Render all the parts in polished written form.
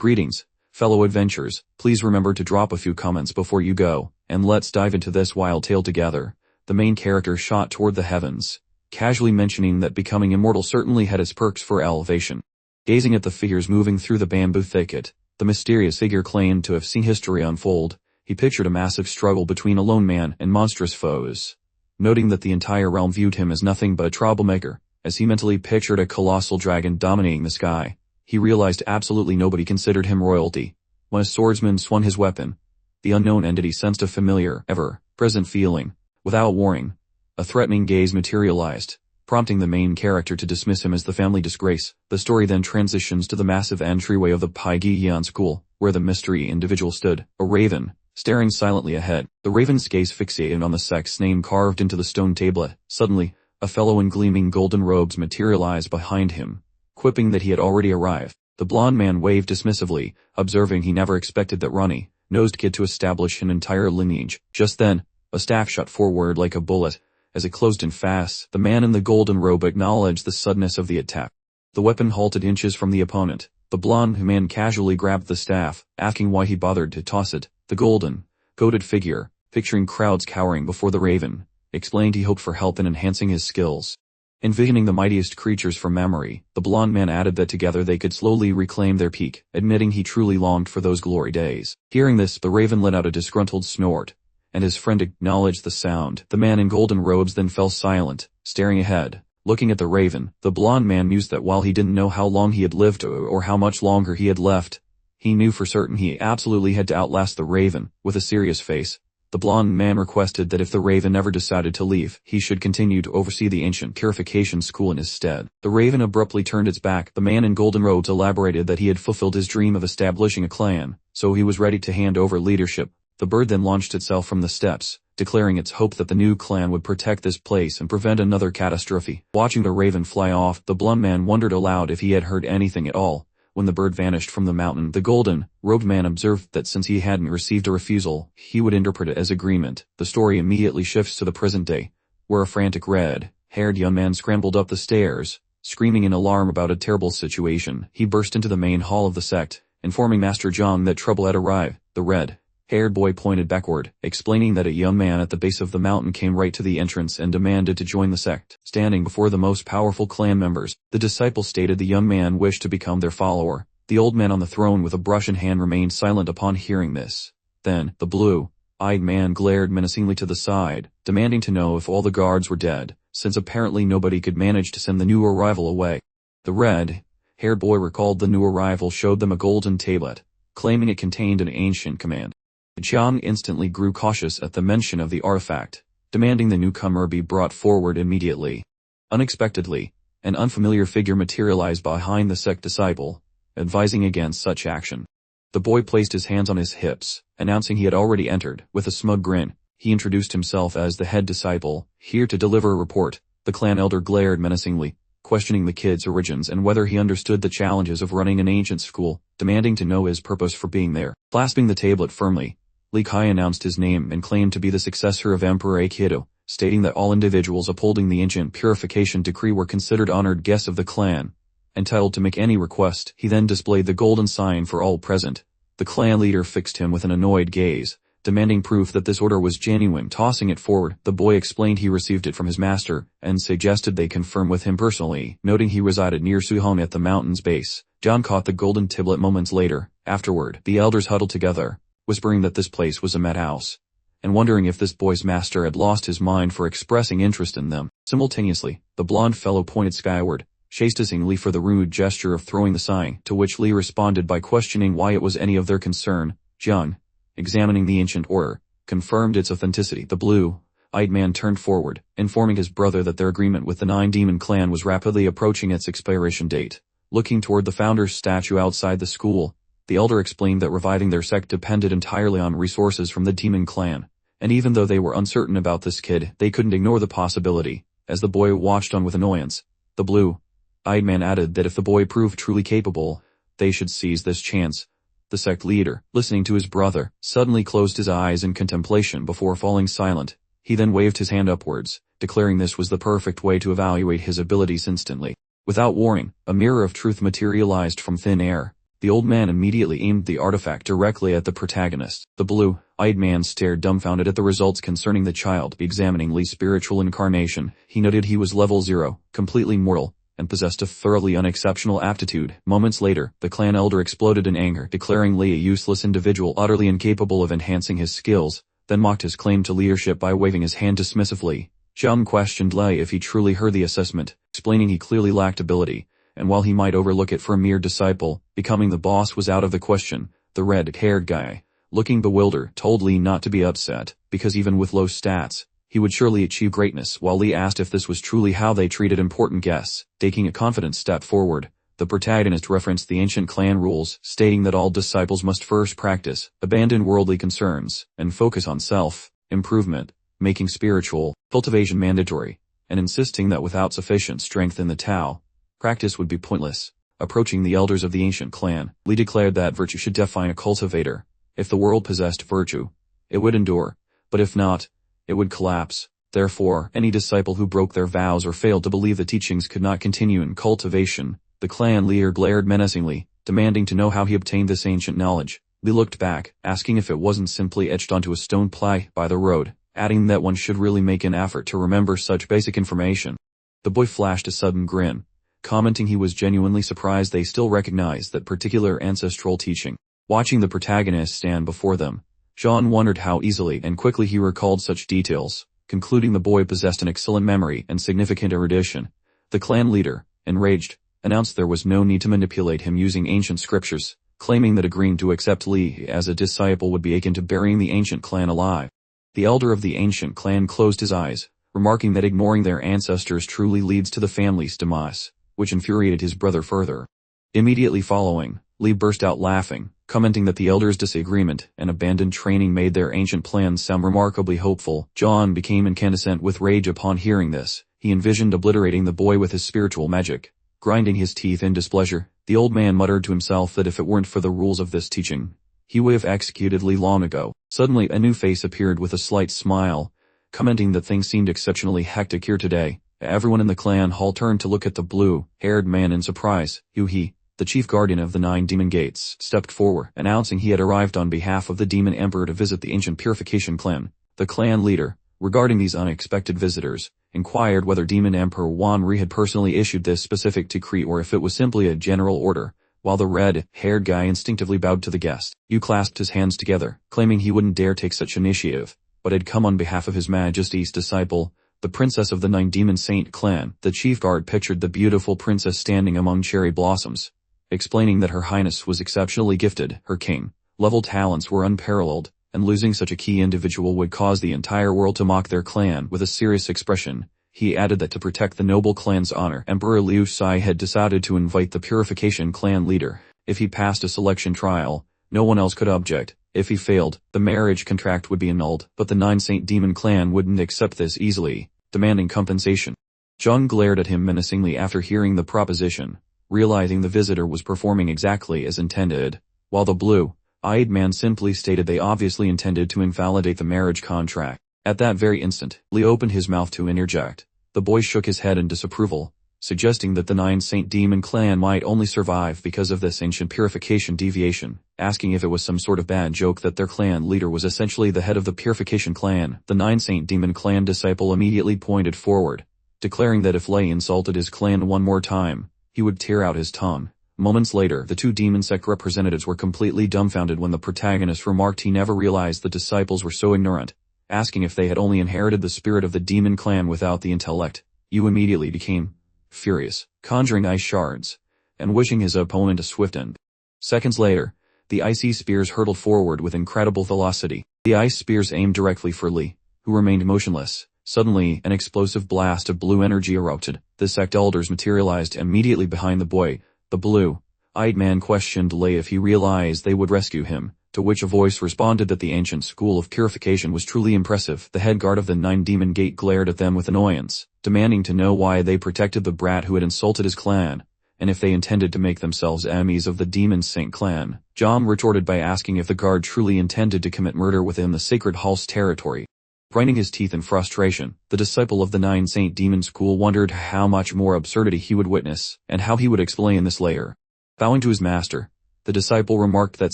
Greetings, fellow adventurers. Please remember to drop a few comments before you go, and let's dive into this wild tale together. The main character shot toward the heavens, casually mentioning that becoming immortal certainly had its perks for elevation. Gazing at the figures moving through the bamboo thicket, the mysterious figure claimed to have seen history unfold. He pictured a massive struggle between a lone man and monstrous foes, noting that the entire realm viewed him as nothing but a troublemaker. As he mentally pictured a colossal dragon dominating the sky, he realized absolutely nobody considered him royalty. When a swordsman swung his weapon, the unknown entity sensed a familiar, ever-present feeling. Without warning, a threatening gaze materialized, prompting the main character to dismiss him as the family disgrace. The story then transitions to the massive entryway of the Paigiyan school, where the mystery individual stood, a raven, staring silently ahead. The raven's gaze fixated on the sect's name carved into the stone tablet. Suddenly, a fellow in gleaming golden robes materialized behind him, quipping that he had already arrived. The blond man waved dismissively, observing he never expected that runny-nosed kid to establish an entire lineage. Just then, a staff shot forward like a bullet. As it closed in fast, the man in the golden robe acknowledged the suddenness of the attack. The weapon halted inches from the opponent. The blond man casually grabbed the staff, asking why he bothered to toss it. The golden-coated figure, picturing crowds cowering before the raven, explained he hoped for help in enhancing his skills. Envisioning the mightiest creatures from memory, the blond man added that together they could slowly reclaim their peak, admitting he truly longed for those glory days. Hearing this, the raven let out a disgruntled snort, and his friend acknowledged the sound. The man in golden robes then fell silent, staring ahead. Looking at the raven, the blond man mused that while he didn't know how long he had lived or how much longer he had left, he knew for certain he absolutely had to outlast the raven. With a serious face, the blond man requested that if the raven ever decided to leave, he should continue to oversee the ancient purification school in his stead. The raven abruptly turned its back. The man in golden robes elaborated that he had fulfilled his dream of establishing a clan, so he was ready to hand over leadership. The bird then launched itself from the steps, declaring its hope that the new clan would protect this place and prevent another catastrophe. Watching the raven fly off, the blond man wondered aloud if he had heard anything at all. When the bird vanished from the mountain, the golden-robed man observed that since he hadn't received a refusal, he would interpret it as agreement. The story immediately shifts to the present day, where a frantic red-haired young man scrambled up the stairs, screaming in alarm about a terrible situation. He burst into the main hall of the sect, informing Master Zhang that trouble had arrived. The red-haired boy pointed backward, explaining that a young man at the base of the mountain came right to the entrance and demanded to join the sect. Standing before the most powerful clan members, the disciple stated the young man wished to become their follower. The old man on the throne with a brush in hand remained silent upon hearing this. Then, the blue-eyed man glared menacingly to the side, demanding to know if all the guards were dead, since apparently nobody could manage to send the new arrival away. The red-haired boy recalled the new arrival showed them a golden tablet, claiming it contained an ancient command. Jiang instantly grew cautious at the mention of the artifact, demanding the newcomer be brought forward immediately. Unexpectedly, an unfamiliar figure materialized behind the sect disciple, advising against such action. The boy placed his hands on his hips, announcing he had already entered. With a smug grin, he introduced himself as the head disciple, here to deliver a report. The clan elder glared menacingly, questioning the kid's origins and whether he understood the challenges of running an ancient school, demanding to know his purpose for being there. Clasping the tablet firmly, Li Kai announced his name and claimed to be the successor of Emperor Aikido, stating that all individuals upholding the ancient purification decree were considered honored guests of the clan, entitled to make any request. He then displayed the golden sign for all present. The clan leader fixed him with an annoyed gaze, demanding proof that this order was genuine. Tossing it forward, the boy explained he received it from his master, and suggested they confirm with him personally, noting he resided near Suhong at the mountain's base. John caught the golden tablet moments later. Afterward, the elders huddled together, whispering that this place was a madhouse, and wondering if this boy's master had lost his mind for expressing interest in them. Simultaneously, the blond fellow pointed skyward, chastising Li for the rude gesture of throwing the sign, to which Li responded by questioning why it was any of their concern. Jiang, examining the ancient order, confirmed its authenticity. The blue-eyed man turned forward, informing his brother that their agreement with the Nine Demon clan was rapidly approaching its expiration date. Looking toward the founder's statue outside the school, the elder explained that reviving their sect depended entirely on resources from the demon clan, and even though they were uncertain about this kid, they couldn't ignore the possibility. As the boy watched on with annoyance, the blue-eyed man added that if the boy proved truly capable, they should seize this chance. The sect leader, listening to his brother, suddenly closed his eyes in contemplation before falling silent. He then waved his hand upwards, declaring this was the perfect way to evaluate his abilities instantly. Without warning, a mirror of truth materialized from thin air, The old man immediately aimed the artifact directly at the protagonist. The blue-eyed man stared dumbfounded at the results concerning the child examining Lee's spiritual incarnation. He noted he was level 0, completely mortal, and possessed a thoroughly unexceptional aptitude. Moments later, the clan elder exploded in anger, declaring Lee a useless individual utterly incapable of enhancing his skills, then mocked his claim to leadership by waving his hand dismissively. Zhang questioned Lei if he truly heard the assessment, explaining he clearly lacked ability, and while he might overlook it for a mere disciple, becoming the boss was out of the question. The red-haired guy, looking bewildered, told Lee not to be upset, because even with low stats, he would surely achieve greatness. While Lee asked if this was truly how they treated important guests, taking a confident step forward, the protagonist referenced the ancient clan rules, stating that all disciples must first practice, abandon worldly concerns, and focus on self-improvement, making spiritual cultivation mandatory, and insisting that without sufficient strength in the Tao, practice would be pointless. Approaching the elders of the ancient clan, Lee declared that virtue should define a cultivator. If the world possessed virtue, it would endure, but if not, it would collapse. Therefore, any disciple who broke their vows or failed to believe the teachings could not continue in cultivation. The clan leader glared menacingly, demanding to know how he obtained this ancient knowledge. Lee looked back, asking if it wasn't simply etched onto a stone plaque by the road, adding that one should really make an effort to remember such basic information. The boy flashed a sudden grin, commenting he was genuinely surprised they still recognized that particular ancestral teaching. Watching the protagonist stand before them, Jean wondered how easily and quickly he recalled such details, concluding the boy possessed an excellent memory and significant erudition. The clan leader, enraged, announced there was no need to manipulate him using ancient scriptures, claiming that agreeing to accept Lee as a disciple would be akin to burying the ancient clan alive. The elder of the ancient clan closed his eyes, remarking that ignoring their ancestors truly leads to the family's demise, which infuriated his brother further. Immediately following, Lee burst out laughing, commenting that the elders' disagreement and abandoned training made their ancient plans sound remarkably hopeful. John became incandescent with rage upon hearing this. He envisioned obliterating the boy with his spiritual magic. Grinding his teeth in displeasure, the old man muttered to himself that if it weren't for the rules of this teaching, he would have executed Lee long ago. Suddenly a new face appeared with a slight smile, commenting that things seemed exceptionally hectic here today. Everyone in the clan hall turned to look at the blue-haired man in surprise. He, the chief guardian of the 9 demon gates, stepped forward, announcing he had arrived on behalf of the demon emperor to visit the ancient purification clan. The clan leader, regarding these unexpected visitors, inquired whether demon emperor Wanri had personally issued this specific decree or if it was simply a general order. While the red-haired guy instinctively bowed to the guest, Yu clasped his hands together, claiming he wouldn't dare take such initiative, but had come on behalf of His Majesty's disciple, the princess of the 9 demon saint clan. The chief guard pictured the beautiful princess standing among cherry blossoms, explaining that Her Highness was exceptionally gifted, her king-level talents were unparalleled, and losing such a key individual would cause the entire world to mock their clan. With a serious expression, he added that to protect the noble clan's honor, Emperor Liu Sai had decided to invite the purification clan leader. If he passed a selection trial, no one else could object. If he failed, the marriage contract would be annulled, but the 9 Saint Demon clan wouldn't accept this easily, demanding compensation. Zhang glared at him menacingly after hearing the proposition, realizing the visitor was performing exactly as intended, while the blue-eyed man simply stated they obviously intended to invalidate the marriage contract. At that very instant, Lee opened his mouth to interject. The boy shook his head in disapproval, suggesting that the 9 Saint Demon clan might only survive because of this ancient purification deviation, asking if it was some sort of bad joke that their clan leader was essentially the head of the purification clan. The 9 Saint Demon clan disciple immediately pointed forward, declaring that if Lei insulted his clan one more time, he would tear out his tongue. Moments later, the 2 demon sect representatives were completely dumbfounded when the protagonist remarked he never realized the disciples were so ignorant, asking if they had only inherited the spirit of the demon clan without the intellect. Yu immediately became furious, conjuring ice shards, and wishing his opponent a swift end. Seconds later, the icy spears hurtled forward with incredible velocity. The ice spears aimed directly for Lee, who remained motionless. Suddenly, an explosive blast of blue energy erupted. The sect elders materialized immediately behind the boy. The blue-eyed man questioned Lei if he realized they would rescue him, to which a voice responded that the ancient school of purification was truly impressive. The head guard of the 9 demon gate glared at them with annoyance, demanding to know why they protected the brat who had insulted his clan, and if they intended to make themselves enemies of the demon saint clan. John retorted by asking if the guard truly intended to commit murder within the sacred hall's territory. Grinding his teeth in frustration, the disciple of the 9 Saint Demon School wondered how much more absurdity he would witness, and how he would explain this later. Bowing to his master, The disciple remarked that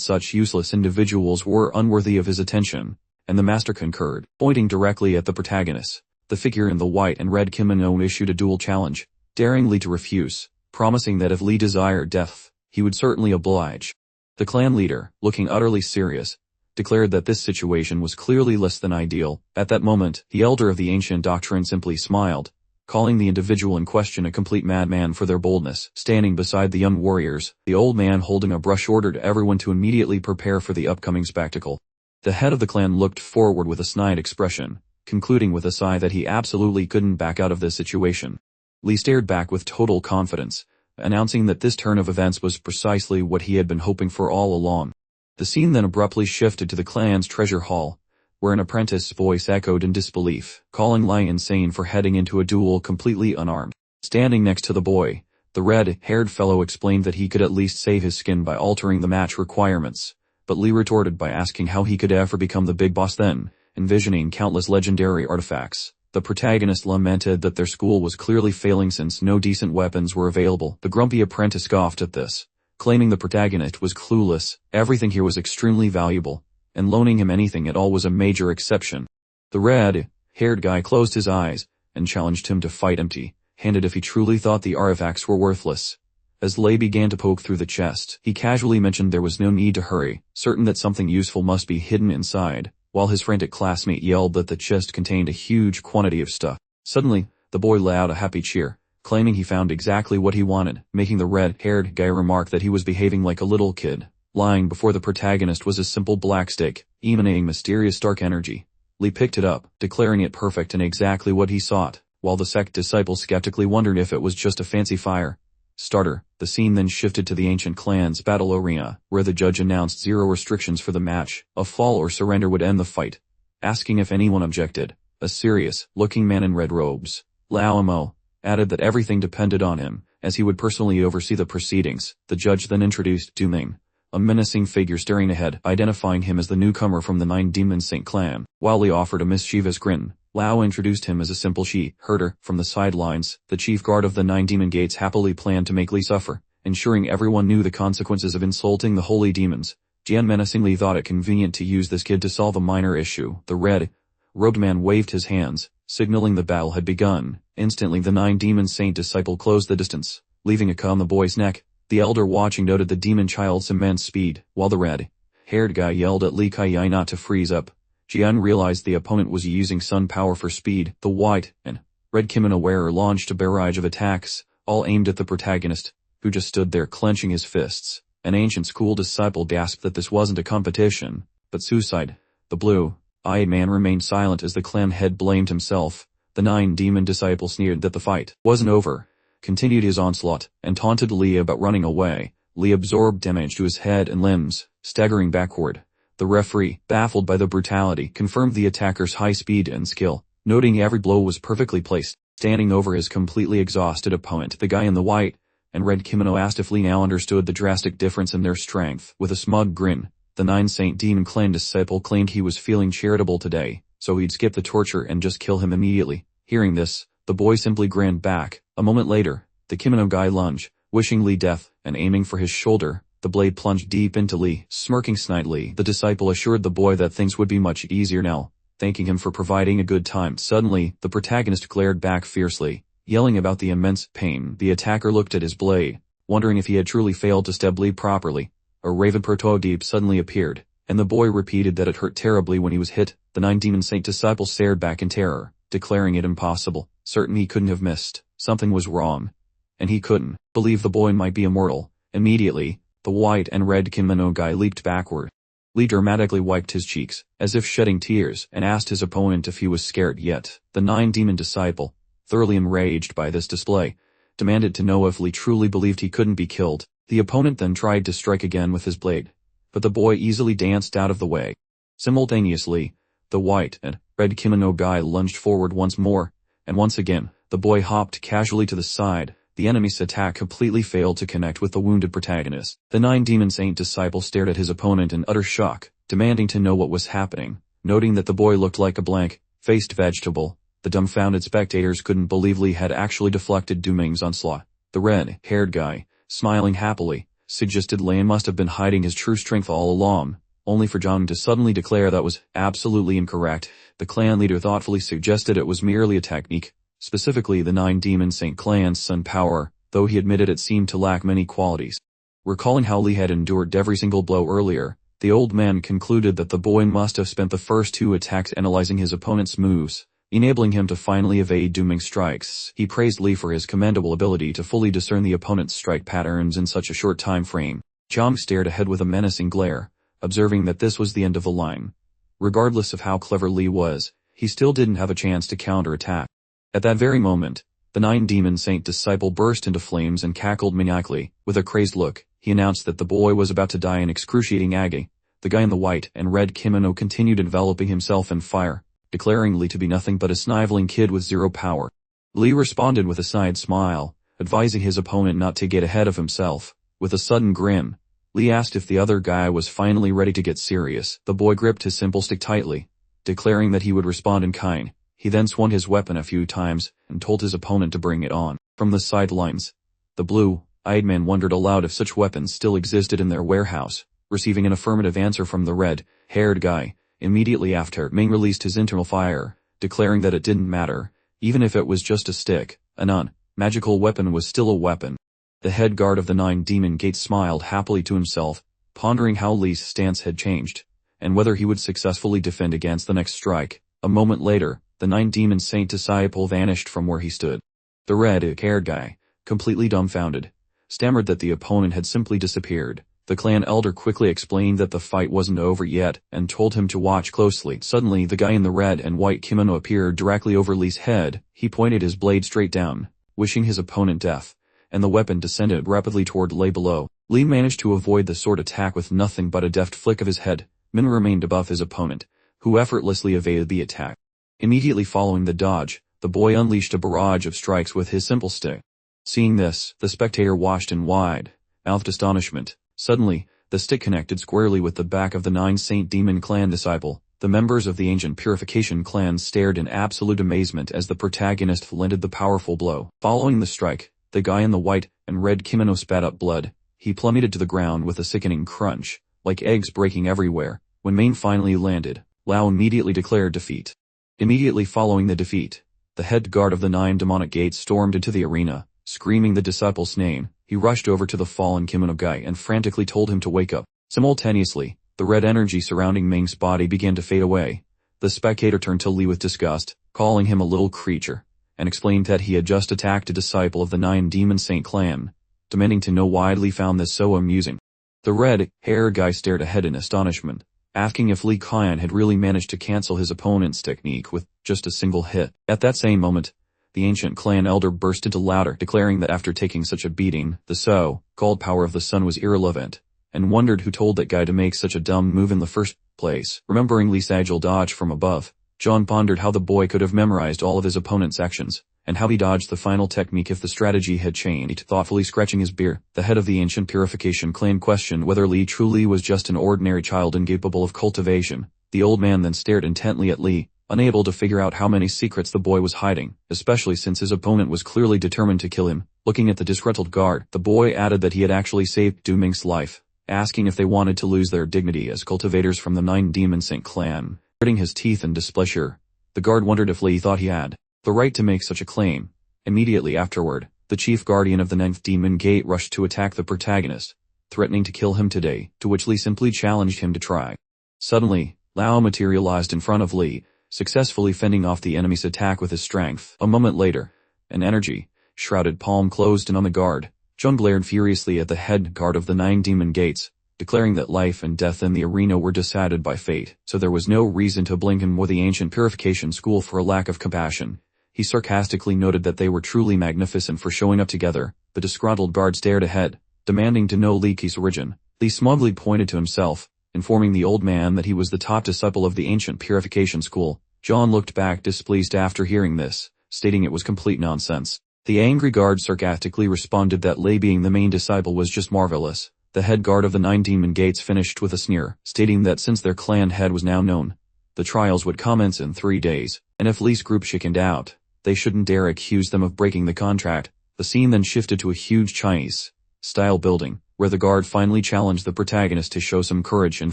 such useless individuals were unworthy of his attention, and the master concurred, pointing directly at the protagonist. The figure in the white and red kimono issued a dual challenge, daring Lee to refuse, promising that if Lee desired death, he would certainly oblige. The clan leader, looking utterly serious, declared that this situation was clearly less than ideal. At that moment, the elder of the ancient doctrine simply smiled, calling the individual in question a complete madman for their boldness. Standing beside the young warriors, the old man holding a brush ordered everyone to immediately prepare for the upcoming spectacle. The head of the clan looked forward with a snide expression, concluding with a sigh that he absolutely couldn't back out of this situation. Lee stared back with total confidence, announcing that this turn of events was precisely what he had been hoping for all along. The scene then abruptly shifted to the clan's treasure hall, where an apprentice's voice echoed in disbelief, calling Lee insane for heading into a duel completely unarmed. Standing next to the boy, the red-haired fellow explained that he could at least save his skin by altering the match requirements, but Lee retorted by asking how he could ever become the big boss then, envisioning countless legendary artifacts. The protagonist lamented that their school was clearly failing since no decent weapons were available. The grumpy apprentice scoffed at this, claiming the protagonist was clueless, everything here was extremely valuable, and loaning him anything at all was a major exception. The red-haired guy closed his eyes, and challenged him to fight empty-handed if he truly thought the artifacts were worthless. As Lei began to poke through the chest, he casually mentioned there was no need to hurry, certain that something useful must be hidden inside, while his frantic classmate yelled that the chest contained a huge quantity of stuff. Suddenly, the boy let out a happy cheer, claiming he found exactly what he wanted, making the red-haired guy remark that he was behaving like a little kid. Lying before the protagonist was a simple black stick, emanating mysterious dark energy. Lee picked it up, declaring it perfect and exactly what he sought, while the sect disciple skeptically wondered if it was just a fancy fire starter. The scene then shifted to the ancient clan's battle arena, where the judge announced 0 restrictions for the match. A fall or surrender would end the fight. Asking if anyone objected, a serious-looking man in red robes, Lao Mo, added that everything depended on him, as he would personally oversee the proceedings. The judge then introduced Du Ming, a menacing figure staring ahead, identifying him as the newcomer from the Nine Demon Saint clan. While Lee offered a mischievous grin, Lao introduced him as a simple she-herder from the sidelines. The chief guard of the Nine Demon Gates happily planned to make Lee suffer, ensuring everyone knew the consequences of insulting the holy demons. Jian menacingly thought it convenient to use this kid to solve a minor issue. The red-robed man waved his hands, signaling the battle had begun. Instantly the Nine Demon Saint disciple closed the distance, leaving a cut on the boy's neck. The elder watching noted the demon child's immense speed, while the red-haired guy yelled at Li Kai not to freeze up. Jian realized the opponent was using sun power for speed. The white and red kimono wearer launched a barrage of attacks, all aimed at the protagonist, who just stood there clenching his fists. An ancient school disciple gasped that this wasn't a competition, but suicide. The blue-eyed man remained silent as the clan head blamed himself. The Nine Demon disciple sneered that the fight wasn't over, continued his onslaught, and taunted Lee about running away. Lee absorbed damage to his head and limbs, staggering backward. The referee, baffled by the brutality, confirmed the attacker's high speed and skill, noting every blow was perfectly placed. Standing over his completely exhausted opponent, the guy in the white and red kimono asked if Lee now understood the drastic difference in their strength. With a smug grin, the Nine Saint Demon Clan disciple claimed he was feeling charitable today, so he'd skip the torture and just kill him immediately. Hearing this, the boy simply grinned back. A moment later, the kimono guy lunged, wishing Lee death, and aiming for his shoulder. The blade plunged deep into Lee. Smirking snidely, the disciple assured the boy that things would be much easier now, thanking him for providing a good time. Suddenly, the protagonist glared back fiercely, yelling about the immense pain. The attacker looked at his blade, wondering if he had truly failed to stab Lee properly. A raven prototype suddenly appeared, and the boy repeated that it hurt terribly when he was hit. The Nine Demon Saint disciple stared back in terror, declaring it impossible, certain he couldn't have missed. Something was wrong, and he couldn't believe the boy might be immortal. Immediately, the white and red kimono guy leaped backward. Lee dramatically wiped his cheeks, as if shedding tears, and asked his opponent if he was scared yet. The Nine Demon disciple, thoroughly enraged by this display, demanded to know if Lee truly believed he couldn't be killed. The opponent then tried to strike again with his blade, but the boy easily danced out of the way. Simultaneously, the white and red kimono guy lunged forward once more, and once again, the boy hopped casually to the side. The enemy's attack completely failed to connect with the wounded protagonist. The Nine Demon Saint disciple stared at his opponent in utter shock, demanding to know what was happening. Noting that the boy looked like a blank-faced vegetable, the dumbfounded spectators couldn't believe Lee had actually deflected Du Ming's onslaught. The red-haired guy, smiling happily, suggested Lane must have been hiding his true strength all along, only for John to suddenly declare that was absolutely incorrect. The clan leader thoughtfully suggested it was merely a technique, specifically the 9 Demon Saint clan's sun power, though he admitted it seemed to lack many qualities. Recalling how Lee had endured every single blow earlier, the old man concluded that the boy must have spent the first 2 attacks analyzing his opponent's moves, enabling him to finally evade dooming strikes. He praised Lee for his commendable ability to fully discern the opponent's strike patterns in such a short time frame. Zhang stared ahead with a menacing glare, observing that this was the end of the line. Regardless of how clever Lee was, he still didn't have a chance to counterattack. At that very moment, the 9 Demon Saint disciple burst into flames and cackled maniacally. With a crazed look, he announced that the boy was about to die in excruciating agony. The guy in the white and red kimono continued enveloping himself in fire, declaring Lee to be nothing but a sniveling kid with 0 power. Lee responded with a side smile, advising his opponent not to get ahead of himself. With a sudden grin, Lee asked if the other guy was finally ready to get serious. The boy gripped his simple stick tightly, declaring that he would respond in kind. He then swung his weapon a few times and told his opponent to bring it on. From the sidelines, the blue-eyed man wondered aloud if such weapons still existed in their warehouse. Receiving an affirmative answer from the red-haired guy, immediately after, Ming released his internal fire, declaring that it didn't matter. Even if it was just a stick, a non-magical weapon was still a weapon. The head guard of the 9 Demon Gates smiled happily to himself, pondering how Lee's stance had changed, and whether he would successfully defend against the next strike. A moment later, the 9 Demon Saint disciple vanished from where he stood. The red-haired guy, completely dumbfounded, stammered that the opponent had simply disappeared. The clan elder quickly explained that the fight wasn't over yet and told him to watch closely. Suddenly, the guy in the red and white kimono appeared directly over Lee's head. He pointed his blade straight down, wishing his opponent death, and the weapon descended rapidly toward Lee below. Lee managed to avoid the sword attack with nothing but a deft flick of his head. Min remained above his opponent, who effortlessly evaded the attack. Immediately following the dodge, the boy unleashed a barrage of strikes with his simple stick. Seeing this, the spectator watched in wide-mouthed astonishment. Suddenly, the stick connected squarely with the back of the 9 Saint Demon clan disciple. The members of the ancient Purification clan stared in absolute amazement as the protagonist landed the powerful blow. Following the strike, the guy in the white and red kimono spat up blood. He plummeted to the ground with a sickening crunch, like eggs breaking everywhere. When Ming finally landed, Lao immediately declared defeat. Immediately following the defeat, the head guard of the 9 demonic gates stormed into the arena, screaming the disciple's name. He rushed over to the fallen kimono guy and frantically told him to wake up. Simultaneously, the red energy surrounding Ming's body began to fade away. The spectator turned to Lee with disgust, calling him a little creature, and explained that he had just attacked a disciple of the 9 Demon Saint clan, demanding to know why Lee found this so amusing. The red-haired guy stared ahead in astonishment, asking if Lee Qian had really managed to cancel his opponent's technique with just a single hit. At that same moment, the ancient clan elder burst into laughter, declaring that after taking such a beating, the so-called power of the sun was irrelevant, and wondered who told that guy to make such a dumb move in the first place. Remembering Lee's agile dodge from above, John pondered how the boy could have memorized all of his opponent's actions, and how he dodged the final technique if the strategy had changed. Thoughtfully scratching his beard, the head of the ancient Purification clan questioned whether Lee truly was just an ordinary child incapable of cultivation. The old man then stared intently at Lee, unable to figure out how many secrets the boy was hiding, especially since his opponent was clearly determined to kill him. Looking at the disgruntled guard, the boy added that he had actually saved Du Ming's life, asking if they wanted to lose their dignity as cultivators from the 9 Demon Saint clan. Gritting his teeth in displeasure, the guard wondered if Lee thought he had the right to make such a claim. Immediately afterward, the chief guardian of the 9th Demon Gate rushed to attack the protagonist, threatening to kill him today, to which Lee simply challenged him to try. Suddenly, Lao materialized in front of Lee, successfully fending off the enemy's attack with his strength. A moment later, an energy-shrouded palm closed in on the guard. Zhang glared furiously at the head guard of the 9 Demon Gates, declaring that life and death in the arena were decided by fate, so there was no reason to blame him or the ancient Purification school for a lack of compassion. He sarcastically noted that they were truly magnificent for showing up together. The disgruntled guard stared ahead, demanding to know Lee Qi's origin. Lee smugly pointed to himself, informing the old man that he was the top disciple of the ancient Purification school. John looked back displeased after hearing this, stating it was complete nonsense. The angry guard sarcastically responded that Lee being the main disciple was just marvelous. The head guard of the 9 Demon Gates finished with a sneer, stating that since their clan head was now known, the trials would commence in 3 days, and if Lee's group chickened out, they shouldn't dare accuse them of breaking the contract. The scene then shifted to a huge Chinese-style building, where the guard finally challenged the protagonist to show some courage and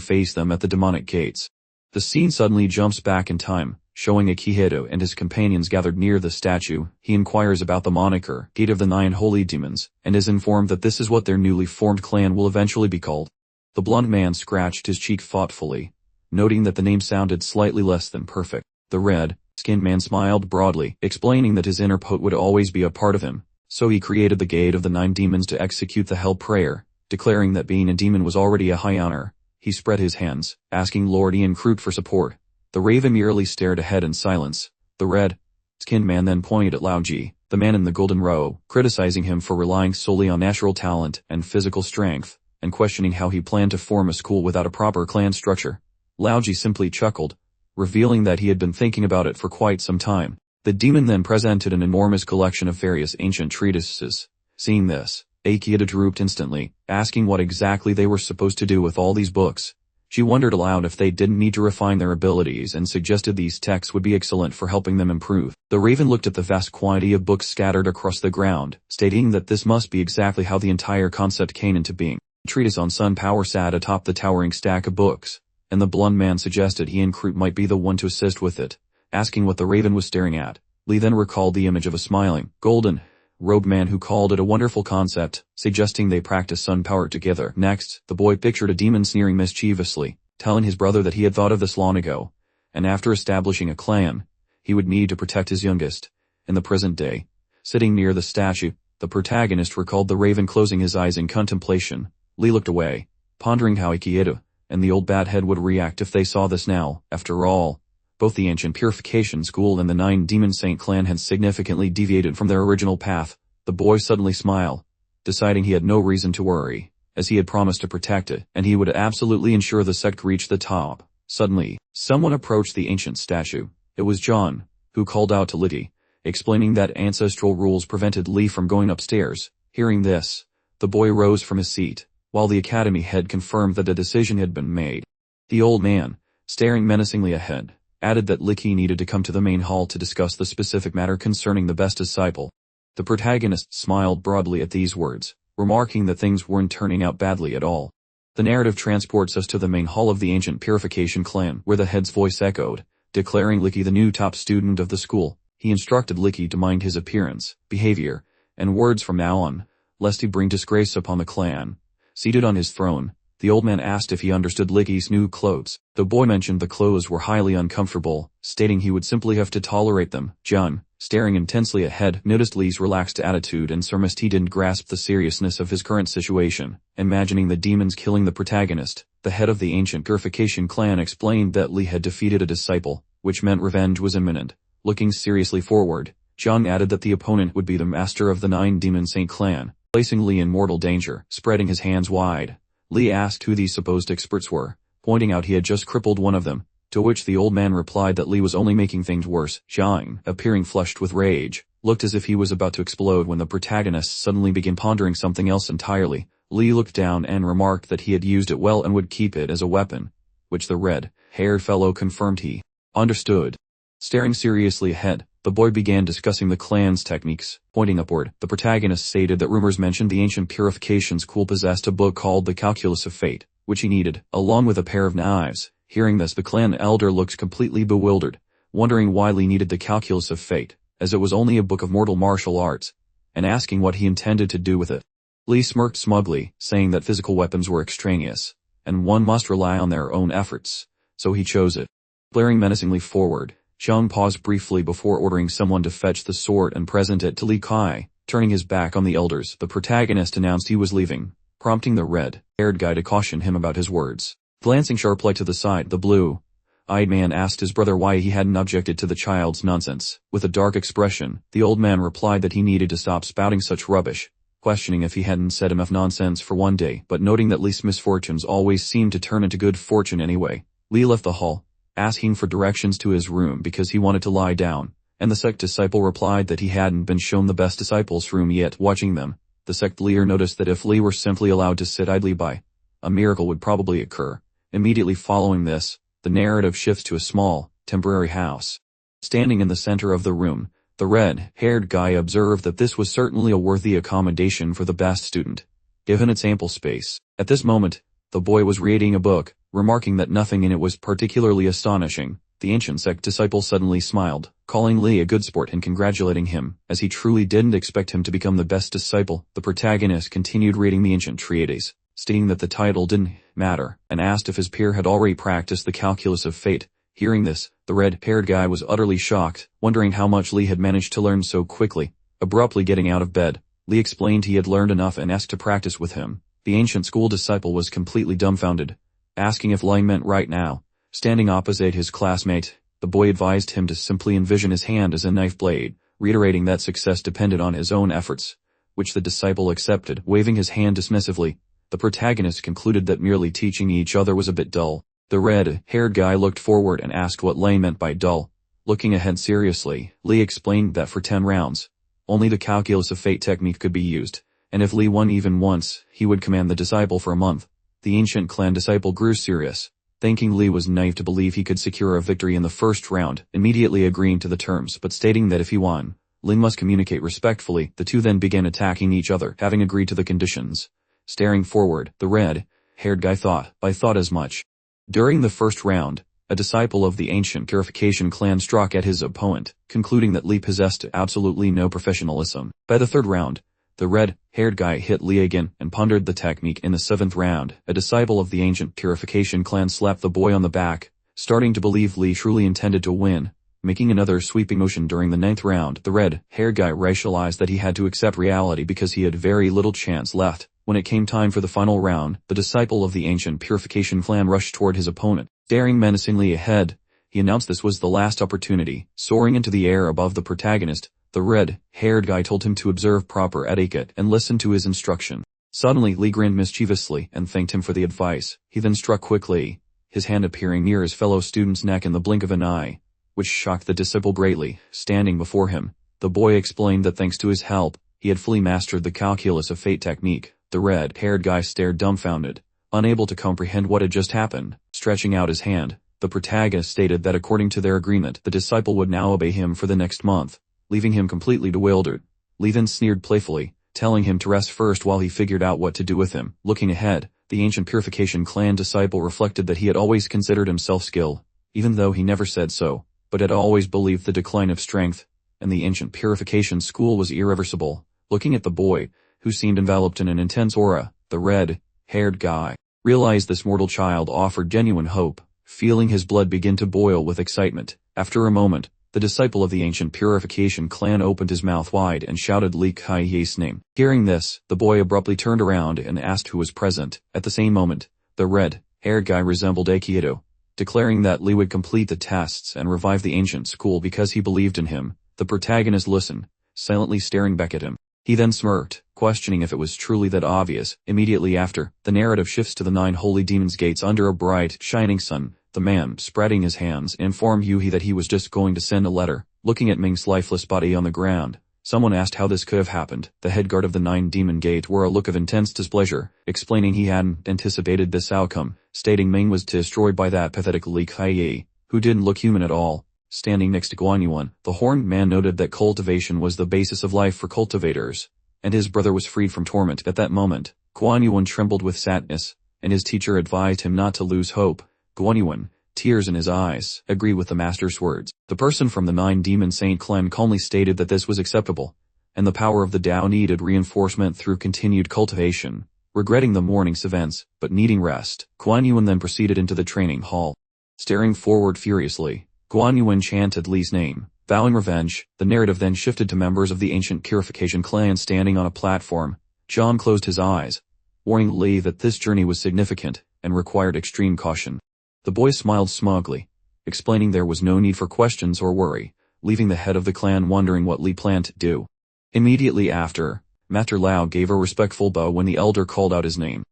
face them at the demonic gates. The scene suddenly jumps back in time, showing Akihito and his companions gathered near the statue. He inquires about the moniker, Gate of the Nine Holy Demons, and is informed that this is what their newly formed clan will eventually be called. The blond man scratched his cheek thoughtfully, noting that the name sounded slightly less than perfect. The red-skinned man smiled broadly, explaining that his inner poet would always be a part of him, so he created the Gate of the Nine Demons to execute the Hell Prayer, declaring that being a demon was already a high honor. He spread his hands, asking Lord Ian Crute for support. The raven merely stared ahead in silence. The red-skinned man then pointed at Laoji, the man in the golden robe, criticizing him for relying solely on natural talent and physical strength, and questioning how he planned to form a school without a proper clan structure. Laoji simply chuckled, revealing that he had been thinking about it for quite some time. The demon then presented an enormous collection of various ancient treatises. Seeing this, Akihito drooped instantly, asking what exactly they were supposed to do with all these books. She wondered aloud if they didn't need to refine their abilities and suggested these texts would be excellent for helping them improve. The raven looked at the vast quantity of books scattered across the ground, stating that this must be exactly how the entire concept came into being. A treatise on sun power sat atop the towering stack of books, and the blond man suggested Ian Crute might be the one to assist with it. Asking what the raven was staring at, Lee then recalled the image of a smiling, golden, robed man who called it a wonderful concept, suggesting they practice sun power together. Next, the boy pictured a demon sneering mischievously, telling his brother that he had thought of this long ago, and after establishing a clan, he would need to protect his youngest. In the present day, sitting near the statue, the protagonist recalled the raven closing his eyes in contemplation. Lee looked away, pondering how Akihito and the old bad head would react if they saw this now. After all, both the ancient purification school and the Nine Demon Saint clan had significantly deviated from their original path. The boy suddenly smiled, deciding he had no reason to worry, as he had promised to protect it, and he would absolutely ensure the sect reached the top. Suddenly, someone approached the ancient statue. It was John, who called out to Liddy, explaining that ancestral rules prevented Lee from going upstairs. Hearing this, the boy rose from his seat, while the academy head confirmed that a decision had been made. The old man, staring menacingly ahead, added that Licky needed to come to the main hall to discuss the specific matter concerning the best disciple. The protagonist smiled broadly at these words, remarking that things weren't turning out badly at all. The narrative transports us to the main hall of the ancient purification clan, where the head's voice echoed, declaring Licky the new top student of the school. He instructed Licky to mind his appearance, behavior, and words from now on, lest he bring disgrace upon the clan. Seated on his throne, the old man asked if he understood Licky's new clothes. The boy mentioned the clothes were highly uncomfortable, stating he would simply have to tolerate them. John, staring intensely ahead, noticed Lee's relaxed attitude and surmised he didn't grasp the seriousness of his current situation. Imagining the demons killing the protagonist, the head of the ancient purification clan explained that Lee had defeated a disciple, which meant revenge was imminent. Looking seriously forward, John added that the opponent would be the master of the Nine Demon Saint clan, placing Lee in mortal danger. Spreading his hands wide, Lee asked who these supposed experts were, pointing out he had just crippled one of them, to which the old man replied that Lee was only making things worse. John, appearing flushed with rage, looked as if he was about to explode when the protagonist suddenly began pondering something else entirely. Lee looked down and remarked that he had used it well and would keep it as a weapon, which the red-haired fellow confirmed he understood. Staring seriously ahead, the boy began discussing the clan's techniques. Pointing upward, the protagonist stated that rumors mentioned the ancient purification school possessed a book called The Calculus of Fate, which he needed, along with a pair of knives. Hearing this, the clan elder looked completely bewildered, wondering why Lee needed the Calculus of Fate, as it was only a book of mortal martial arts, and asking what he intended to do with it. Lee smirked smugly, saying that physical weapons were extraneous, and one must rely on their own efforts, so he chose it. Glaring menacingly forward, Zhang paused briefly before ordering someone to fetch the sword and present it to Li Kai. Turning his back on the elders, the protagonist announced he was leaving, prompting the red-haired guy to caution him about his words. Glancing sharply to the side, the blue-eyed man asked his brother why he hadn't objected to the child's nonsense. With a dark expression, the old man replied that he needed to stop spouting such rubbish, questioning if he hadn't said enough nonsense for one day, but noting that Li's misfortunes always seemed to turn into good fortune anyway. Li left the hall, asking for directions to his room because he wanted to lie down, and the sect disciple replied that he hadn't been shown the best disciple's room yet. Watching them, the sect leader noticed that if Li were simply allowed to sit idly by, a miracle would probably occur. Immediately following this, the narrative shifts to a small, temporary house. Standing in the center of the room, the red-haired guy observed that this was certainly a worthy accommodation for the best student. given its ample space. At this moment, the boy was reading a book, remarking that nothing in it was particularly astonishing. The ancient sect disciple suddenly smiled, calling Lee a good sport and congratulating him, as he truly didn't expect him to become the best disciple. The protagonist continued reading the ancient treatise, stating that the title didn't matter, and asked if his peer had already practiced the calculus of fate. Hearing this, the red-haired guy was utterly shocked, wondering how much Lee had managed to learn so quickly. Abruptly getting out of bed, Lee explained he had learned enough and asked to practice with him. The ancient school disciple was completely dumbfounded, asking if lying meant right now. Standing opposite his classmate, the boy advised him to simply envision his hand as a knife blade, reiterating that success depended on his own efforts, which the disciple accepted, waving his hand dismissively. The protagonist concluded that merely teaching each other was a bit dull. The red-haired guy looked forward and asked what Lee meant by dull. Looking ahead seriously, Lee explained that for 10 rounds, only the calculus of fate technique could be used, and if Lee won even once, he would command the disciple for a month. The ancient clan disciple grew serious, thinking Lee was naive to believe he could secure a victory in the first round, immediately agreeing to the terms but stating that if he won, Lee must communicate respectfully. The two then began attacking each other, having agreed to the conditions. Staring forward, the red-haired guy thought as much. During the first round, a disciple of the ancient Purification clan struck at his opponent, concluding that Lee possessed absolutely no professionalism. By the third round, the red-haired guy hit Lee again and pondered the technique. In the seventh round, a disciple of the ancient Purification clan slapped the boy on the back, starting to believe Lee truly intended to win. Making another sweeping motion during the ninth round, the red-haired guy realized that he had to accept reality because he had very little chance left. When it came time for the final round, the disciple of the ancient Purification clan rushed toward his opponent. Staring menacingly ahead, he announced this was the last opportunity. Soaring into the air above the protagonist, the red-haired guy told him to observe proper etiquette and listen to his instruction. Suddenly Lee grinned mischievously and thanked him for the advice. He then struck quickly, his hand appearing near his fellow student's neck in the blink of an eye, which shocked the disciple greatly. Standing before him, the boy explained that thanks to his help, he had fully mastered the calculus of fate technique. The red-haired guy stared dumbfounded, unable to comprehend what had just happened. Stretching out his hand, the protagonist stated that according to their agreement, the disciple would now obey him for the next month, leaving him completely bewildered. Lee then sneered playfully, telling him to rest first while he figured out what to do with him. Looking ahead, the ancient Purification clan disciple reflected that he had always considered himself skilled, even though he never said so, but had always believed the decline of strength, and the ancient Purification school was irreversible. Looking at the boy, who seemed enveloped in an intense aura, the red-haired guy realized this mortal child offered genuine hope, feeling his blood begin to boil with excitement. After a moment, the disciple of the ancient Purification clan opened his mouth wide and shouted Lee Kai-ye's name. Hearing this, the boy abruptly turned around and asked who was present. At the same moment, the red-haired guy resembled Aikido, declaring that Lee would complete the tests and revive the ancient school because he believed in him. The protagonist listened, silently staring back at him. He then smirked, questioning if it was truly that obvious. Immediately after, the narrative shifts to the 9 holy demons' gates under a bright, shining sun. The man, spreading his hands, informed Yuhi that he was just going to send a letter. Looking at Ming's lifeless body on the ground, someone asked how this could have happened. The head guard of the 9 demon gate wore a look of intense displeasure, explaining he hadn't anticipated this outcome, stating Ming was destroyed by that pathetic Li Kai, who didn't look human at all. Standing next to Guan Yuan, the horned man noted that cultivation was the basis of life for cultivators, and his brother was freed from torment. At that moment, Guan Yuan trembled with sadness, and his teacher advised him not to lose hope. Guan Yuan, tears in his eyes, agreed with the master's words. The person from the 9 demon saint clan calmly stated that this was acceptable, and the power of the Tao needed reinforcement through continued cultivation. Regretting the morning's events, but needing rest, Guan Yuan then proceeded into the training hall. Staring forward furiously, Guan Yuan chanted Li's name, vowing revenge. The narrative then shifted to members of the ancient Purification clan standing on a platform. John closed his eyes, warning Li that this journey was significant and required extreme caution. The boy smiled smugly, explaining there was no need for questions or worry, leaving the head of the clan wondering what Li planned to do. Immediately after, Master Lao gave a respectful bow when the elder called out his name.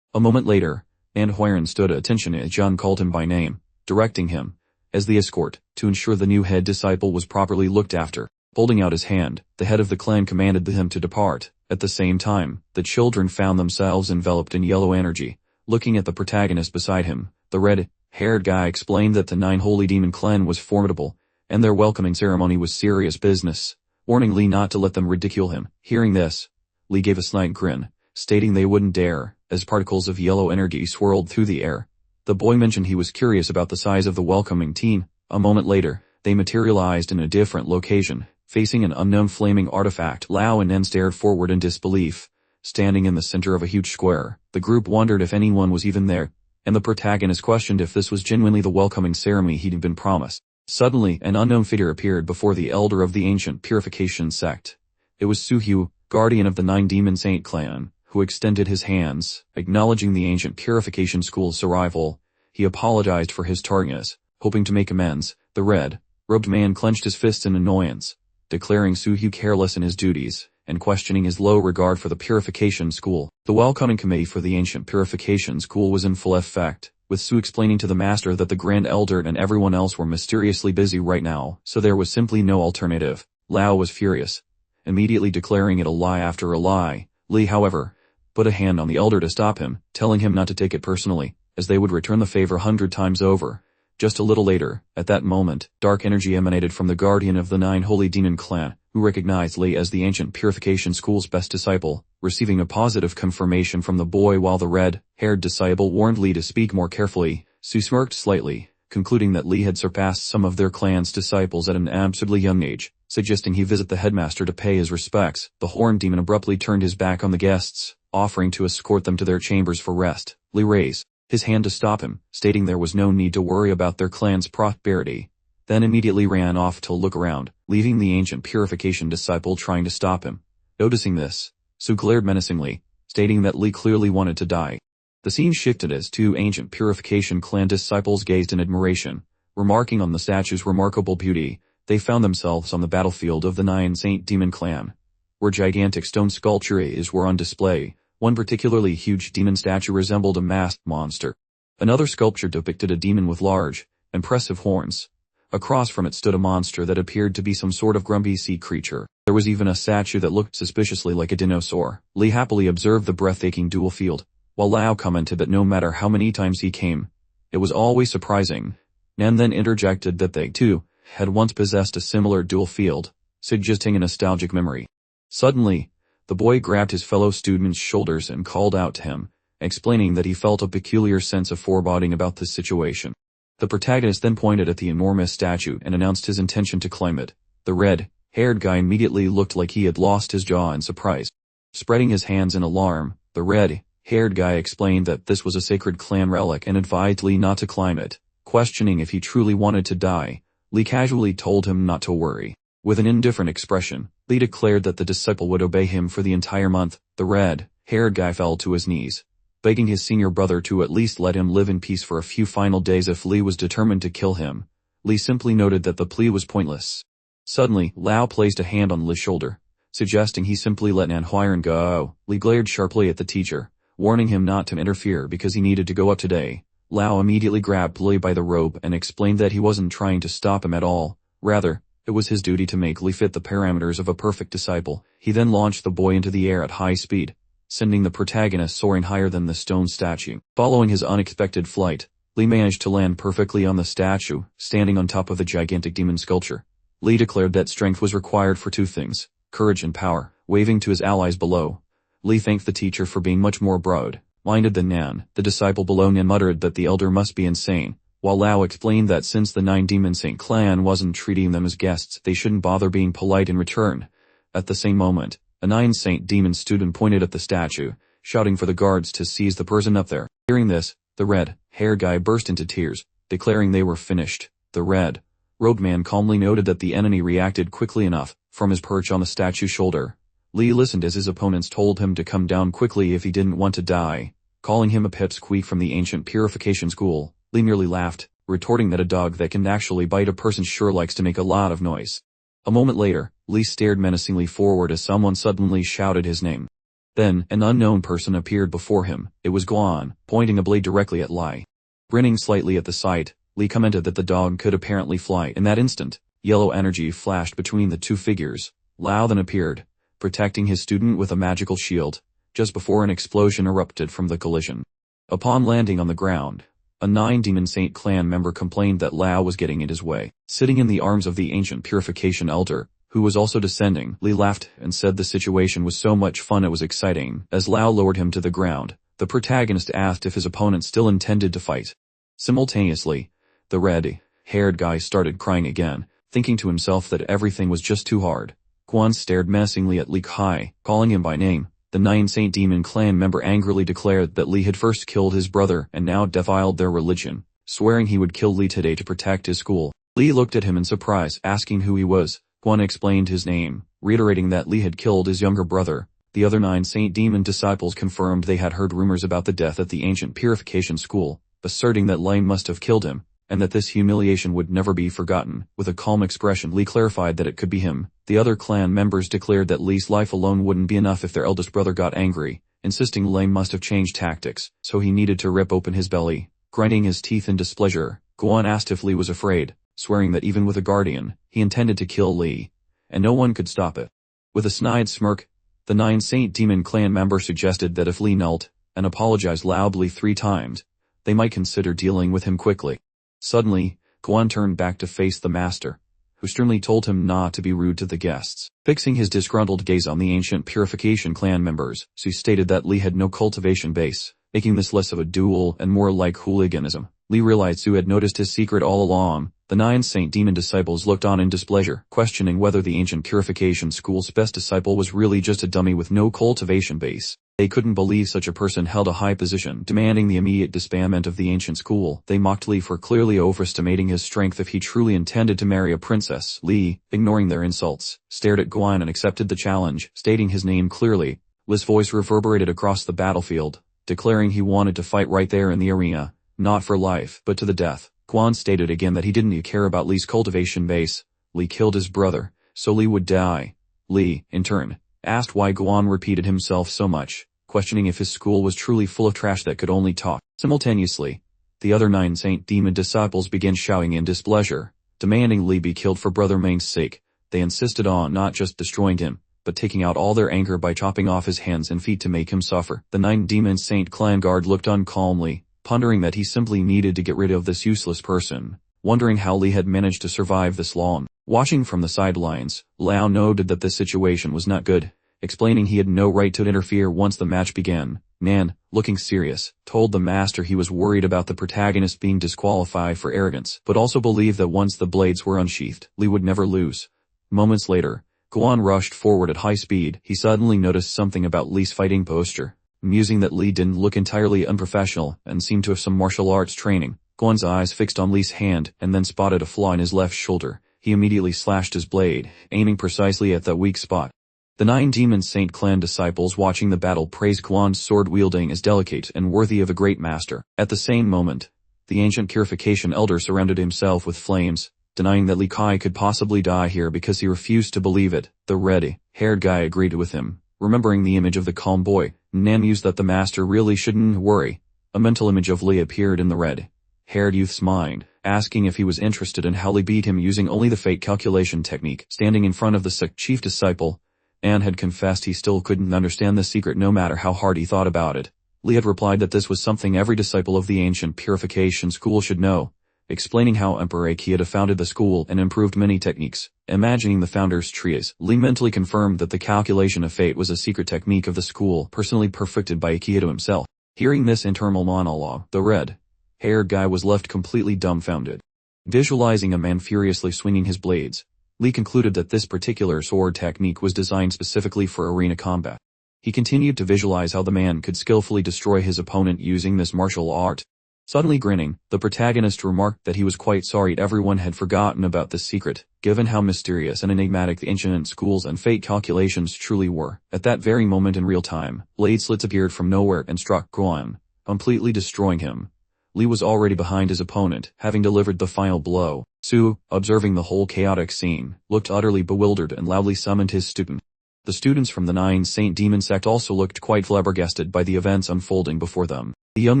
A moment later, Manhwa stood at attention as John called him by name, directing him, as the escort, to ensure the new head disciple was properly looked after. Holding out his hand, the head of the clan commanded him to depart. At the same time, the children found themselves enveloped in yellow energy. Looking at the protagonist beside him, the red-haired guy explained that the 9 holy demon clan was formidable, and their welcoming ceremony was serious business, warning Li not to let them ridicule him. Hearing this, Li gave a slight grin, stating they wouldn't dare, as particles of yellow energy swirled through the air. The boy mentioned he was curious about the size of the welcoming team. A moment later, they materialized in a different location, facing an unknown flaming artifact. Lao and Nen stared forward in disbelief. Standing in the center of a huge square, the group wondered if anyone was even there, and the protagonist questioned if this was genuinely the welcoming ceremony he'd been promised. Suddenly, an unknown figure appeared before the elder of the ancient purification sect. It was Suhyu, guardian of the 9 Demon Saint clan, who extended his hands, acknowledging the ancient purification school's arrival. He apologized for his tardiness, hoping to make amends. The red-robed man clenched his fists in annoyance, declaring Suhyu careless in his duties, and questioning his low regard for the purification school. The welcoming committee for the ancient purification school was in full effect, with Su explaining to the master that the Grand Elder and everyone else were mysteriously busy right now, so there was simply no alternative. Lao was furious, immediately declaring it a lie after a lie. Li, however, put a hand on the elder to stop him, telling him not to take it personally, as they would return the favor 100 times over. Just a little later, at that moment, dark energy emanated from the guardian of the 9 Holy Demon clan, who recognized Li as the ancient purification school's best disciple, receiving a positive confirmation from the boy while the red-haired disciple warned Li to speak more carefully. Su smirked slightly, concluding that Li had surpassed some of their clan's disciples at an absurdly young age, suggesting he visit the headmaster to pay his respects. The horned demon abruptly turned his back on the guests, offering to escort them to their chambers for rest. Li raised his hand to stop him, stating there was no need to worry about their clan's prosperity, then immediately ran off to look around, leaving the ancient purification disciple trying to stop him. Noticing this, Su glared menacingly, stating that Li clearly wanted to die. The scene shifted as 2 ancient purification clan disciples gazed in admiration. Remarking on the statue's remarkable beauty, they found themselves on the battlefield of the 9 Saint Demon clan, where gigantic stone sculptures were on display. One particularly huge demon statue resembled a masked monster. Another sculpture depicted a demon with large, impressive horns. Across from it stood a monster that appeared to be some sort of grumpy sea creature. There was even a statue that looked suspiciously like a dinosaur. Li happily observed the breathtaking dual field, while Lao commented that no matter how many times he came, it was always surprising. Nan then interjected that they, too, had once possessed a similar dual field, suggesting a nostalgic memory. Suddenly, the boy grabbed his fellow student's shoulders and called out to him, explaining that he felt a peculiar sense of foreboding about this situation. The protagonist then pointed at the enormous statue and announced his intention to climb it. The red-haired guy immediately looked like he had lost his jaw in surprise. Spreading his hands in alarm, the red-haired guy explained that this was a sacred clan relic and advised Li not to climb it. Questioning if he truly wanted to die, Li casually told him not to worry. With an indifferent expression, Li declared that the disciple would obey him for the entire month. The red-haired guy fell to his knees, begging his senior brother to at least let him live in peace for a few final days if Li was determined to kill him. Li simply noted that the plea was pointless. Suddenly, Lao placed a hand on Li's shoulder, suggesting he simply let Manhwa go. Li glared sharply at the teacher, warning him not to interfere because he needed to go up today. Lao immediately grabbed Li by the robe and explained that he wasn't trying to stop him at all. Rather, it was his duty to make Li fit the parameters of a perfect disciple. He then launched the boy into the air at high speed, sending the protagonist soaring higher than the stone statue. Following his unexpected flight, Li managed to land perfectly on the statue, standing on top of the gigantic demon sculpture. Li declared that strength was required for 2 things, courage and power. Waving to his allies below, Li thanked the teacher for being much more broad-minded than Nan. The disciple below Nan muttered that the elder must be insane, while Lao explained that since the 9 Demon Saint clan wasn't treating them as guests, they shouldn't bother being polite in return. At the same moment, a 9 Saint Demon student pointed at the statue, shouting for the guards to seize the person up there. Hearing this, the red-haired guy burst into tears, declaring they were finished. The red-robed man calmly noted that the enemy reacted quickly enough, from his perch on the statue's shoulder. Li listened as his opponents told him to come down quickly if he didn't want to die. Calling him a pipsqueak from the ancient purification school, Li merely laughed, retorting that a dog that can actually bite a person sure likes to make a lot of noise. A moment later, Li stared menacingly forward as someone suddenly shouted his name. Then, an unknown person appeared before him. It was Guan, pointing a blade directly at Li. Grinning slightly at the sight, Li commented that the dog could apparently fly. In that instant, yellow energy flashed between the 2 figures. Lao then appeared, protecting his student with a magical shield, just before an explosion erupted from the collision. Upon landing on the ground, a 9 Demon Saint clan member complained that Lao was getting in his way. Sitting in the arms of the ancient purification elder, who was also descending. Li laughed and said the situation was so much fun it was exciting. As Lao lowered him to the ground, the protagonist asked if his opponent still intended to fight. Simultaneously, the red-haired guy started crying again, thinking to himself that everything was just too hard. Guan stared menacingly at Li Kai, calling him by name. The Nine Saint Demon clan member angrily declared that Li had first killed his brother and now defiled their religion, swearing he would kill Li today to protect his school. Li looked at him in surprise, asking who he was. Guan explained his name, reiterating that Li had killed his younger brother. The other 9 Saint Demon disciples confirmed they had heard rumors about the death at the ancient purification school, asserting that Li must have killed him, and that this humiliation would never be forgotten. With a calm expression, Li clarified that it could be him. The other clan members declared that Li's life alone wouldn't be enough if their eldest brother got angry, insisting Li must have changed tactics, so he needed to rip open his belly. Grinding his teeth in displeasure, Guan asked if Li was afraid, swearing that even with a guardian, he intended to kill Li, and no one could stop it. With a snide smirk, the 9 Saint Demon clan member suggested that if Li knelt and apologized loudly 3 times, they might consider dealing with him quickly. Suddenly, Guan turned back to face the master, who sternly told him not to be rude to the guests. Fixing his disgruntled gaze on the ancient purification clan members, Su stated that Li had no cultivation base, making this less of a duel and more like hooliganism. Li realized Su had noticed his secret all along. The 9 Saint Demon disciples looked on in displeasure, questioning whether the ancient purification school's best disciple was really just a dummy with no cultivation base. They couldn't believe such a person held a high position, demanding the immediate disbandment of the ancient school. They mocked Li for clearly overestimating his strength if he truly intended to marry a princess. Li, ignoring their insults, stared at Guan and accepted the challenge, stating his name clearly. Li's voice reverberated across the battlefield, declaring he wanted to fight right there in the arena, not for life, but to the death. Guan stated again that he didn't care about Li's cultivation base. Li killed his brother, so Li would die. Li, in turn, asked why Guan repeated himself so much, questioning if his school was truly full of trash that could only talk. Simultaneously, the other 9 Saint Demon disciples began shouting in displeasure, demanding Li be killed for Brother Meng's sake. They insisted on not just destroying him, but taking out all their anger by chopping off his hands and feet to make him suffer. The 9 Demon Saint clan guard looked on calmly, pondering that he simply needed to get rid of this useless person, wondering how Li had managed to survive this long. Watching from the sidelines, Lao noted that this situation was not good, explaining he had no right to interfere once the match began. Nan, looking serious, told the master he was worried about the protagonist being disqualified for arrogance, but also believed that once the blades were unsheathed, Li would never lose. Moments later, Guan rushed forward at high speed. He suddenly noticed something about Li's fighting posture, musing that Li didn't look entirely unprofessional and seemed to have some martial arts training. Guan's eyes fixed on Li's hand and then spotted a flaw in his left shoulder. He immediately slashed his blade, aiming precisely at that weak spot. The 9 Demon Saint clan disciples watching the battle praised Guan's sword wielding as delicate and worthy of a great master. At the same moment, the ancient purification elder surrounded himself with flames, denying that Li Kai could possibly die here because he refused to believe it. The red-haired guy agreed with him, remembering the image of the calm boy. Nan mused that the master really shouldn't worry. A mental image of Li appeared in the red-haired youth's mind, asking if he was interested in how Li beat him using only the fate calculation technique. Standing in front of the sect chief disciple, An had confessed he still couldn't understand the secret no matter how hard he thought about it. Li had replied that this was something every disciple of the ancient purification school should know, explaining how Emperor Aki had founded the school and improved many techniques. Imagining the founder's treatise, Li mentally confirmed that the calculation of fate was a secret technique of the school, personally perfected by Akihito himself. Hearing this internal monologue, the red-haired guy was left completely dumbfounded. Visualizing a man furiously swinging his blades, Li concluded that this particular sword technique was designed specifically for arena combat. He continued to visualize how the man could skillfully destroy his opponent using this martial art. Suddenly grinning, the protagonist remarked that he was quite sorry everyone had forgotten about this secret, given how mysterious and enigmatic the ancient schools and fate calculations truly were. At that very moment in real time, blade slits appeared from nowhere and struck Guan, completely destroying him. Li was already behind his opponent, having delivered the final blow. Su, observing the whole chaotic scene, looked utterly bewildered and loudly summoned his student. The students from the 9 Saint Demon sect also looked quite flabbergasted by the events unfolding before them. The young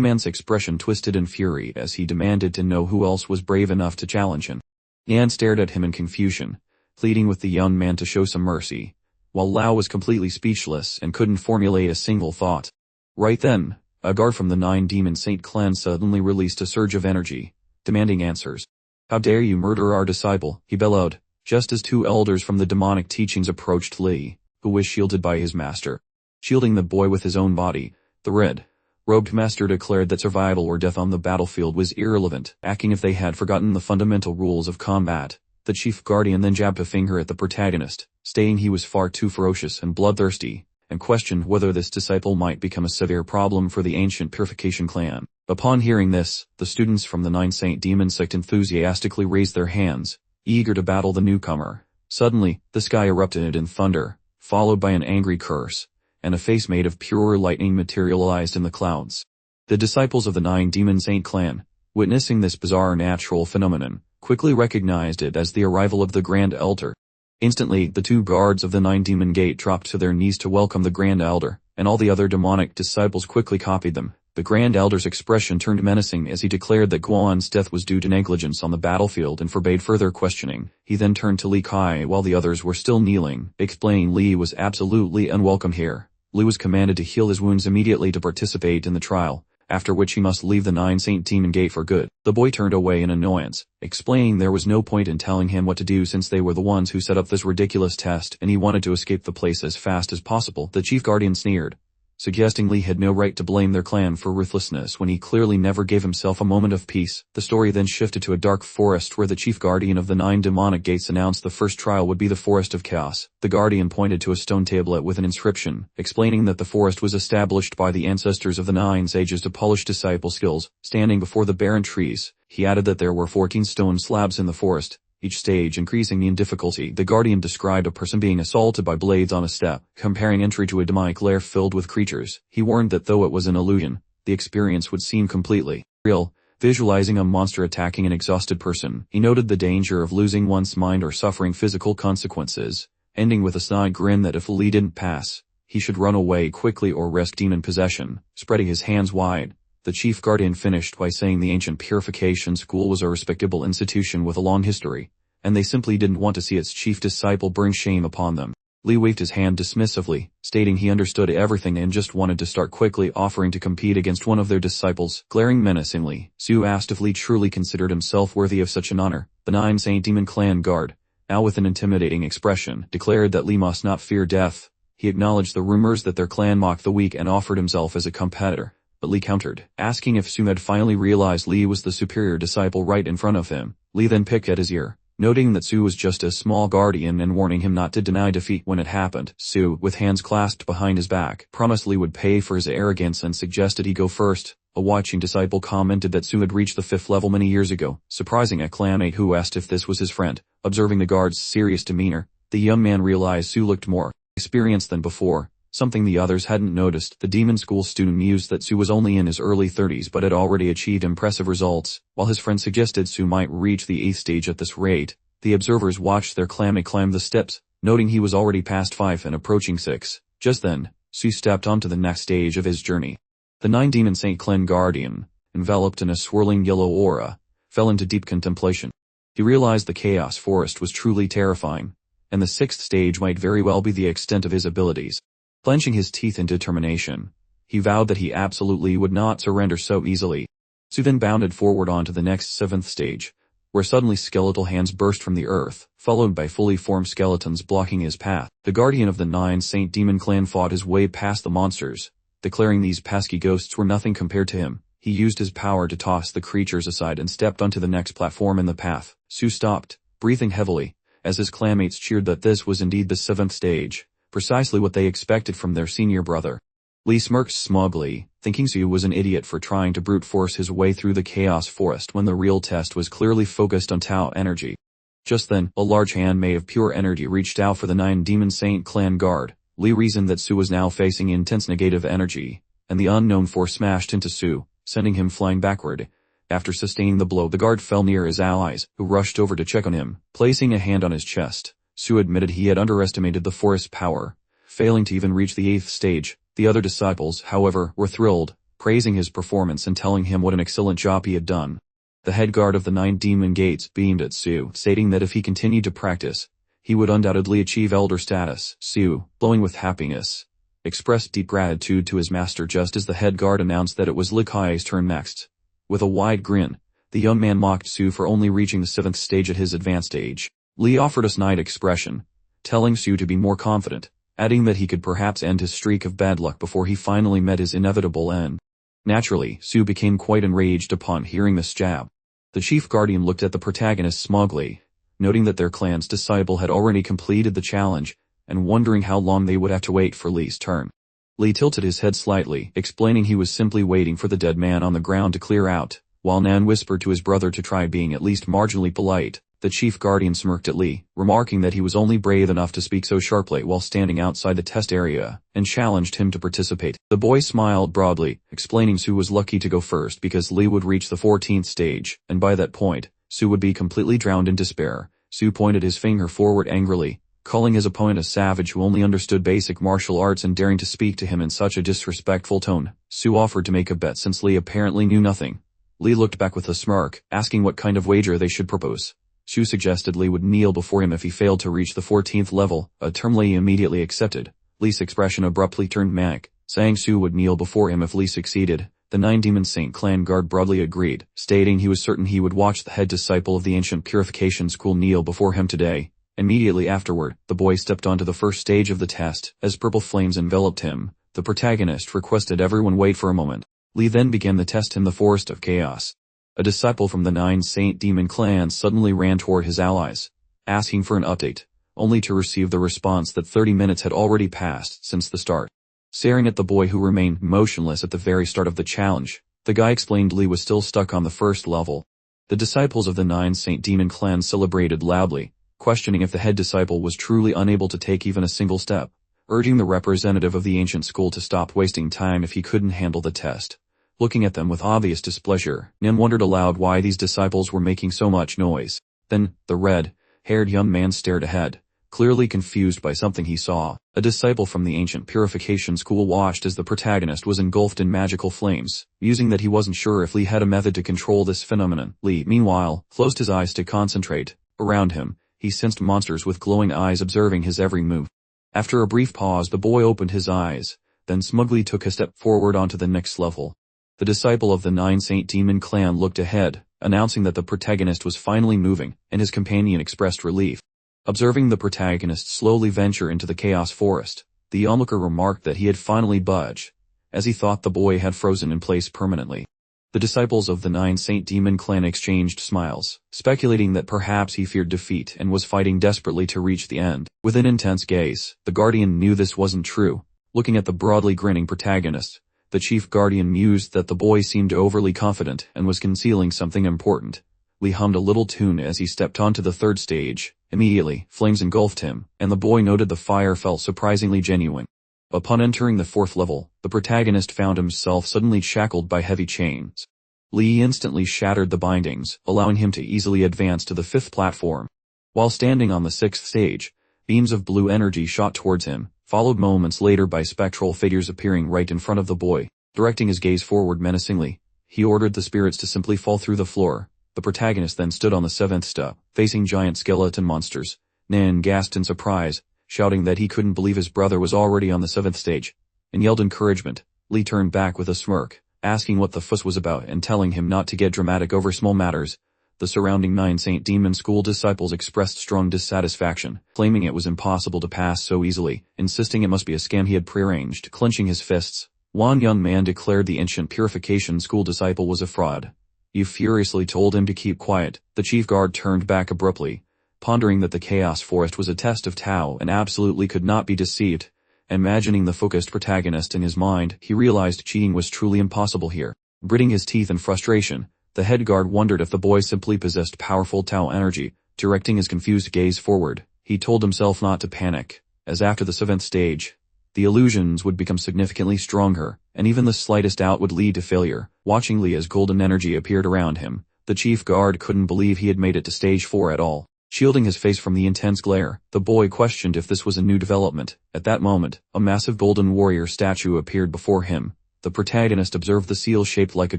man's expression twisted in fury as he demanded to know who else was brave enough to challenge him. Yan stared at him in confusion, pleading with the young man to show some mercy, while Lao was completely speechless and couldn't formulate a single thought. Right then, a guard from the 9 Demon Saint clan suddenly released a surge of energy, demanding answers. "How dare you murder our disciple?" he bellowed, just as two elders from the demonic teachings approached Li, who was shielded by his master. Shielding the boy with his own body, the red-robed master declared that survival or death on the battlefield was irrelevant, acting if they had forgotten the fundamental rules of combat. The chief guardian then jabbed a finger at the protagonist, stating he was far too ferocious and bloodthirsty, and questioned whether this disciple might become a severe problem for the ancient Purification clan. Upon hearing this, the students from the Nine Saint Demon sect enthusiastically raised their hands, eager to battle the newcomer. Suddenly, the sky erupted in thunder, followed by an angry curse, and a face made of pure lightning materialized in the clouds. The disciples of the Nine Demon Saint clan, witnessing this bizarre natural phenomenon, quickly recognized it as the arrival of the Grand Elder. Instantly, the two guards of the Nine Demon Gate dropped to their knees to welcome the Grand Elder, and all the other demonic disciples quickly copied them. The Grand Elder's expression turned menacing as he declared that Guan's death was due to negligence on the battlefield and forbade further questioning. He then turned to Li Kai while the others were still kneeling, explaining Li was absolutely unwelcome here. Li was commanded to heal his wounds immediately to participate in the trial, after which he must leave the Nine Saint Demon Gate for good. The boy turned away in annoyance, explaining there was no point in telling him what to do since they were the ones who set up this ridiculous test and he wanted to escape the place as fast as possible. The chief guardian sneered, suggesting Li had no right to blame their clan for ruthlessness when he clearly never gave himself a moment of peace. The story then shifted to a dark forest where the chief guardian of the 9 demonic gates announced the first trial would be the Forest of Chaos. The guardian pointed to a stone tablet with an inscription, explaining that the forest was established by the ancestors of the 9 sages to polish disciple skills. Standing before the barren trees, he added that there were 14 stone slabs in the forest, each stage increasing in difficulty. The guardian described a person being assaulted by blades on a step, comparing entry to a demonic lair filled with creatures. He warned that though it was an illusion, the experience would seem completely real. Visualizing a monster attacking an exhausted person, he noted the danger of losing one's mind or suffering physical consequences, ending with a snide grin that if Li didn't pass, he should run away quickly or risk demon possession. Spreading his hands wide, the chief guardian finished by saying the ancient Purification school was a respectable institution with a long history, and they simply didn't want to see its chief disciple bring shame upon them. Li waved his hand dismissively, stating he understood everything and just wanted to start quickly, offering to compete against one of their disciples. Glaring menacingly, Su asked if Li truly considered himself worthy of such an honor. The 9 Saint Demon Clan guard, now with an intimidating expression, declared that Li must not fear death. He acknowledged the rumors that their clan mocked the weak and offered himself as a competitor. But Li countered, asking if Su had finally realized Li was the superior disciple right in front of him. Li then picked at his ear, noting that Su was just a small guardian and warning him not to deny defeat when it happened. Su, with hands clasped behind his back, promised Li would pay for his arrogance and suggested he go first. A watching disciple commented that Su had reached the 5th level many years ago, surprising a clanmate who asked if this was his friend. Observing the guard's serious demeanor, the young man realized Su looked more experienced than before, something the others hadn't noticed. The demon school student mused that Su was only in his early 30s but had already achieved impressive results. While his friend suggested Su might reach the 8th stage at this rate, the observers watched their clanmate climb the steps, noting he was already past 5 and approaching 6. Just then, Su stepped onto the next stage of his journey. The 9 Demon Saint Clan guardian, enveloped in a swirling yellow aura, fell into deep contemplation. He realized the Chaos Forest was truly terrifying, and the 6th stage might very well be the extent of his abilities. Clenching his teeth in determination, he vowed that he absolutely would not surrender so easily. Su then bounded forward onto the next 7th stage, where suddenly skeletal hands burst from the earth, followed by fully formed skeletons blocking his path. The guardian of the 9 Saint Demon Clan fought his way past the monsters, declaring these pesky ghosts were nothing compared to him. He used his power to toss the creatures aside and stepped onto the next platform in the path. Su stopped, breathing heavily, as his clanmates cheered that this was indeed the 7th stage, precisely what they expected from their senior brother. Li smirked smugly, thinking Su was an idiot for trying to brute force his way through the Chaos Forest when the real test was clearly focused on Tao energy. Just then, a large hand made of pure energy reached out for the 9 Demon Saint Clan guard. Li reasoned that Su was now facing intense negative energy, and the unknown force smashed into Su, sending him flying backward. After sustaining the blow, the guard fell near his allies, who rushed over to check on him. Placing a hand on his chest, Su admitted he had underestimated the forest's power, failing to even reach the 8th stage. The other disciples, however, were thrilled, praising his performance and telling him what an excellent job he had done. The head guard of the 9 Demon Gates beamed at Su, stating that if he continued to practice, he would undoubtedly achieve elder status. Su, glowing with happiness, expressed deep gratitude to his master just as the head guard announced that it was Li Kai's turn next. With a wide grin, the young man mocked Su for only reaching the 7th stage at his advanced age. Lee offered a snide expression, telling Sue to be more confident, adding that he could perhaps end his streak of bad luck before he finally met his inevitable end. Naturally, Sue became quite enraged upon hearing this jab. The chief guardian looked at the protagonist smugly, noting that their clan's disciple had already completed the challenge, and wondering how long they would have to wait for Lee's turn. Lee tilted his head slightly, explaining he was simply waiting for the dead man on the ground to clear out, while Nan whispered to his brother to try being at least marginally polite. The chief guardian smirked at Lee, remarking that he was only brave enough to speak so sharply while standing outside the test area, and challenged him to participate. The boy smiled broadly, explaining Sue was lucky to go first because Lee would reach the 14th stage, and by that point, Sue would be completely drowned in despair. Sue pointed his finger forward angrily, calling his opponent a savage who only understood basic martial arts and daring to speak to him in such a disrespectful tone. Sue offered to make a bet since Lee apparently knew nothing. Lee looked back with a smirk, asking what kind of wager they should propose. Sue suggested Lee would kneel before him if he failed to reach the 14th level, a term Lee immediately accepted. Lee's expression abruptly turned manic, saying Sue would kneel before him if Lee succeeded. The 9 Demon Saint clan guard broadly agreed, stating he was certain he would watch the head disciple of the ancient purification school kneel before him today. Immediately afterward, the boy stepped onto the first stage of the test. As purple flames enveloped him, the protagonist requested everyone wait for a moment. Lee then began the test in the Forest of Chaos. A disciple from the 9 Saint Demon clans suddenly ran toward his allies, asking for an update, only to receive the response that 30 minutes had already passed since the start. Staring at the boy who remained motionless at the very start of the challenge, the guy explained Lee was still stuck on the first level. The disciples of the 9 Saint Demon clan celebrated loudly, questioning if the head disciple was truly unable to take even a single step, urging the representative of the ancient school to stop wasting time if he couldn't handle the test. Looking at them with obvious displeasure, Nin wondered aloud why these disciples were making so much noise. Then, the red-haired young man stared ahead, clearly confused by something he saw. A disciple from the ancient purification school watched as the protagonist was engulfed in magical flames, musing that he wasn't sure if Lee had a method to control this phenomenon. Lee, meanwhile, closed his eyes to concentrate. Around him, he sensed monsters with glowing eyes observing his every move. After a brief pause, the boy opened his eyes, then smugly took a step forward onto the next level. The disciple of the 9 Saint Demon clan looked ahead, announcing that the protagonist was finally moving, and his companion expressed relief. Observing the protagonist slowly venture into the chaos forest, the onlooker remarked that he had finally budged, as he thought the boy had frozen in place permanently. The disciples of the 9 Saint Demon clan exchanged smiles, speculating that perhaps he feared defeat and was fighting desperately to reach the end. With an intense gaze, the guardian knew this wasn't true. Looking at the broadly grinning protagonist, the chief guardian mused that the boy seemed overly confident and was concealing something important. Lee hummed a little tune as he stepped onto the 3rd stage. Immediately, flames engulfed him, and the boy noted the fire felt surprisingly genuine. Upon entering the 4th level, the protagonist found himself suddenly shackled by heavy chains. Lee instantly shattered the bindings, allowing him to easily advance to the 5th platform. While standing on the 6th stage, beams of blue energy shot towards him, followed moments later by spectral figures appearing right in front of the boy. Directing his gaze forward menacingly, he ordered the spirits to simply fall through the floor. The protagonist then stood on the 7th step, facing giant skeleton monsters. Nan gasped in surprise, shouting that he couldn't believe his brother was already on the 7th stage, and yelled encouragement. Lee turned back with a smirk, asking what the fuss was about and telling him not to get dramatic over small matters. The surrounding 9 Saint Demon school disciples expressed strong dissatisfaction, claiming it was impossible to pass so easily, insisting it must be a scam he had prearranged. Clenching his fists, one young man declared the ancient purification school disciple was a fraud. You furiously told him to keep quiet. The chief guard turned back abruptly, pondering that the chaos forest was a test of Tao and absolutely could not be deceived. Imagining the focused protagonist in his mind, he realized cheating was truly impossible here. Gritting his teeth in frustration, the head guard wondered if the boy simply possessed powerful Tao energy. Directing his confused gaze forward, he told himself not to panic, as after the 7th stage, the illusions would become significantly stronger, and even the slightest doubt would lead to failure. Watching Lee as golden energy appeared around him, the chief guard couldn't believe he had made it to stage 4 at all. Shielding his face from the intense glare, the boy questioned if this was a new development. At that moment, a massive golden warrior statue appeared before him. The protagonist observed the seal shaped like a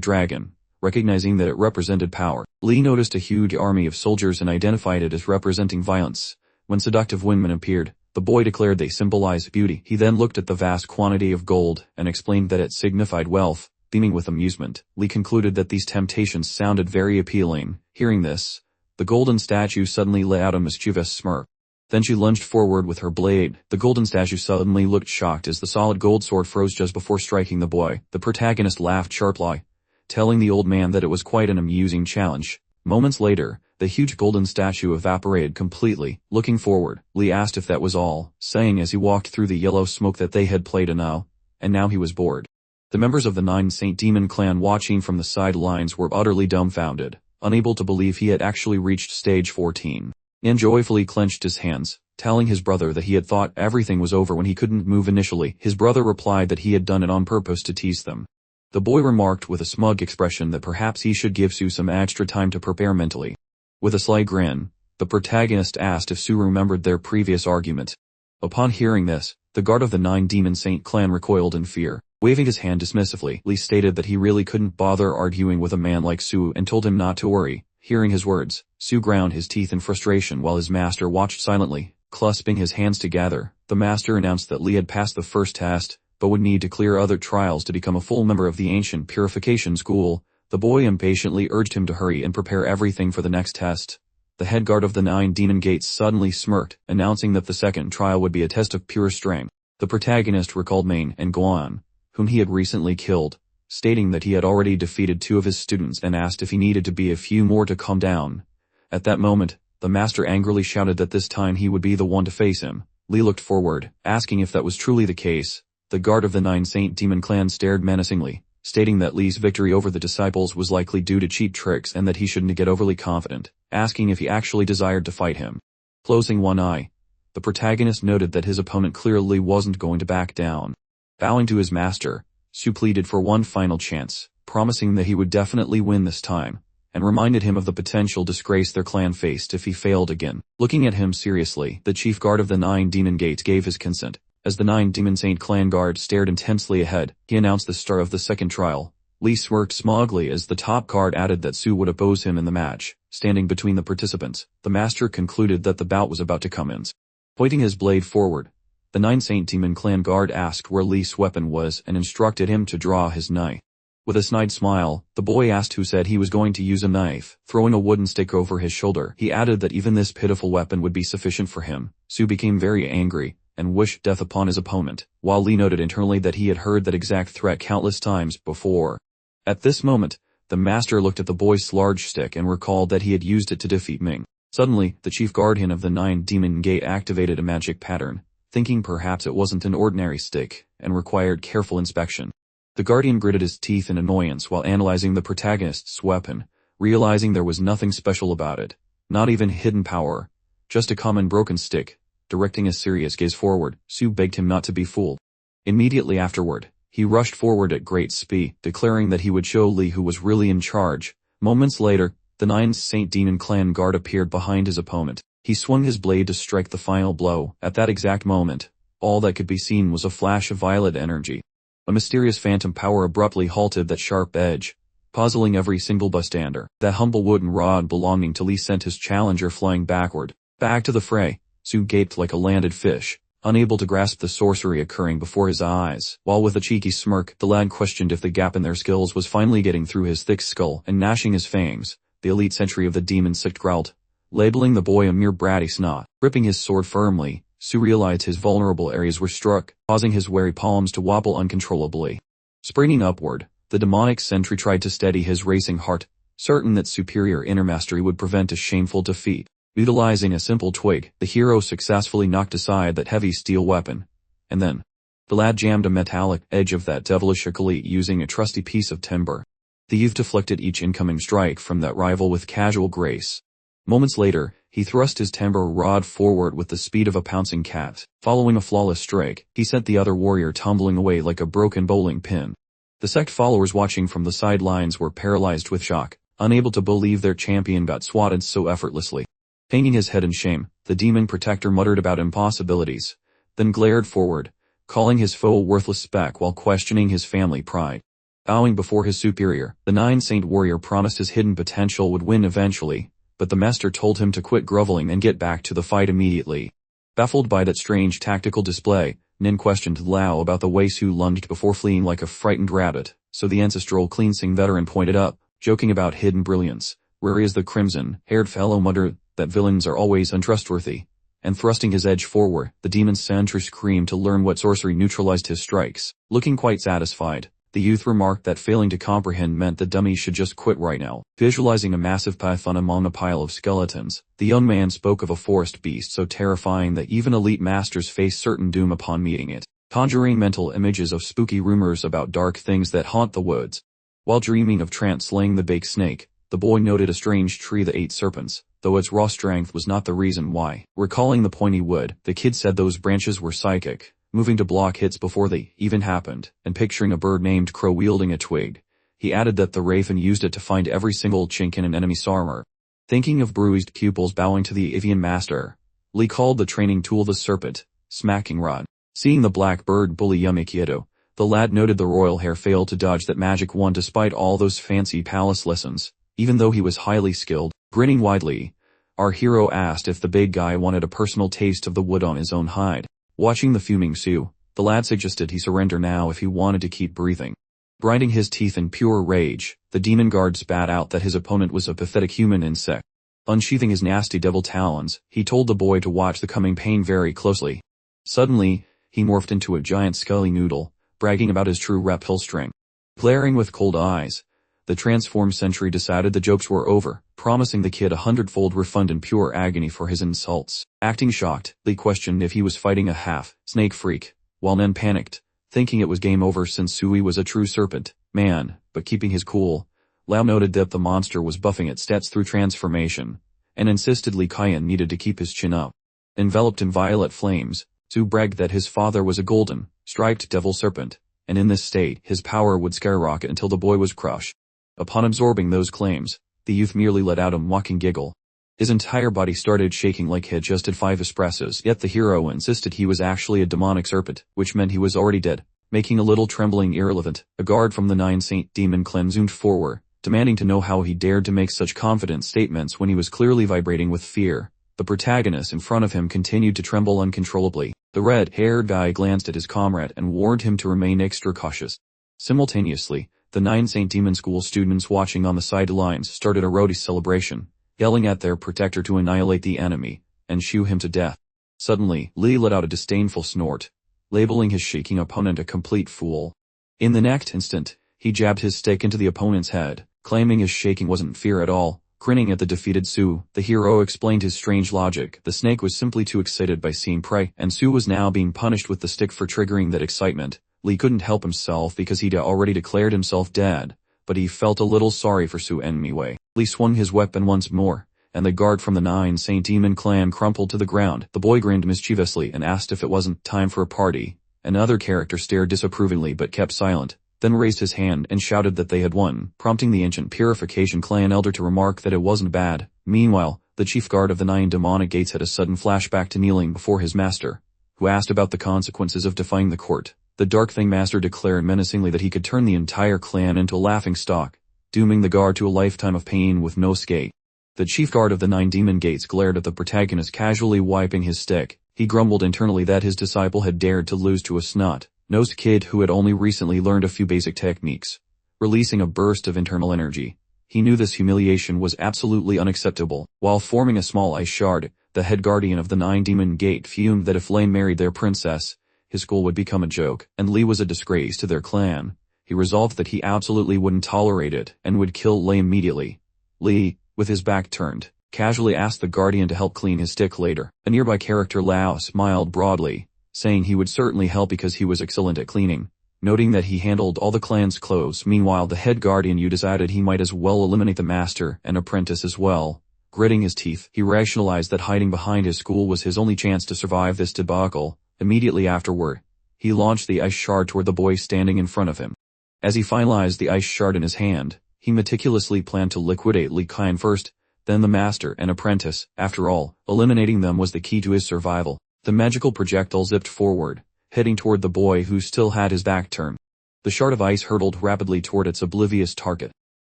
dragon, recognizing that it represented power. Lee noticed a huge army of soldiers and identified it as representing violence. When seductive women appeared, the boy declared they symbolized beauty. He then looked at the vast quantity of gold and explained that it signified wealth. Beaming with amusement, Lee concluded that these temptations sounded very appealing. Hearing this, The golden statue suddenly let out a mischievous smirk. Then she lunged forward with her blade. The golden statue suddenly looked shocked as the solid gold sword froze just before striking the boy. The protagonist laughed sharply, telling the old man that it was quite an amusing challenge. Moments later, the huge golden statue evaporated completely. Looking forward, Lee asked if that was all, saying as he walked through the yellow smoke that they had played enough, and now he was bored. The members of the Nine Saint Demon clan watching from the sidelines were utterly dumbfounded, unable to believe he had actually reached stage 14. Ian joyfully clenched his hands, telling his brother that he had thought everything was over when he couldn't move initially. His brother replied that he had done it on purpose to tease them. The boy remarked with a smug expression that perhaps he should give Sue some extra time to prepare mentally. With a sly grin, the protagonist asked if Sue remembered their previous argument. Upon hearing this, the guard of the Nine Demon Saint clan recoiled in fear. Waving his hand dismissively, Lee stated that he really couldn't bother arguing with a man like Sue and told him not to worry. Hearing his words, Sue ground his teeth in frustration while his master watched silently. Clasping his hands together, the master announced that Lee had passed the first test, but would need to clear other trials to become a full member of the ancient purification school. The boy impatiently urged him to hurry and prepare everything for the next test. The head guard of the 9 demon gates suddenly smirked, announcing that the second trial would be a test of pure strength. The protagonist recalled Main and Guan, whom he had recently killed, stating that he had already defeated 2 of his students and asked if he needed to be a few more to calm down. At that moment, the master angrily shouted that this time he would be the one to face him. Lee looked forward, asking if that was truly the case. The guard of the 9 Saint Demon clan stared menacingly, stating that Lee's victory over the disciples was likely due to cheap tricks and that he shouldn't get overly confident, asking if he actually desired to fight him. Closing one eye, the protagonist noted that his opponent clearly wasn't going to back down. Bowing to his master, Sue pleaded for one final chance, promising that he would definitely win this time, and reminded him of the potential disgrace their clan faced if he failed again. Looking at him seriously, the chief guard of the 9 demon gates gave his consent. As the 9 demon saint clan guard stared intensely ahead, he announced the start of the second trial. Lee smirked smugly as the top guard added that Sue would oppose him in the match. Standing between the participants, the master concluded that the bout was about to commence. Pointing his blade forward, the 9 Saint Demon clan guard asked where Lee's weapon was and instructed him to draw his knife. With a snide smile, the boy asked who said he was going to use a knife. Throwing a wooden stick over his shoulder, he added that even this pitiful weapon would be sufficient for him. Sue became very angry and wished death upon his opponent, while Lee noted internally that he had heard that exact threat countless times before. At this moment, the master looked at the boy's large stick and recalled that he had used it to defeat Ming. Suddenly, the chief guardian of the 9 demon gate activated a magic pattern, thinking perhaps it wasn't an ordinary stick, and required careful inspection. The guardian gritted his teeth in annoyance while analyzing the protagonist's weapon, realizing there was nothing special about it, not even hidden power, just a common broken stick. Directing a serious gaze forward, Sue begged him not to be fooled. Immediately afterward, he rushed forward at great speed, declaring that he would show Lee who was really in charge. Moments later, the 9 Saint Demon clan guard appeared behind his opponent. He swung his blade to strike the final blow. At that exact moment, all that could be seen was a flash of violet energy. A mysterious phantom power abruptly halted that sharp edge, puzzling every single bystander. That humble wooden rod belonging to Lee sent his challenger flying backward. Back to the fray, Sue gaped like a landed fish, unable to grasp the sorcery occurring before his eyes. While with a cheeky smirk, the lad questioned if the gap in their skills was finally getting through his thick skull, and gnashing his fangs, the elite sentry of the demon sect growled, labeling the boy a mere bratty snot. Gripping his sword firmly, Sue realized his vulnerable areas were struck, causing his wary palms to wobble uncontrollably. Springing upward, the demonic sentry tried to steady his racing heart, certain that superior inner mastery would prevent a shameful defeat. Utilizing a simple twig, the hero successfully knocked aside that heavy steel weapon. And then, the lad jammed a metallic edge of that devilish acolyte using a trusty piece of timber. The youth deflected each incoming strike from that rival with casual grace. Moments later, he thrust his timber rod forward with the speed of a pouncing cat. Following a flawless strike, he sent the other warrior tumbling away like a broken bowling pin. The sect followers watching from the sidelines were paralyzed with shock, unable to believe their champion got swatted so effortlessly. Hanging his head in shame, the demon protector muttered about impossibilities, then glared forward, calling his foe a worthless speck while questioning his family pride. Bowing before his superior, the 9 Saint warrior promised his hidden potential would win eventually, but the master told him to quit groveling and get back to the fight immediately. Baffled by that strange tactical display, Nin questioned Lao about the way Sue lunged before fleeing like a frightened rabbit, so the ancestral cleansing veteran pointed up, joking about hidden brilliance. whereas the crimson-haired fellow muttered that villains are always untrustworthy. And thrusting his edge forward, the demon sentry screamed to learn what sorcery neutralized his strikes. Looking quite satisfied, the youth remarked that failing to comprehend meant the dummy should just quit right now. Visualizing a massive python among a pile of skeletons, the young man spoke of a forest beast so terrifying that even elite masters face certain doom upon meeting it, conjuring mental images of spooky rumors about dark things that haunt the woods. While dreaming of Trant slaying the big snake, the boy noted a strange tree that ate serpents, though its raw strength was not the reason why. Recalling the pointy wood, the kid said those branches were psychic, moving to block hits before they even happened, and picturing a bird named Crow wielding a twig. He added that the raven used it to find every single chink in an enemy's armor. Thinking of bruised pupils bowing to the avian master, Lee called the training tool the serpent, smacking rod. Seeing the black bird bully Yamikieto, the lad noted the royal hair failed to dodge that magic wand despite all those fancy palace lessons, even though he was highly skilled. Grinning widely, our hero asked if the big guy wanted a personal taste of the wood on his own hide. Watching the fuming Sue, the lad suggested he surrender now if he wanted to keep breathing. Grinding his teeth in pure rage, the demon guard spat out that his opponent was a pathetic human insect. Unsheathing his nasty devil talons, he told the boy to watch the coming pain very closely. Suddenly, he morphed into a giant scully noodle, bragging about his true reptile strength. Glaring with cold eyes, the transformed sentry decided the jokes were over, promising the kid 100-fold refund in pure agony for his insults. Acting shocked, Lee questioned if he was fighting a half-snake freak, while Nen panicked, thinking it was game over since Sui was a true serpent man, but keeping his cool. Lao noted that the monster was buffing its stats through transformation, and insisted Li Kaiyan needed to keep his chin up. Enveloped in violet flames, Su bragged that his father was a golden, striped devil serpent, and in this state his power would skyrocket until the boy was crushed. Upon absorbing those claims, the youth merely let out a mocking giggle. His entire body started shaking like he had just had 5 espressos, yet the hero insisted he was actually a demonic serpent, which meant he was already dead. Making a little trembling irrelevant, a guard from the 9 Saint Demon clan zoomed forward, demanding to know how he dared to make such confident statements when he was clearly vibrating with fear. The protagonist in front of him continued to tremble uncontrollably. The red-haired guy glanced at his comrade and warned him to remain extra cautious. Simultaneously, the 9 Saint Demon School students watching on the sidelines started a rowdy celebration, yelling at their protector to annihilate the enemy and shoo him to death. Suddenly, Lee let out a disdainful snort, labeling his shaking opponent a complete fool. In the next instant, he jabbed his stick into the opponent's head, claiming his shaking wasn't fear at all. Grinning at the defeated Su, the hero explained his strange logic. The snake was simply too excited by seeing prey, and Su was now being punished with the stick for triggering that excitement. Lee couldn't help himself because he'd already declared himself dead, but he felt a little sorry for Su anyway. Lee swung his weapon once more, and the guard from the 9 Saint Demon clan crumpled to the ground. The boy grinned mischievously and asked if it wasn't time for a party. Another character stared disapprovingly but kept silent, then raised his hand and shouted that they had won, prompting the ancient Purification clan elder to remark that it wasn't bad. Meanwhile, the chief guard of the 9 demonic gates had a sudden flashback to kneeling before his master, who asked about the consequences of defying the court. The Dark Thing Master declared menacingly that he could turn the entire clan into a laughingstock, dooming the guard to a lifetime of pain with no escape. The chief guard of the 9 demon gates glared at the protagonist casually wiping his stick. He grumbled internally that his disciple had dared to lose to a snot-nosed kid who had only recently learned a few basic techniques. Releasing a burst of internal energy, he knew this humiliation was absolutely unacceptable. While forming a small ice shard, the head guardian of the 9 demon gate fumed that if Lane married their princess, his school would become a joke, and Lee was a disgrace to their clan. He resolved that he absolutely wouldn't tolerate it, and would kill Lee immediately. Lee, with his back turned, casually asked the guardian to help clean his stick later. A nearby character Lao smiled broadly, saying he would certainly help because he was excellent at cleaning, noting that he handled all the clan's clothes. Meanwhile, the head guardian decided he might as well eliminate the master and apprentice as well. Gritting his teeth, he rationalized that hiding behind his school was his only chance to survive this debacle. Immediately afterward, he launched the ice shard toward the boy standing in front of him. As he finalized the ice shard in his hand, he meticulously planned to liquidate Li Kaiyan first, then the master and apprentice. After all, eliminating them was the key to his survival. The magical projectile zipped forward, heading toward the boy who still had his back turned. The shard of ice hurtled rapidly toward its oblivious target.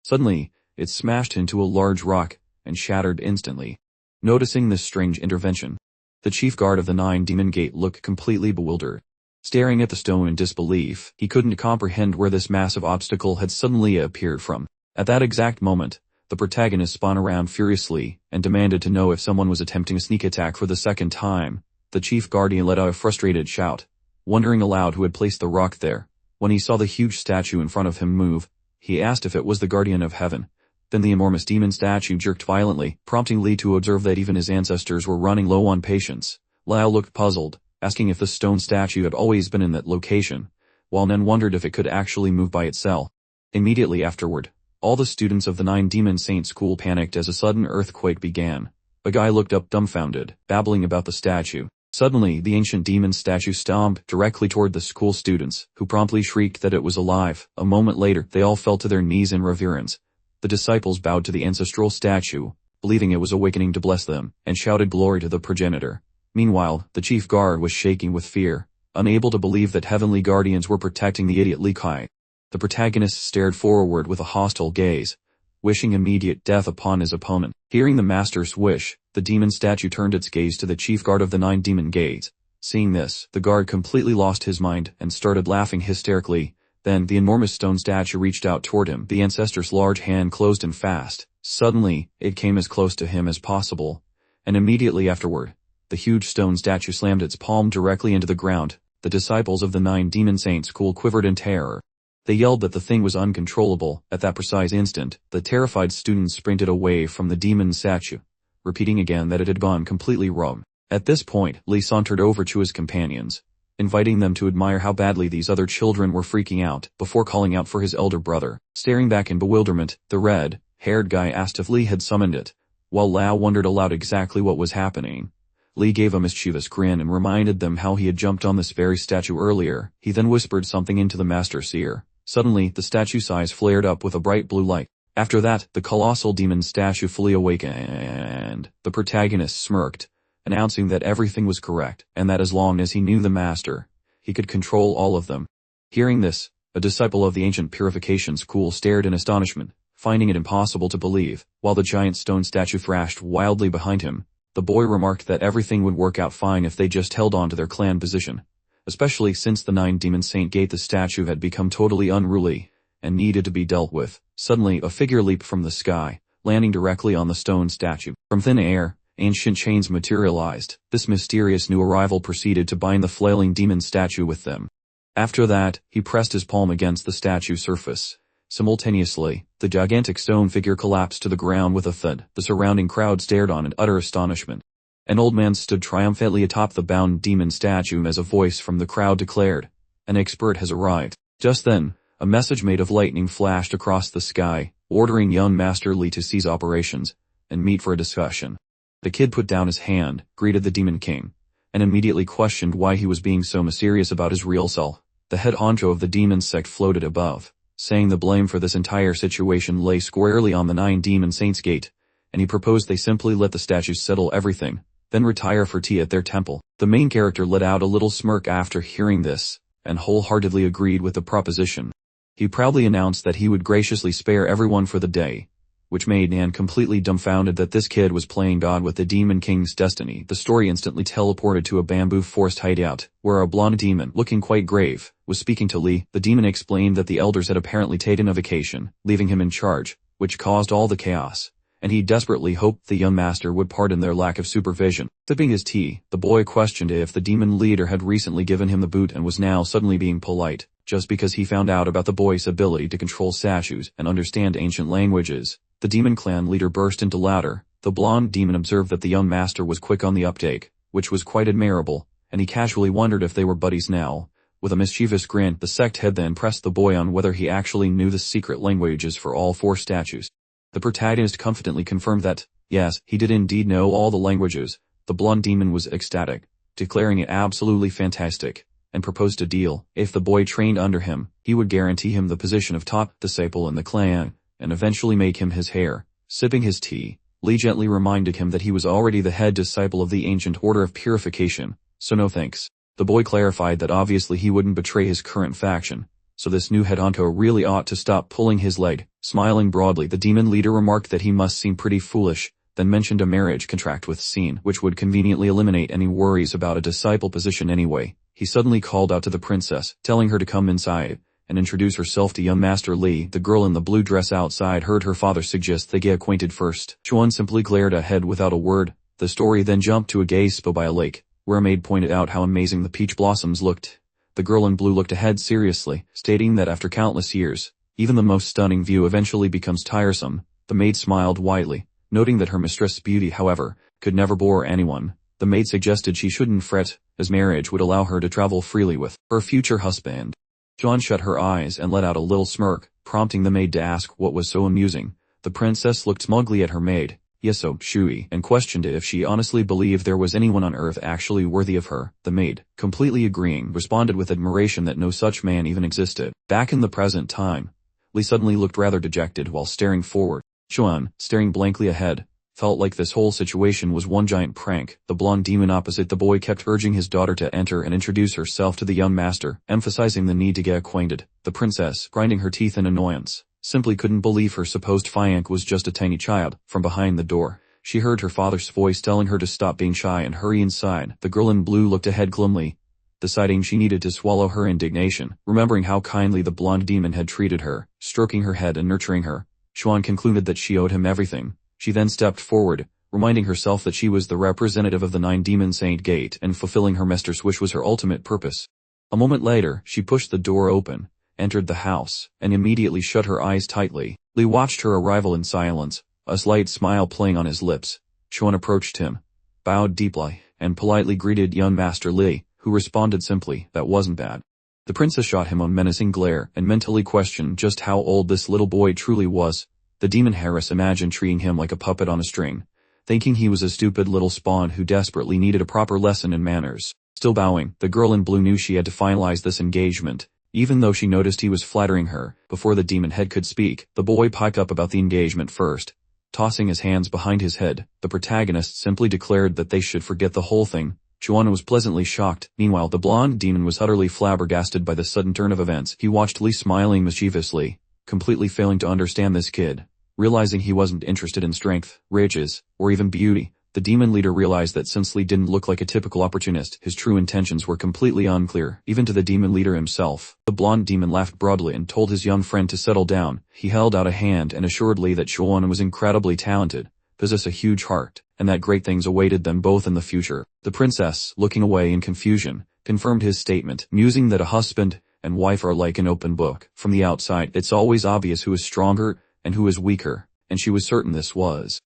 Suddenly, it smashed into a large rock and shattered instantly. Noticing this strange intervention, the chief guard of the 9 demon gate looked completely bewildered. Staring at the stone in disbelief, he couldn't comprehend where this massive obstacle had suddenly appeared from. At that exact moment, The protagonist spun around furiously and demanded to know if someone was attempting a sneak attack for the second time. The chief guardian let out a frustrated shout, wondering aloud who had placed the rock there. When he saw the huge statue in front of him move, he asked if it was the guardian of heaven. Then the enormous demon statue jerked violently, prompting Li to observe that even his ancestors were running low on patience. Lao looked puzzled, asking if the stone statue had always been in that location, while Nen wondered if it could actually move by itself. Immediately afterward, all the students of the 9 Demon Saint School panicked as a sudden earthquake began. A guy looked up dumbfounded, babbling about the statue. Suddenly, the ancient demon statue stomped directly toward the school students, who promptly shrieked that it was alive. A moment later, they all fell to their knees in reverence. The disciples bowed to the ancestral statue, believing it was awakening to bless them, and shouted glory to the progenitor. Meanwhile, the chief guard was shaking with fear, unable to believe that heavenly guardians were protecting the idiot Li Kai. The protagonist stared forward with a hostile gaze, wishing immediate death upon his opponent. Hearing the master's wish, the demon statue turned its gaze to the chief guard of the 9 demon gates. Seeing this, the guard completely lost his mind and started laughing hysterically. Then, the enormous stone statue reached out toward him. The ancestor's large hand closed in fast. Suddenly, it came as close to him as possible, and immediately afterward, the huge stone statue slammed its palm directly into the ground. The disciples of the 9 Demon Saint School quivered in terror. They yelled that the thing was uncontrollable. At that precise instant, the terrified students sprinted away from the demon statue, repeating again that it had gone completely wrong. At this point, Li sauntered over to his companions, inviting them to admire how badly these other children were freaking out, before calling out for his elder brother. Staring back in bewilderment, the red-haired guy asked if Li had summoned it, while Lao wondered aloud exactly what was happening. Li gave a mischievous grin and reminded them how he had jumped on this very statue earlier. He then whispered something into the master's ear. Suddenly, the statue's eyes flared up with a bright blue light. After that, the colossal demon statue fully awakened. The protagonist smirked, announcing that everything was correct, and that as long as he knew the master, he could control all of them. Hearing this, a disciple of the ancient purification school stared in astonishment, finding it impossible to believe. While the giant stone statue thrashed wildly behind him, the boy remarked that everything would work out fine if they just held on to their clan position. Especially since the 9 Demon Saint Gate, the statue had become totally unruly and needed to be dealt with. Suddenly, a figure leaped from the sky, landing directly on the stone statue. From thin air, ancient chains materialized. This mysterious new arrival proceeded to bind the flailing demon statue with them. After that, he pressed his palm against the statue's surface. Simultaneously, the gigantic stone figure collapsed to the ground with a thud. The surrounding crowd stared on in utter astonishment. An old man stood triumphantly atop the bound demon statue as a voice from the crowd declared, "An expert has arrived." Just then, a message made of lightning flashed across the sky, ordering young Master Li to cease operations and meet for a discussion. The kid put down his hand, greeted the Demon King, and immediately questioned why he was being so mysterious about his real self. The head honcho of the demon sect floated above, saying the blame for this entire situation lay squarely on the 9 Demon Saints Gate, and he proposed they simply let the statues settle everything, then retire for tea at their temple. The main character let out a little smirk after hearing this, and wholeheartedly agreed with the proposition. He proudly announced that he would graciously spare everyone for the day, which made Nan completely dumbfounded that this kid was playing God with the Demon King's destiny. The story instantly teleported to a bamboo forest hideout, where a blonde demon, looking quite grave, was speaking to Li. The demon explained that the elders had apparently taken a vacation, leaving him in charge, which caused all the chaos, and he desperately hoped the young master would pardon their lack of supervision. Sipping his tea, the boy questioned if the demon leader had recently given him the boot and was now suddenly being polite, just because he found out about the boy's ability to control statues and understand ancient languages. The demon clan leader burst into laughter. The blonde demon observed that the young master was quick on the uptake, which was quite admirable, and he casually wondered if they were buddies now. With a mischievous grin, the sect head then pressed the boy on whether he actually knew the secret languages for all 4 statues. The protagonist confidently confirmed that, yes, he did indeed know all the languages. The blonde demon was ecstatic, declaring it absolutely fantastic, and proposed a deal. If the boy trained under him, he would guarantee him the position of top disciple in the clan, and eventually make him his heir. Sipping his tea, Li gently reminded him that he was already the head disciple of the ancient order of purification, so no thanks. The boy clarified that obviously he wouldn't betray his current faction, so this new head honcho really ought to stop pulling his leg. Smiling broadly, the demon leader remarked that he must seem pretty foolish, then mentioned a marriage contract with Scene, which would conveniently eliminate any worries about a disciple position anyway. He suddenly called out to the princess, telling her to come inside, and introduce herself to young Master Li. The girl in the blue dress outside heard her father suggest they get acquainted first. Chuan simply glared ahead without a word. The story then jumped to a gay spa by a lake, where a maid pointed out how amazing the peach blossoms looked. The girl in blue looked ahead seriously, stating that after countless years, even the most stunning view eventually becomes tiresome. The maid smiled widely, noting that her mistress' beauty, however, could never bore anyone. The maid suggested she shouldn't fret, as marriage would allow her to travel freely with her future husband. Chuan shut her eyes and let out a little smirk, prompting the maid to ask what was so amusing. The princess looked smugly at her maid, Yeso Shui, and questioned if she honestly believed there was anyone on earth actually worthy of her. The maid, completely agreeing, responded with admiration that no such man even existed. Back in the present time, Li suddenly looked rather dejected while staring forward. Chuan, staring blankly ahead, felt like this whole situation was one giant prank. The blonde demon opposite the boy kept urging his daughter to enter and introduce herself to the young master, emphasizing the need to get acquainted. The princess, grinding her teeth in annoyance, simply couldn't believe her supposed fiancé was just a tiny child. From behind the door, she heard her father's voice telling her to stop being shy and hurry inside. The girl in blue looked ahead glumly, deciding she needed to swallow her indignation. Remembering how kindly the blonde demon had treated her, stroking her head and nurturing her, Chuan concluded that she owed him everything. She then stepped forward, reminding herself that she was the representative of the 9 Demon Saint Gate and fulfilling her master's wish was her ultimate purpose. A moment later, she pushed the door open, entered the house, and immediately shut her eyes tightly. Li watched her arrival in silence, a slight smile playing on his lips. Chuan approached him, bowed deeply, and politely greeted young Master Li, who responded simply, "That wasn't bad." The princess shot him a menacing glare and mentally questioned just how old this little boy truly was. The demon Harris imagined treating him like a puppet on a string, thinking he was a stupid little spawn who desperately needed a proper lesson in manners. Still bowing, the girl in blue knew she had to finalize this engagement, even though she noticed he was flattering her. Before the demon head could speak, the boy piped up about the engagement first. Tossing his hands behind his head, the protagonist simply declared that they should forget the whole thing. Chuan was pleasantly shocked. Meanwhile, the blonde demon was utterly flabbergasted by the sudden turn of events. He watched Li smiling mischievously, completely failing to understand this kid. Realizing he wasn't interested in strength, riches, or even beauty, the demon leader realized that since Li didn't look like a typical opportunist, his true intentions were completely unclear, even to the demon leader himself. The blonde demon laughed broadly and told his young friend to settle down. He held out a hand and assured Li that Chuan was incredibly talented, possessed a huge heart, and that great things awaited them both in the future. The princess, looking away in confusion, confirmed his statement, musing that a husband and wife are like an open book. From the outside, it's always obvious who is stronger and who is weaker, and she was certain this was.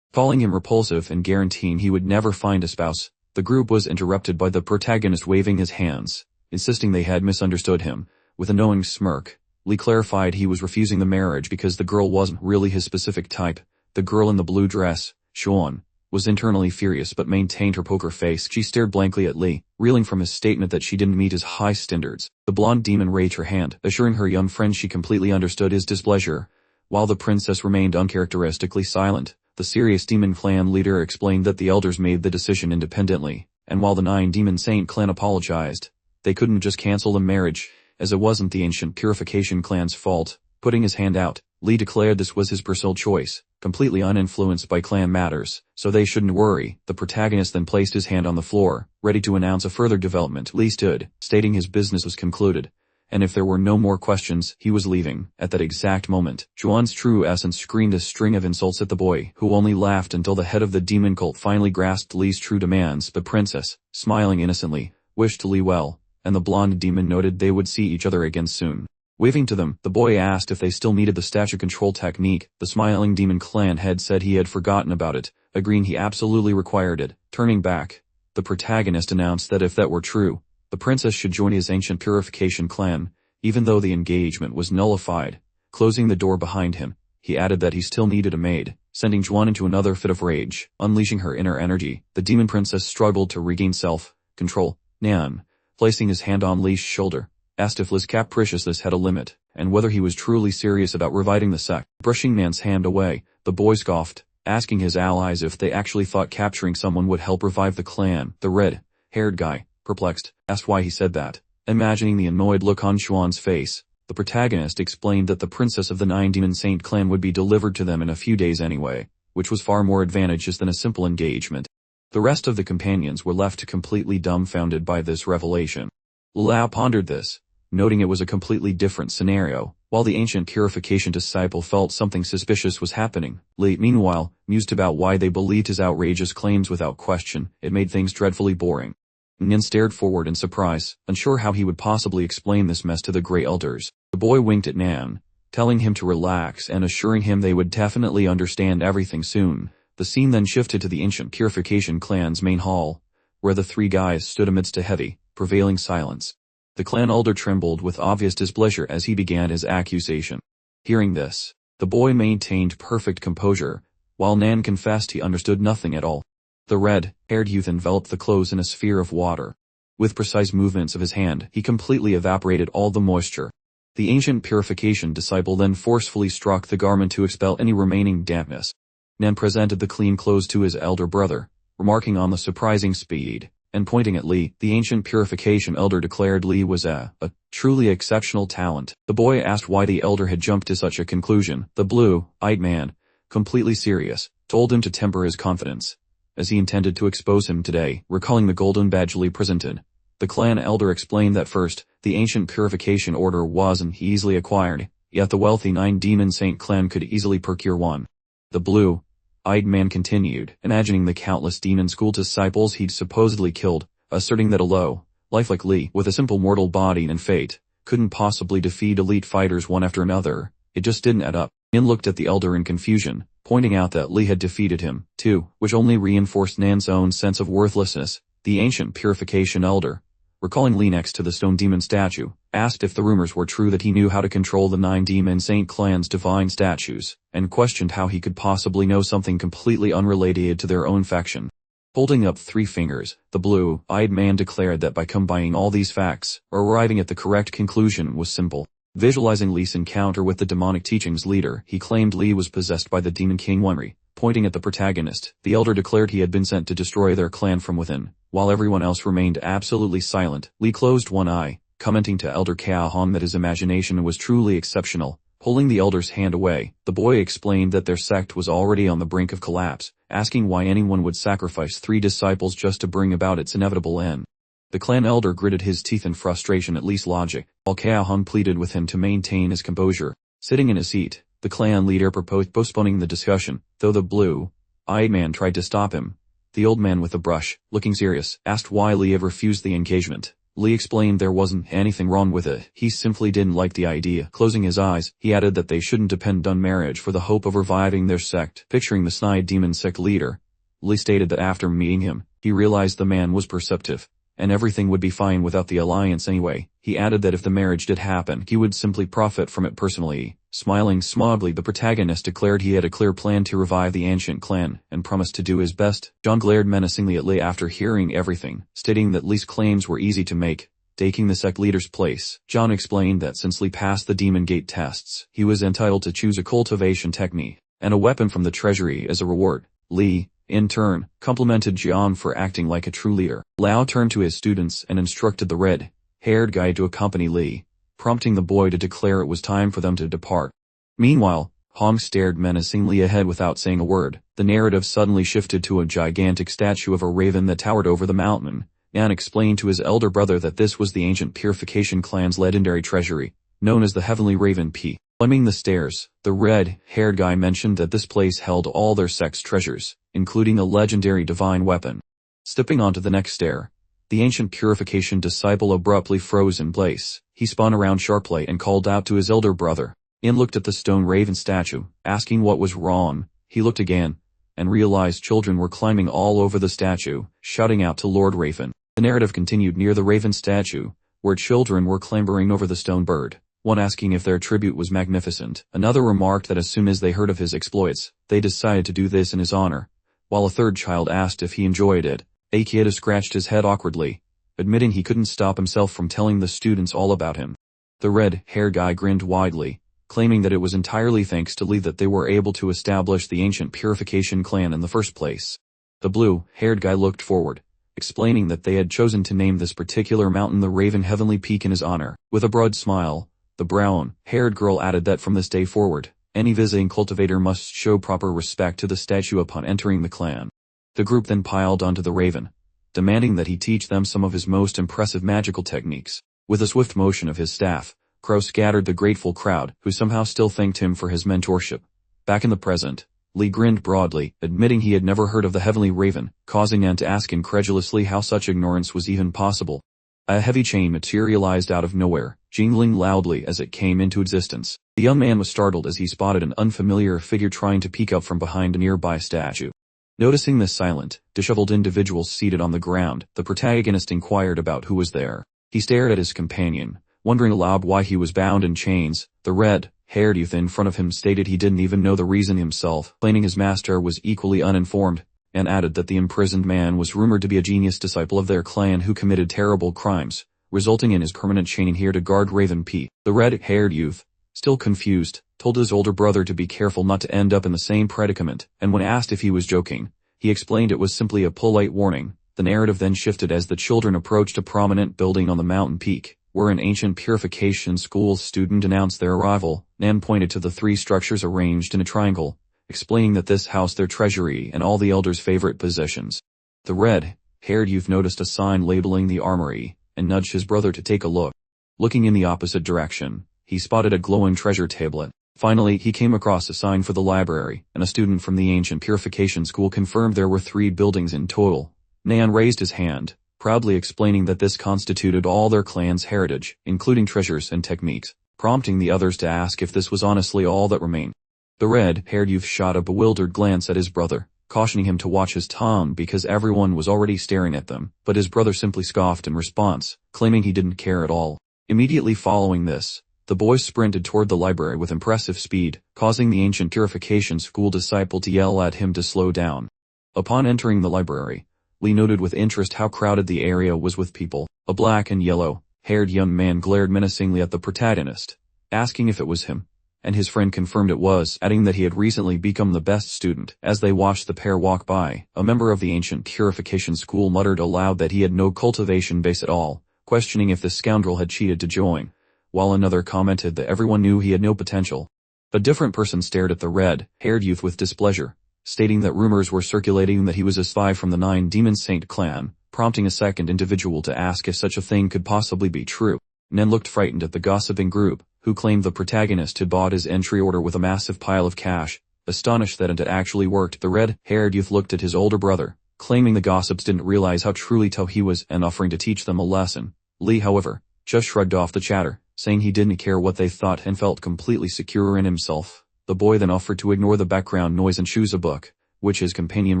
Calling him repulsive and guaranteeing he would never find a spouse, the group was interrupted by the protagonist waving his hands, insisting they had misunderstood him. With a knowing smirk, Li clarified he was refusing the marriage because the girl wasn't really his specific type. The girl in the blue dress, Chuan, was internally furious but maintained her poker face. She stared blankly at Li, reeling from his statement that she didn't meet his high standards. The blonde demon raised her hand, assuring her young friend she completely understood his displeasure. While the princess remained uncharacteristically silent, the serious demon clan leader explained that the elders made the decision independently, and while the 9 Demon Saint clan apologized, they couldn't just cancel the marriage, as it wasn't the ancient purification clan's fault. Putting his hand out, Li declared this was his personal choice, completely uninfluenced by clan matters, so they shouldn't worry. The protagonist then placed his hand on the floor, ready to announce a further development. Li stood, stating his business was concluded, and if there were no more questions, he was leaving. At that exact moment, Chuan's true essence screamed a string of insults at the boy, who only laughed until the head of the demon cult finally grasped Li's true demands. The princess, smiling innocently, wished Li well, and the blonde demon noted they would see each other again soon. Waving to them, the boy asked if they still needed the statue control technique. The smiling demon clan head said he had forgotten about it, agreeing he absolutely required it. Turning back, the protagonist announced that if that were true, the princess should join his ancient purification clan, even though the engagement was nullified. Closing the door behind him, he added that he still needed a maid, sending Chuan into another fit of rage. Unleashing her inner energy, the demon princess struggled to regain self-control. Nan, placing his hand on Li's shoulder, asked if Li's capriciousness had a limit, and whether he was truly serious about reviving the sect. Brushing Nan's hand away, the boy scoffed, asking his allies if they actually thought capturing someone would help revive the clan. The red-haired guy, perplexed, asked why he said that. Imagining the annoyed look on Chuan's face, the protagonist explained that the princess of the 9 Demon Saint clan would be delivered to them in a few days anyway, which was far more advantageous than a simple engagement. The rest of the companions were left completely dumbfounded by this revelation. Lao pondered this, noting it was a completely different scenario. While the ancient purification disciple felt something suspicious was happening, Li, meanwhile, mused about why they believed his outrageous claims without question. It made things dreadfully boring. Nian stared forward in surprise, unsure how he would possibly explain this mess to the Grey Elders. The boy winked at Nan, telling him to relax and assuring him they would definitely understand everything soon. The scene then shifted to the ancient purification clan's main hall, where the three guys stood amidst a heavy, prevailing silence. The clan elder trembled with obvious displeasure as he began his accusation. Hearing this, the boy maintained perfect composure, while Nan confessed he understood nothing at all. The red-haired youth enveloped the clothes in a sphere of water. With precise movements of his hand, he completely evaporated all the moisture. The ancient purification disciple then forcefully struck the garment to expel any remaining dampness. Nan presented the clean clothes to his elder brother, remarking on the surprising speed, and pointing at Li. The ancient purification elder declared Li was a truly exceptional talent. The boy asked why the elder had jumped to such a conclusion. The blue-eyed man, completely serious, told him to temper his confidence, as he intended to expose him today. Recalling the golden badge Li presented, the clan elder explained that first, the ancient purification order wasn't easily acquired, yet the wealthy 9-demon saint clan could easily procure one. The blue-eyed man continued, imagining the countless demon school disciples he'd supposedly killed, asserting that a low-life like Li, with a simple mortal body and fate, couldn't possibly defeat elite fighters one after another. It just didn't add up. Nin looked at the elder in confusion, pointing out that Li had defeated him, too, which only reinforced Nan's own sense of worthlessness. The ancient purification elder, recalling Li next to the stone demon statue, asked if the rumors were true that he knew how to control the 9-demon saint clan's divine statues, and questioned how he could possibly know something completely unrelated to their own faction. Holding up 3 fingers, the blue-eyed man declared that by combining all these facts, arriving at the correct conclusion was simple. Visualizing Li's encounter with the demonic teachings leader, he claimed Li was possessed by the demon king Wenri. Pointing at the protagonist, the elder declared he had been sent to destroy their clan from within. While everyone else remained absolutely silent, Li closed one eye, commenting to Elder Cao Han that his imagination was truly exceptional. Pulling the elder's hand away, the boy explained that their sect was already on the brink of collapse, asking why anyone would sacrifice 3 disciples just to bring about its inevitable end. The clan elder gritted his teeth in frustration at Li's logic, while Cao Han pleaded with him to maintain his composure. Sitting in his seat, the clan leader proposed postponing the discussion, though the blue-eyed man tried to stop him. The old man with the brush, looking serious, asked why Li had refused the engagement. Li explained there wasn't anything wrong with it, he simply didn't like the idea. Closing his eyes, he added that they shouldn't depend on marriage for the hope of reviving their sect. Picturing the snide demon sect leader, Li stated that after meeting him, he realized the man was perceptive, and everything would be fine without the alliance anyway. He added that if the marriage did happen, he would simply profit from it personally. Smiling smugly, the protagonist declared he had a clear plan to revive the ancient clan, and promised to do his best. John glared menacingly at Li after hearing everything, stating that Li's claims were easy to make. Taking the sect leader's place, John explained that since Li passed the Demon Gate tests, he was entitled to choose a cultivation technique, and a weapon from the treasury as a reward. Li, in turn, complimented John for acting like a true leader. Lao turned to his students and instructed the red-haired guy to accompany Li, prompting the boy to declare it was time for them to depart. Meanwhile, Hong stared menacingly ahead without saying a word. The narrative suddenly shifted to a gigantic statue of a raven that towered over the mountain. Nan explained to his elder brother that this was the ancient purification clan's legendary treasury, known as the Heavenly Raven P. Climbing the stairs, the red-haired guy mentioned that this place held all their sect's treasures, including a legendary divine weapon. Stepping onto the next stair, the ancient purification disciple abruptly froze in place. He spun around sharply and called out to his elder brother. In looked at the stone raven statue, asking what was wrong. He looked again, and realized children were climbing all over the statue, shouting out to Lord Raven. The narrative continued near the raven statue, where children were clambering over the stone bird, one asking if their tribute was magnificent. Another remarked that as soon as they heard of his exploits, they decided to do this in his honor, while a third child asked if he enjoyed it. A kid scratched his head awkwardly, admitting he couldn't stop himself from telling the students all about him. The red-haired guy grinned widely, claiming that it was entirely thanks to Li that they were able to establish the ancient purification clan in the first place. The blue-haired guy looked forward, explaining that they had chosen to name this particular mountain the Raven Heavenly Peak in his honor. With a broad smile, the brown-haired girl added that from this day forward, any visiting cultivator must show proper respect to the statue upon entering the clan. The group then piled onto the Raven, demanding that he teach them some of his most impressive magical techniques. With a swift motion of his staff, Crow scattered the grateful crowd, who somehow still thanked him for his mentorship. Back in the present, Lee grinned broadly, admitting he had never heard of the Heavenly Raven, causing Nan to ask incredulously how such ignorance was even possible. A heavy chain materialized out of nowhere, jingling loudly as it came into existence. The young man was startled as he spotted an unfamiliar figure trying to peek up from behind a nearby statue. Noticing this silent, disheveled individual seated on the ground, the protagonist inquired about who was there. He stared at his companion, wondering aloud why he was bound in chains. The red-haired youth in front of him stated he didn't even know the reason himself, claiming his master was equally uninformed, and added that the imprisoned man was rumored to be a genius disciple of their clan who committed terrible crimes, resulting in his permanent chaining here to guard Raven P. The red-haired youth, still confused, told his older brother to be careful not to end up in the same predicament, and when asked if he was joking, he explained it was simply a polite warning. The narrative then shifted as the children approached a prominent building on the mountain peak, where an ancient purification school student announced their arrival. Nan pointed to the three structures arranged in a triangle, explaining that this housed their treasury and all the elders' favorite possessions. The red-haired youth noticed a sign labeling the armory, and nudged his brother to take a look. Looking in the opposite direction, he spotted a glowing treasure tablet. Finally, he came across a sign for the library, and a student from the ancient purification school confirmed there were 3 buildings in total. Nan raised his hand, proudly explaining that this constituted all their clan's heritage, including treasures and techniques, prompting the others to ask if this was honestly all that remained. The red-haired youth shot a bewildered glance at his brother, cautioning him to watch his tongue because everyone was already staring at them, but his brother simply scoffed in response, claiming he didn't care at all. Immediately following this, the boys sprinted toward the library with impressive speed, causing the ancient purification school disciple to yell at him to slow down. Upon entering the library, Lee noted with interest how crowded the area was with people. A black and yellow-haired young man glared menacingly at the protagonist, asking if it was him, and his friend confirmed it was, adding that he had recently become the best student. As they watched the pair walk by, a member of the ancient purification school muttered aloud that he had no cultivation base at all, questioning if this scoundrel had cheated to join, while another commented that everyone knew he had no potential. A different person stared at the red-haired youth with displeasure, stating that rumors were circulating that he was a spy from the 9 Demon Saint clan, prompting a second individual to ask if such a thing could possibly be true. Nen looked frightened at the gossiping group, who claimed the protagonist had bought his entry order with a massive pile of cash. Astonished that it had actually worked, the red-haired youth looked at his older brother, claiming the gossips didn't realize how truly tough he was and offering to teach them a lesson. Lee, however, just shrugged off the chatter, saying he didn't care what they thought and felt completely secure in himself. The boy then offered to ignore the background noise and choose a book, which his companion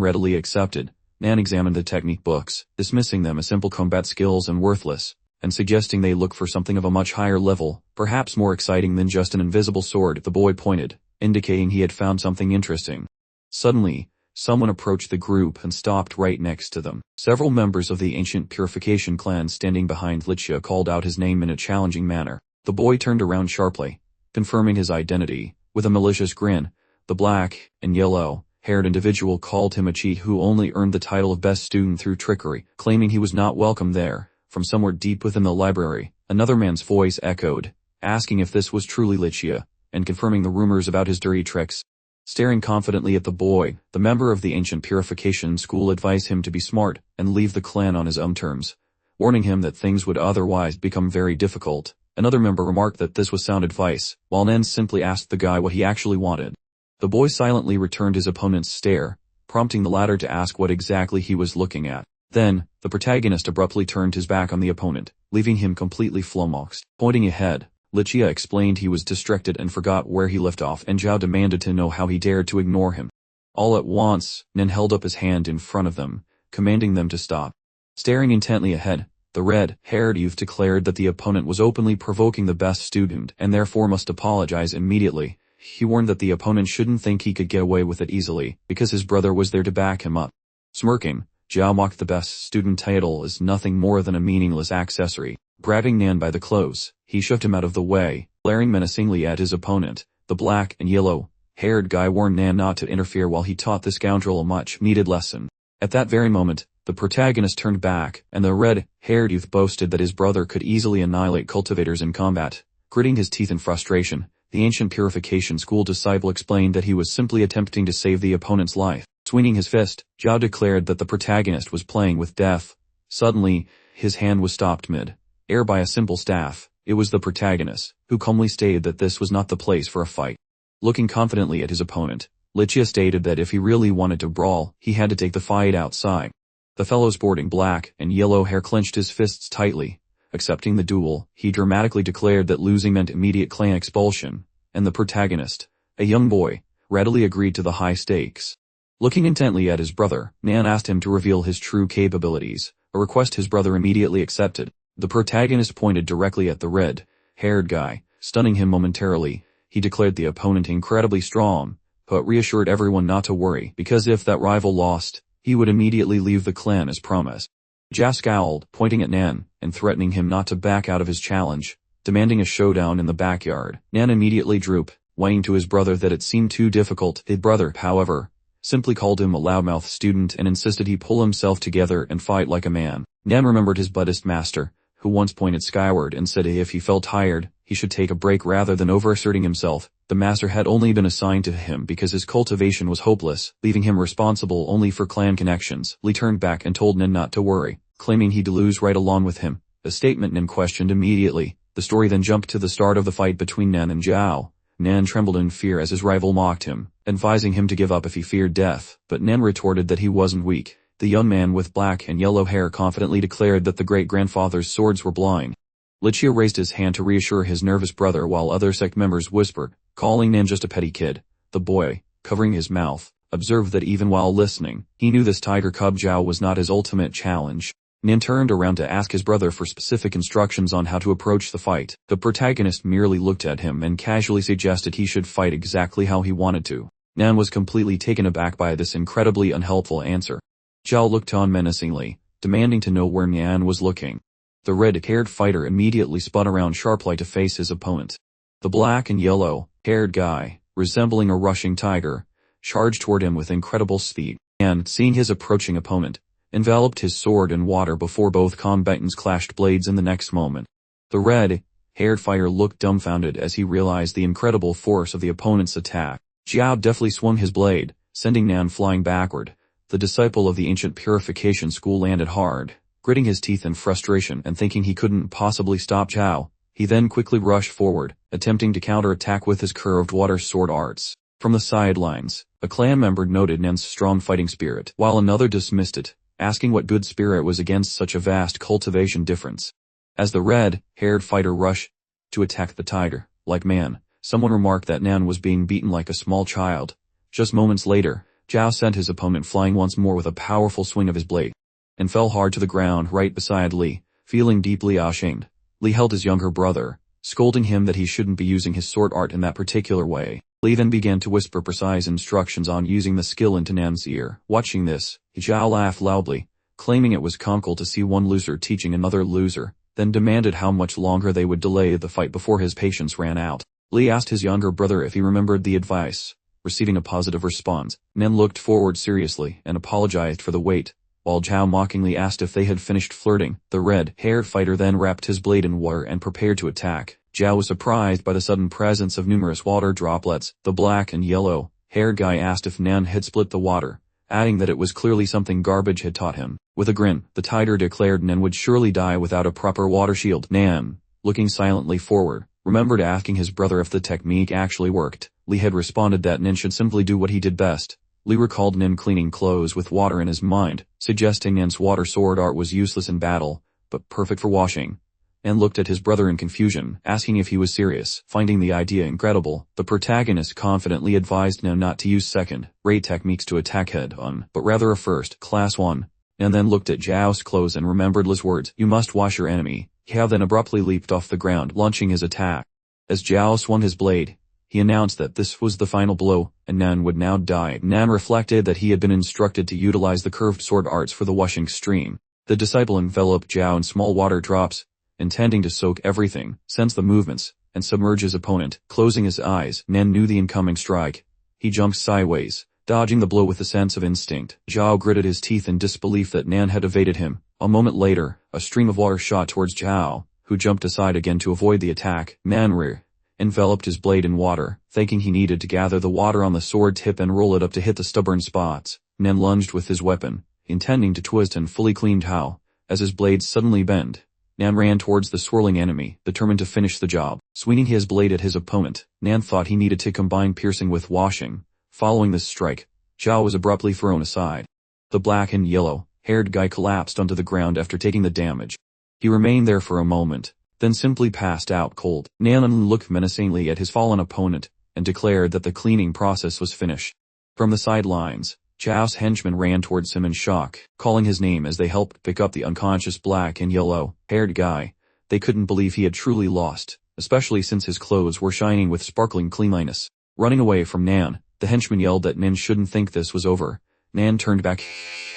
readily accepted. Nan examined the technique books, dismissing them as simple combat skills and worthless, and suggesting they look for something of a much higher level, perhaps more exciting than just an invisible sword. The boy pointed, indicating he had found something interesting. Suddenly, someone approached the group and stopped right next to them. Several members of the ancient purification clan standing behind Lichia called out his name in a challenging manner. The boy turned around sharply, confirming his identity. With a malicious grin, the black and yellow-haired individual called him a cheat who only earned the title of best student through trickery, claiming he was not welcome there. From somewhere deep within the library, another man's voice echoed, asking if this was truly Lichia, and confirming the rumors about his dirty tricks. Staring confidently at the boy, the member of the ancient purification school advised him to be smart and leave the clan on his own terms, warning him that things would otherwise become very difficult. Another member remarked that this was sound advice, while Nen simply asked the guy what he actually wanted. The boy silently returned his opponent's stare, prompting the latter to ask what exactly he was looking at. Then, the protagonist abruptly turned his back on the opponent, leaving him completely flummoxed. Pointing ahead, Lichia explained he was distracted and forgot where he left off, and Zhao demanded to know how he dared to ignore him. All at once, Nen held up his hand in front of them, commanding them to stop. Staring intently ahead, the red-haired youth declared that the opponent was openly provoking the best student and therefore must apologize immediately. He warned that the opponent shouldn't think he could get away with it easily, because his brother was there to back him up. Smirking, Zhao mocked the best student title as nothing more than a meaningless accessory. Grabbing Nan by the clothes, he shoved him out of the way, glaring menacingly at his opponent. The black and yellow-haired guy warned Nan not to interfere while he taught the scoundrel a much-needed lesson. At that very moment, the protagonist turned back, and the red-haired youth boasted that his brother could easily annihilate cultivators in combat. Gritting his teeth in frustration, the ancient purification school disciple explained that he was simply attempting to save the opponent's life. Swinging his fist, Zhao declared that the protagonist was playing with death. Suddenly, his hand was stopped mid. air by a simple staff. It was the protagonist, who calmly stated that this was not the place for a fight. Looking confidently at his opponent, Lichia stated that if he really wanted to brawl, he had to take the fight outside. The fellow sporting black and yellow hair clenched his fists tightly. Accepting the duel, he dramatically declared that losing meant immediate clan expulsion, and the protagonist, a young boy, readily agreed to the high stakes. Looking intently at his brother, Nan asked him to reveal his true capabilities, a request his brother immediately accepted. The protagonist pointed directly at the red-haired guy, stunning him momentarily. He declared the opponent incredibly strong, but reassured everyone not to worry, because if that rival lost, he would immediately leave the clan as promised. Jia scowled, pointing at Nan, and threatening him not to back out of his challenge, demanding a showdown in the backyard. Nan immediately drooped, weighing to his brother that it seemed too difficult. His brother, however, simply called him a loudmouth student and insisted he pull himself together and fight like a man. Nan remembered his Buddhist master, who once pointed skyward and said if he felt tired, he should take a break rather than overasserting himself. The master had only been assigned to him because his cultivation was hopeless, leaving him responsible only for clan connections. Li turned back and told Nan not to worry, claiming he'd lose right along with him, a statement Nan questioned immediately. The story then jumped to the start of the fight between Nan and Zhao. Nan trembled in fear as his rival mocked him, advising him to give up if he feared death, but Nan retorted that he wasn't weak. The young man with black and yellow hair confidently declared that the great-grandfather's swords were blind. Lichia raised his hand to reassure his nervous brother while other sect members whispered, calling Nan just a petty kid. The boy, covering his mouth, observed that even while listening, he knew this tiger cub Zhao was not his ultimate challenge. Nan turned around to ask his brother for specific instructions on how to approach the fight. The protagonist merely looked at him and casually suggested he should fight exactly how he wanted to. Nan was completely taken aback by this incredibly unhelpful answer. Zhao looked on menacingly, demanding to know where Nan was looking. The red-haired fighter immediately spun around sharply to face his opponent. The black and yellow-haired guy, resembling a rushing tiger, charged toward him with incredible speed, and, seeing his approaching opponent, enveloped his sword in water before both combatants clashed blades in the next moment. The red-haired fighter looked dumbfounded as he realized the incredible force of the opponent's attack. Zhao deftly swung his blade, sending Nan flying backward. The disciple of the ancient purification school landed hard, gritting his teeth in frustration and thinking he couldn't possibly stop Zhao. He then quickly rushed forward, attempting to counterattack with his curved water sword arts. From the sidelines, a clan member noted Nan's strong fighting spirit, while another dismissed it, asking what good spirit was against such a vast cultivation difference. As the red-haired fighter rushed to attack the tiger, like man, someone remarked that Nan was being beaten like a small child. Just moments later, Zhao sent his opponent flying once more with a powerful swing of his blade, and fell hard to the ground right beside Li. Feeling deeply ashamed, Li held his younger brother, scolding him that he shouldn't be using his sword art in that particular way. Li then began to whisper precise instructions on using the skill into Nan's ear. Watching this, Zhao laughed loudly, claiming it was comical to see one loser teaching another loser, then demanded how much longer they would delay the fight before his patience ran out. Li asked his younger brother if he remembered the advice. Receiving a positive response, Nan looked forward seriously and apologized for the wait, while Zhao mockingly asked if they had finished flirting. The red-haired fighter then wrapped his blade in water and prepared to attack. Zhao was surprised by the sudden presence of numerous water droplets. The black and yellow-haired guy asked if Nan had split the water, adding that it was clearly something garbage had taught him. With a grin, the tiger declared Nan would surely die without a proper water shield. Nan, looking silently forward, remembered asking his brother if the technique actually worked. Li had responded that Nan should simply do what he did best. Li recalled Nan cleaning clothes with water in his mind, suggesting Nan's water sword art was useless in battle, but perfect for washing, and looked at his brother in confusion, asking if he was serious. Finding the idea incredible, the protagonist confidently advised Nan not to use second-rate techniques to attack head-on, but rather a first-class one, and then looked at Zhao's clothes and remembered Li's words, "You must wash your enemy." Zhao then abruptly leaped off the ground, launching his attack. As Zhao swung his blade, he announced that this was the final blow, and Nan would now die. Nan reflected that he had been instructed to utilize the curved sword arts for the washing stream. The disciple enveloped Zhao in small water drops, intending to soak everything, sense the movements, and submerge his opponent. Closing his eyes, Nan knew the incoming strike. He jumped sideways, dodging the blow with a sense of instinct. Zhao gritted his teeth in disbelief that Nan had evaded him. A moment later, a stream of water shot towards Zhao, who jumped aside again to avoid the attack. Nan enveloped his blade in water, thinking he needed to gather the water on the sword tip and roll it up to hit the stubborn spots. Nan lunged with his weapon, intending to twist and fully clean Zhao. As his blade suddenly bent, Nan ran towards the swirling enemy, determined to finish the job. Swinging his blade at his opponent, Nan thought he needed to combine piercing with washing. Following this strike, Zhao was abruptly thrown aside. The black and yellow-haired guy collapsed onto the ground after taking the damage. He remained there for a moment, then simply passed out cold. Nan looked menacingly at his fallen opponent, and declared that the cleaning process was finished. From the sidelines, Zhao's henchmen ran towards him in shock, calling his name as they helped pick up the unconscious black and yellow-haired guy. They couldn't believe he had truly lost, especially since his clothes were shining with sparkling cleanliness. Running away from Nan, the henchman yelled that Nan shouldn't think this was over. Nan turned back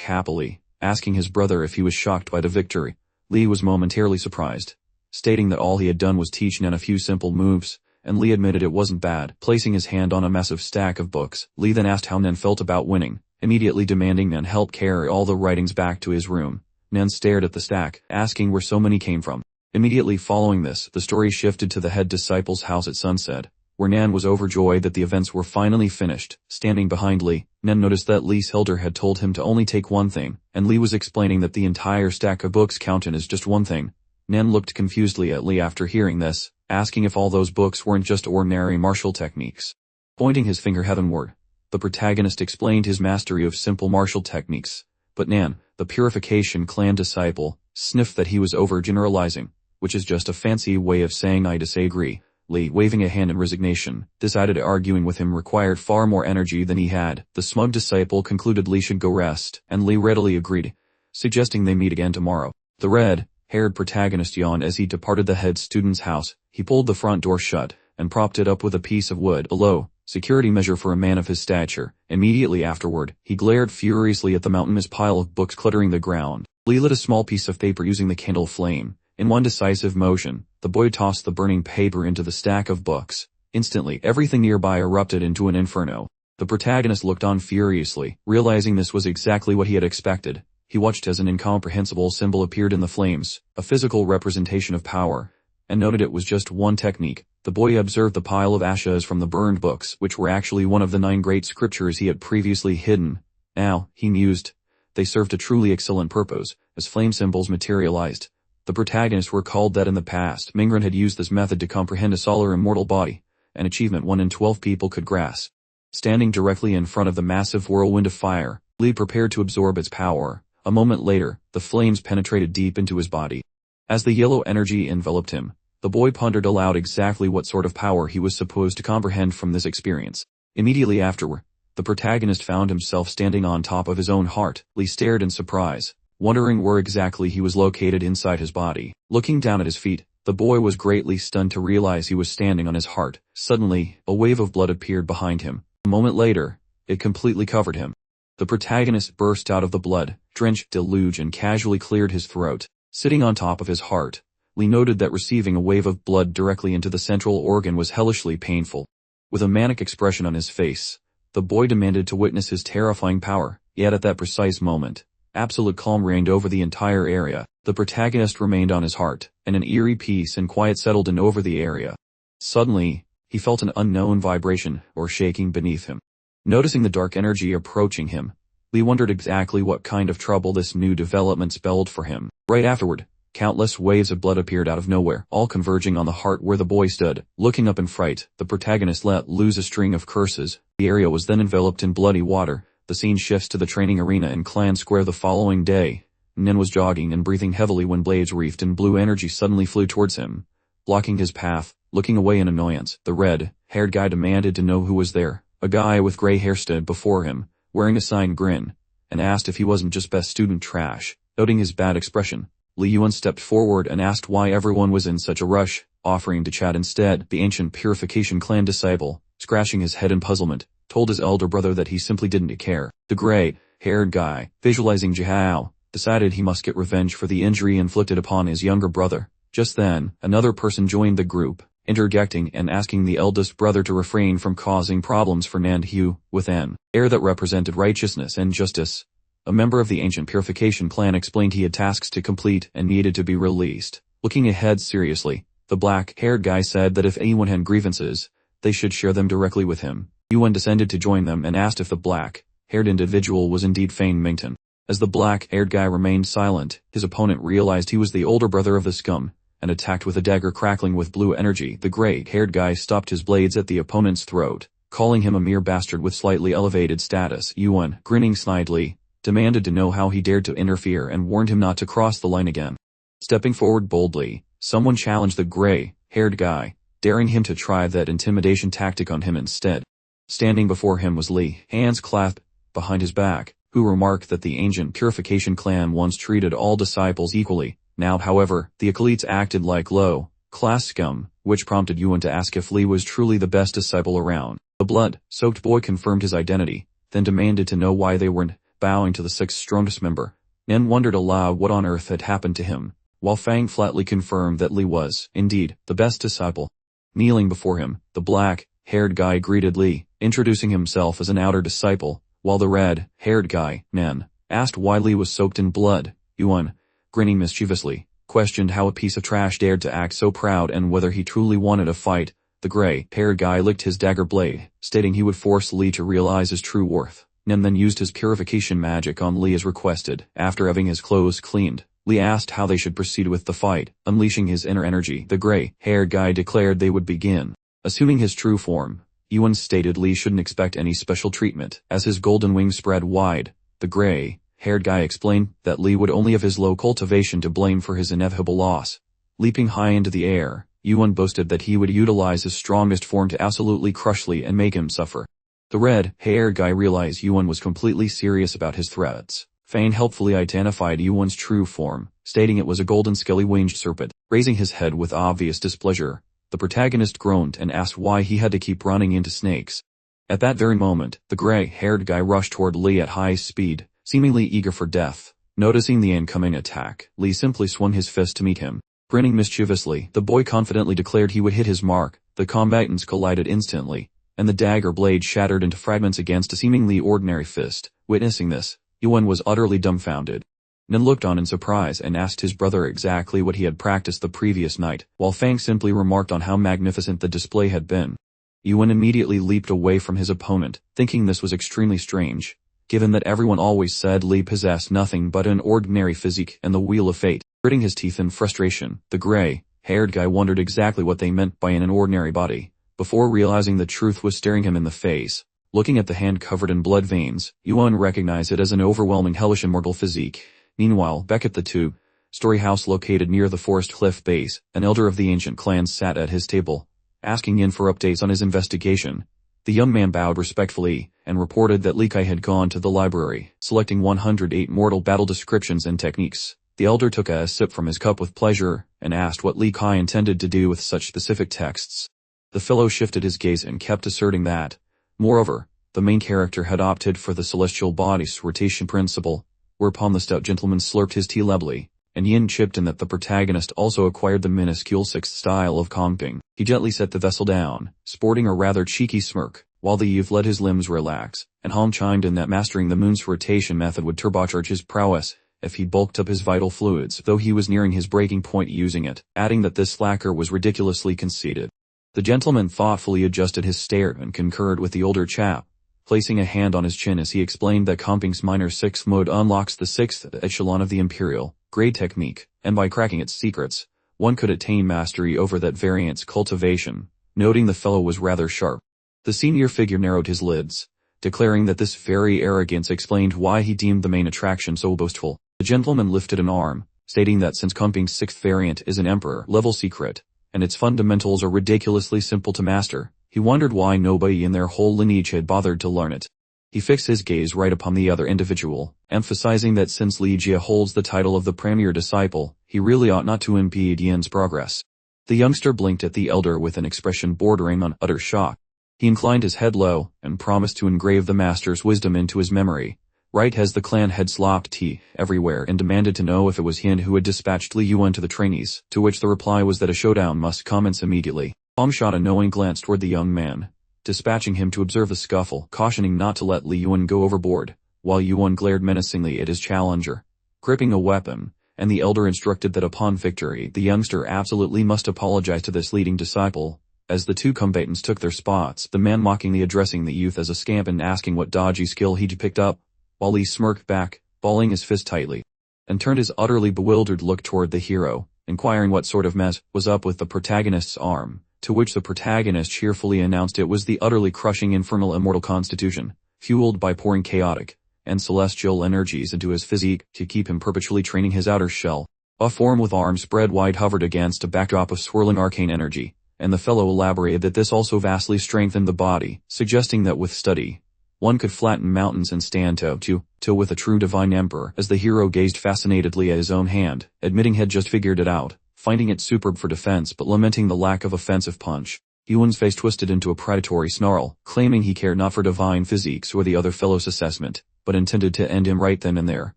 happily, asking his brother if he was shocked by the victory. Li was momentarily surprised, stating that all he had done was teach Nan a few simple moves, and Li admitted it wasn't bad. Placing his hand on a massive stack of books, Li then asked how Nan felt about winning, immediately demanding Nan help carry all the writings back to his room. Nan stared at the stack, asking where so many came from. Immediately following this, the story shifted to the head disciple's house at sunset, where Nan was overjoyed that the events were finally finished. Standing behind Li, Nan noticed that Li's elder had told him to only take one thing, and Li was explaining that the entire stack of books counted as just one thing. Nan looked confusedly at Li after hearing this, asking if all those books weren't just ordinary martial techniques. Pointing his finger heavenward, the protagonist explained his mastery of simple martial techniques, but Nan, the Purification Clan disciple, sniffed that he was overgeneralizing, which is just a fancy way of saying I disagree. Li, waving a hand in resignation, decided arguing with him required far more energy than he had. The smug disciple concluded Li should go rest, and Li readily agreed, suggesting they meet again tomorrow. The red-haired protagonist yawned as he departed the head student's house. He pulled the front door shut, and propped it up with a piece of wood, a low security measure for a man of his stature. Immediately afterward, he glared furiously at the mountainous pile of books cluttering the ground. Li lit a small piece of paper using the candle flame. In one decisive motion, the boy tossed the burning paper into the stack of books. Instantly, everything nearby erupted into an inferno. The protagonist looked on furiously, realizing this was exactly what he had expected. He watched as an incomprehensible symbol appeared in the flames, a physical representation of power, and noted it was just one technique. The boy observed the pile of ashes from the burned books, which were actually one of the 9 great scriptures he had previously hidden. Now, he mused, they served a truly excellent purpose, as flame symbols materialized. The protagonist recalled that in the past, Mingren had used this method to comprehend a solar immortal body, an achievement 1 in 12 people could grasp. Standing directly in front of the massive whirlwind of fire, Li prepared to absorb its power. A moment later, the flames penetrated deep into his body. As the yellow energy enveloped him, the boy pondered aloud exactly what sort of power he was supposed to comprehend from this experience. Immediately afterward, the protagonist found himself standing on top of his own heart. Li stared in surprise, wondering where exactly he was located inside his body. Looking down at his feet, the boy was greatly stunned to realize he was standing on his heart. Suddenly, a wave of blood appeared behind him. A moment later, it completely covered him. The protagonist burst out of the blood-drenched deluge and casually cleared his throat. Sitting on top of his heart, Li noted that receiving a wave of blood directly into the central organ was hellishly painful. With a manic expression on his face, the boy demanded to witness his terrifying power, yet at that precise moment, absolute calm reigned over the entire area. The protagonist remained on his heart, and an eerie peace and quiet settled in over the area. Suddenly, he felt an unknown vibration or shaking beneath him. Noticing the dark energy approaching him, Li wondered exactly what kind of trouble this new development spelled for him. Right afterward, countless waves of blood appeared out of nowhere, all converging on the heart where the boy stood. Looking up in fright, the protagonist let loose a string of curses. The area was then enveloped in bloody water. The scene shifts to the training arena in Clan Square the following day. Nen was jogging and breathing heavily when blades reefed and blue energy suddenly flew towards him, blocking his path. Looking away in annoyance, the red-haired guy demanded to know who was there. A guy with gray hair stood before him, wearing a snide grin, and asked if he wasn't just best student trash. Noting his bad expression, Li Yuan stepped forward and asked why everyone was in such a rush, offering to chat instead. The ancient Purification Clan disciple, scratching his head in puzzlement, told his elder brother that he simply didn't care. The gray-haired guy, visualizing Zhao, decided he must get revenge for the injury inflicted upon his younger brother. Just then, another person joined the group, interjecting and asking the eldest brother to refrain from causing problems for Nandhu, with an air that represented righteousness and justice. A member of the ancient Purification Clan explained he had tasks to complete and needed to be released. Looking ahead seriously, the black-haired guy said that if anyone had grievances, they should share them directly with him. Yuan descended to join them and asked if the black-haired individual was indeed Fang Mington. As the black-haired guy remained silent, his opponent realized he was the older brother of the scum, and attacked with a dagger crackling with blue energy. The gray-haired guy stopped his blades at the opponent's throat, calling him a mere bastard with slightly elevated status. Yuan, grinning snidely, demanded to know how he dared to interfere and warned him not to cross the line again. Stepping forward boldly, someone challenged the gray-haired guy, daring him to try that intimidation tactic on him instead. Standing before him was Li, hands clasped behind his back, who remarked that the ancient Purification clan once treated all disciples equally. Now, however, the acolytes acted like low-class scum, which prompted Yuan to ask if Li was truly the best disciple around. The blood-soaked boy confirmed his identity, then demanded to know why they weren't bowing to the sixth strongest member. Nen wondered aloud what on earth had happened to him, while Fang flatly confirmed that Li was, indeed, the best disciple. Kneeling before him, the black-haired guy greeted Li, introducing himself as an outer disciple, while the red-haired guy, Nen, asked why Li was soaked in blood. Yuan, grinning mischievously, questioned how a piece of trash dared to act so proud and whether he truly wanted a fight. The gray-haired guy licked his dagger blade, stating he would force Li to realize his true worth. Nen then used his purification magic on Li as requested. After having his clothes cleaned, Li asked how they should proceed with the fight. Unleashing his inner energy, the gray-haired guy declared they would begin. Assuming his true form, Yuan stated Li shouldn't expect any special treatment, as his golden wings spread wide. The gray-haired guy explained that Li would only have his low cultivation to blame for his inevitable loss. Leaping high into the air, Yuan boasted that he would utilize his strongest form to absolutely crush Li and make him suffer. The red-haired guy realized Yuan was completely serious about his threats. Fang helpfully identified Yuan's true form, stating it was a golden scaly-winged serpent. Raising his head with obvious displeasure, the protagonist groaned and asked why he had to keep running into snakes. At that very moment, the gray-haired guy rushed toward Li at high speed, seemingly eager for death. Noticing the incoming attack, Li simply swung his fist to meet him. Grinning mischievously, the boy confidently declared he would hit his mark. The combatants collided instantly, and the dagger blade shattered into fragments against a seemingly ordinary fist. Witnessing this, Yuan was utterly dumbfounded. Nen looked on in surprise and asked his brother exactly what he had practiced the previous night, while Fang simply remarked on how magnificent the display had been. Yuan immediately leaped away from his opponent, thinking this was extremely strange, given that everyone always said Li possessed nothing but an ordinary physique and the wheel of fate. Gritting his teeth in frustration, the gray-haired guy wondered exactly what they meant by an ordinary body, before realizing the truth was staring him in the face. Looking at the hand covered in blood veins, Yuan recognized it as an overwhelming hellish immortal physique. Meanwhile, back at the two-story house located near the forest cliff base, an elder of the ancient clans sat at his table, asking Yin for updates on his investigation. The young man bowed respectfully, and reported that Li Kai had gone to the library, selecting 108 mortal battle descriptions and techniques. The elder took a sip from his cup with pleasure, and asked what Li Kai intended to do with such specific texts. The fellow shifted his gaze and kept asserting that, moreover, the main character had opted for the celestial body's rotation principle, whereupon the stout gentleman slurped his tea levelly, and Yin chipped in that the protagonist also acquired the minuscule sixth style of comping. He gently set the vessel down, sporting a rather cheeky smirk, while the youth let his limbs relax, and Hom chimed in that mastering the moon's rotation method would turbocharge his prowess if he bulked up his vital fluids, though he was nearing his breaking point using it, adding that this slacker was ridiculously conceited. The gentleman thoughtfully adjusted his stare and concurred with the older chap, placing a hand on his chin as he explained that comping's minor sixth mode unlocks the sixth echelon of the imperial grade technique, and by cracking its secrets, one could attain mastery over that variant's cultivation. Noting the fellow was rather sharp, the senior figure narrowed his lids, declaring that this very arrogance explained why he deemed the main attraction so boastful. The gentleman lifted an arm, stating that since comping's sixth variant is an emperor-level secret, and its fundamentals are ridiculously simple to master, he wondered why nobody in their whole lineage had bothered to learn it. He fixed his gaze right upon the other individual, emphasizing that since Li Jie holds the title of the premier disciple, he really ought not to impede Yin's progress. The youngster blinked at the elder with an expression bordering on utter shock. He inclined his head low, and promised to engrave the master's wisdom into his memory. Right as the clan had slopped tea everywhere and demanded to know if it was Yin who had dispatched Li Yuan to the trainees, to which the reply was that a showdown must commence immediately. Palm shot a knowing glance toward the young man, dispatching him to observe the scuffle, cautioning not to let Li Yuan go overboard, while Yuan glared menacingly at his challenger, gripping a weapon, and the elder instructed that upon victory the youngster absolutely must apologize to this leading disciple. As the two combatants took their spots, the man mockingly addressing the youth as a scamp and asking what dodgy skill he'd picked up, while Li smirked back, balling his fist tightly, and turned his utterly bewildered look toward the hero, inquiring what sort of mess was up with the protagonist's arm, to which the protagonist cheerfully announced it was the utterly crushing infernal immortal constitution, fueled by pouring chaotic and celestial energies into his physique to keep him perpetually training his outer shell. A form with arms spread wide hovered against a backdrop of swirling arcane energy, and the fellow elaborated that this also vastly strengthened the body, suggesting that with study, one could flatten mountains and stand toe to toe with a true divine emperor. As the hero gazed fascinatedly at his own hand, admitting he'd just figured it out, finding it superb for defense but lamenting the lack of offensive punch. Yuan's face twisted into a predatory snarl, claiming he cared not for divine physiques or the other fellow's assessment, but intended to end him right then and there,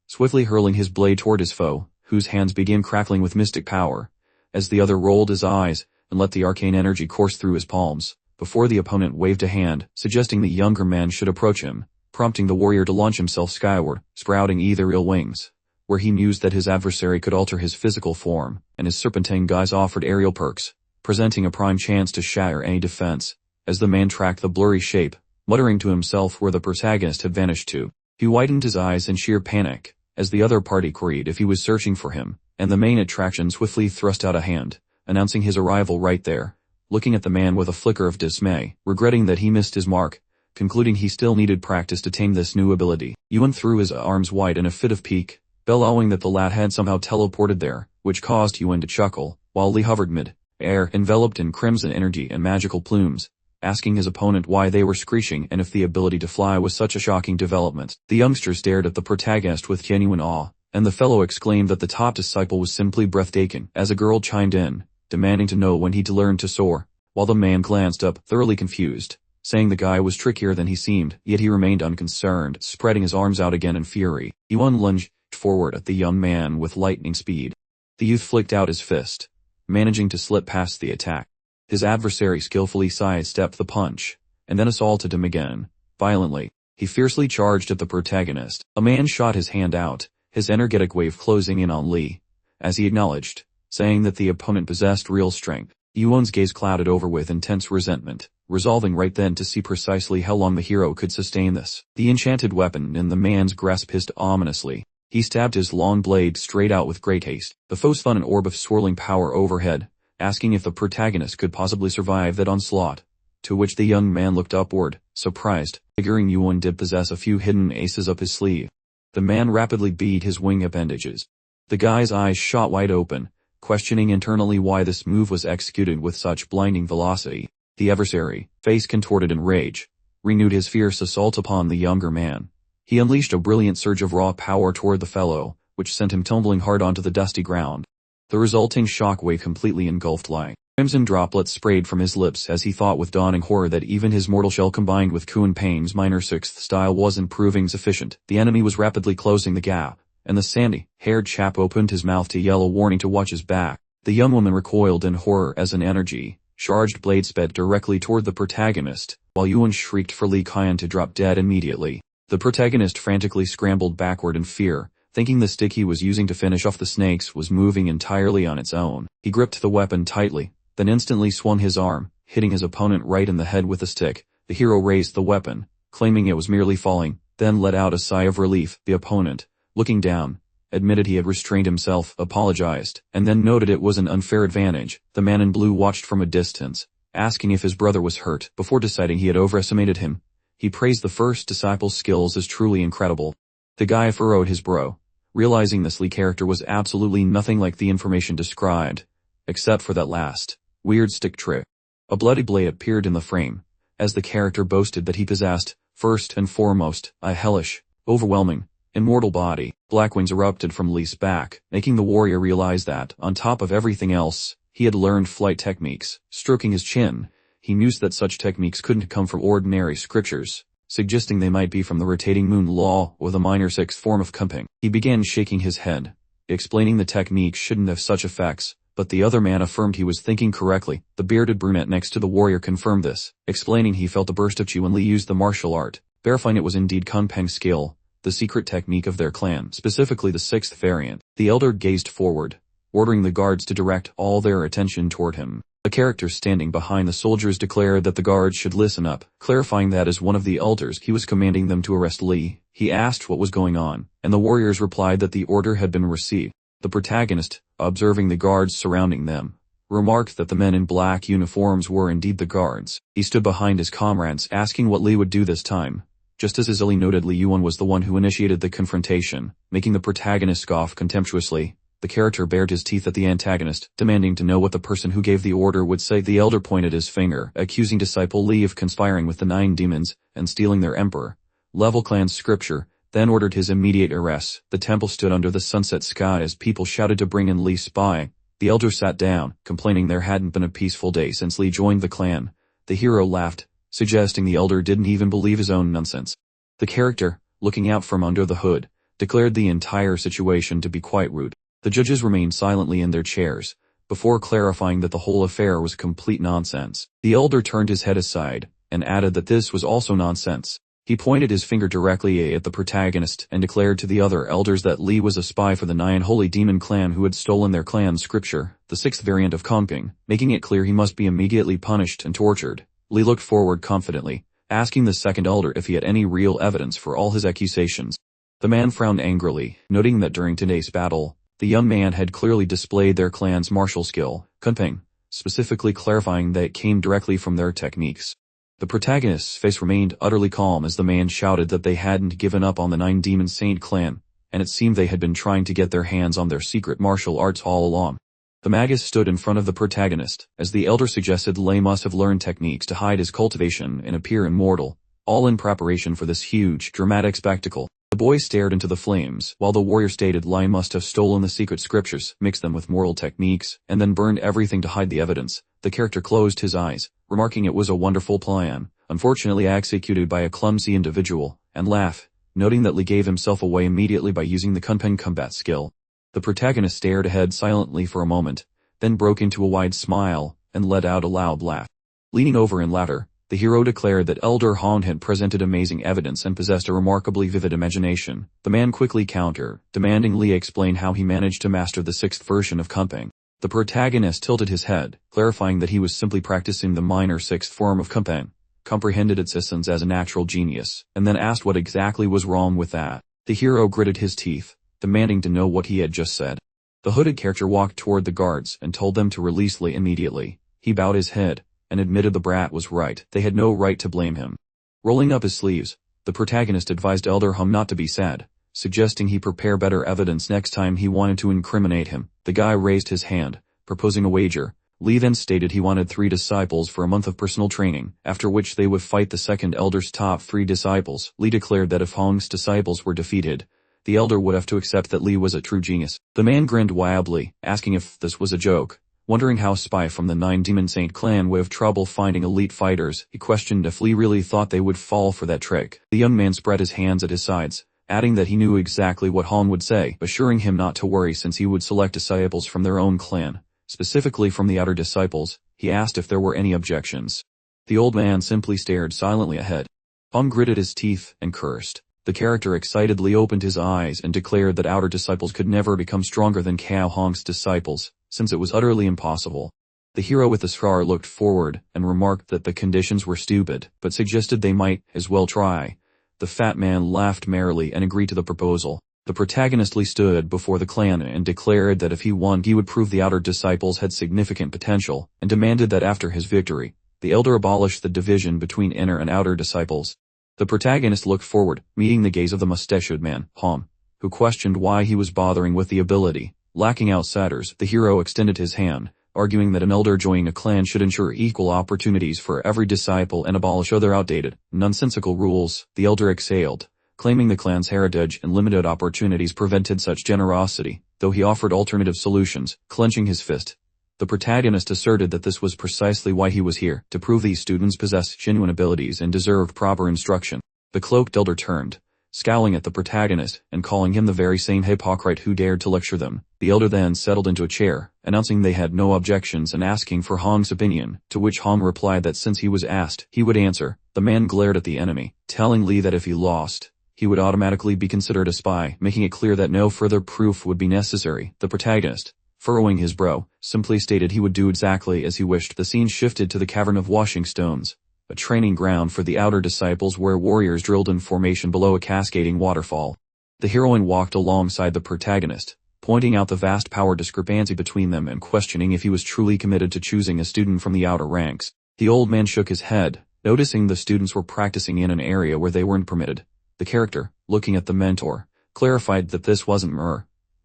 swiftly hurling his blade toward his foe, whose hands began crackling with mystic power, as the other rolled his eyes and let the arcane energy course through his palms, before the opponent waved a hand, suggesting the younger man should approach him, prompting the warrior to launch himself skyward, sprouting ethereal wings, where he mused that his adversary could alter his physical form, and his serpentine guise offered aerial perks, presenting a prime chance to shatter any defense, as the man tracked the blurry shape, muttering to himself where the protagonist had vanished to. He widened his eyes in sheer panic, as the other party queried if he was searching for him, and the main attraction swiftly thrust out a hand, announcing his arrival right there, looking at the man with a flicker of dismay, regretting that he missed his mark, concluding he still needed practice to tame this new ability. Yuan threw his arms wide in a fit of pique, bellowing that the lad had somehow teleported there, which caused Yuan to chuckle, while Li hovered mid-air, enveloped in crimson energy and magical plumes, asking his opponent why they were screeching and if the ability to fly was such a shocking development. The youngster stared at the protagonist with genuine awe, and the fellow exclaimed that the top disciple was simply breathtaking, as a girl chimed in, demanding to know when he'd learned to soar, while the man glanced up, thoroughly confused, saying the guy was trickier than he seemed, yet he remained unconcerned, spreading his arms out again in fury. Yuan lunged forward at the young man with lightning speed. The youth flicked out his fist, managing to slip past the attack. His adversary skillfully sidestepped the punch, and then assaulted him again, violently. He fiercely charged at the protagonist. A man shot his hand out, his energetic wave closing in on Li, as he acknowledged, saying that the opponent possessed real strength. Yuan's gaze clouded over with intense resentment, resolving right then to see precisely how long the hero could sustain this. The enchanted weapon in the man's grasp hissed ominously. He stabbed his long blade straight out with great haste. The foe spun an orb of swirling power overhead, asking if the protagonist could possibly survive that onslaught, to which the young man looked upward, surprised, figuring Yuan did possess a few hidden aces up his sleeve. The man rapidly beat his wing appendages. The guy's eyes shot wide open, questioning internally why this move was executed with such blinding velocity. The adversary, face contorted in rage, renewed his fierce assault upon the younger man. He unleashed a brilliant surge of raw power toward the fellow, which sent him tumbling hard onto the dusty ground. The resulting shockwave completely engulfed Li. Crimson droplets sprayed from his lips as he thought with dawning horror that even his mortal shell combined with Kuan Peng's minor sixth style wasn't proving sufficient. The enemy was rapidly closing the gap, and the sandy-haired chap opened his mouth to yell a warning to watch his back. The young woman recoiled in horror as an energy-charged blade sped directly toward the protagonist, while Yuan shrieked for Li Qian to drop dead immediately. The protagonist frantically scrambled backward in fear, thinking the stick he was using to finish off the snakes was moving entirely on its own. He gripped the weapon tightly, then instantly swung his arm, hitting his opponent right in the head with the stick. The hero raised the weapon, claiming it was merely falling, then let out a sigh of relief. The opponent, looking down, admitted he had restrained himself, apologized, and then noted it was an unfair advantage. The man in blue watched from a distance, asking if his brother was hurt, before deciding he had overestimated him. He praised the first disciple's skills as truly incredible. The guy furrowed his brow, realizing this Li character was absolutely nothing like the information described, except for that last, weird stick trick. A bloody blade appeared in the frame, as the character boasted that he possessed, first and foremost, a hellish, overwhelming, immortal body. Black wings erupted from Li's back, making the warrior realize that, on top of everything else, he had learned flight techniques. Stroking his chin, he mused that such techniques couldn't come from ordinary scriptures, suggesting they might be from the rotating moon law or the minor sixth form of cumping. He began shaking his head, explaining the technique shouldn't have such effects, but the other man affirmed he was thinking correctly. The bearded brunette next to the warrior confirmed this, explaining he felt a burst of chi when Li used the martial art, verifying it was indeed Kun Peng's skill, the secret technique of their clan, specifically the sixth variant. The elder gazed forward, ordering the guards to direct all their attention toward him. A character standing behind the soldiers declared that the guards should listen up, clarifying that as one of the elders he was commanding them to arrest Lee. He asked what was going on, and the warriors replied that the order had been received. The protagonist, observing the guards surrounding them, remarked that the men in black uniforms were indeed the guards. He stood behind his comrades asking what Lee would do this time. Just as Izili noted, Li Yuan was the one who initiated the confrontation, making the protagonist scoff contemptuously. The character bared his teeth at the antagonist, demanding to know what the person who gave the order would say. The elder pointed his finger, accusing disciple Li of conspiring with the 9 demons and stealing their emperor level clan's scripture, then ordered his immediate arrest. The temple stood under the sunset sky as people shouted to bring in Li's spy. The elder sat down, complaining there hadn't been a peaceful day since Li joined the clan. The hero laughed, suggesting the elder didn't even believe his own nonsense. The character, looking out from under the hood, declared the entire situation to be quite rude. The judges remained silently in their chairs, before clarifying that the whole affair was complete nonsense. The elder turned his head aside, and added that this was also nonsense. He pointed his finger directly at the protagonist and declared to the other elders that Li was a spy for the 9 holy demon clan who had stolen their clan's scripture, the 6th variant of Kongping, making it clear he must be immediately punished and tortured. Li looked forward confidently, asking the second elder if he had any real evidence for all his accusations. The man frowned angrily, noting that during today's battle, the young man had clearly displayed their clan's martial skill, Kunping, specifically clarifying that it came directly from their techniques. The protagonist's face remained utterly calm as the man shouted that they hadn't given up on the 9 Demon Saint clan, and it seemed they had been trying to get their hands on their secret martial arts all along. The magus stood in front of the protagonist, as the elder suggested Lei must have learned techniques to hide his cultivation and appear immortal, all in preparation for this huge, dramatic spectacle. The boy stared into the flames, while the warrior stated Lai must have stolen the secret scriptures, mixed them with moral techniques, and then burned everything to hide the evidence. The character closed his eyes, remarking it was a wonderful plan, unfortunately executed by a clumsy individual, and laughed, noting that Li gave himself away immediately by using the Kunpeng combat skill. The protagonist stared ahead silently for a moment, then broke into a wide smile, and let out a loud laugh. Leaning over in laughter, the hero declared that Elder Han had presented amazing evidence and possessed a remarkably vivid imagination. The man quickly countered, demanding Li explain how he managed to master the 6th version of Kunpeng. The protagonist tilted his head, clarifying that he was simply practicing the minor 6th form of Kunpeng, comprehended its essence as a natural genius, and then asked what exactly was wrong with that. The hero gritted his teeth, demanding to know what he had just said. The hooded character walked toward the guards and told them to release Li immediately. He bowed his head, and admitted the brat was right. They had no right to blame him. Rolling up his sleeves, the protagonist advised Elder Hum not to be sad, suggesting he prepare better evidence next time he wanted to incriminate him. The guy raised his hand, proposing a wager. Li then stated he wanted 3 disciples for a month of personal training, after which they would fight the second elder's top 3 disciples. Li declared that if Hong's disciples were defeated, the elder would have to accept that Li was a true genius. The man grinned wildly, asking if this was a joke. Wondering how a spy from the 9 Demon Saint clan would have trouble finding elite fighters, he questioned if Li really thought they would fall for that trick. The young man spread his hands at his sides, adding that he knew exactly what Han would say, assuring him not to worry since he would select disciples from their own clan. Specifically from the outer disciples, he asked if there were any objections. The old man simply stared silently ahead. Han gritted his teeth and cursed. The character excitedly opened his eyes and declared that outer disciples could never become stronger than Cao Hong's disciples, since it was utterly impossible. The hero with the scar looked forward and remarked that the conditions were stupid, but suggested they might as well try. The fat man laughed merrily and agreed to the proposal. The protagonist Li stood before the clan and declared that if he won he would prove the outer disciples had significant potential, and demanded that after his victory, the elder abolish the division between inner and outer disciples. The protagonist looked forward, meeting the gaze of the mustachioed man, Hom, who questioned why he was bothering with the ability. Lacking outsiders, the hero extended his hand, arguing that an elder joining a clan should ensure equal opportunities for every disciple and abolish other outdated, nonsensical rules. The elder exhaled, claiming the clan's heritage and limited opportunities prevented such generosity, though he offered alternative solutions, clenching his fist. The protagonist asserted that this was precisely why he was here, to prove these students possessed genuine abilities and deserved proper instruction. The cloaked elder turned, scowling at the protagonist and calling him the very same hypocrite who dared to lecture them. The elder then settled into a chair, announcing they had no objections and asking for Hong's opinion, to which Hong replied that since he was asked, he would answer. The man glared at the enemy, telling Li that if he lost, he would automatically be considered a spy, making it clear that no further proof would be necessary. The protagonist, furrowing his brow, simply stated he would do exactly as he wished. The scene shifted to the Cavern of Washing Stones, a training ground for the outer disciples where warriors drilled in formation below a cascading waterfall. The heroine walked alongside the protagonist, pointing out the vast power discrepancy between them and questioning if he was truly committed to choosing a student from the outer ranks. The old man shook his head, noticing the students were practicing in an area where they weren't permitted. The character, looking at the mentor, clarified that this wasn't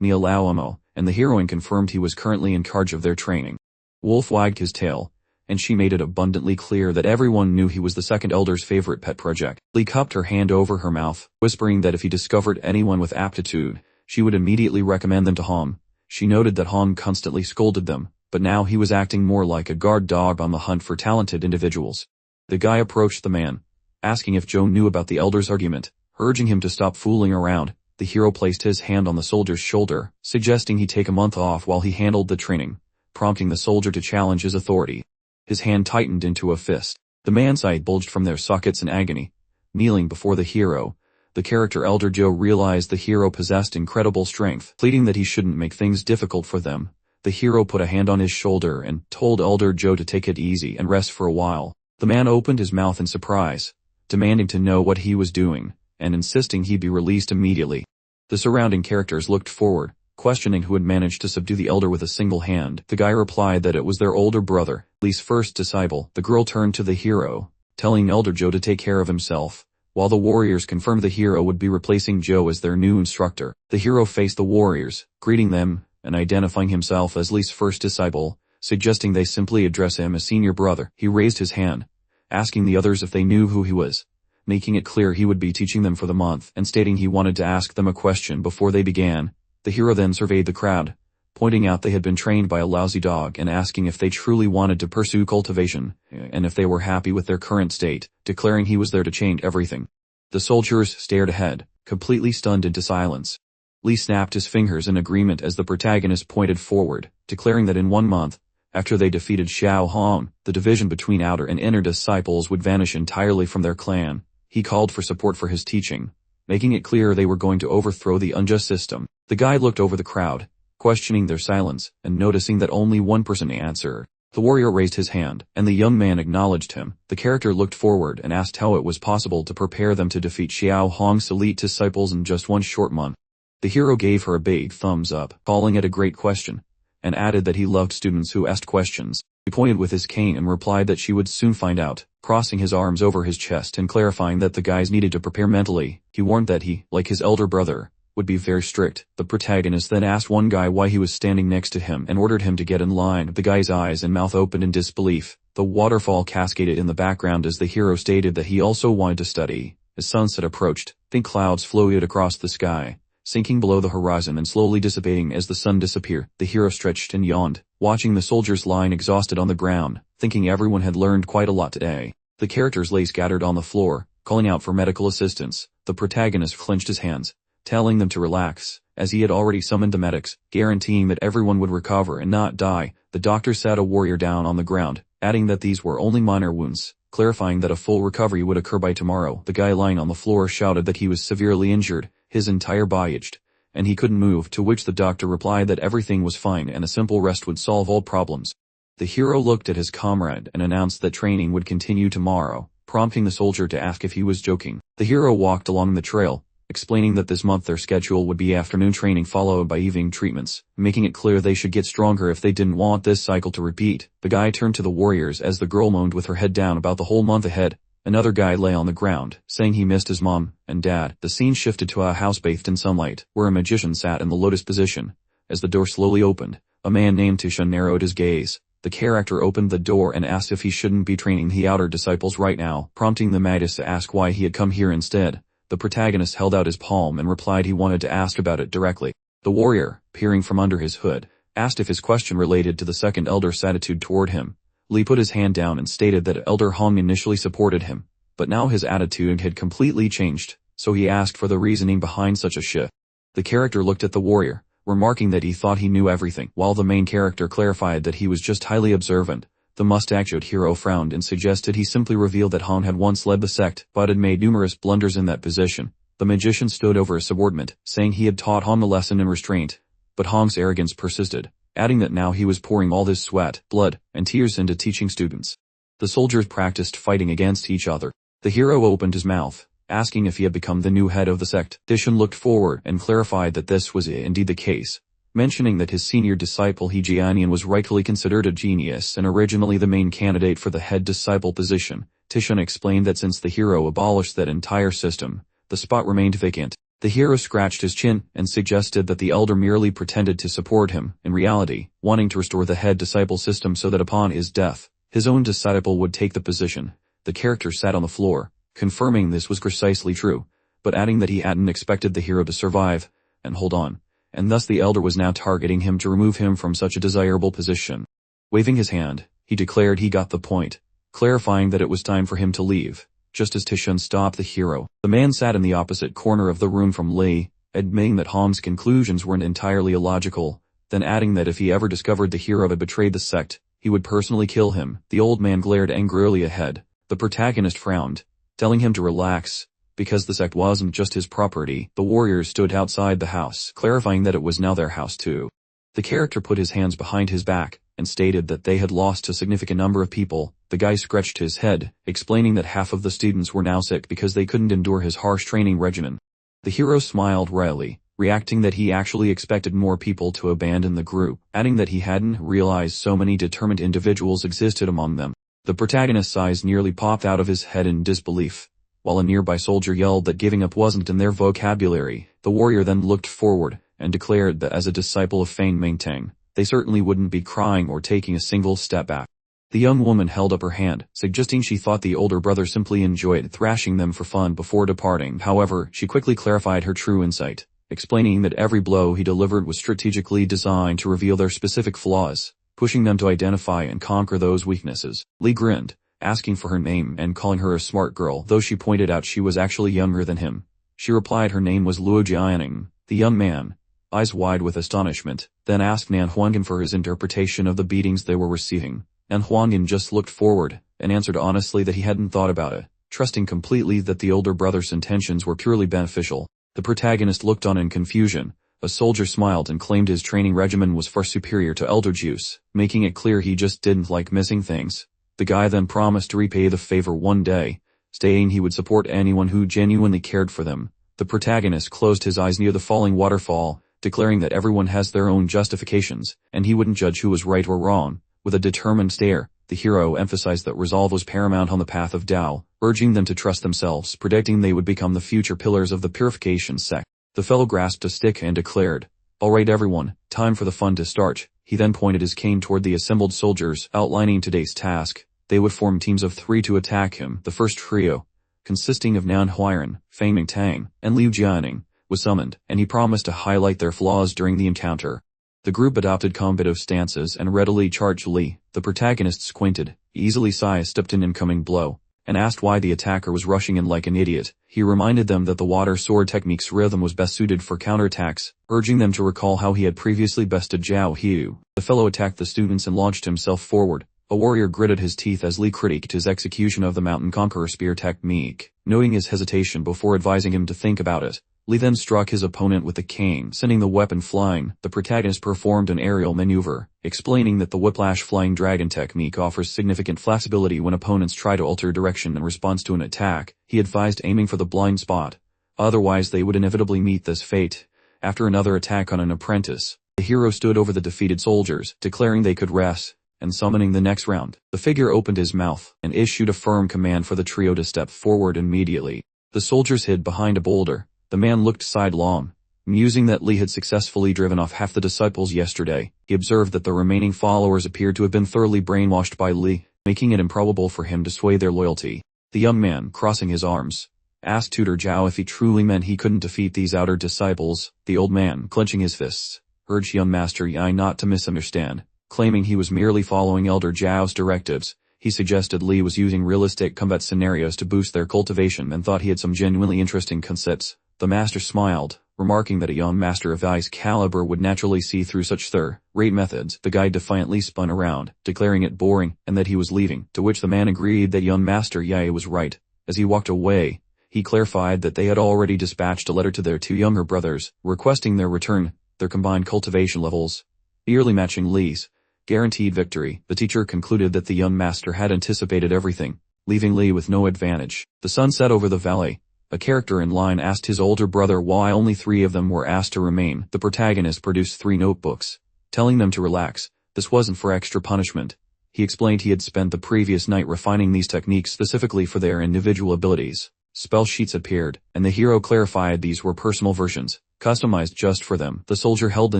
Nialauamo, and the heroine confirmed he was currently in charge of their training. Wolf wagged his tail, and she made it abundantly clear that everyone knew he was the second elder's favorite pet project. Lee cupped her hand over her mouth, whispering that if he discovered anyone with aptitude, she would immediately recommend them to Hong. She noted that Hong constantly scolded them, but now he was acting more like a guard dog on the hunt for talented individuals. The guy approached the man, asking if Joe knew about the elder's argument, urging him to stop fooling around. The hero placed his hand on the soldier's shoulder, suggesting he take a month off while he handled the training, prompting the soldier to challenge his authority. His hand tightened into a fist. The man's eyes bulged from their sockets in agony. Kneeling before the hero, the character Elder Joe realized the hero possessed incredible strength. Pleading that he shouldn't make things difficult for them, the hero put a hand on his shoulder and told Elder Joe to take it easy and rest for a while. The man opened his mouth in surprise, demanding to know what he was doing, and insisting he be released immediately. The surrounding characters looked forward, questioning who had managed to subdue the elder with a single hand. The guy replied that it was their older brother, Lee's first disciple. The girl turned to the hero, telling Elder Joe to take care of himself, while the warriors confirmed the hero would be replacing Joe as their new instructor. The hero faced the warriors, greeting them, and identifying himself as Lee's first disciple, suggesting they simply address him as senior brother. He raised his hand, asking the others if they knew who he was, making it clear he would be teaching them for the month, and stating he wanted to ask them a question before they began. The hero then surveyed the crowd, pointing out they had been trained by a lousy dog and asking if they truly wanted to pursue cultivation, and if they were happy with their current state, declaring he was there to change everything. The soldiers stared ahead, completely stunned into silence. Lee snapped his fingers in agreement as the protagonist pointed forward, declaring that in 1 month, after they defeated Xiao Hong, the division between outer and inner disciples would vanish entirely from their clan. He called for support for his teaching, making it clear they were going to overthrow the unjust system. The guy looked over the crowd, questioning their silence, and noticing that only one person answered. The warrior raised his hand, and the young man acknowledged him. The character looked forward and asked how it was possible to prepare them to defeat Xiao Hong's elite disciples in just 1 short month. The hero gave her a big thumbs up, calling it a great question, and added that he loved students who asked questions. He pointed with his cane and replied that she would soon find out, crossing his arms over his chest and clarifying that the guys needed to prepare mentally. He warned that he, like his elder brother, would be very strict. The protagonist then asked one guy why he was standing next to him and ordered him to get in line. The guy's eyes and mouth opened in disbelief. The waterfall cascaded in the background as the hero stated that he also wanted to study. As sunset approached, thin clouds floated across the sky, sinking below the horizon and slowly dissipating as the sun disappeared. The hero stretched and yawned, watching the soldiers lying exhausted on the ground, thinking everyone had learned quite a lot today. The characters lay scattered on the floor, calling out for medical assistance. The protagonist clenched his hands, telling them to relax, as he had already summoned the medics, guaranteeing that everyone would recover and not die. The doctor sat a warrior down on the ground, adding that these were only minor wounds, clarifying that a full recovery would occur by tomorrow. The guy lying on the floor shouted that he was severely injured, his entire body itched, and he couldn't move, to which the doctor replied that everything was fine and a simple rest would solve all problems. The hero looked at his comrade and announced that training would continue tomorrow, prompting the soldier to ask if he was joking. The hero walked along the trail, explaining that this month their schedule would be afternoon training followed by evening treatments, making it clear they should get stronger if they didn't want this cycle to repeat. The guy turned to the warriors as the girl moaned with her head down about the whole month ahead. Another guy lay on the ground, saying he missed his mom and dad. The scene shifted to a house bathed in sunlight, where a magician sat in the lotus position. As the door slowly opened, a man named Tisha narrowed his gaze. The character opened the door and asked if he shouldn't be training the outer disciples right now, prompting the magus to ask why he had come here instead. The protagonist held out his palm and replied he wanted to ask about it directly. The warrior, peering from under his hood, asked if his question related to the second elder's attitude toward him. Lee put his hand down and stated that Elder Hong initially supported him, but now his attitude had completely changed, so he asked for the reasoning behind such a shift. The character looked at the warrior, remarking that he thought he knew everything, while the main character clarified that he was just highly observant. The mustachioed hero frowned and suggested he simply revealed that Hong had once led the sect, but had made numerous blunders in that position. The magician stood over his subordinate, saying he had taught Hong a lesson in restraint, but Hong's arrogance persisted, adding that now he was pouring all his sweat, blood, and tears into teaching students. The soldiers practiced fighting against each other. The hero opened his mouth, asking if he had become the new head of the sect. Titian looked forward and clarified that this was indeed the case, mentioning that his senior disciple Hejianian was rightfully considered a genius and originally the main candidate for the head disciple position. Titian explained that since the hero abolished that entire system, the spot remained vacant. The hero scratched his chin and suggested that the elder merely pretended to support him, in reality, wanting to restore the head disciple system so that upon his death, his own disciple would take the position. The character sat on the floor, confirming this was precisely true, but adding that he hadn't expected the hero to survive and hold on, and thus the elder was now targeting him to remove him from such a desirable position. Waving his hand, he declared he got the point, clarifying that it was time for him to leave. Just as Titian stopped the hero, the man sat in the opposite corner of the room from Lee, admitting that Hong's conclusions weren't entirely illogical, then adding that if he ever discovered the hero had betrayed the sect, he would personally kill him. The old man glared angrily ahead. The protagonist frowned, telling him to relax, because the sect wasn't just his property. The warriors stood outside the house, clarifying that it was now their house too. The character put his hands behind his back, and stated that they had lost a significant number of people. The guy scratched his head, explaining that half of the students were now sick because they couldn't endure his harsh training regimen. The hero smiled wryly, reacting that he actually expected more people to abandon the group, adding that he hadn't realized so many determined individuals existed among them. The protagonist's eyes nearly popped out of his head in disbelief, while a nearby soldier yelled that giving up wasn't in their vocabulary. The warrior then looked forward, and declared that as a disciple of Fang Mingtang, they certainly wouldn't be crying or taking a single step back. The young woman held up her hand, suggesting she thought the older brother simply enjoyed thrashing them for fun before departing. However, she quickly clarified her true insight, explaining that every blow he delivered was strategically designed to reveal their specific flaws, pushing them to identify and conquer those weaknesses. Lee grinned, asking for her name and calling her a smart girl, though she pointed out she was actually younger than him. She replied her name was Luo Jianing. The young man, eyes wide with astonishment, then asked Nan Huangin for his interpretation of the beatings they were receiving. Nan Huangin just looked forward, and answered honestly that he hadn't thought about it, trusting completely that the older brother's intentions were purely beneficial. The protagonist looked on in confusion. A soldier smiled and claimed his training regimen was far superior to Elder Juice, making it clear he just didn't like missing things. The guy then promised to repay the favor one day, stating he would support anyone who genuinely cared for them. The protagonist closed his eyes near the falling waterfall, declaring that everyone has their own justifications, and he wouldn't judge who was right or wrong. With a determined stare, the hero emphasized that resolve was paramount on the path of Tao, urging them to trust themselves, predicting they would become the future pillars of the purification sect. The fellow grasped a stick and declared, "All right everyone, time for the fun to start." He then pointed his cane toward the assembled soldiers, outlining today's task. They would form teams of 3 to attack him. The first trio, consisting of Nan Huiran, Fang Mingtang, and Liu Jianing, was summoned, and he promised to highlight their flaws during the encounter. The group adopted combative stances and readily charged Li. The protagonist squinted, easily sidestepped an incoming blow, and asked why the attacker was rushing in like an idiot. He reminded them that the water sword technique's rhythm was best suited for counterattacks, urging them to recall how he had previously bested Zhao Hu. The fellow attacked the students and launched himself forward. A warrior gritted his teeth as Li critiqued his execution of the Mountain Conqueror spear technique, noting his hesitation before advising him to think about it. Li then struck his opponent with the cane, sending the weapon flying. The protagonist performed an aerial maneuver, explaining that the whiplash flying dragon technique offers significant flexibility when opponents try to alter direction in response to an attack. He advised aiming for the blind spot, otherwise they would inevitably meet this fate. After another attack on an apprentice, the hero stood over the defeated soldiers, declaring they could rest, and summoning the next round. The figure opened his mouth, and issued a firm command for the trio to step forward immediately. The soldiers hid behind a boulder. The man looked sidelong, musing that Li had successfully driven off half the disciples yesterday. He observed that the remaining followers appeared to have been thoroughly brainwashed by Li, making it improbable for him to sway their loyalty. The young man, crossing his arms, asked Tutor Zhao if he truly meant he couldn't defeat these outer disciples. The old man, clenching his fists, urged young Master Yi not to misunderstand, claiming he was merely following Elder Zhao's directives. He suggested Li was using realistic combat scenarios to boost their cultivation and thought he had some genuinely interesting concepts. The master smiled, remarking that a young master of Yi's caliber would naturally see through such third-rate methods. The guy defiantly spun around, declaring it boring, and that he was leaving, to which the man agreed that young Master Yi was right. As he walked away, he clarified that they had already dispatched a letter to their 2 younger brothers, requesting their return. Their combined cultivation levels Nearly matching Lee's guaranteed victory, the teacher concluded that the young master had anticipated everything, leaving Lee with no advantage. The sun set over the valley. A character in line asked his older brother why only 3 of them were asked to remain. The protagonist produced 3 notebooks, telling them to relax. This wasn't for extra punishment. He explained he had spent the previous night refining these techniques specifically for their individual abilities. Spell sheets appeared, and the hero clarified these were personal versions, customized just for them. The soldier held the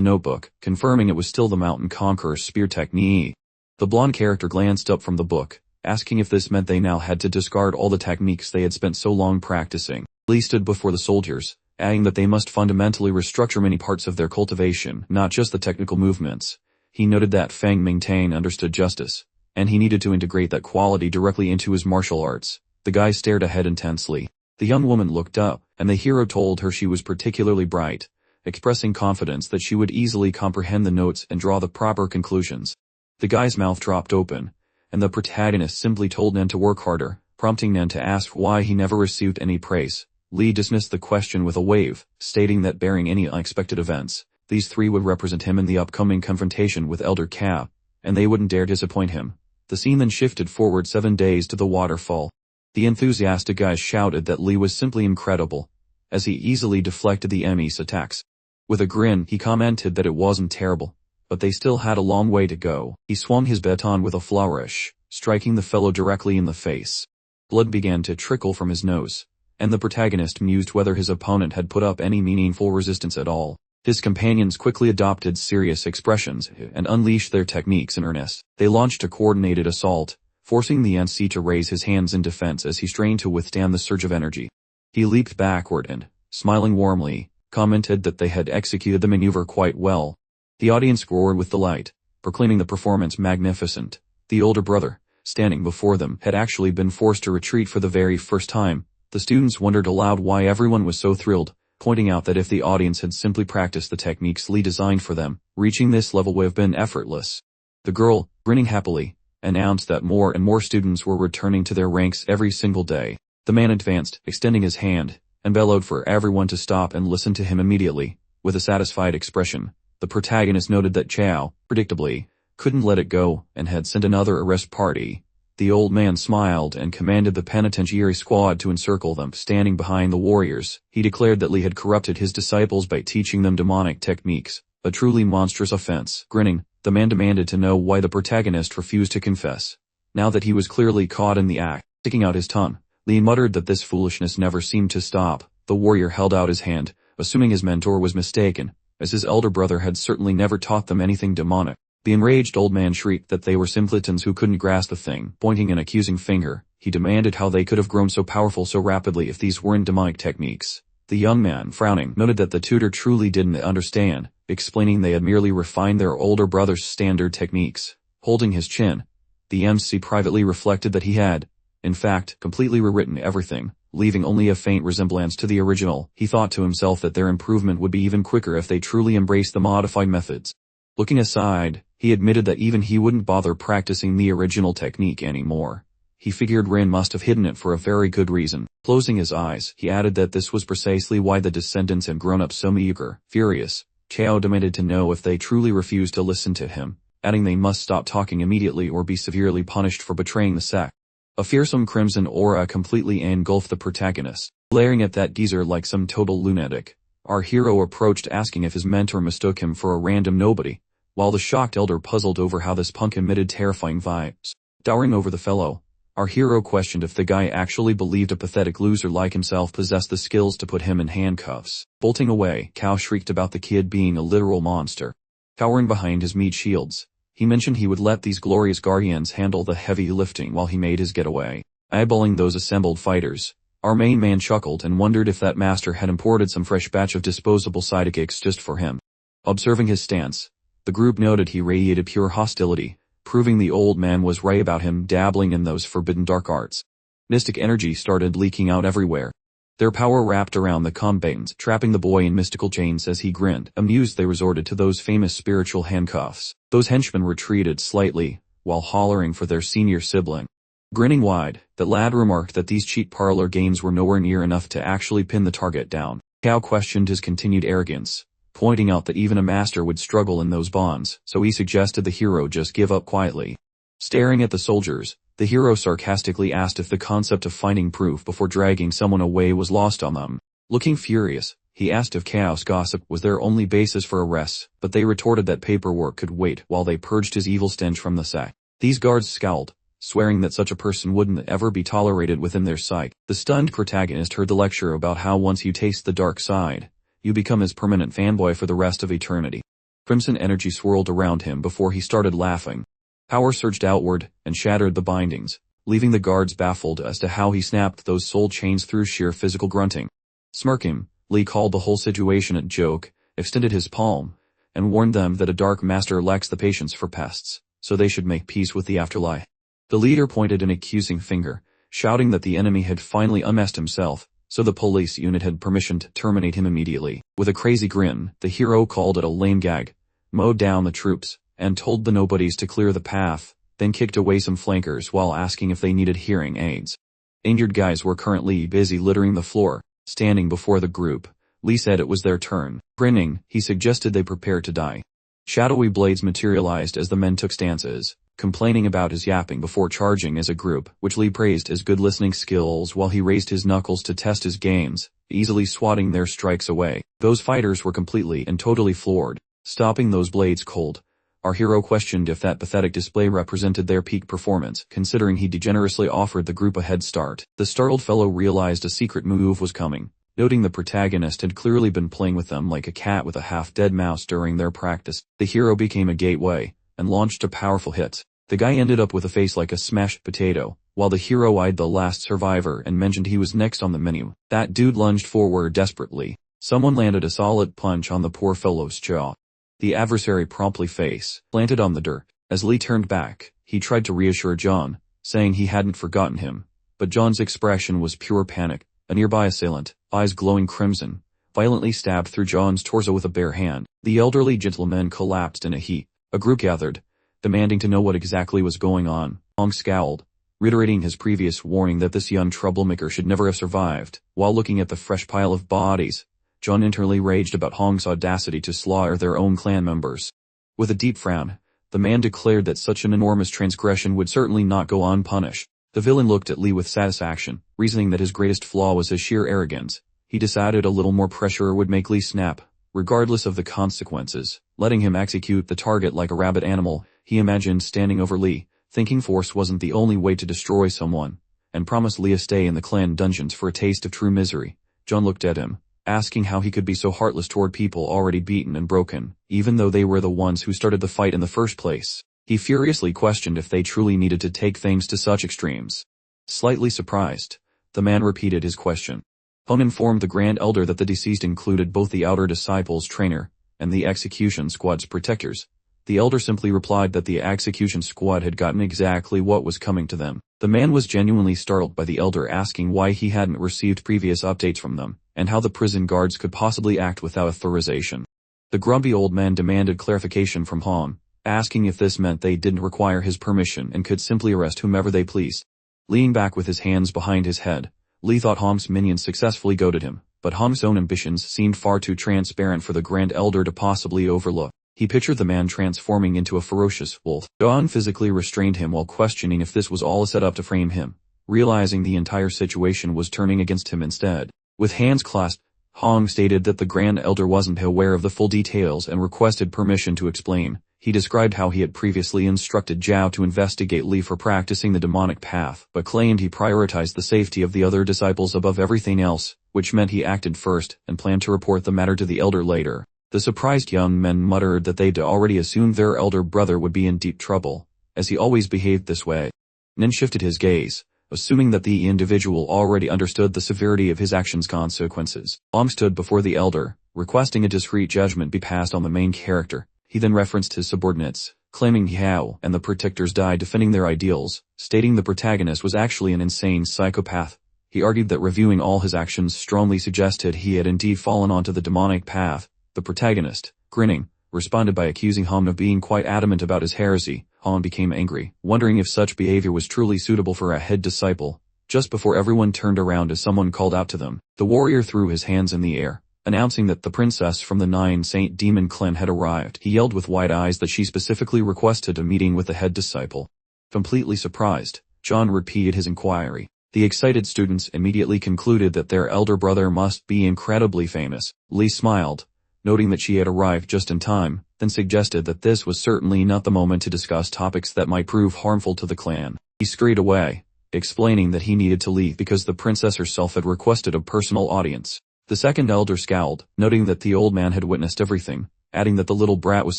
notebook, confirming it was still the Mountain Conqueror's spear technique. The blonde character glanced up from the book, asking if this meant they now had to discard all the techniques they had spent so long practicing. Lee stood before the soldiers, adding that they must fundamentally restructure many parts of their cultivation, not just the technical movements. He noted that Feng Mingtang understood justice, and he needed to integrate that quality directly into his martial arts. The guy stared ahead intensely. The young woman looked up, and the hero told her she was particularly bright, expressing confidence that she would easily comprehend the notes and draw the proper conclusions. The guy's mouth dropped open, and the protagonist simply told Nan to work harder, prompting Nan to ask why he never received any praise. Lee dismissed the question with a wave, stating that barring any unexpected events, these 3 would represent him in the upcoming confrontation with Elder Cap, and they wouldn't dare disappoint him. The scene then shifted forward 7 days to the waterfall. The enthusiastic guys shouted that Lee was simply incredible, as he easily deflected the enemy's attacks. With a grin, he commented that it wasn't terrible, but they still had a long way to go. He swung his baton with a flourish, striking the fellow directly in the face. Blood began to trickle from his nose, and the protagonist mused whether his opponent had put up any meaningful resistance at all. His companions quickly adopted serious expressions and unleashed their techniques in earnest. They launched a coordinated assault, forcing the NC to raise his hands in defense as he strained to withstand the surge of energy. He leaped backward and, smiling warmly, commented that they had executed the maneuver quite well. The audience roared with delight, proclaiming the performance magnificent. The older brother, standing before them, had actually been forced to retreat for the very first time. The students wondered aloud why everyone was so thrilled, pointing out that if the audience had simply practiced the techniques Lee designed for them, reaching this level would have been effortless. The girl, grinning happily, announced that more and more students were returning to their ranks every single day. The man advanced, extending his hand, and bellowed for everyone to stop and listen to him immediately. With a satisfied expression, the protagonist noted that Chao, predictably, couldn't let it go, and had sent another arrest party. The old man smiled and commanded the penitentiary squad to encircle them, standing behind the warriors. He declared that Lee had corrupted his disciples by teaching them demonic techniques, a truly monstrous offense. Grinning, the man demanded to know why the protagonist refused to confess. Now that he was clearly caught in the act, sticking out his tongue, Lee muttered that this foolishness never seemed to stop. The warrior held out his hand, assuming his mentor was mistaken, as his elder brother had certainly never taught them anything demonic. The enraged old man shrieked that they were simpletons who couldn't grasp the thing. Pointing an accusing finger, he demanded how they could have grown so powerful so rapidly if these weren't demonic techniques. The young man, frowning, noted that the tutor truly didn't understand, explaining they had merely refined their older brother's standard techniques. Holding his chin, the MC privately reflected that he had, in fact, completely rewritten everything, leaving only a faint resemblance to the original. He thought to himself that their improvement would be even quicker if they truly embraced the modified methods. Looking aside, he admitted that even he wouldn't bother practicing the original technique anymore. He figured Rin must have hidden it for a very good reason. Closing his eyes, he added that this was precisely why the descendants had grown up so mediocre. Furious, Chao demanded to know if they truly refused to listen to him, adding they must stop talking immediately or be severely punished for betraying the sect. A fearsome crimson aura completely engulfed the protagonist, glaring at that geezer like some total lunatic. Our hero approached asking if his mentor mistook him for a random nobody, while the shocked elder puzzled over how this punk emitted terrifying vibes. Towering over the fellow, our hero questioned if the guy actually believed a pathetic loser like himself possessed the skills to put him in handcuffs. Bolting away, Cao shrieked about the kid being a literal monster. Cowering behind his meat shields, he mentioned he would let these glorious guardians handle the heavy lifting while he made his getaway. Eyeballing those assembled fighters, our main man chuckled and wondered if that master had imported some fresh batch of disposable sidekicks just for him. Observing his stance, the group noted he radiated pure hostility, proving the old man was right about him dabbling in those forbidden dark arts. Mystic energy started leaking out everywhere. Their power wrapped around the combatants, trapping the boy in mystical chains. As he grinned, amused, they resorted to those famous spiritual handcuffs. Those henchmen retreated slightly, while hollering for their senior sibling. Grinning wide, the lad remarked that these cheap parlor games were nowhere near enough to actually pin the target down. Cao questioned his continued arrogance, pointing out that even a master would struggle in those bonds, so he suggested the hero just give up quietly. Staring at the soldiers, the hero sarcastically asked if the concept of finding proof before dragging someone away was lost on them. Looking furious, he asked if chaos gossip was their only basis for arrests, but they retorted that paperwork could wait while they purged his evil stench from the sect. These guards scowled, swearing that such a person wouldn't ever be tolerated within their sight. The stunned protagonist heard the lecture about how once you taste the dark side, you become his permanent fanboy for the rest of eternity. Crimson energy swirled around him before he started laughing. Power surged outward and shattered the bindings, leaving the guards baffled as to how he snapped those soul chains through sheer physical grunting. Smirking, Lee called the whole situation a joke, extended his palm, and warned them that a dark master lacks the patience for pests, so they should make peace with the afterlife. The leader pointed an accusing finger, shouting that the enemy had finally unmasked himself, so the police unit had permission to terminate him immediately. With a crazy grin, the hero called it a lame gag, mowed down the troops, and told the nobodies to clear the path, then kicked away some flankers while asking if they needed hearing aids. Injured guys were currently busy littering the floor. Standing before the group, Lee said it was their turn. Grinning, he suggested they prepare to die. Shadowy blades materialized as the men took stances, complaining about his yapping before charging as a group, which Lee praised as good listening skills while he raised his knuckles to test his games, easily swatting their strikes away. Those fighters were completely and totally floored, stopping those blades cold. Our hero questioned if that pathetic display represented their peak performance, considering he degenerously offered the group a head start. The startled fellow realized a secret move was coming, noting the protagonist had clearly been playing with them like a cat with a half-dead mouse during their practice. The hero became a gateway, and launched a powerful hit. The guy ended up with a face like a smashed potato, while the hero eyed the last survivor and mentioned he was next on the menu. That dude lunged forward desperately. Someone landed a solid punch on the poor fellow's jaw. The adversary promptly face planted on the dirt. As Lee turned back, he tried to reassure John, saying he hadn't forgotten him, but John's expression was pure panic. A nearby assailant, eyes glowing crimson, violently stabbed through John's torso with a bare hand. The elderly gentleman collapsed in a heap. A group gathered, demanding to know what exactly was going on. Hong scowled, reiterating his previous warning that this young troublemaker should never have survived. While looking at the fresh pile of bodies, John internally raged about Hong's audacity to slaughter their own clan members. With a deep frown, the man declared that such an enormous transgression would certainly not go unpunished. The villain looked at Lee with satisfaction, reasoning that his greatest flaw was his sheer arrogance. He decided a little more pressure would make Lee snap, regardless of the consequences. Letting him execute the target like a rabid animal, he imagined standing over Lee, thinking force wasn't the only way to destroy someone, and promised Lee a stay in the clan dungeons for a taste of true misery. John looked at him, asking how he could be so heartless toward people already beaten and broken, even though they were the ones who started the fight in the first place. He furiously questioned if they truly needed to take things to such extremes. Slightly surprised, the man repeated his question. Hong informed the Grand Elder that the deceased included both the Outer Disciples' trainer and the Execution Squad's protectors. The Elder simply replied that the Execution Squad had gotten exactly what was coming to them. The man was genuinely startled by the Elder asking why he hadn't received previous updates from them, and how the prison guards could possibly act without authorization. The grumpy old man demanded clarification from Hong, asking if this meant they didn't require his permission and could simply arrest whomever they pleased. Leaning back with his hands behind his head, Lee thought Hong's minions successfully goaded him, but Hong's own ambitions seemed far too transparent for the Grand Elder to possibly overlook. He pictured the man transforming into a ferocious wolf. John physically restrained him while questioning if this was all a setup to frame him, realizing the entire situation was turning against him instead. With hands clasped, Hong stated that the Grand Elder wasn't aware of the full details and requested permission to explain. He described how he had previously instructed Zhao to investigate Lee for practicing the demonic path, but claimed he prioritized the safety of the other disciples above everything else, which meant he acted first and planned to report the matter to the Elder later. The surprised young men muttered that they'd already assumed their elder brother would be in deep trouble, as he always behaved this way. Nin shifted his gaze, assuming that the individual already understood the severity of his actions' consequences. Hong stood before the Elder, requesting a discreet judgment be passed on the main character. He then referenced his subordinates, claiming Hao and the Protectors died defending their ideals, stating the protagonist was actually an insane psychopath. He argued that reviewing all his actions strongly suggested he had indeed fallen onto the demonic path. The protagonist, grinning, responded by accusing Hong of being quite adamant about his heresy. Hong became angry, wondering if such behavior was truly suitable for a head disciple. Just before everyone turned around as someone called out to them, the warrior threw his hands in the air, announcing that the princess from the Nine Saint Demon clan had arrived. He yelled with wide eyes that she specifically requested a meeting with the head disciple. Completely surprised, John repeated his inquiry. The excited students immediately concluded that their elder brother must be incredibly famous. Lee smiled, noting that she had arrived just in time, then suggested that this was certainly not the moment to discuss topics that might prove harmful to the clan. He scurried away, explaining that he needed to leave because the princess herself had requested a personal audience. The second elder scowled, noting that the old man had witnessed everything, adding that the little brat was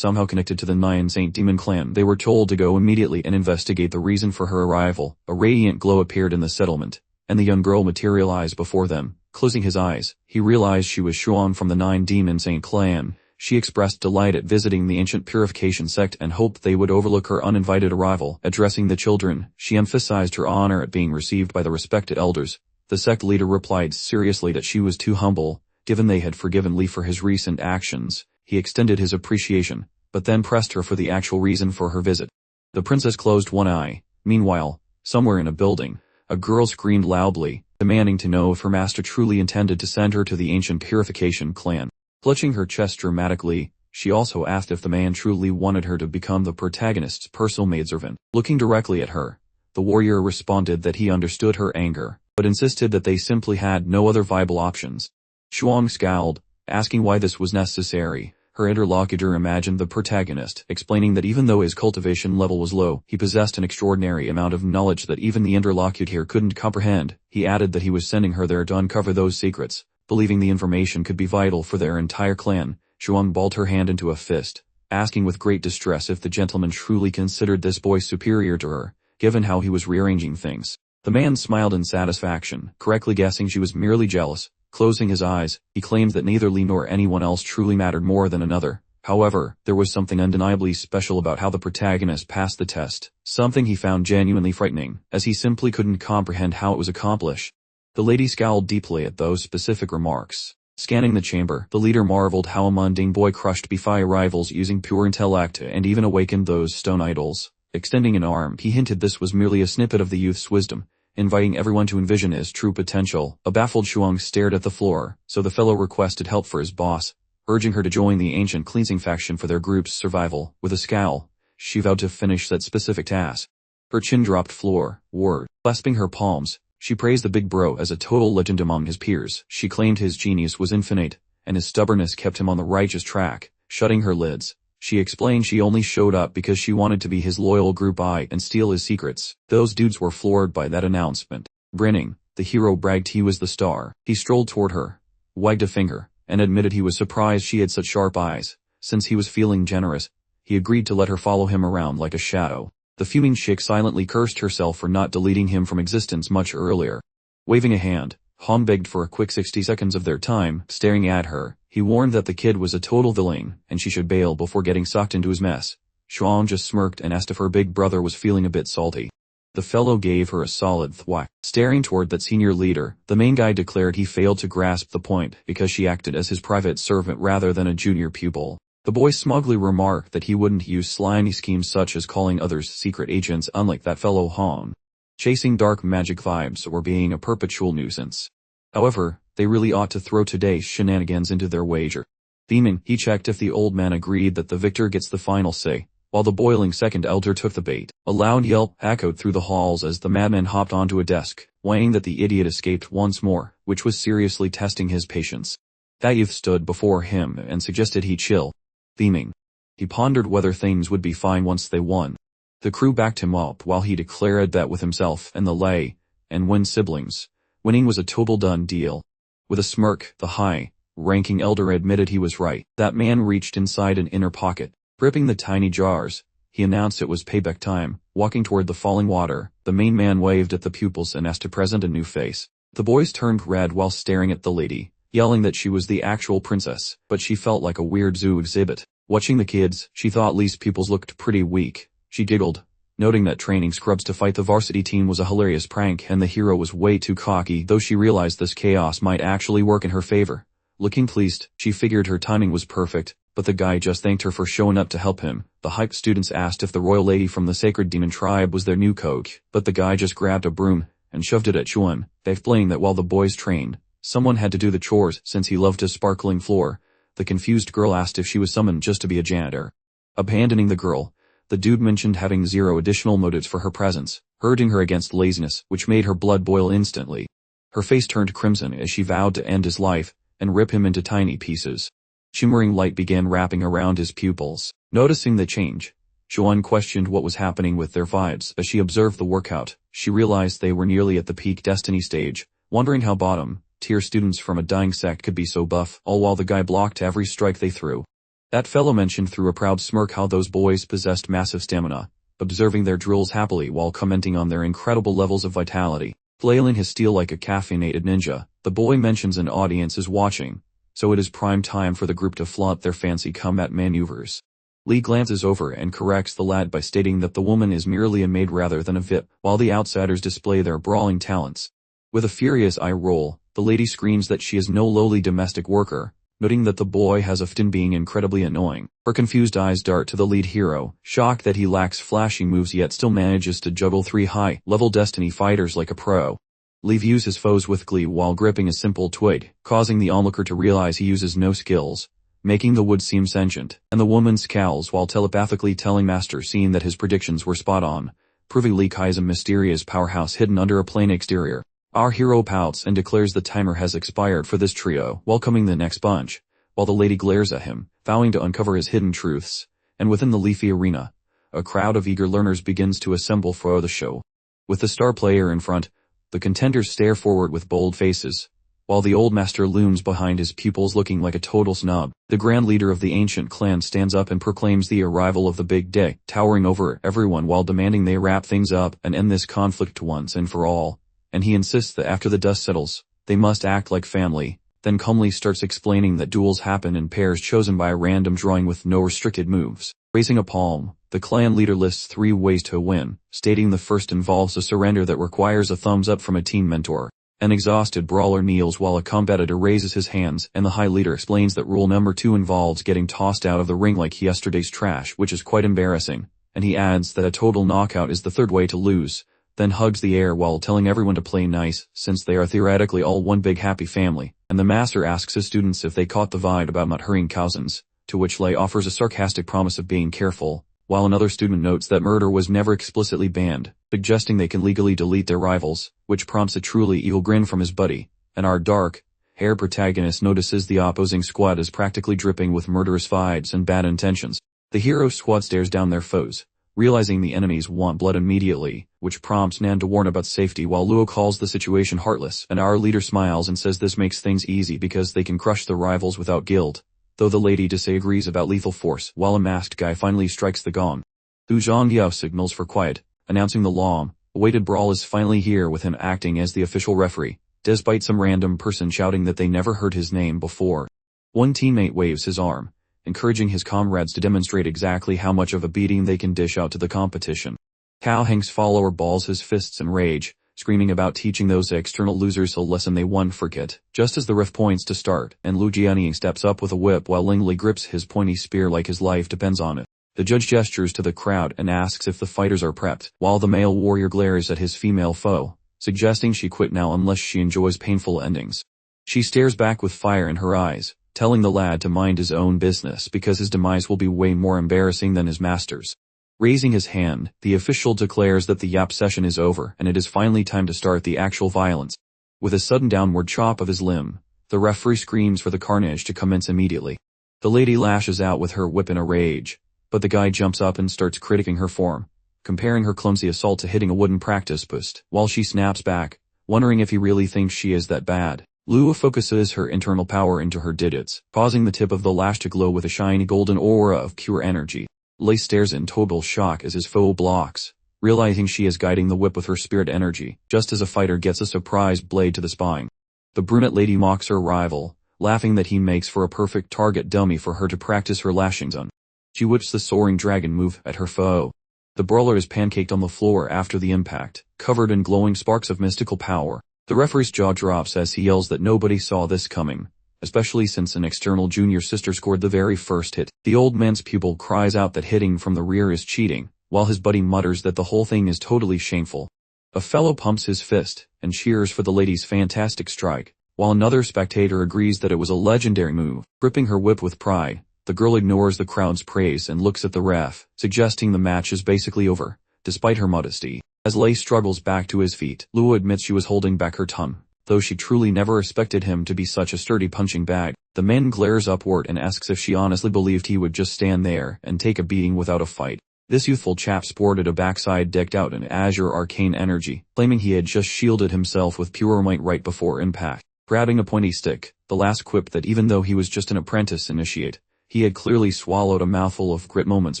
somehow connected to the Nine Saint Demon clan. They were told to go immediately and investigate the reason for her arrival. A radiant glow appeared in the settlement, and the young girl materialized before them. Closing his eyes, he realized she was Xuan from the Nine Demon Saint clan. She expressed delight at visiting the ancient purification sect and hoped they would overlook her uninvited arrival. Addressing the children, she emphasized her honor at being received by the respected elders. The sect leader replied seriously that she was too humble, given they had forgiven Lee for his recent actions. He extended his appreciation, but then pressed her for the actual reason for her visit. The princess closed one eye. Meanwhile, somewhere in a building, a girl screamed loudly, demanding to know if her master truly intended to send her to the ancient purification clan. Clutching her chest dramatically, she also asked if the man truly wanted her to become the protagonist's personal maidservant. Looking directly at her, the warrior responded that he understood her anger, but insisted that they simply had no other viable options. Xuan scowled, asking why this was necessary. Her interlocutor imagined the protagonist, explaining that even though his cultivation level was low, he possessed an extraordinary amount of knowledge that even the interlocutor couldn't comprehend. He added that he was sending her there to uncover those secrets, believing the information could be vital for their entire clan. Xuan balled her hand into a fist, asking with great distress if the gentleman truly considered this boy superior to her, given how he was rearranging things. The man smiled in satisfaction, correctly guessing she was merely jealous. Closing his eyes, he claimed that neither Lee nor anyone else truly mattered more than another. However, there was something undeniably special about how the protagonist passed the test, something he found genuinely frightening, as he simply couldn't comprehend how it was accomplished. The lady scowled deeply at those specific remarks. Scanning the chamber, the leader marveled how a mundane boy crushed Bifai rivals using pure intellect and even awakened those stone idols. Extending an arm, he hinted this was merely a snippet of the youth's wisdom, inviting everyone to envision his true potential. A baffled Xuang stared at the floor, so the fellow requested help for his boss, urging her to join the ancient cleansing faction for their group's survival. With a scowl, she vowed to finish that specific task. Her chin dropped floor-ward. Clasping her palms, she praised the big bro as a total legend among his peers. She claimed his genius was infinite, and his stubbornness kept him on the righteous track. Shutting her lids, she explained she only showed up because she wanted to be his loyal group eye and steal his secrets. Those dudes were floored by that announcement. Grinning, the hero bragged he was the star. He strolled toward her, wagged a finger, and admitted he was surprised she had such sharp eyes. Since he was feeling generous, he agreed to let her follow him around like a shadow. The fuming chick silently cursed herself for not deleting him from existence much earlier. Waving a hand, Han begged for a quick 60 seconds of their time. Staring at her, he warned that the kid was a total villain, and she should bail before getting sucked into his mess. Xuan just smirked and asked if her big brother was feeling a bit salty. The fellow gave her a solid thwack. Staring toward that senior leader, the main guy declared he failed to grasp the point because she acted as his private servant rather than a junior pupil. The boy smugly remarked that he wouldn't use slimy schemes such as calling others secret agents, unlike that fellow Han, chasing dark magic vibes or being a perpetual nuisance. However, they really ought to throw today's shenanigans into their wager. Beaming, he checked if the old man agreed that the victor gets the final say, while the boiling second elder took the bait. A loud yelp echoed through the halls as the madman hopped onto a desk, weighing that the idiot escaped once more, which was seriously testing his patience. That youth stood before him and suggested he chill. Beaming, he pondered whether things would be fine once they won. The crew backed him up while he declared that with himself and the Lei and Wen siblings, winning was a total done deal. With a smirk, the high-ranking elder admitted he was right. That man reached inside an inner pocket, gripping the tiny jars. He announced it was payback time. Walking toward the falling water, the main man waved at the pupils and asked to present a new face. The boys turned red while staring at the lady, yelling that she was the actual princess, but she felt like a weird zoo exhibit. Watching the kids, she thought Lee's pupils looked pretty weak. She giggled, noting that training scrubs to fight the varsity team was a hilarious prank and the hero was way too cocky, though she realized this chaos might actually work in her favor. Looking pleased, she figured her timing was perfect, but the guy just thanked her for showing up to help him. The hyped students asked if the royal lady from the sacred demon tribe was their new coach, but the guy just grabbed a broom and shoved it at Chuan, explaining that while the boys trained, Someone had to do the chores since he loved his sparkling floor. The confused girl asked if she was summoned just to be a janitor. Abandoning the girl, the dude mentioned having zero additional motives for her presence, urging her against laziness, which made her blood boil instantly. Her face turned crimson as she vowed to end his life and rip him into tiny pieces. Shimmering light began wrapping around his pupils. Noticing the change, Joanne questioned what was happening with their vibes. As she observed the workout, she realized they were nearly at the peak destiny stage, wondering how bottom-tier students from a dying sect could be so buff, all while the guy blocked every strike they threw. That fellow mentioned through a proud smirk how those boys possessed massive stamina, observing their drills happily while commenting on their incredible levels of vitality. Flailing his steel like a caffeinated ninja, the boy mentions an audience is watching, so it is prime time for the group to flaunt their fancy combat maneuvers. Lee glances over and corrects the lad by stating that the woman is merely a maid rather than a VIP, while the outsiders display their brawling talents. With a furious eye roll, the lady screams that she is no lowly domestic worker, noting that the boy has often being incredibly annoying. Her confused eyes dart to the lead hero, shocked that he lacks flashy moves yet still manages to juggle 3 high-level Destiny fighters like a pro. Lee views his foes with glee while gripping a simple twig, causing the onlooker to realize he uses no skills, making the wood seem sentient, and the woman scowls while telepathically telling Master Scene that his predictions were spot on, proving Lee Kai is a mysterious powerhouse hidden under a plain exterior. Our hero pouts and declares the timer has expired for this trio, welcoming the next bunch, while the lady glares at him, vowing to uncover his hidden truths, and within the leafy arena, a crowd of eager learners begins to assemble for the show. With the star player in front, the contenders stare forward with bold faces, while the old master looms behind his pupils looking like a total snub. The grand leader of the ancient clan stands up and proclaims the arrival of the big day, towering over everyone while demanding they wrap things up and end this conflict once and for all, and he insists that after the dust settles, they must act like family, then calmly starts explaining that duels happen in pairs chosen by a random drawing with no restricted moves. Raising a palm, the clan leader lists 3 ways to win, stating the first involves a surrender that requires a thumbs up from a team mentor. An exhausted brawler kneels while a competitor raises his hands, and the high leader explains that rule number 2 involves getting tossed out of the ring like yesterday's trash, which is quite embarrassing, and he adds that a total knockout is the 3rd way to lose, then hugs the air while telling everyone to play nice, since they are theoretically all one big happy family, and the master asks his students if they caught the vibe about not hurting cousins, to which Lei offers a sarcastic promise of being careful, while another student notes that murder was never explicitly banned, suggesting they can legally delete their rivals, which prompts a truly evil grin from his buddy, and our dark-haired protagonist notices the opposing squad is practically dripping with murderous vibes and bad intentions. The hero squad stares down their foes, realizing the enemies want blood immediately, which prompts Nan to warn about safety while Luo calls the situation heartless, and our leader smiles and says this makes things easy because they can crush the rivals without guilt, though the lady disagrees about lethal force while a masked guy finally strikes the gong. Hu Zhongyao signals for quiet, announcing the long-awaited brawl is finally here with him acting as the official referee, despite some random person shouting that they never heard his name before. One teammate waves his arm, encouraging his comrades to demonstrate exactly how much of a beating they can dish out to the competition. Cao Heng's follower balls his fists in rage, screaming about teaching those external losers a lesson they won't forget, just as the ref points to start, and Lu Jianying steps up with a whip while Ling Li grips his pointy spear like his life depends on it. The judge gestures to the crowd and asks if the fighters are prepped, while the male warrior glares at his female foe, suggesting she quit now unless she enjoys painful endings. She stares back with fire in her eyes, telling the lad to mind his own business because his demise will be way more embarrassing than his master's. Raising his hand, the official declares that the yap session is over and it is finally time to start the actual violence. With a sudden downward chop of his limb, the referee screams for the carnage to commence immediately. The lady lashes out with her whip in a rage, but the guy jumps up and starts critiquing her form, comparing her clumsy assault to hitting a wooden practice post, while she snaps back, wondering if he really thinks she is that bad. Lua focuses her internal power into her digits, causing the tip of the lash to glow with a shiny golden aura of pure energy. Lei stares in total shock as his foe blocks, realizing she is guiding the whip with her spirit energy, just as a fighter gets a surprise blade to the spine. The brunette lady mocks her rival, laughing that he makes for a perfect target dummy for her to practice her lashings on. She whips the soaring dragon move at her foe. The brawler is pancaked on the floor after the impact, covered in glowing sparks of mystical power. The referee's jaw drops as he yells that nobody saw this coming, especially since an external junior sister scored the very first hit. The old man's pupil cries out that hitting from the rear is cheating, while his buddy mutters that the whole thing is totally shameful. A fellow pumps his fist and cheers for the lady's fantastic strike, while another spectator agrees that it was a legendary move. Gripping her whip with pride, the girl ignores the crowd's praise and looks at the ref, suggesting the match is basically over, despite her modesty. As Lei struggles back to his feet, Luo admits she was holding back her tongue, though she truly never expected him to be such a sturdy punching bag. The man glares upward and asks if she honestly believed he would just stand there and take a beating without a fight. This youthful chap sported a backside decked out in azure arcane energy, claiming he had just shielded himself with pure might right before impact. Grabbing a pointy stick, the last quip that even though he was just an apprentice initiate, he had clearly swallowed a mouthful of grit moments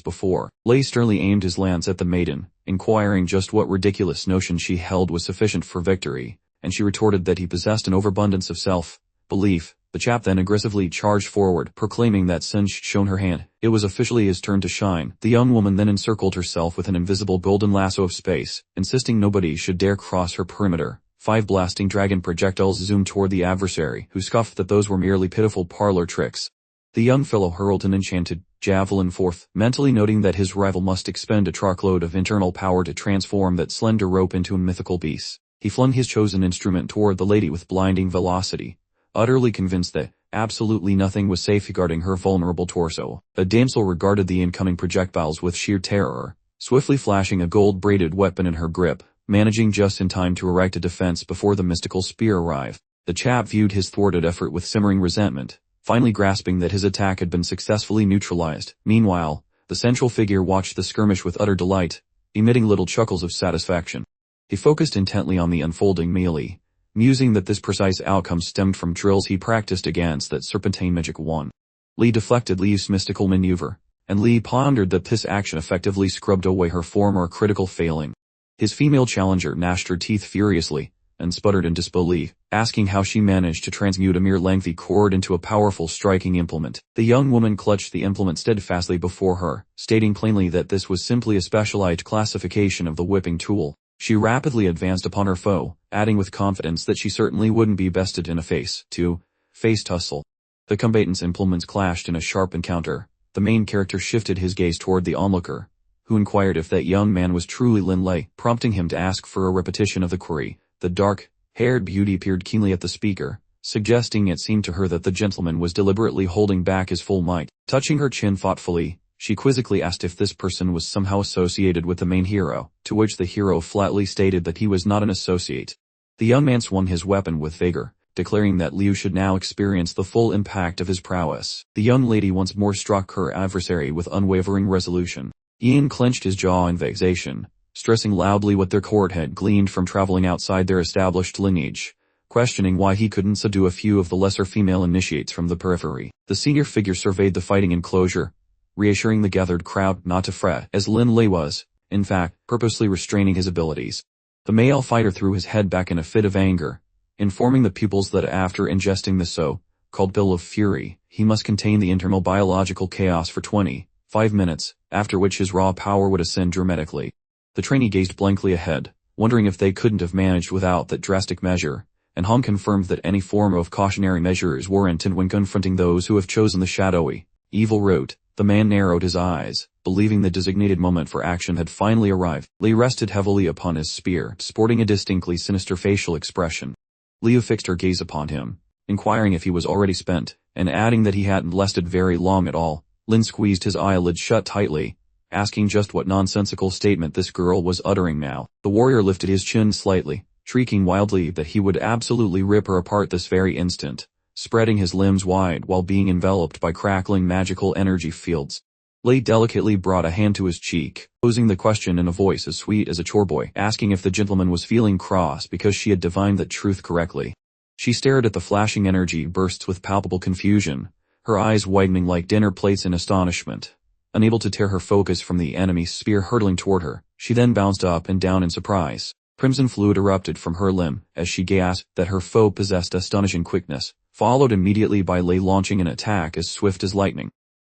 before. Lei sternly aimed his lance at the maiden, inquiring just what ridiculous notion she held was sufficient for victory, and she retorted that he possessed an overabundance of self-belief. The chap then aggressively charged forward, proclaiming that since she'd shown her hand, it was officially his turn to shine. The young woman then encircled herself with an invisible golden lasso of space, insisting nobody should dare cross her perimeter. 5 blasting dragon projectiles zoomed toward the adversary, who scoffed that those were merely pitiful parlor tricks. The young fellow hurled an enchanted javelin forth, mentally noting that his rival must expend a truckload of internal power to transform that slender rope into a mythical beast. He flung his chosen instrument toward the lady with blinding velocity, utterly convinced that absolutely nothing was safeguarding her vulnerable torso. The damsel regarded the incoming projectiles with sheer terror, swiftly flashing a gold-braided weapon in her grip, managing just in time to erect a defense before the mystical spear arrived. The chap viewed his thwarted effort with simmering resentment, finally grasping that his attack had been successfully neutralized. Meanwhile, the central figure watched the skirmish with utter delight, emitting little chuckles of satisfaction. He focused intently on the unfolding melee, musing that this precise outcome stemmed from drills he practiced against that serpentine magic one. Li deflected Liu's mystical maneuver, and Li pondered that this action effectively scrubbed away her former critical failing. His female challenger gnashed her teeth furiously, and sputtered in disbelief, asking how she managed to transmute a mere lengthy cord into a powerful striking implement. The young woman clutched the implement steadfastly before her, stating plainly that this was simply a specialized classification of the whipping tool. She rapidly advanced upon her foe, adding with confidence that she certainly wouldn't be bested in a face-to-face tussle. The combatants' implements clashed in a sharp encounter. The main character shifted his gaze toward the onlooker, who inquired if that young man was truly Lin Lei, prompting him to ask for a repetition of the query. The dark-haired beauty peered keenly at the speaker, suggesting it seemed to her that the gentleman was deliberately holding back his full might. Touching her chin thoughtfully, she quizzically asked if this person was somehow associated with the main hero, to which the hero flatly stated that he was not an associate. The young man swung his weapon with vigor, declaring that Liu should now experience the full impact of his prowess. The young lady once more struck her adversary with unwavering resolution. Ian clenched his jaw in vexation, stressing loudly what their court had gleaned from traveling outside their established lineage, questioning why he couldn't subdue a few of the lesser female initiates from the periphery. The senior figure surveyed the fighting enclosure, reassuring the gathered crowd not to fret, as Lin Lei was, in fact, purposely restraining his abilities. The male fighter threw his head back in a fit of anger, informing the pupils that after ingesting the so-called pill of fury, he must contain the internal biological chaos for 25 minutes, after which his raw power would ascend dramatically. The trainee gazed blankly ahead, wondering if they couldn't have managed without that drastic measure, and Han confirmed that any form of cautionary measure is warranted when confronting those who have chosen the shadowy, evil route. The man narrowed his eyes, believing the designated moment for action had finally arrived. Li rested heavily upon his spear, sporting a distinctly sinister facial expression. Liu fixed her gaze upon him, inquiring if he was already spent, and adding that he hadn't lasted very long at all. Lin squeezed his eyelids shut tightly, asking just what nonsensical statement this girl was uttering now. The warrior lifted his chin slightly, shrieking wildly that he would absolutely rip her apart this very instant, spreading his limbs wide while being enveloped by crackling magical energy fields. Lei delicately brought a hand to his cheek, posing the question in a voice as sweet as a choreboy, asking if the gentleman was feeling cross because she had divined that truth correctly. She stared at the flashing energy bursts with palpable confusion, her eyes widening like dinner plates in astonishment. Unable to tear her focus from the enemy's spear hurtling toward her, she then bounced up and down in surprise. Crimson fluid erupted from her limb as she gasped that her foe possessed astonishing quickness, followed immediately by Lei launching an attack as swift as lightning.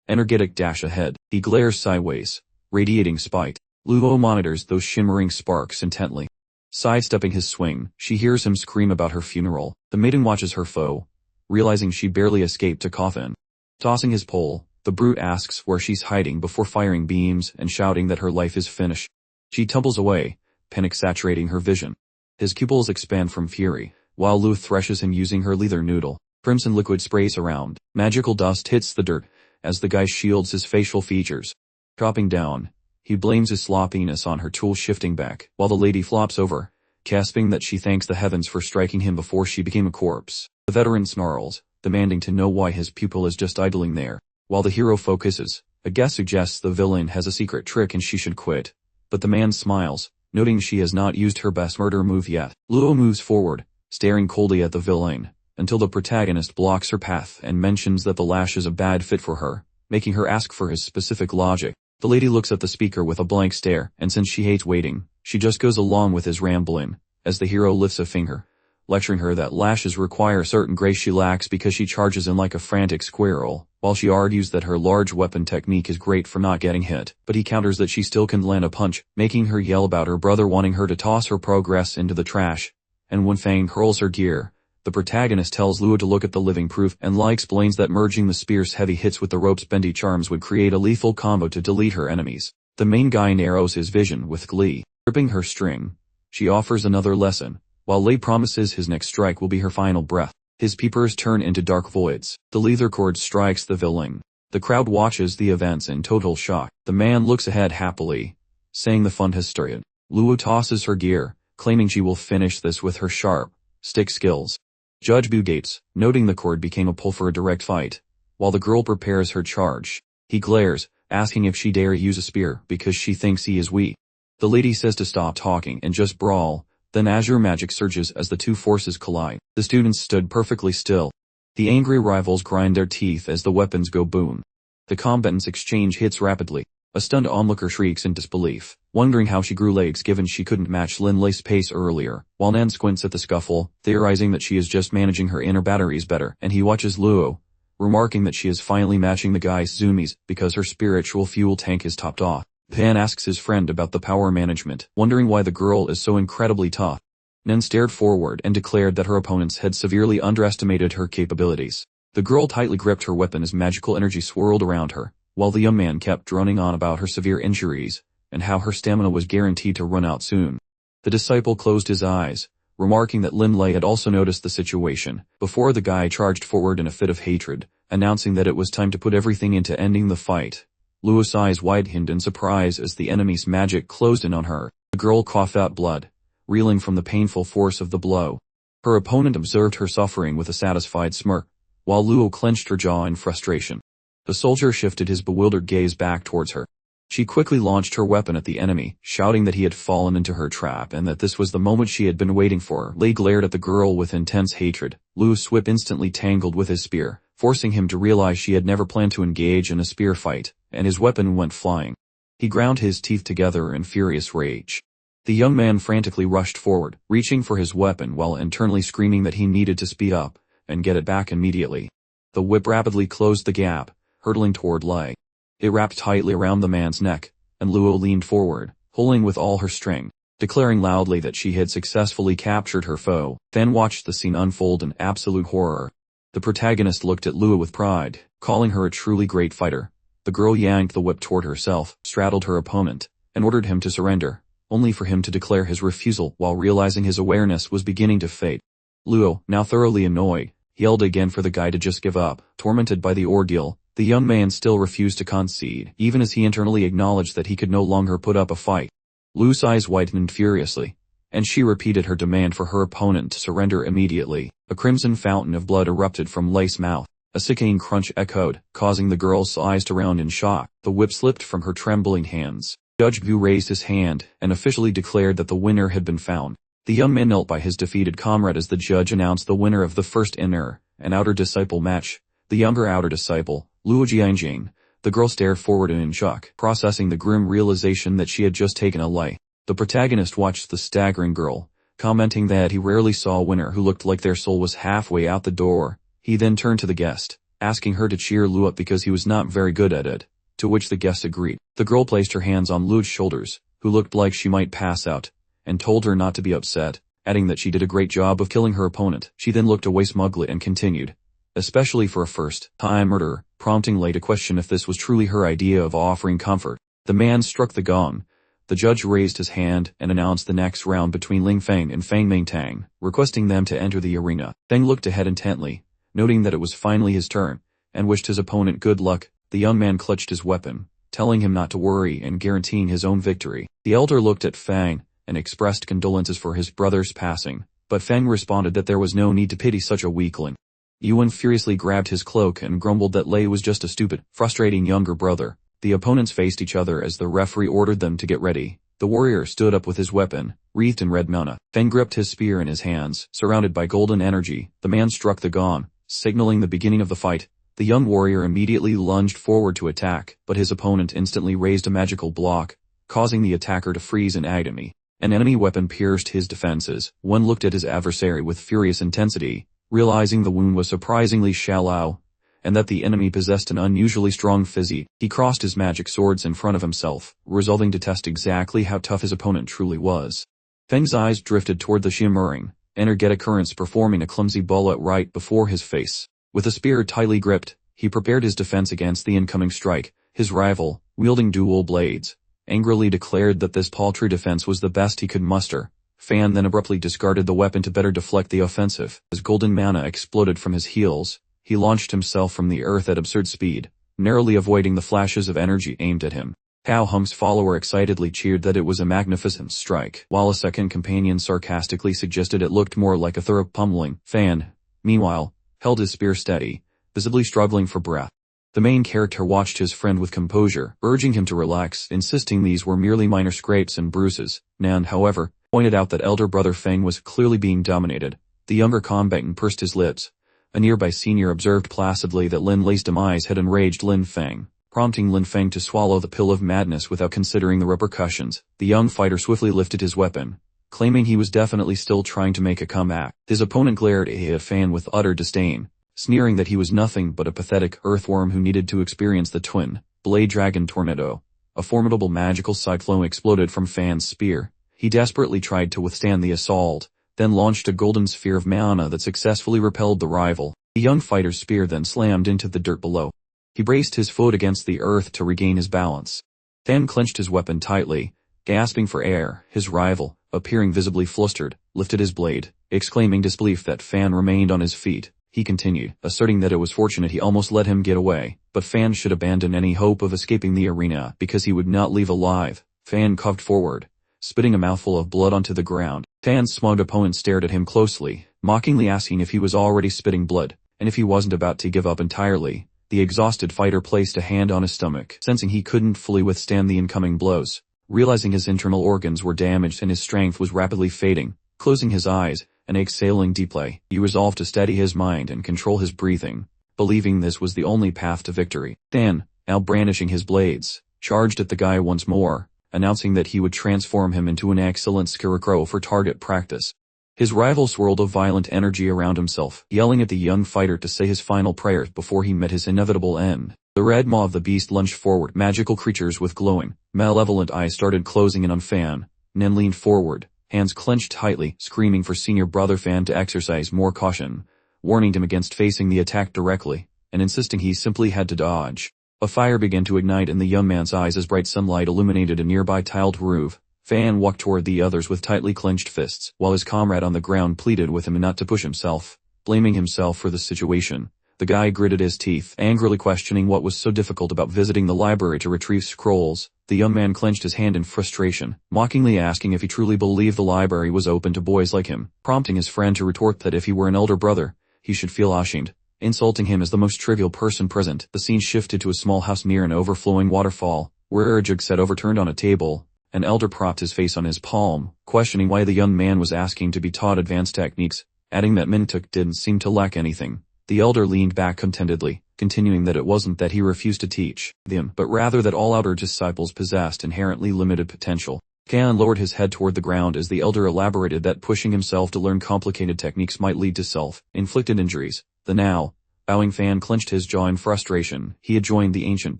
Energetic dash ahead. He glares sideways, radiating spite. Luo monitors those shimmering sparks intently. Sidestepping his swing, she hears him scream about her funeral. The maiden watches her foe, realizing she barely escaped a coffin. Tossing his pole, the brute asks where she's hiding before firing beams and shouting that her life is finished. She tumbles away, panic saturating her vision. His pupils expand from fury, while Lu threshes him using her leather noodle. Crimson liquid sprays around. Magical dust hits the dirt as the guy shields his facial features. Dropping down, he blames his sloppiness on her tool shifting back, while the lady flops over, gasping that she thanks the heavens for striking him before she became a corpse. The veteran snarls, demanding to know why his pupil is just idling there. While the hero focuses, a guest suggests the villain has a secret trick and she should quit. But the man smiles, noting she has not used her best murder move yet. Luo moves forward, staring coldly at the villain, until the protagonist blocks her path and mentions that the lash is a bad fit for her, making her ask for his specific logic. The lady looks at the speaker with a blank stare, and since she hates waiting, she just goes along with his rambling, as the hero lifts a finger, lecturing her that lashes require certain grace she lacks because she charges in like a frantic squirrel, while she argues that her large weapon technique is great for not getting hit, but he counters that she still can land a punch, making her yell about her brother wanting her to toss her progress into the trash. And when Fang hurls her gear, the protagonist tells Luo to look at the living proof, and Lai explains that merging the spear's heavy hits with the rope's bendy charms would create a lethal combo to delete her enemies. The main guy narrows his vision with glee, gripping her string. She offers another lesson, while Lei promises his next strike will be her final breath. His peepers turn into dark voids. The leather cord strikes the villain. The crowd watches the events in total shock. The man looks ahead happily, saying the fun has started. Luo tosses her gear, claiming she will finish this with her sharp stick skills. Judge Bu gates, noting the cord became a pull for a direct fight, while the girl prepares her charge. He glares, asking if she dare use a spear because she thinks he is weak. The lady says to stop talking and just brawl, then azure magic surges as the two forces collide. The students stood perfectly still. The angry rivals grind their teeth as the weapons go boom. The combatants exchange hits rapidly. A stunned onlooker shrieks in disbelief, wondering how she grew legs given she couldn't match Lin Lei's pace earlier, while Nan squints at the scuffle, theorizing that she is just managing her inner batteries better, and he watches Luo, remarking that she is finally matching the guy's zoomies because her spiritual fuel tank is topped off. Pan asks his friend about the power management, wondering why the girl is so incredibly tough. Nan stared forward and declared that her opponents had severely underestimated her capabilities. The girl tightly gripped her weapon as magical energy swirled around her, while the young man kept droning on about her severe injuries, and how her stamina was guaranteed to run out soon. The disciple closed his eyes, remarking that Lin Lei had also noticed the situation, before the guy charged forward in a fit of hatred, announcing that it was time to put everything into ending the fight. Luo's eyes widened in surprise as the enemy's magic closed in on her. The girl coughed out blood, reeling from the painful force of the blow. Her opponent observed her suffering with a satisfied smirk, while Luo clenched her jaw in frustration. The soldier shifted his bewildered gaze back towards her. She quickly launched her weapon at the enemy, shouting that he had fallen into her trap and that this was the moment she had been waiting for. Lei glared at the girl with intense hatred. Luo's whip instantly tangled with his spear, forcing him to realize she had never planned to engage in a spear fight, and his weapon went flying. He ground his teeth together in furious rage. The young man frantically rushed forward, reaching for his weapon while internally screaming that he needed to speed up and get it back immediately. The whip rapidly closed the gap, hurtling toward Lei. It wrapped tightly around the man's neck, and Luo leaned forward, pulling with all her strength, declaring loudly that she had successfully captured her foe. Fan watched the scene unfold in absolute horror. The protagonist looked at Luo with pride, calling her a truly great fighter. The girl yanked the whip toward herself, straddled her opponent, and ordered him to surrender, only for him to declare his refusal while realizing his awareness was beginning to fade. Luo, now thoroughly annoyed, yelled again for the guy to just give up. Tormented by the ordeal, the young man still refused to concede, even as he internally acknowledged that he could no longer put up a fight. Lu's eyes whitened furiously, and she repeated her demand for her opponent to surrender immediately. A crimson fountain of blood erupted from Lei's mouth. A sickening crunch echoed, causing the girl's eyes to round in shock. The whip slipped from her trembling hands. Judge Bu raised his hand and officially declared that the winner had been found. The young man knelt by his defeated comrade as the judge announced the winner of the first inner and outer disciple match, the younger outer disciple, Luo Jianjing. The girl stared forward in shock, processing the grim realization that she had just taken a lie. The protagonist watched the staggering girl, commenting that he rarely saw a winner who looked like their soul was halfway out the door. He then turned to the guest, asking her to cheer Luo up because he was not very good at it, to which the guest agreed. The girl placed her hands on Luo's shoulders, who looked like she might pass out, and told her not to be upset, adding that she did a great job of killing her opponent. She then looked away smugly and continued, especially for a first-time murderer, prompting Lei to question if this was truly her idea of offering comfort. The man struck the gong, The judge raised his hand and announced the next round between Ling Feng and Fang Mingtang, requesting them to enter the arena. Feng looked ahead intently, noting that it was finally his turn, and wished his opponent good luck. The young man clutched his weapon, telling him not to worry and guaranteeing his own victory. The elder looked at Fang and expressed condolences for his brother's passing, but Fang responded that there was no need to pity such a weakling. Yuan furiously grabbed his cloak and grumbled that Lei was just a stupid, frustrating younger brother. The opponents faced each other as the referee ordered them to get ready. The warrior stood up with his weapon, wreathed in red mana. Feng gripped his spear in his hands, surrounded by golden energy. The man struck the gong, signaling the beginning of the fight. The young warrior immediately lunged forward to attack, but his opponent instantly raised a magical block, causing the attacker to freeze in agony. An enemy weapon pierced his defenses. One looked at his adversary with furious intensity, realizing the wound was surprisingly shallow, and that the enemy possessed an unusually strong physique. He crossed his magic swords in front of himself, resolving to test exactly how tough his opponent truly was. Feng's eyes drifted toward the shimmering, energetic currents performing a clumsy bullet right before his face. With a spear tightly gripped, he prepared his defense against the incoming strike. His rival, wielding dual blades, angrily declared that this paltry defense was the best he could muster. Fan then abruptly discarded the weapon to better deflect the offensive. As golden mana exploded from his heels, he launched himself from the earth at absurd speed, narrowly avoiding the flashes of energy aimed at him. Cao Hung's follower excitedly cheered that it was a magnificent strike, while a second companion sarcastically suggested it looked more like a thorough pummeling. Fan, meanwhile, held his spear steady, visibly struggling for breath. The main character watched his friend with composure, urging him to relax, insisting these were merely minor scrapes and bruises. Nan, however, pointed out that elder brother Feng was clearly being dominated. The younger combatant pursed his lips. A nearby senior observed placidly that Lin Lei's demise had enraged Lin Feng, prompting Lin Feng to swallow the pill of madness without considering the repercussions. The young fighter swiftly lifted his weapon, claiming he was definitely still trying to make a comeback. His opponent glared at Fan with utter disdain, sneering that he was nothing but a pathetic earthworm who needed to experience the twin blade dragon tornado. A formidable magical cyclone exploded from Fan's spear. He desperately tried to withstand the assault, then launched a golden sphere of mana that successfully repelled the rival. The young fighter's spear then slammed into the dirt below. He braced his foot against the earth to regain his balance. Fan clenched his weapon tightly, gasping for air. His rival, appearing visibly flustered, lifted his blade, exclaiming disbelief that Fan remained on his feet. He continued, asserting that it was fortunate he almost let him get away, but Fan should abandon any hope of escaping the arena because he would not leave alive. Fan coughed forward, spitting a mouthful of blood onto the ground. Fan's smug opponent stared at him closely, mockingly asking if he was already spitting blood, and if he wasn't about to give up entirely. The exhausted fighter placed a hand on his stomach, sensing he couldn't fully withstand the incoming blows. Realizing his internal organs were damaged and his strength was rapidly fading, closing his eyes and exhaling deeply, he resolved to steady his mind and control his breathing, believing this was the only path to victory. Then, now brandishing his blades, charged at the guy once more, announcing that he would transform him into an excellent scarecrow for target practice. His rival swirled a violent energy around himself, yelling at the young fighter to say his final prayers before he met his inevitable end. The red maw of the beast lunged forward. Magical creatures with glowing, malevolent eyes started closing in on Fan. Nen leaned forward, hands clenched tightly, screaming for senior brother Fan to exercise more caution, warning him against facing the attack directly, and insisting he simply had to dodge. A fire began to ignite in the young man's eyes as bright sunlight illuminated a nearby tiled roof. Fan walked toward the others with tightly clenched fists, while his comrade on the ground pleaded with him not to push himself, blaming himself for the situation. The guy gritted his teeth, angrily questioning what was so difficult about visiting the library to retrieve scrolls. The young man clenched his hand in frustration, mockingly asking if he truly believed the library was open to boys like him, prompting his friend to retort that if he were an elder brother, he should feel ashamed, insulting him as the most trivial person present. The scene shifted to a small house near an overflowing waterfall, where a jug sat overturned on a table. An elder propped his face on his palm, questioning why the young man was asking to be taught advanced techniques, adding that Mintuk didn't seem to lack anything. The elder leaned back contentedly, continuing that it wasn't that he refused to teach them, but rather that all outer disciples possessed inherently limited potential. Kan lowered his head toward the ground as the elder elaborated that pushing himself to learn complicated techniques might lead to self-inflicted injuries. The now bowing Fan clenched his jaw in frustration. He had joined the ancient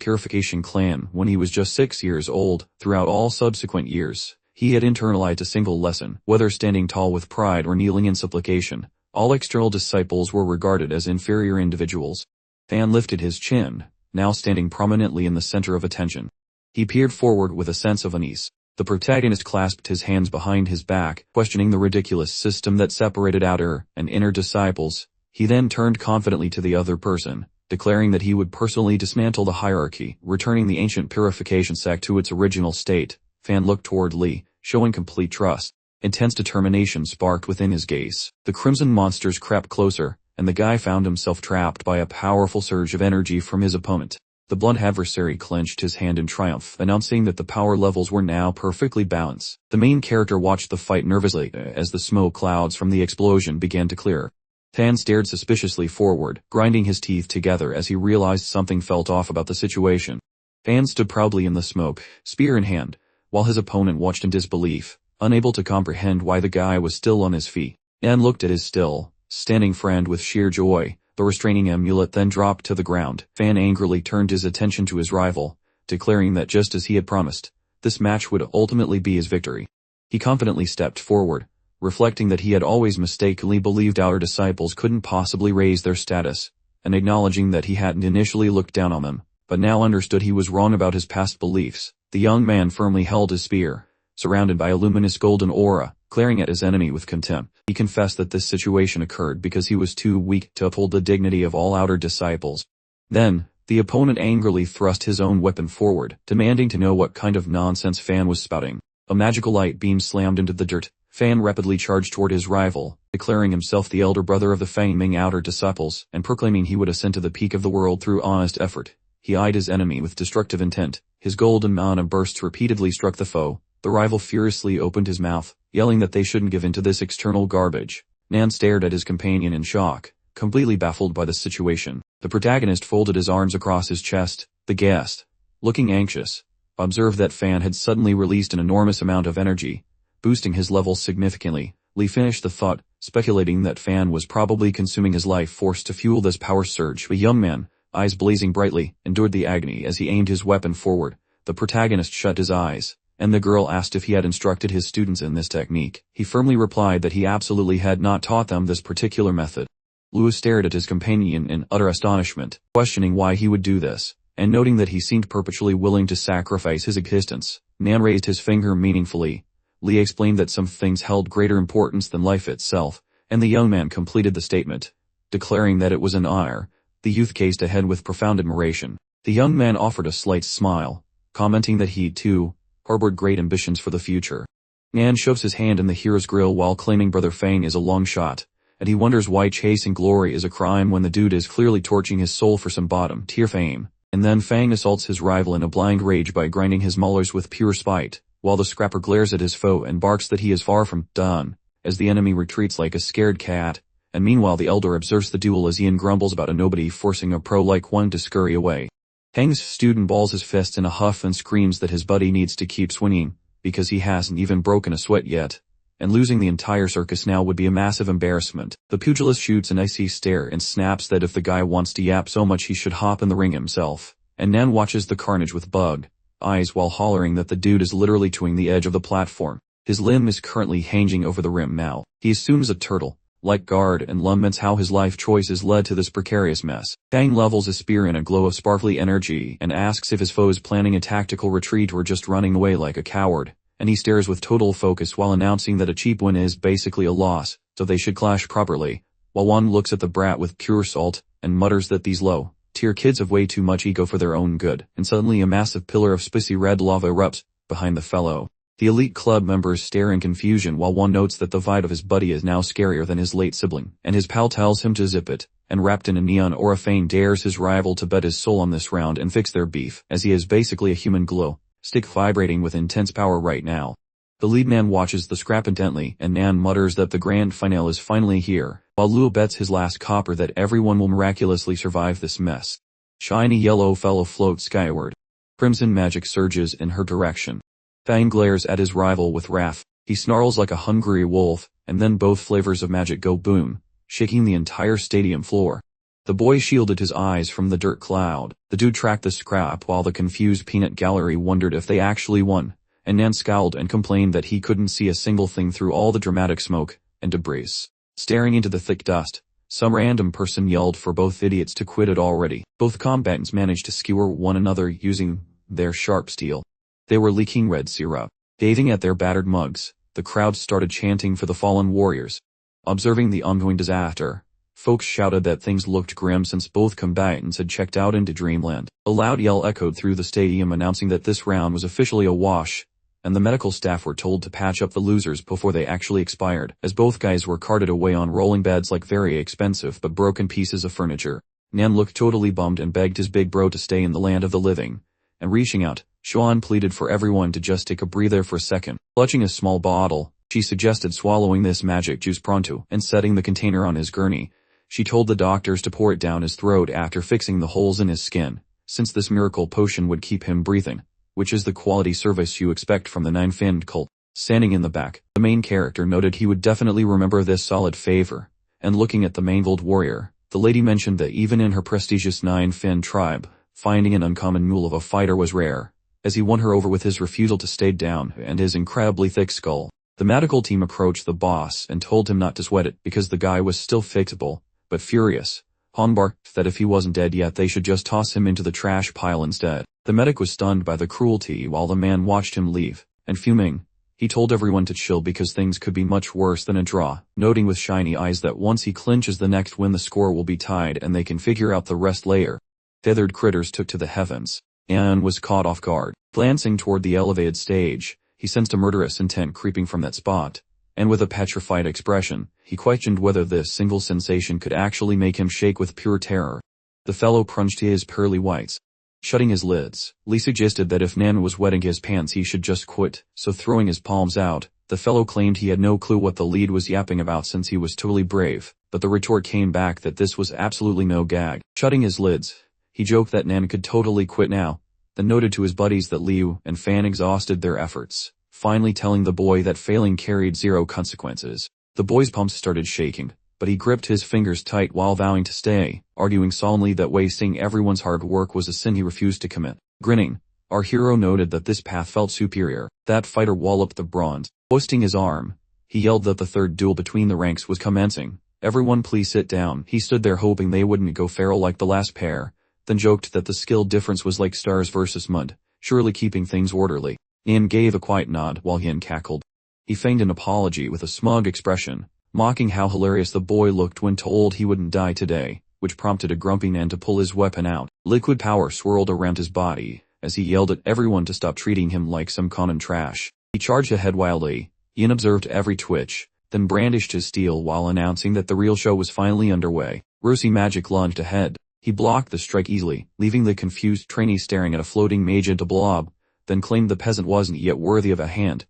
Purification clan when he was just 6 years old. Throughout all subsequent years, he had internalized a single lesson, whether standing tall with pride or kneeling in supplication. All external disciples were regarded as inferior individuals. Fan lifted his chin, now standing prominently in the center of attention. He peered forward with a sense of unease. The protagonist clasped his hands behind his back, questioning the ridiculous system that separated outer and inner disciples. He then turned confidently to the other person, declaring that he would personally dismantle the hierarchy, returning the ancient purification sect to its original state. Fan looked toward Lee, showing complete trust. Intense determination sparked within his gaze. The crimson monsters crept closer, and the guy found himself trapped by a powerful surge of energy from his opponent. The blunt adversary clenched his hand in triumph, announcing that the power levels were now perfectly balanced. The main character watched the fight nervously as the smoke clouds from the explosion began to clear. Fan stared suspiciously forward, grinding his teeth together as he realized something felt off about the situation. Fan stood proudly in the smoke, spear in hand, while his opponent watched in disbelief, unable to comprehend why the guy was still on his feet. Fan looked at his still, standing friend with sheer joy. The restraining amulet then dropped to the ground. Fan angrily turned his attention to his rival, declaring that just as he had promised, this match would ultimately be his victory. He confidently stepped forward, reflecting that he had always mistakenly believed outer disciples couldn't possibly raise their status, and acknowledging that he hadn't initially looked down on them, but now understood he was wrong about his past beliefs. The young man firmly held his spear, surrounded by a luminous golden aura, glaring at his enemy with contempt. He confessed that this situation occurred because he was too weak to uphold the dignity of all outer disciples. Then, the opponent angrily thrust his own weapon forward, demanding to know what kind of nonsense Fan was spouting. A magical light beam slammed into the dirt. Fan rapidly charged toward his rival, declaring himself the elder brother of the Fang Ming outer disciples, and proclaiming he would ascend to the peak of the world through honest effort. He eyed his enemy with destructive intent. His golden mana bursts repeatedly struck the foe. The rival furiously opened his mouth, yelling that they shouldn't give in to this external garbage. Nan stared at his companion in shock, completely baffled by the situation. The protagonist folded his arms across his chest. The guest, looking anxious, observed that Fan had suddenly released an enormous amount of energy, boosting his levels significantly. Lee finished the thought, speculating that Fan was probably consuming his life force to fuel this power surge. The young man, eyes blazing brightly, endured the agony as he aimed his weapon forward. The protagonist shut his eyes, and the girl asked if he had instructed his students in this technique. He firmly replied that he absolutely had not taught them this particular method. Lewis stared at his companion in utter astonishment, questioning why he would do this, and noting that he seemed perpetually willing to sacrifice his existence. Nan raised his finger meaningfully. Lee explained that some things held greater importance than life itself, and the young man completed the statement, declaring that it was an honor. The youth gazed ahead with profound admiration. The young man offered a slight smile, commenting that he, too, harbored great ambitions for the future. Nan shoves his hand in the hero's grill while claiming Brother Fang is a long shot, and he wonders why chasing glory is a crime when the dude is clearly torching his soul for some bottom-tier fame. And then Fang assaults his rival in a blind rage by grinding his molars with pure spite, while the scrapper glares at his foe and barks that he is far from done, as the enemy retreats like a scared cat, and meanwhile the elder observes the duel as Ian grumbles about a nobody forcing a pro like one to scurry away. Fang's student balls his fists in a huff and screams that his buddy needs to keep swinging, because he hasn't even broken a sweat yet, and losing the entire circus now would be a massive embarrassment. The pugilist shoots an icy stare and snaps that if the guy wants to yap so much he should hop in the ring himself, and Nan watches the carnage with bug eyes while hollering that the dude is literally chewing the edge of the platform. His limb is currently hanging over the rim now. He assumes a turtle, like guard, and laments how his life choices led to this precarious mess. Fang levels his spear in a glow of sparkly energy and asks if his foe is planning a tactical retreat or just running away like a coward, and he stares with total focus while announcing that a cheap win is basically a loss, so they should clash properly, while one looks at the brat with pure salt, and mutters that these low-tier kids have way too much ego for their own good, and suddenly a massive pillar of spicy red lava erupts behind the fellow. The elite club members stare in confusion while one notes that the vibe of his buddy is now scarier than his late sibling, and his pal tells him to zip it, and wrapped in a neon aura Fang dares his rival to bet his soul on this round and fix their beef, as he is basically a human glow stick vibrating with intense power right now. The lead man watches the scrap intently, and Nan mutters that the grand finale is finally here, while Luo bets his last copper that everyone will miraculously survive this mess. Shiny yellow fellow floats skyward. Crimson magic surges in her direction. Fang glares at his rival with wrath. He snarls like a hungry wolf, and then both flavors of magic go boom, shaking the entire stadium floor. The boy shielded his eyes from the dirt cloud. The dude tracked the scrap while the confused peanut gallery wondered if they actually won, and Nan scowled and complained that he couldn't see a single thing through all the dramatic smoke and debris. Staring into the thick dust, some random person yelled for both idiots to quit it already. Both combatants managed to skewer one another using their sharp steel. They were leaking red syrup. Gazing at their battered mugs, the crowd started chanting for the fallen warriors. Observing the ongoing disaster, folks shouted that things looked grim since both combatants had checked out into dreamland. A loud yell echoed through the stadium announcing that this round was officially a wash, and the medical staff were told to patch up the losers before they actually expired, as both guys were carted away on rolling beds like very expensive but broken pieces of furniture. Nan looked totally bummed and begged his big bro to stay in the land of the living, and reaching out, Sean pleaded for everyone to just take a breather for a second. Clutching a small bottle, she suggested swallowing this magic juice pronto and setting the container on his gurney. She told the doctors to pour it down his throat after fixing the holes in his skin, since this miracle potion would keep him breathing, which is the quality service you expect from the nine-finned cult. Standing in the back, the main character noted he would definitely remember this solid favor, and looking at the mangled warrior, the lady mentioned that even in her prestigious nine-fin tribe, finding an uncommon mule of a fighter was rare, as he won her over with his refusal to stay down and his incredibly thick skull. The medical team approached the boss and told him not to sweat it because the guy was still fixable, but furious. Han barked that if he wasn't dead yet they should just toss him into the trash pile instead. The medic was stunned by the cruelty while the man watched him leave, and fuming, he told everyone to chill because things could be much worse than a draw, noting with shiny eyes that once he clinches the next win the score will be tied and they can figure out the rest later. Feathered critters took to the heavens. Anne was caught off guard. Glancing toward the elevated stage, he sensed a murderous intent creeping from that spot, and with a petrified expression, he questioned whether this single sensation could actually make him shake with pure terror. The fellow crunched his pearly whites. Shutting his lids, Lee suggested that if Nan was wetting his pants he should just quit, so throwing his palms out, the fellow claimed he had no clue what the lead was yapping about since he was totally brave, but the retort came back that this was absolutely no gag. Shutting his lids, he joked that Nan could totally quit now, then noted to his buddies that Liu and Fan exhausted their efforts, finally telling the boy that failing carried zero consequences. The boy's palms started shaking, but he gripped his fingers tight while vowing to stay, arguing solemnly that wasting everyone's hard work was a sin he refused to commit. Grinning, our hero noted that this path felt superior. That fighter walloped the bronze. Hoisting his arm, he yelled that the third duel between the ranks was commencing. Everyone please sit down. He stood there hoping they wouldn't go feral like the last pair, then joked that the skill difference was like stars versus mud, surely keeping things orderly. Ian gave a quiet nod while Ian cackled. He feigned an apology with a smug expression, mocking how hilarious the boy looked when told he wouldn't die today, which prompted a grumpy Nan to pull his weapon out. Liquid power swirled around his body, as he yelled at everyone to stop treating him like some common trash. He charged ahead wildly. Ian observed every twitch, then brandished his steel while announcing that the real show was finally underway. Rosy Magic lunged ahead. He blocked the strike easily, leaving the confused trainee staring at a floating magenta blob, then claimed the peasant wasn't yet worthy of a hand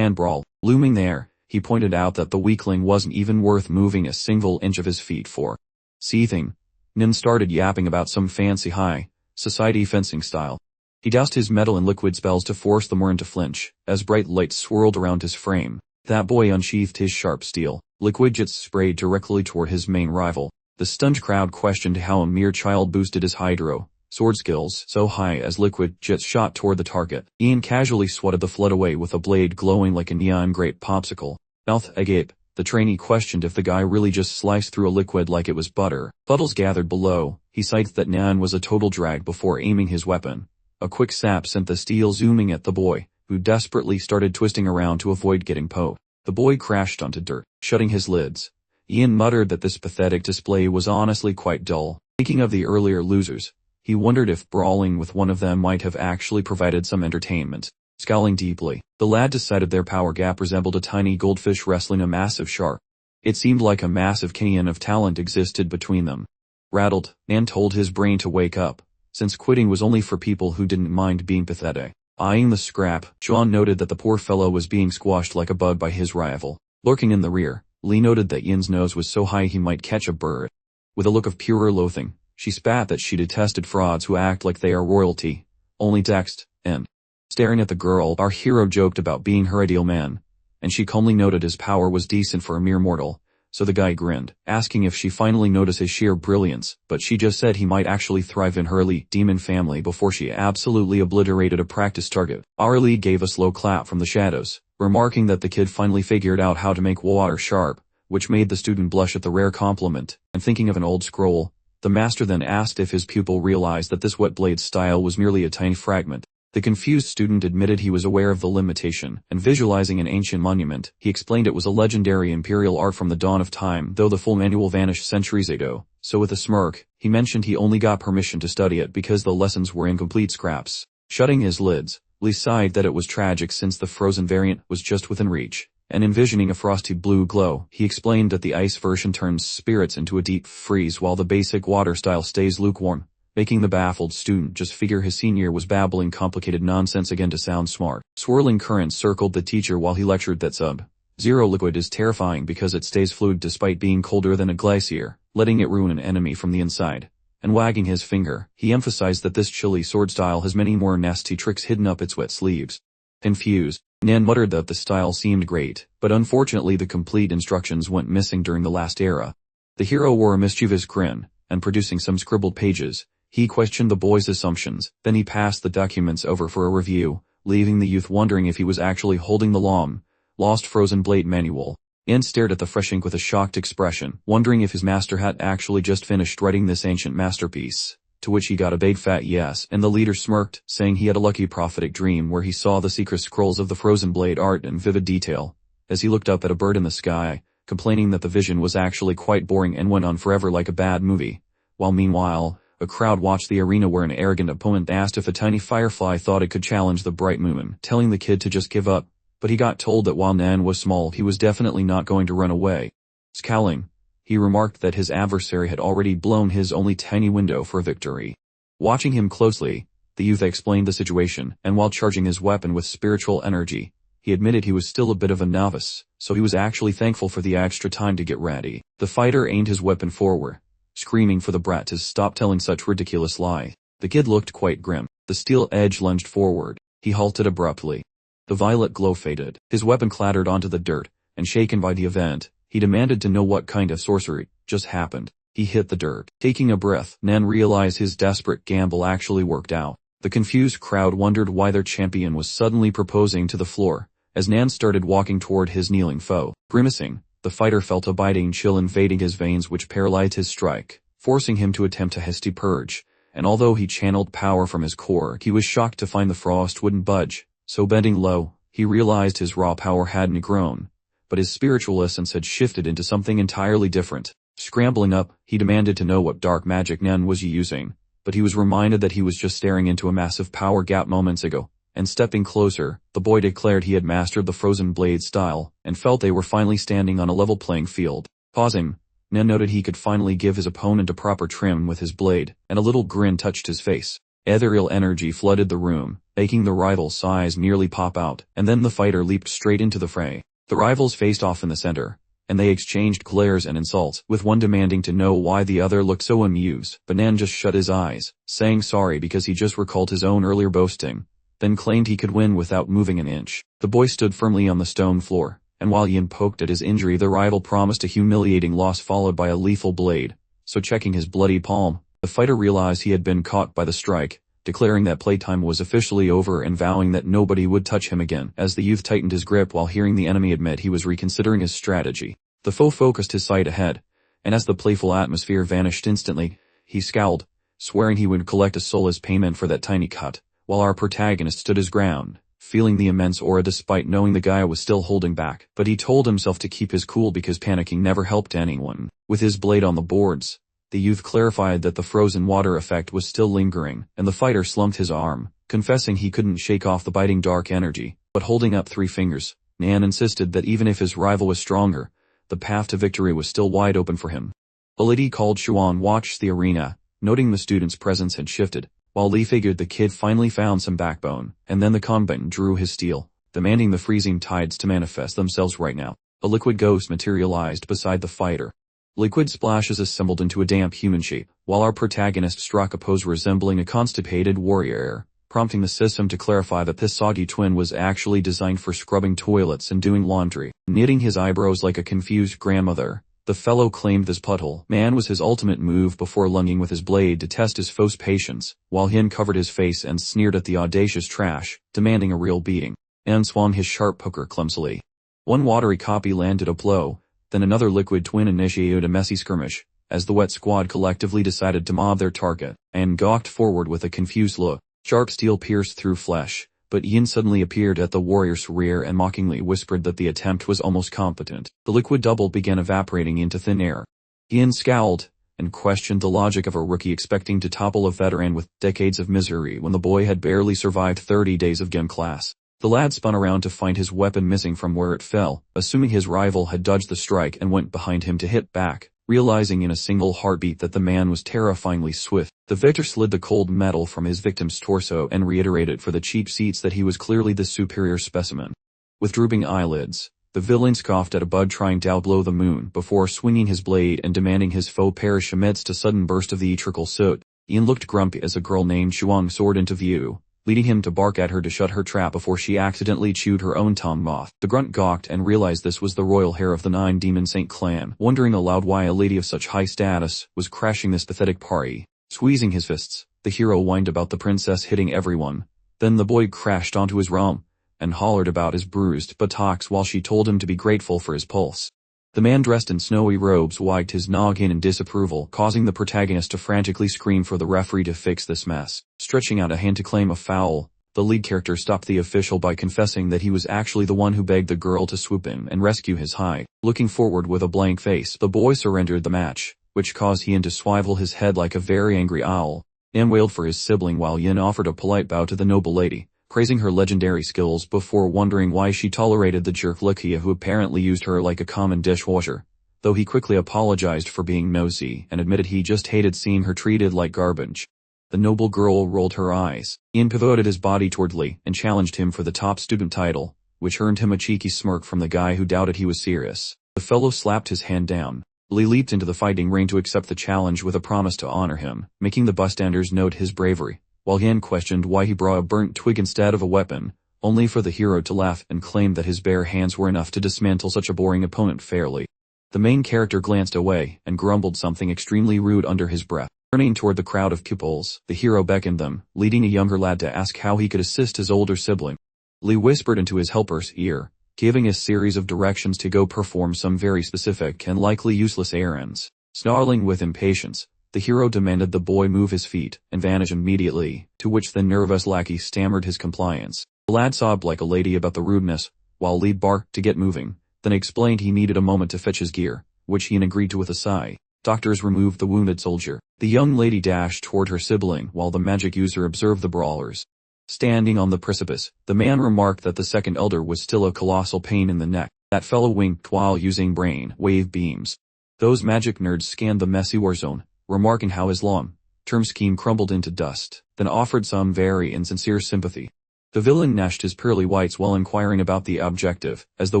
brawl. Looming there, he pointed out that the weakling wasn't even worth moving a single inch of his feet for. Seething, Nin started yapping about some fancy high society fencing style. He doused his metal in liquid spells to force the Morin to flinch, as bright lights swirled around his frame. That boy unsheathed his sharp steel. Liquid jets sprayed directly toward his main rival. The stunned crowd questioned how a mere child boosted his hydro sword skills so high as liquid jets shot toward the target. Ian casually swatted the flood away with a blade glowing like a neon grape popsicle. Mouth agape, the trainee questioned if the guy really just sliced through a liquid like it was butter. Puddles gathered below. He cited that Nan was a total drag before aiming his weapon. A quick sap sent the steel zooming at the boy, who desperately started twisting around to avoid getting poked. The boy crashed onto dirt. Shutting his lids, Ian muttered that this pathetic display was honestly quite dull. Thinking of the earlier losers, he wondered if brawling with one of them might have actually provided some entertainment. Scowling deeply, the lad decided their power gap resembled a tiny goldfish wrestling a massive shark. It seemed like a massive canyon of talent existed between them. Rattled, Nan told his brain to wake up, since quitting was only for people who didn't mind being pathetic. Eyeing the scrap, John noted that the poor fellow was being squashed like a bug by his rival. Lurking in the rear, Lee noted that Ian's nose was so high he might catch a bird. With a look of pure loathing, she spat that she detested frauds who act like they are royalty. Only text, and staring at the girl, our hero joked about being her ideal man, and she calmly noted his power was decent for a mere mortal, so the guy grinned, asking if she finally noticed his sheer brilliance, but she just said he might actually thrive in her elite demon family before she absolutely obliterated a practice target. Our lead gave a slow clap from the shadows, remarking that the kid finally figured out how to make water sharp, which made the student blush at the rare compliment, and thinking of an old scroll, the master then asked if his pupil realized that this wet blade style was merely a tiny fragment The confused student admitted he was aware of the limitation, and visualizing an ancient monument, he explained it was a legendary imperial art from the dawn of time, though the full manual vanished centuries ago. So with a smirk, he mentioned he only got permission to study it because the lessons were incomplete scraps. Shutting his lids, Lee sighed that it was tragic since the frozen variant was just within reach, and envisioning a frosty blue glow, he explained that the ice version turns spirits into a deep freeze while the basic water style stays lukewarm, making the baffled student just figure his senior was babbling complicated nonsense again to sound smart. Swirling currents circled the teacher while he lectured that Sub-Zero liquid is terrifying because it stays fluid despite being colder than a glacier, letting it ruin an enemy from the inside. And wagging his finger, he emphasized that this chilly sword style has many more nasty tricks hidden up its wet sleeves. Confused, Nan muttered that the style seemed great, but unfortunately the complete instructions went missing during the last era. The hero wore a mischievous grin, and producing some scribbled pages, he questioned the boy's assumptions, then he passed the documents over for a review, leaving the youth wondering if he was actually holding the lost frozen blade manual. Ian stared at the fresh ink with a shocked expression, wondering if his master had actually just finished writing this ancient masterpiece, to which he got a big fat yes, and the leader smirked, saying he had a lucky prophetic dream where he saw the secret scrolls of the frozen blade art in vivid detail, as he looked up at a bird in the sky, complaining that the vision was actually quite boring and went on forever like a bad movie, while meanwhile, a crowd watched the arena where an arrogant opponent asked if a tiny firefly thought it could challenge the bright moon, telling the kid to just give up, but he got told that while Nan was small he was definitely not going to run away. Scowling, he remarked that his adversary had already blown his only tiny window for victory. Watching him closely, the youth explained the situation, and while charging his weapon with spiritual energy, he admitted he was still a bit of a novice, so he was actually thankful for the extra time to get ready. The fighter aimed his weapon forward, screaming for the brat to stop telling such ridiculous lie. The kid looked quite grim. The steel edge lunged forward. He halted abruptly. The violet glow faded. His weapon clattered onto the dirt, and shaken by the event, he demanded to know what kind of sorcery just happened. He hit the dirt. Taking a breath, Nan realized his desperate gamble actually worked out. The confused crowd wondered why their champion was suddenly proposing to the floor, as Nan started walking toward his kneeling foe. Grimacing, the fighter felt a biting chill invading his veins which paralyzed his strike, forcing him to attempt a hasty purge, and although he channeled power from his core, he was shocked to find the frost wouldn't budge, so bending low, he realized his raw power hadn't grown, but his spiritual essence had shifted into something entirely different. Scrambling up, he demanded to know what dark magic Nan was using, but he was reminded that he was just staring into a massive power gap moments ago. And stepping closer, the boy declared he had mastered the frozen blade style, and felt they were finally standing on a level playing field. Pausing, Nan noted he could finally give his opponent a proper trim with his blade, and a little grin touched his face. Ethereal energy flooded the room, making the rival's eyes nearly pop out, and then the fighter leaped straight into the fray. The rivals faced off in the center, and they exchanged glares and insults, with one demanding to know why the other looked so amused, but Nan just shut his eyes, saying sorry because he just recalled his own earlier boasting, then claimed he could win without moving an inch. The boy stood firmly on the stone floor, and while Ian poked at his injury, the rival promised a humiliating loss followed by a lethal blade, so checking his bloody palm, the fighter realized he had been caught by the strike, declaring that playtime was officially over and vowing that nobody would touch him again, as the youth tightened his grip while hearing the enemy admit he was reconsidering his strategy. The foe focused his sight ahead, and as the playful atmosphere vanished instantly, he scowled, swearing he would collect a soul as payment for that tiny cut. While our protagonist stood his ground, feeling the immense aura despite knowing the guy was still holding back, but he told himself to keep his cool because panicking never helped anyone. With his blade on the boards, the youth clarified that the frozen water effect was still lingering, and the fighter slumped his arm, confessing he couldn't shake off the biting dark energy, but holding up 3 fingers, Nan insisted that even if his rival was stronger, the path to victory was still wide open for him. A lady called Xuan watched the arena, noting the student's presence had shifted, while Lee figured the kid finally found some backbone, and then the combatant drew his steel, demanding the freezing tides to manifest themselves right now. A liquid ghost materialized beside the fighter. Liquid splashes assembled into a damp human shape, while our protagonist struck a pose resembling a constipated warrior, prompting the system to clarify that this soggy twin was actually designed for scrubbing toilets and doing laundry. Knitting his eyebrows like a confused grandmother, the fellow claimed this puddle man was his ultimate move before lunging with his blade to test his foe's patience, while Hin covered his face and sneered at the audacious trash, demanding a real beating. An swung his sharp poker clumsily. One watery copy landed a blow, then another liquid twin initiated a messy skirmish, as the wet squad collectively decided to mob their target, and gawked forward with a confused look. Sharp steel pierced through flesh, but Yin suddenly appeared at the warrior's rear and mockingly whispered that the attempt was almost competent. The liquid double began evaporating into thin air. Yin scowled and questioned the logic of a rookie expecting to topple a veteran with decades of misery when the boy had barely survived 30 days of gym class. The lad spun around to find his weapon missing from where it fell, assuming his rival had dodged the strike and went behind him to hit back, realizing in a single heartbeat that the man was terrifyingly swift. The victor slid the cold metal from his victim's torso and reiterated for the cheap seats that he was clearly the superior specimen. With drooping eyelids, the villain scoffed at a bud trying to outblow the moon before swinging his blade and demanding his foe perish amidst a sudden burst of the etrical soot. Ian looked grumpy as a girl named Shuang soared into view, leading him to bark at her to shut her trap before she accidentally chewed her own tongue off. The grunt gawked and realized this was the royal heir of the Nine Demon Saint clan, wondering aloud why a lady of such high status was crashing this pathetic party. Squeezing his fists, the hero whined about the princess hitting everyone. Then the boy crashed onto his realm and hollered about his bruised buttocks while she told him to be grateful for his pulse. The man dressed in snowy robes wagged his noggin in disapproval, causing the protagonist to frantically scream for the referee to fix this mess. Stretching out a hand to claim a foul, the lead character stopped the official by confessing that he was actually the one who begged the girl to swoop in and rescue his hide. Looking forward with a blank face, the boy surrendered the match, which caused Yin to swivel his head like a very angry owl, and wailed for his sibling while Yin offered a polite bow to the noble lady, praising her legendary skills before wondering why she tolerated the jerk Likia who apparently used her like a common dishwasher, though he quickly apologized for being nosy and admitted he just hated seeing her treated like garbage. The noble girl rolled her eyes. Ian pivoted his body toward Lee and challenged him for the top student title, which earned him a cheeky smirk from the guy who doubted he was serious. The fellow slapped his hand down. Lee leaped into the fighting ring to accept the challenge with a promise to honor him, making the bystanders note his bravery, while Yan questioned why he brought a burnt twig instead of a weapon, only for the hero to laugh and claim that his bare hands were enough to dismantle such a boring opponent fairly. The main character glanced away and grumbled something extremely rude under his breath. Turning toward the crowd of pupils, the hero beckoned them, leading a younger lad to ask how he could assist his older sibling. Lee whispered into his helper's ear, giving a series of directions to go perform some very specific and likely useless errands. Snarling with impatience, the hero demanded the boy move his feet and vanish immediately, to which the nervous lackey stammered his compliance. The lad sobbed like a lady about the rudeness, while Lee barked to get moving, then explained he needed a moment to fetch his gear, which Ian agreed to with a sigh. Doctors removed the wounded soldier. The young lady dashed toward her sibling while the magic user observed the brawlers. Standing on the precipice, the man remarked that the second elder was still a colossal pain in the neck. That fellow winked while using brain wave beams. Those magic nerds scanned the messy war zone, remarking how his long-term scheme crumbled into dust, then offered some very insincere sympathy. The villain gnashed his pearly whites while inquiring about the objective, as the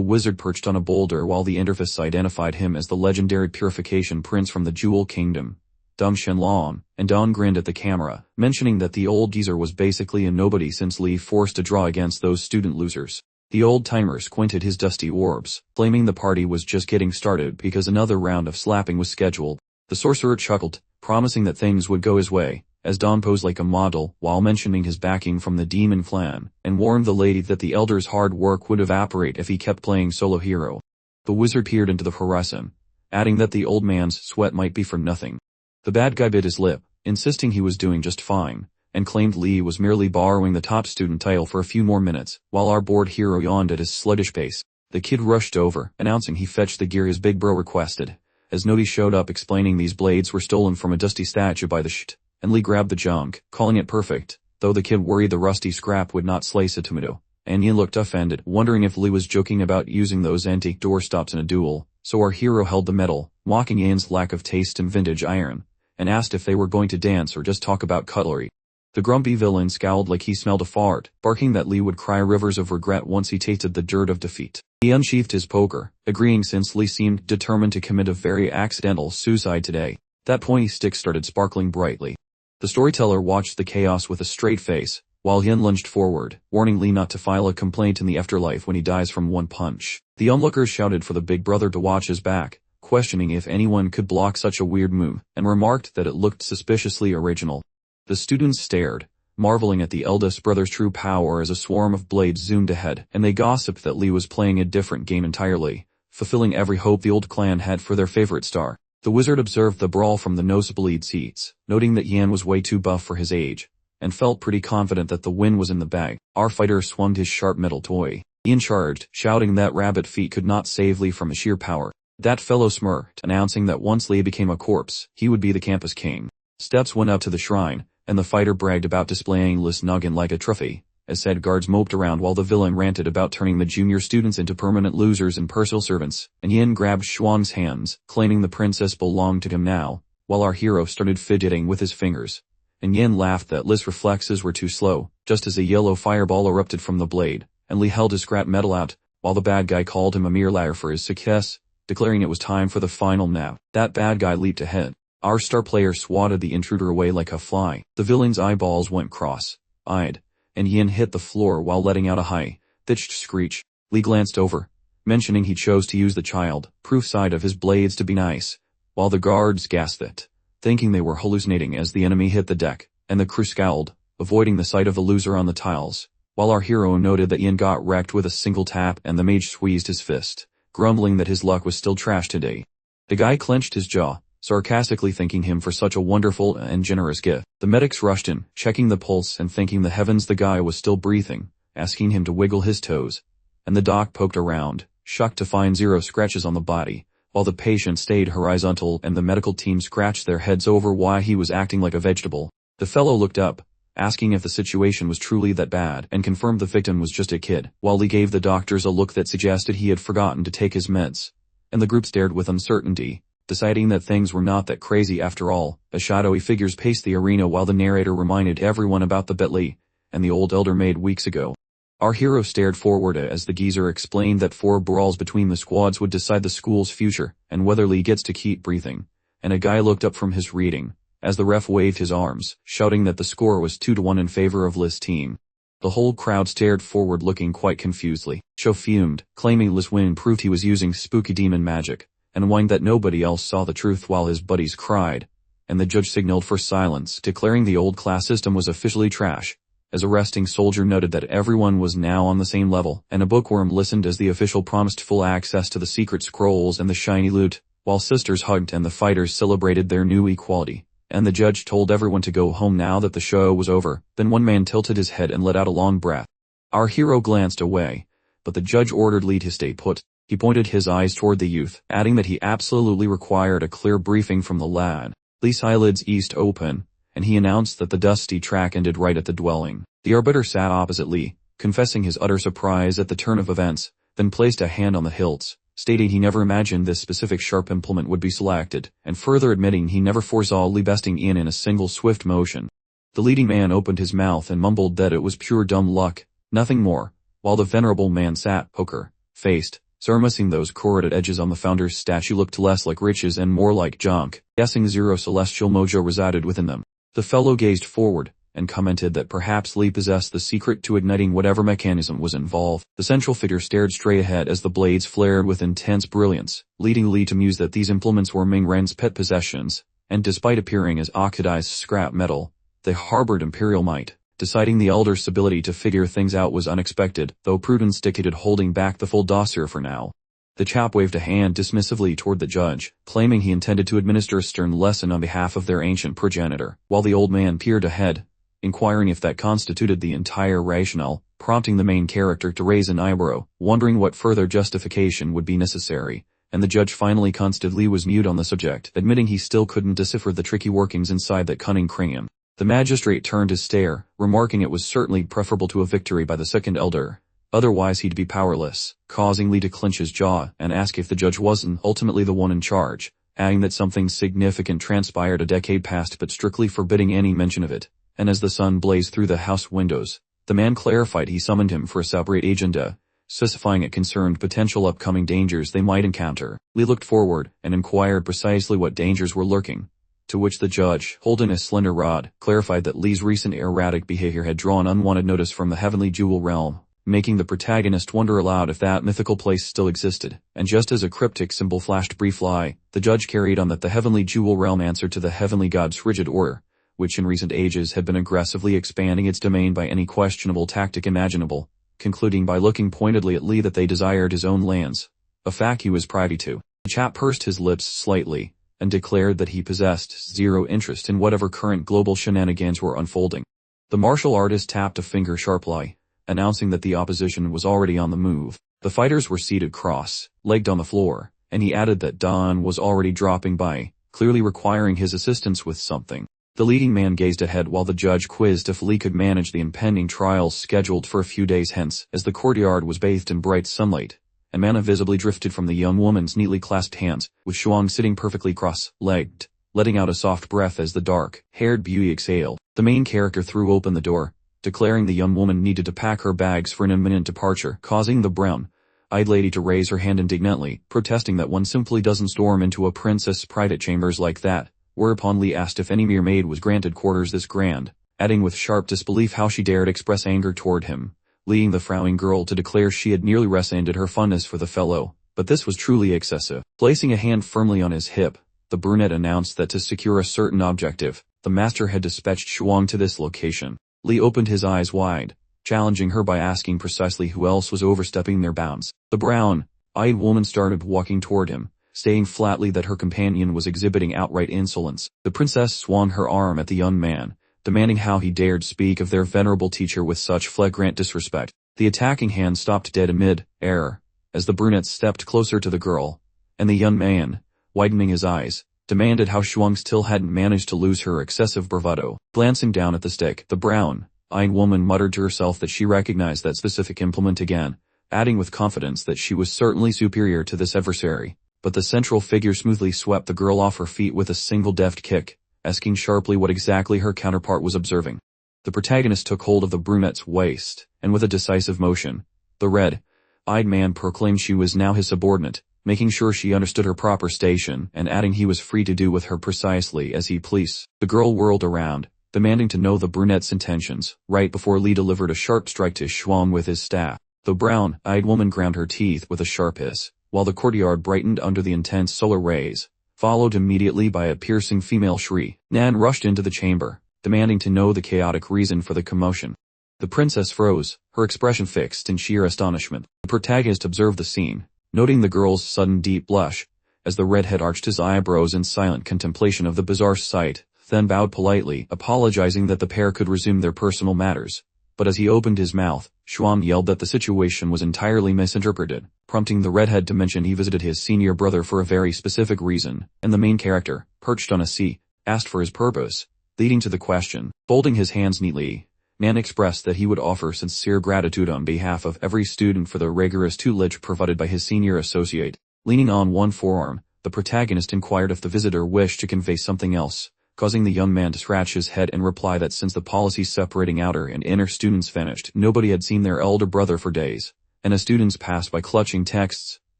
wizard perched on a boulder while the interface identified him as the legendary purification prince from the Jewel Kingdom. Deng Shenlong, and Don grinned at the camera, mentioning that the old geezer was basically a nobody since Lee forced to draw against those student losers. The old-timer squinted his dusty orbs, claiming the party was just getting started because another round of slapping was scheduled. The sorcerer chuckled, promising that things would go his way, as Don posed like a model while mentioning his backing from the demon clan, and warned the lady that the elder's hard work would evaporate if he kept playing solo hero. The wizard peered into the horizon, adding that the old man's sweat might be for nothing. The bad guy bit his lip, insisting he was doing just fine, and claimed Lee was merely borrowing the top student title for a few more minutes, while our bored hero yawned at his sluggish pace. The kid rushed over, announcing he fetched the gear his big bro requested, as Nodi showed up explaining these blades were stolen from a dusty statue by the and Lee grabbed the junk, calling it perfect, though the kid worried the rusty scrap would not slice a tomato. And Yin looked offended, wondering if Lee was joking about using those antique doorstops in a duel, so our hero held the metal, mocking Yin's lack of taste in vintage iron, and asked if they were going to dance or just talk about cutlery. The grumpy villain scowled like he smelled a fart, barking that Lee would cry rivers of regret once he tasted the dirt of defeat. He unsheathed his poker, agreeing since Lee seemed determined to commit a very accidental suicide today. That pointy stick started sparkling brightly. The storyteller watched the chaos with a straight face, while Yin lunged forward, warning Lee not to file a complaint in the afterlife when he dies from one punch. The onlookers shouted for the big brother to watch his back, questioning if anyone could block such a weird move, and remarked that it looked suspiciously original. The students stared, marveling at the eldest brother's true power as a swarm of blades zoomed ahead, and they gossiped that Lee was playing a different game entirely, fulfilling every hope the old clan had for their favorite star. The wizard observed the brawl from the nosebleed seats, noting that Yan was way too buff for his age, and felt pretty confident that the win was in the bag. Our fighter swung his sharp metal toy. Ian charged, shouting that rabbit feet could not save Lee from his sheer power. That fellow smirked, announcing that once Lee became a corpse, he would be the campus king. Steps went up to the shrine, and the fighter bragged about displaying Li's noggin like a trophy, as said guards moped around while the villain ranted about turning the junior students into permanent losers and personal servants, and Yin grabbed Xuan's hands, claiming the princess belonged to him now, while our hero started fidgeting with his fingers. And Yin laughed that Li's reflexes were too slow, just as a yellow fireball erupted from the blade, and Lee held his scrap metal out, while the bad guy called him a mere liar for his success, declaring it was time for the final nap. That bad guy leaped ahead. Our star player swatted the intruder away like a fly. The villain's eyeballs went cross-eyed, and Yin hit the floor while letting out a high-pitched screech. Lee glanced over, mentioning he chose to use the child-proof side of his blades to be nice, while the guards gasped it, thinking they were hallucinating as the enemy hit the deck, and the crew scowled, avoiding the sight of the loser on the tiles, while our hero noted that Yin got wrecked with a single tap and the mage squeezed his fist, grumbling that his luck was still trash today. The guy clenched his jaw, sarcastically thanking him for such a wonderful and generous gift. The medics rushed in, checking the pulse and thanking the heavens the guy was still breathing, asking him to wiggle his toes. And the doc poked around, shocked to find 0 scratches on the body, while the patient stayed horizontal and the medical team scratched their heads over why he was acting like a vegetable. The fellow looked up, asking if the situation was truly that bad, and confirmed the victim was just a kid, while he gave the doctors a look that suggested he had forgotten to take his meds. And the group stared with uncertainty, deciding that things were not that crazy after all, as shadowy figures paced the arena while the narrator reminded everyone about the bet Lee and the old elder made weeks ago. Our hero stared forward as the geezer explained that 4 brawls between the squads would decide the school's future, and whether Lee gets to keep breathing. And a guy looked up from his reading, as the ref waved his arms, shouting that the score was 2-1 in favor of Li's team. The whole crowd stared forward looking quite confusedly. Cho fumed, claiming Li's win proved he was using spooky demon magic, and whined that nobody else saw the truth while his buddies cried, and the judge signaled for silence, declaring the old class system was officially trash, as a resting soldier noted that everyone was now on the same level, and a bookworm listened as the official promised full access to the secret scrolls and the shiny loot, while sisters hugged and the fighters celebrated their new equality, and the judge told everyone to go home now that the show was over. Then one man tilted his head and let out a long breath. Our hero glanced away, but the judge ordered Lee to stay put. He pointed his eyes toward the youth, adding that he absolutely required a clear briefing from the lad. Lee's eyelids eased open, and he announced that the dusty track ended right at the dwelling. The arbiter sat opposite Lee, confessing his utter surprise at the turn of events, then placed a hand on the hilts, stating he never imagined this specific sharp implement would be selected, and further admitting he never foresaw Lee besting Ian in a single swift motion. The leading man opened his mouth and mumbled that it was pure dumb luck, nothing more, while the venerable man sat poker-faced, surmising those corroded edges on the founder's statue looked less like riches and more like junk, guessing 0 celestial mojo resided within them. The fellow gazed forward, and commented that perhaps Lee possessed the secret to igniting whatever mechanism was involved. The central figure stared straight ahead as the blades flared with intense brilliance, leading Lee to muse that these implements were Ming Ren's pet possessions, and despite appearing as oxidized scrap metal, they harbored imperial might. Deciding the elder's ability to figure things out was unexpected, though prudence dictated holding back the full dossier for now. The chap waved a hand dismissively toward the judge, claiming he intended to administer a stern lesson on behalf of their ancient progenitor, while the old man peered ahead, inquiring if that constituted the entire rationale, prompting the main character to raise an eyebrow, wondering what further justification would be necessary, and the judge finally constantly was mute on the subject, admitting he still couldn't decipher the tricky workings inside that cunning cranium. The magistrate turned to stare, remarking it was certainly preferable to a victory by the second elder, otherwise he'd be powerless, causing Lee to clench his jaw and ask if the judge wasn't ultimately the one in charge, adding that something significant transpired a decade past but strictly forbidding any mention of it. And as the sun blazed through the house windows, the man clarified he summoned him for a separate agenda, specifying it concerned potential upcoming dangers they might encounter. Lee looked forward and inquired precisely what dangers were lurking, to which the judge, holding a slender rod, clarified that Lee's recent erratic behavior had drawn unwanted notice from the heavenly jewel realm, making the protagonist wonder aloud if that mythical place still existed. And just as a cryptic symbol flashed briefly, the judge carried on that the heavenly jewel realm answered to the heavenly god's rigid order, which in recent ages had been aggressively expanding its domain by any questionable tactic imaginable, concluding by looking pointedly at Lee that they desired his own lands, a fact he was privy to. The chap pursed his lips slightly, and declared that he possessed 0 interest in whatever current global shenanigans were unfolding. The martial artist tapped a finger sharply, announcing that the opposition was already on the move. The fighters were seated cross-legged on the floor, and he added that Don was already dropping by, clearly requiring his assistance with something. The leading man gazed ahead while the judge quizzed if Lee could manage the impending trials scheduled for a few days hence. As the courtyard was bathed in bright sunlight, and mana visibly drifted from the young woman's neatly clasped hands, with Shuang sitting perfectly cross-legged, letting out a soft breath as the dark-haired beauty exhaled. The main character threw open the door, declaring the young woman needed to pack her bags for an imminent departure, causing the brown-eyed lady to raise her hand indignantly, protesting that one simply doesn't storm into a princess' private chambers like that, whereupon Lee asked if any mere maid was granted quarters this grand, adding with sharp disbelief how she dared express anger toward him, leading the frowning girl to declare she had nearly resented her fondness for the fellow, but this was truly excessive. Placing a hand firmly on his hip, the brunette announced that to secure a certain objective, the master had dispatched Shuang to this location. Lee opened his eyes wide, challenging her by asking precisely who else was overstepping their bounds. The brown-eyed woman started walking toward him, stating flatly that her companion was exhibiting outright insolence. The princess swung her arm at the young man, demanding how he dared speak of their venerable teacher with such flagrant disrespect. The attacking hand stopped dead amid-air, as the brunette stepped closer to the girl, and the young man, widening his eyes, demanded how Shuang still hadn't managed to lose her excessive bravado. Glancing down at the stick, the brown-eyed woman muttered to herself that she recognized that specific implement again, adding with confidence that she was certainly superior to this adversary. But the central figure smoothly swept the girl off her feet with a single deft kick, asking sharply what exactly her counterpart was observing. The protagonist took hold of the brunette's waist, and with a decisive motion, the red-eyed man proclaimed she was now his subordinate, making sure she understood her proper station and adding he was free to do with her precisely as he pleased. The girl whirled around, demanding to know the brunette's intentions, right before Lee delivered a sharp strike to Shuang with his staff. The brown-eyed woman ground her teeth with a sharp hiss, while the courtyard brightened under the intense solar rays, followed immediately by a piercing female shriek. Nan rushed into the chamber, demanding to know the chaotic reason for the commotion. The princess froze, her expression fixed in sheer astonishment. The protagonist observed the scene, noting the girl's sudden deep blush, as the redhead arched his eyebrows in silent contemplation of the bizarre sight, then bowed politely, apologizing that the pair could resume their personal matters. But as he opened his mouth, Shuang yelled that the situation was entirely misinterpreted, prompting the redhead to mention he visited his senior brother for a very specific reason, and the main character, perched on a seat, asked for his purpose, leading to the question. Folding his hands neatly, Nan expressed that he would offer sincere gratitude on behalf of every student for the rigorous tutelage provided by his senior associate. Leaning on one forearm, the protagonist inquired if the visitor wished to convey something else, causing the young man to scratch his head and reply that since the policy separating outer and inner students vanished, nobody had seen their elder brother for days, and as students passed by clutching texts,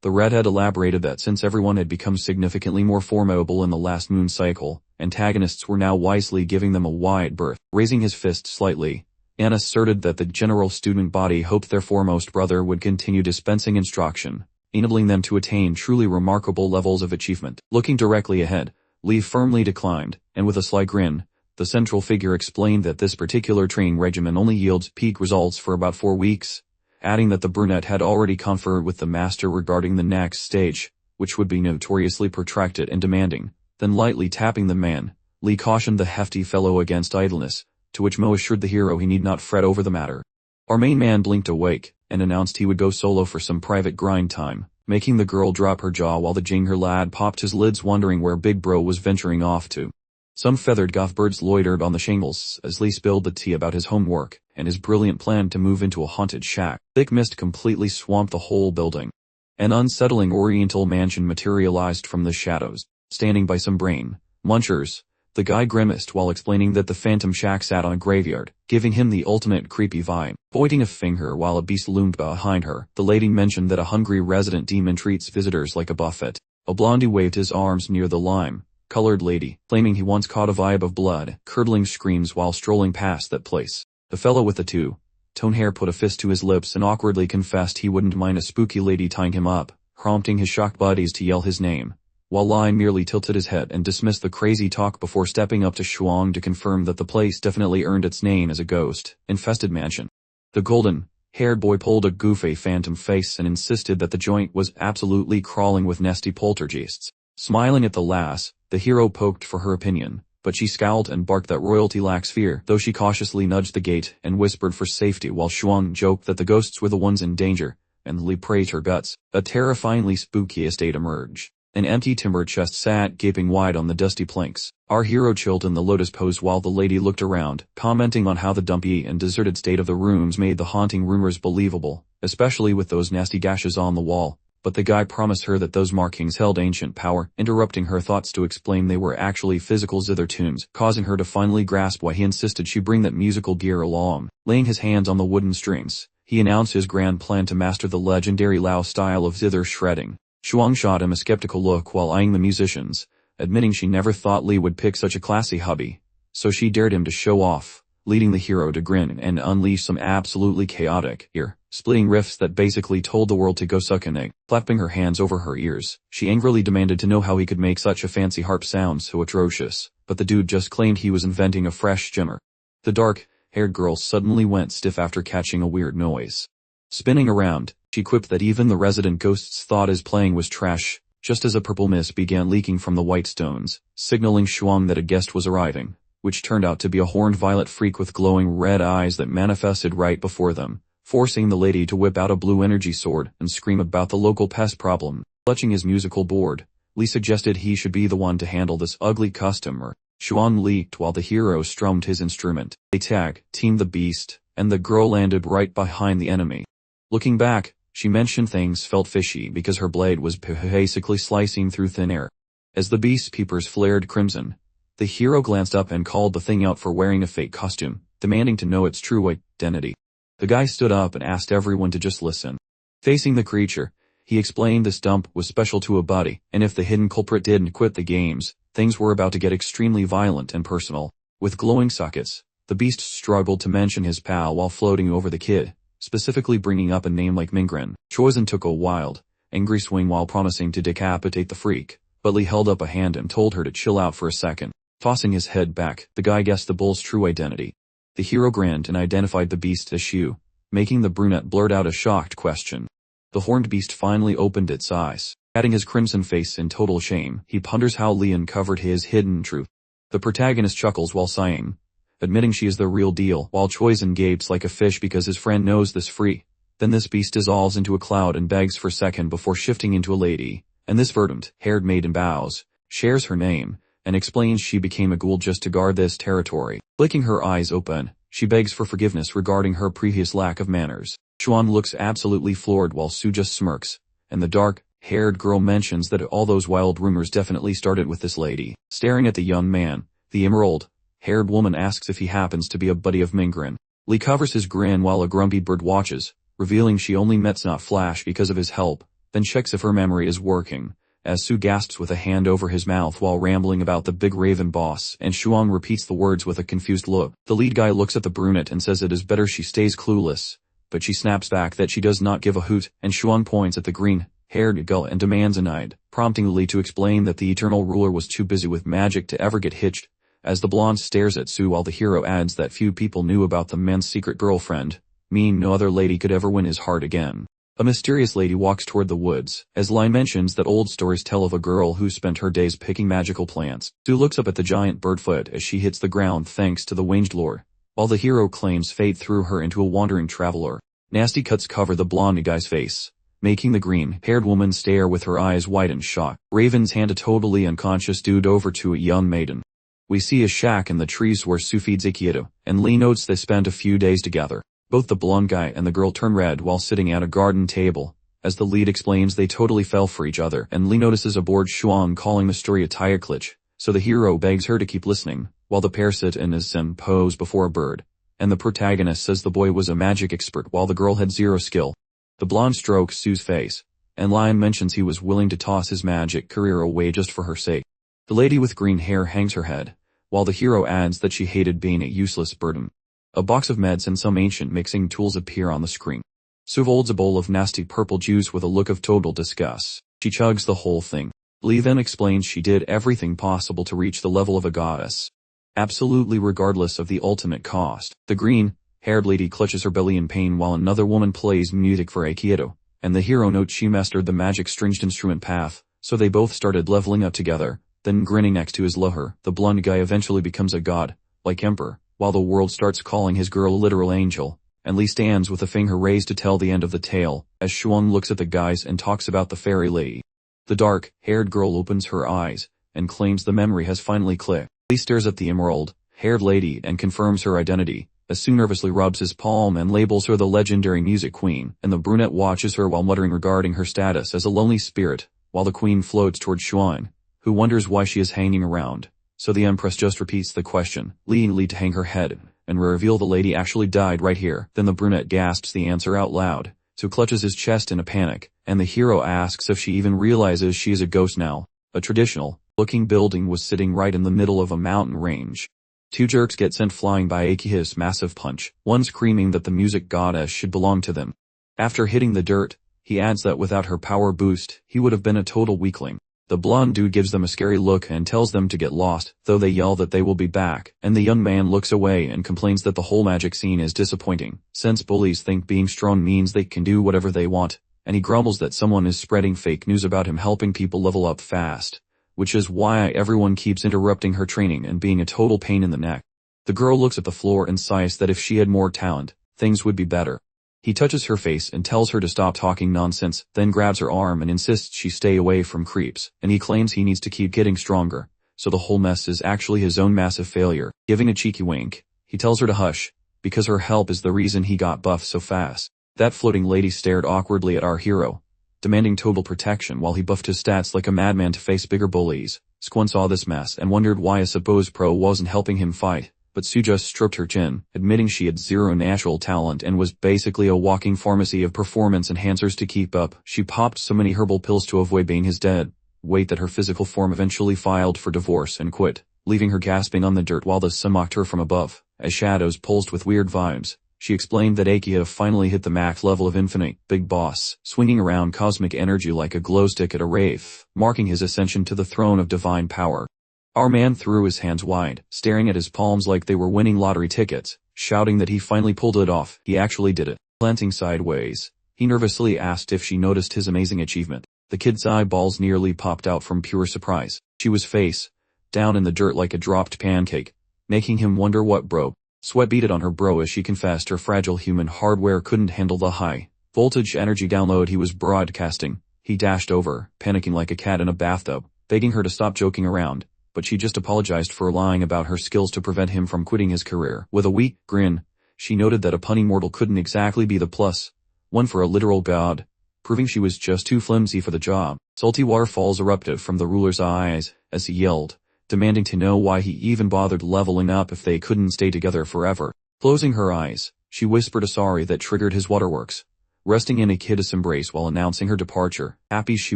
the redhead elaborated that since everyone had become significantly more formidable in the last moon cycle, antagonists were now wisely giving them a wide berth. Raising his fist slightly, Anna asserted that the general student body hoped their foremost brother would continue dispensing instruction, enabling them to attain truly remarkable levels of achievement. Looking directly ahead, Lee firmly declined, and with a sly grin, the central figure explained that this particular training regimen only yields peak results for about 4 weeks, adding that the brunette had already conferred with the master regarding the next stage, which would be notoriously protracted and demanding. Then lightly tapping the man, Lee cautioned the hefty fellow against idleness, to which Mo assured the hero he need not fret over the matter. Our main man blinked awake, and announced he would go solo for some private grind time, making the girl drop her jaw while the ginger lad popped his lids wondering where Big Bro was venturing off to. Some feathered goth birds loitered on the shingles as Lee spilled the tea about his homework and his brilliant plan to move into a haunted shack. Thick mist completely swamped the whole building. An unsettling oriental mansion materialized from the shadows. Standing by some brain munchers, the guy grimaced while explaining that the phantom shack sat on a graveyard, giving him the ultimate creepy vibe. Pointing a finger while a beast loomed behind her, the lady mentioned that a hungry resident demon treats visitors like a buffet. A blondie waved his arms near the lime-colored lady, claiming he once caught a vibe of blood-curdling screams while strolling past that place. The fellow with the two-tone hair put a fist to his lips and awkwardly confessed he wouldn't mind a spooky lady tying him up, prompting his shocked buddies to yell his name, while Lai merely tilted his head and dismissed the crazy talk before stepping up to Shuang to confirm that the place definitely earned its name as a ghost-infested mansion. The golden-haired boy pulled a goofy phantom face and insisted that the joint was absolutely crawling with nasty poltergeists. Smiling at the lass, the hero poked for her opinion, but she scowled and barked that royalty lacks fear, though she cautiously nudged the gate and whispered for safety while Shuang joked that the ghosts were the ones in danger, and Li praised her guts. A terrifyingly spooky estate emerged. An empty timber chest sat gaping wide on the dusty planks. Our hero chilled in the lotus pose while the lady looked around, commenting on how the dumpy and deserted state of the rooms made the haunting rumors believable, especially with those nasty gashes on the wall. But the guy promised her that those markings held ancient power, interrupting her thoughts to explain they were actually physical zither tunes, causing her to finally grasp why he insisted she bring that musical gear along. Laying his hands on the wooden strings, he announced his grand plan to master the legendary Lao style of zither shredding. Shuang shot him a skeptical look while eyeing the musicians, admitting she never thought Li would pick such a classy hobby. So she dared him to show off, leading the hero to grin and unleash some absolutely chaotic, ear-splitting riffs that basically told the world to go suck an egg. Clapping her hands over her ears, she angrily demanded to know how he could make such a fancy harp sound so atrocious, but the dude just claimed he was inventing a fresh jimmer. The dark-haired girl suddenly went stiff after catching a weird noise. Spinning around, she quipped that even the resident ghosts thought his playing was trash, just as a purple mist began leaking from the white stones, signaling Shuang that a guest was arriving, which turned out to be a horned violet freak with glowing red eyes that manifested right before them, forcing the lady to whip out a blue energy sword and scream about the local pest problem. Clutching his musical board, Li suggested he should be the one to handle this ugly customer. Shuang leaped while the hero strummed his instrument. They tag-teamed the beast, and the girl landed right behind the enemy. Looking back, she mentioned things felt fishy because her blade was basically slicing through thin air. As the beast's peepers flared crimson, the hero glanced up and called the thing out for wearing a fake costume, demanding to know its true identity. The guy stood up and asked everyone to just listen. Facing the creature, he explained this dump was special to a buddy, and if the hidden culprit didn't quit the games, things were about to get extremely violent and personal. With glowing sockets, the beast struggled to mention his pal while floating over the kid, specifically bringing up a name like Mingren. Choizen took a wild, angry swing while promising to decapitate the freak, but Li held up a hand and told her to chill out for a second. Tossing his head back, the guy guessed the bull's true identity. The hero grinned and identified the beast as Shu, making the brunette blurt out a shocked question. The horned beast finally opened its eyes. Patting his crimson face in total shame, he ponders how Li uncovered his hidden truth. The protagonist chuckles while sighing, admitting she is the real deal, while Choizen gapes like a fish because his friend knows this free. Then this beast dissolves into a cloud and begs for a second before shifting into a lady, and this verdant-haired maiden bows, shares her name, and explains she became a ghoul just to guard this territory. Flicking her eyes open, she begs for forgiveness regarding her previous lack of manners. Xuan looks absolutely floored while Su just smirks, and the dark-haired girl mentions that all those wild rumors definitely started with this lady. Staring at the young man, the emerald-haired woman asks if he happens to be a buddy of Mingren. Li covers his grin while a grumpy bird watches, revealing she only met not Flash because of his help, then checks if her memory is working, as Su gasps with a hand over his mouth while rambling about the big raven boss, and Shuang repeats the words with a confused look. The lead guy looks at the brunette and says it is better she stays clueless, but she snaps back that she does not give a hoot, and Shuang points at the green-haired girl and demands an eye, prompting Li to explain that the Eternal Ruler was too busy with magic to ever get hitched, as the blonde stares at Su while the hero adds that few people knew about the man's secret girlfriend, meaning no other lady could ever win his heart again. A mysterious lady walks toward the woods, as Lai mentions that old stories tell of a girl who spent her days picking magical plants. Su looks up at the giant birdfoot as she hits the ground thanks to the winged lore, while the hero claims fate threw her into a wandering traveler. Nasty cuts cover the blonde guy's face, making the green-haired woman stare with her eyes wide in shock. Ravens hand a totally unconscious dude over to a young maiden. We see a shack in the trees where Su feeds Ikito, and Li notes they spent a few days together. Both the blonde guy and the girl turn red while sitting at a garden table, as the lead explains they totally fell for each other, and Li notices a bored Shuang calling the story a tire glitch, so the hero begs her to keep listening, while the pair sit in a zen pose before a bird, and the protagonist says the boy was a magic expert while the girl had zero skill. The blonde strokes Su's face, and Lion mentions he was willing to toss his magic career away just for her sake. The lady with green hair hangs her head, while the hero adds that she hated being a useless burden. A box of meds and some ancient mixing tools appear on the screen. Su holds a bowl of nasty purple juice with a look of total disgust. She chugs the whole thing. Li then explains she did everything possible to reach the level of a goddess, absolutely regardless of the ultimate cost. The green-haired lady clutches her belly in pain while another woman plays music for Aikido, and the hero notes she mastered the magic stringed instrument path, so they both started leveling up together, Then grinning next to his lover, the blonde guy eventually becomes a god, like Emperor, while the world starts calling his girl a literal angel. And Lee stands with a finger raised to tell the end of the tale, as Shuang looks at the guys and talks about the fairy lady. The dark-haired girl opens her eyes, and claims the memory has finally clicked. Lee stares at the emerald-haired lady and confirms her identity. Sue nervously rubs his palm and labels her the legendary music queen, and the brunette watches her while muttering regarding her status as a lonely spirit, while the queen floats toward Shuang, who wonders why she is hanging around. So the empress just repeats the question, leading Lee to hang her head, and reveal the lady actually died right here. Then the brunette gasps the answer out loud. Sue clutches his chest in a panic, and the hero asks if she even realizes she is a ghost now. A traditional-looking building was sitting right in the middle of a mountain range. Two jerks get sent flying by Akiha's massive punch, one screaming that the music goddess should belong to them. After hitting the dirt, he adds that without her power boost, he would have been a total weakling. The blonde dude gives them a scary look and tells them to get lost, though they yell that they will be back, and the young man looks away and complains that the whole magic scene is disappointing, since bullies think being strong means they can do whatever they want, and he grumbles that someone is spreading fake news about him helping people level up fast, which is why everyone keeps interrupting her training and being a total pain in the neck. The girl looks at the floor and sighs that if she had more talent, things would be better. He touches her face and tells her to stop talking nonsense, then grabs her arm and insists she stay away from creeps, and he claims he needs to keep getting stronger, so the whole mess is actually his own massive failure. Giving a cheeky wink, he tells her to hush, because her help is the reason he got buff so fast. That floating lady stared awkwardly at our hero, demanding total protection while he buffed his stats like a madman to face bigger bullies. Squan saw this mess and wondered why a supposed pro wasn't helping him fight, but Sue just stroked her chin, admitting she had zero natural talent and was basically a walking pharmacy of performance enhancers to keep up. She popped so many herbal pills to avoid being his dead weight that her physical form eventually filed for divorce and quit, leaving her gasping on the dirt while the sun mocked her from above. As shadows pulsed with weird vibes, she explained that Akiha finally hit the max level of infinite big boss, swinging around cosmic energy like a glow stick at a rave, marking his ascension to the throne of divine power. Our man threw his hands wide, staring at his palms like they were winning lottery tickets, shouting that he finally pulled it off. He actually did it. Glancing sideways, he nervously asked if she noticed his amazing achievement. The kid's eyeballs nearly popped out from pure surprise. She was face down in the dirt like a dropped pancake, making him wonder what broke. Sweat beaded on her brow as she confessed her fragile human hardware couldn't handle the high voltage energy download he was broadcasting. He dashed over, panicking like a cat in a bathtub, begging her to stop joking around, but she just apologized for lying about her skills to prevent him from quitting his career. With a weak grin, she noted that a puny mortal couldn't exactly be the plus one for a literal god, proving she was just too flimsy for the job. Salty waterfalls erupted from the ruler's eyes as he yelled, demanding to know why he even bothered leveling up if they couldn't stay together forever. Closing her eyes, she whispered a sorry that triggered his waterworks, resting in a kiddish embrace while announcing her departure, happy she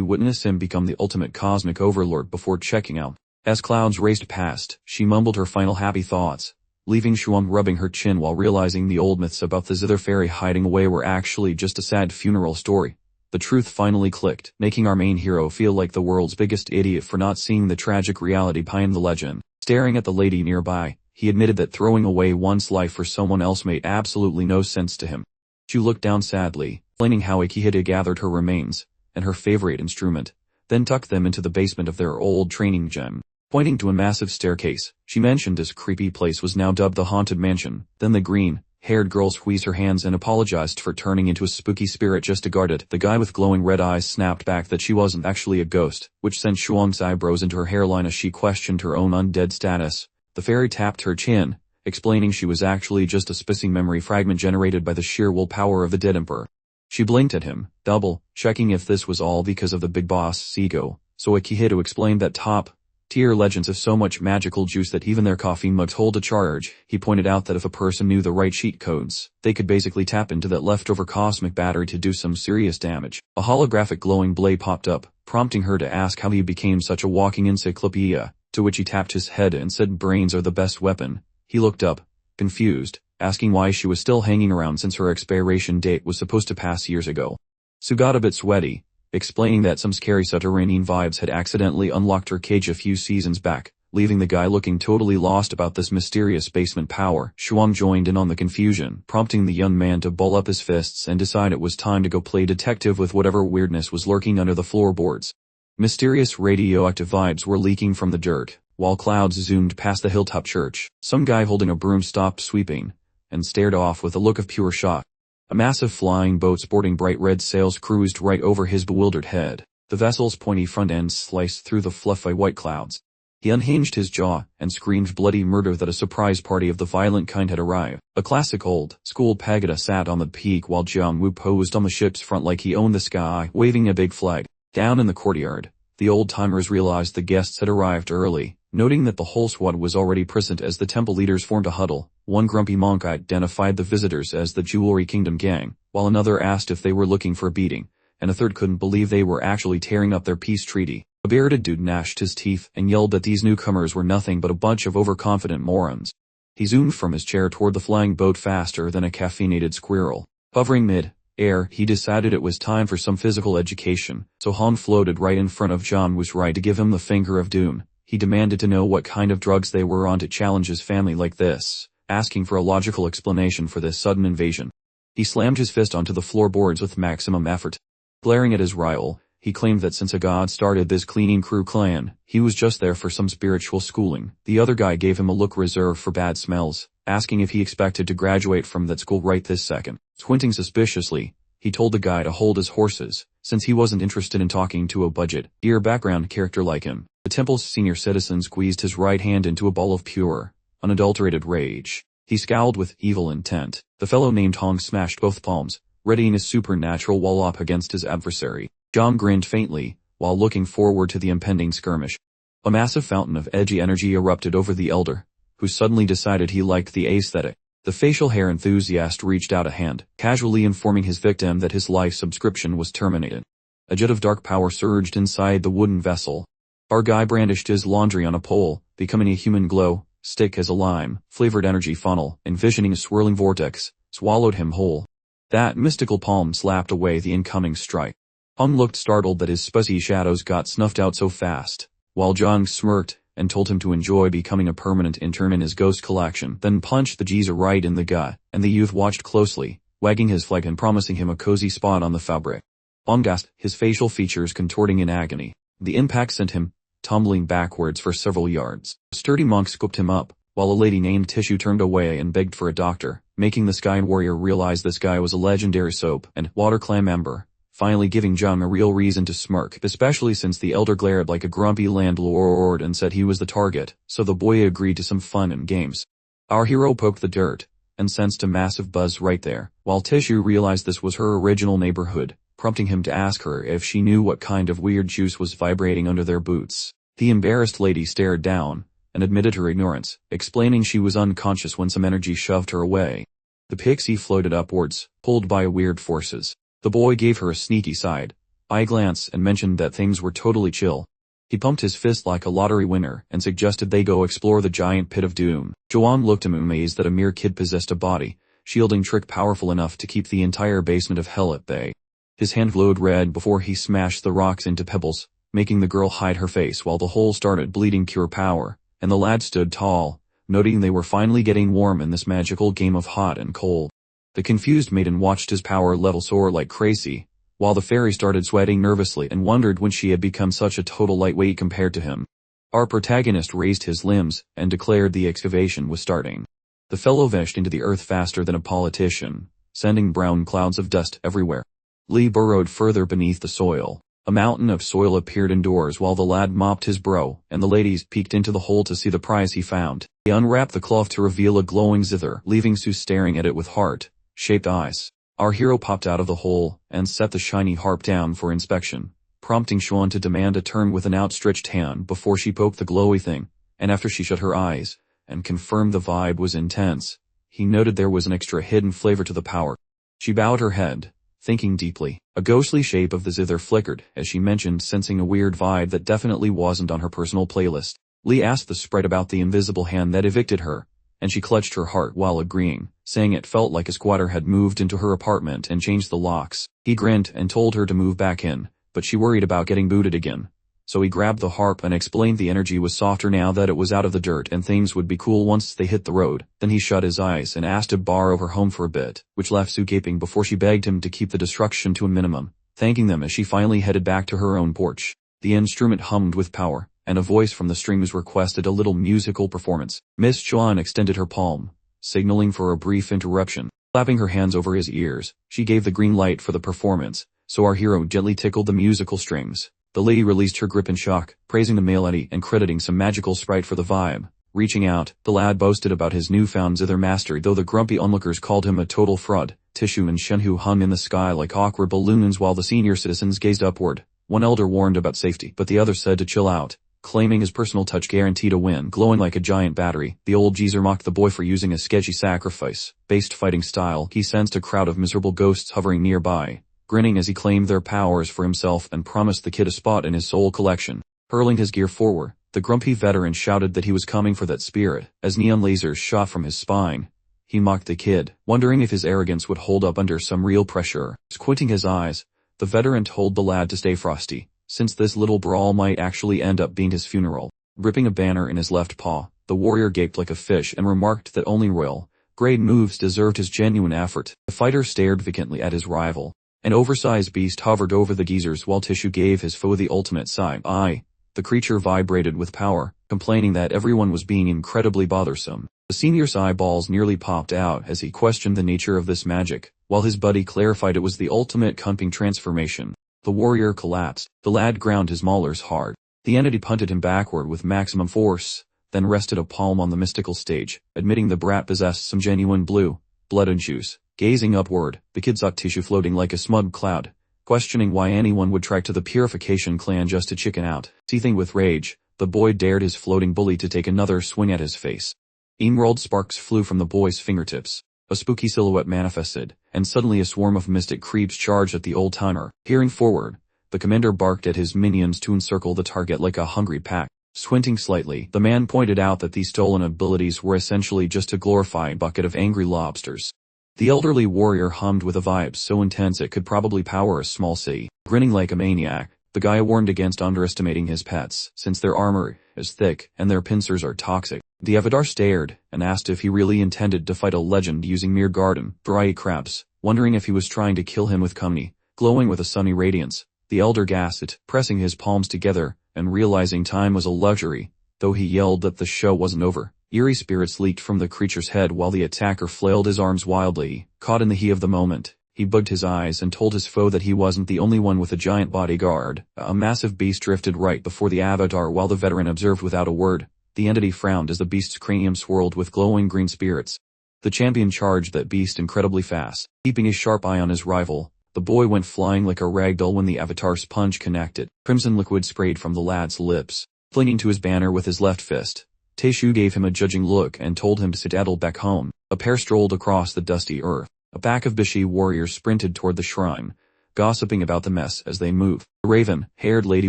witnessed him become the ultimate cosmic overlord before checking out. As clouds raced past, she mumbled her final happy thoughts, leaving Shuang rubbing her chin while realizing the old myths about the zither fairy hiding away were actually just a sad funeral story. The truth finally clicked, making our main hero feel like the world's biggest idiot for not seeing the tragic reality behind the legend. Staring at the lady nearby, he admitted that throwing away one's life for someone else made absolutely no sense to him. She looked down sadly, explaining how Akihita gathered her remains, and her favorite instrument, then tucked them into the basement of their old training gym. Pointing to a massive staircase, she mentioned this creepy place was now dubbed the Haunted Mansion. Then the green-haired girl squeezed her hands and apologized for turning into a spooky spirit just to guard it. The guy with glowing red eyes snapped back that she wasn't actually a ghost, which sent Shuang's eyebrows into her hairline as she questioned her own undead status. The fairy tapped her chin, explaining she was actually just a spissing memory fragment generated by the sheer willpower of the dead emperor. She blinked at him, double-checking if this was all because of the big boss's ego, so Akihito explained that top-tier legends have so much magical juice that even their coffee mugs hold a charge. He pointed out that if a person knew the right cheat codes, they could basically tap into that leftover cosmic battery to do some serious damage. A holographic glowing blade popped up, prompting her to ask how he became such a walking encyclopedia, to which he tapped his head and said brains are the best weapon. He looked up, confused, asking why she was still hanging around since her expiration date was supposed to pass years ago. Sue got a bit sweaty, explaining that some scary subterranean vibes had accidentally unlocked her cage a few seasons back, leaving the guy looking totally lost about this mysterious basement power. Shuang joined in on the confusion, prompting the young man to ball up his fists and decide it was time to go play detective with whatever weirdness was lurking under the floorboards. Mysterious radioactive vibes were leaking from the dirt, while clouds zoomed past the hilltop church. Some guy holding a broom stopped sweeping and stared off with a look of pure shock. A massive flying boat sporting bright red sails cruised right over his bewildered head. The vessel's pointy front end sliced through the fluffy white clouds. He unhinged his jaw and screamed bloody murder that a surprise party of the violent kind had arrived. A classic old-school pagoda sat on the peak while Jiang-Wu posed on the ship's front like he owned the sky, waving a big flag. Down in the courtyard, the old-timers realized the guests had arrived early. Noting that the whole squad was already present as the temple leaders formed a huddle, one grumpy monk identified the visitors as the Jewelry Kingdom gang, while another asked if they were looking for a beating, and a third couldn't believe they were actually tearing up their peace treaty. A bearded dude gnashed his teeth and yelled that these newcomers were nothing but a bunch of overconfident morons. He zoomed from his chair toward the flying boat faster than a caffeinated squirrel. Hovering mid-air, he decided it was time for some physical education, so Han floated right in front of Jiang-Wu's right to give him the finger of doom. He demanded to know what kind of drugs they were on to challenge his family like this, asking for a logical explanation for this sudden invasion. He slammed his fist onto the floorboards with maximum effort. Glaring at his rival, he claimed that since a god started this cleaning crew clan, he was just there for some spiritual schooling. The other guy gave him a look reserved for bad smells, asking if he expected to graduate from that school right this second. Squinting suspiciously, he told the guy to hold his horses, since he wasn't interested in talking to a budget-tier background character like him. The temple's senior citizen squeezed his right hand into a ball of pure, unadulterated rage. He scowled with evil intent. The fellow named Hong smashed both palms, readying his supernatural wall-up against his adversary. Zhang grinned faintly, while looking forward to the impending skirmish. A massive fountain of edgy energy erupted over the elder, who suddenly decided he liked the aesthetic. The facial hair enthusiast reached out a hand, casually informing his victim that his life subscription was terminated. A jet of dark power surged inside the wooden vessel. Our guy brandished his laundry on a pole, becoming a human glow stick as a lime-flavored energy funnel, envisioning a swirling vortex, swallowed him whole. That mystical palm slapped away the incoming strike. Hong looked startled that his fuzzy shadows got snuffed out so fast, while Zhang smirked and told him to enjoy becoming a permanent intern in his ghost collection, then punched the geezer right in the gut, and the youth watched closely, wagging his flag and promising him a cozy spot on the fabric. Hong gasped, his facial features contorting in agony. The impact sent him tumbling backwards for several yards. A sturdy monk scooped him up, while a lady named Tissue turned away and begged for a doctor, making the Sky Warrior realize this guy was a legendary soap and water clan member, finally giving Zhang a real reason to smirk, especially since the elder glared like a grumpy landlord and said he was the target, so the boy agreed to some fun and games. Our hero poked the dirt, and sensed a massive buzz right there, while Tissue realized this was her original neighborhood, prompting him to ask her if she knew what kind of weird juice was vibrating under their boots. The embarrassed lady stared down, and admitted her ignorance, explaining she was unconscious when some energy shoved her away. The pixie floated upwards, pulled by weird forces. The boy gave her a sneaky side-eye glance and mentioned that things were totally chill. He pumped his fist like a lottery winner and suggested they go explore the giant pit of doom. Joanne looked at him amazed that a mere kid possessed a body, shielding trick powerful enough to keep the entire basement of hell at bay. His hand glowed red before he smashed the rocks into pebbles, making the girl hide her face while the hole started bleeding pure power, and the lad stood tall, noting they were finally getting warm in this magical game of hot and cold. The confused maiden watched his power level soar like crazy, while the fairy started sweating nervously and wondered when she had become such a total lightweight compared to him. Our protagonist raised his limbs and declared the excavation was starting. The fellow vanished into the earth faster than a politician, sending brown clouds of dust everywhere. Lee burrowed further beneath the soil. A mountain of soil appeared indoors while the lad mopped his brow, and the ladies peeked into the hole to see the prize he found. He unwrapped the cloth to reveal a glowing zither, leaving Sue staring at it with heart-shaped eyes. Our hero popped out of the hole and set the shiny harp down for inspection, prompting Xuan to demand a turn with an outstretched hand before she poked the glowy thing, and after she shut her eyes and confirmed the vibe was intense, he noted there was an extra hidden flavor to the power. She bowed her head, thinking deeply. A ghostly shape of the zither flickered as she mentioned sensing a weird vibe that definitely wasn't on her personal playlist. Lee asked the sprite about the invisible hand that evicted her, and she clutched her heart while agreeing, saying it felt like a squatter had moved into her apartment and changed the locks. He grinned and told her to move back in, but she worried about getting booted again. So he grabbed the harp and explained the energy was softer now that it was out of the dirt and things would be cool once they hit the road. Then he shut his eyes and asked to borrow her home for a bit, which left Sue gaping before she begged him to keep the destruction to a minimum, thanking them as she finally headed back to her own porch. The instrument hummed with power, and a voice from the strings requested a little musical performance. Miss Chuan extended her palm, signaling for a brief interruption. Clapping her hands over his ears, she gave the green light for the performance, so our hero gently tickled the musical strings. The lady released her grip in shock, praising the melody and crediting some magical sprite for the vibe. Reaching out, the lad boasted about his newfound zither mastery, though the grumpy onlookers called him a total fraud. Tishu and Shenhu hung in the sky like awkward balloons while the senior citizens gazed upward. One elder warned about safety, but the other said to chill out, claiming his personal touch guaranteed a win. Glowing like a giant battery, the old geezer mocked the boy for using a sketchy sacrifice-based fighting style. He sensed a crowd of miserable ghosts hovering nearby, grinning as he claimed their powers for himself and promised the kid a spot in his soul collection. Hurling his gear forward, the grumpy veteran shouted that he was coming for that spirit. As neon lasers shot from his spine, he mocked the kid, wondering if his arrogance would hold up under some real pressure. Squinting his eyes, the veteran told the lad to stay frosty, since this little brawl might actually end up being his funeral. Gripping a banner in his left paw, the warrior gaped like a fish and remarked that only royal grade moves deserved his genuine effort. The fighter stared vacantly at his rival. An oversized beast hovered over the geezers while Tishu gave his foe the ultimate side eye. The creature vibrated with power, complaining that everyone was being incredibly bothersome. The senior's eyeballs nearly popped out as he questioned the nature of this magic, while his buddy clarified it was the ultimate cumping transformation. The warrior collapsed. The lad ground his maulers hard. The entity punted him backward with maximum force, then rested a palm on the mystical stage, admitting the brat possessed some genuine blood and juice. Gazing upward, the kid saw Tishu floating like a smug cloud, questioning why anyone would trek to the Purification clan just to chicken out. Seething with rage, the boy dared his floating bully to take another swing at his face. Emerald sparks flew from the boy's fingertips. A spooky silhouette manifested, and suddenly a swarm of mystic creeps charged at the old-timer. Peering forward, the commander barked at his minions to encircle the target like a hungry pack. Squinting slightly, the man pointed out that these stolen abilities were essentially just a glorified bucket of angry lobsters. The elderly warrior hummed with a vibe so intense it could probably power a small city. Grinning like a maniac, the guy warned against underestimating his pets, since their armor is thick and their pincers are toxic. The avatar stared, and asked if he really intended to fight a legend using mere garden variety crabs, wondering if he was trying to kill him with Kumni. Glowing with a sunny radiance, the elder gasped, pressing his palms together, and realizing time was a luxury, though he yelled that the show wasn't over. Eerie spirits leaked from the creature's head while the attacker flailed his arms wildly. Caught in the heat of the moment, he bugged his eyes and told his foe that he wasn't the only one with a giant bodyguard. A massive beast drifted right before the avatar while the veteran observed without a word. The entity frowned as the beast's cranium swirled with glowing green spirits. The champion charged that beast incredibly fast. Keeping his sharp eye on his rival, the boy went flying like a ragdoll when the avatar's punch connected. Crimson liquid sprayed from the lad's lips. Flinging to his banner with his left fist, Taishu gave him a judging look and told him to skedaddle back home. A pair strolled across the dusty earth. A pack of Bishi warriors sprinted toward the shrine, gossiping about the mess as they moved. The raven-haired lady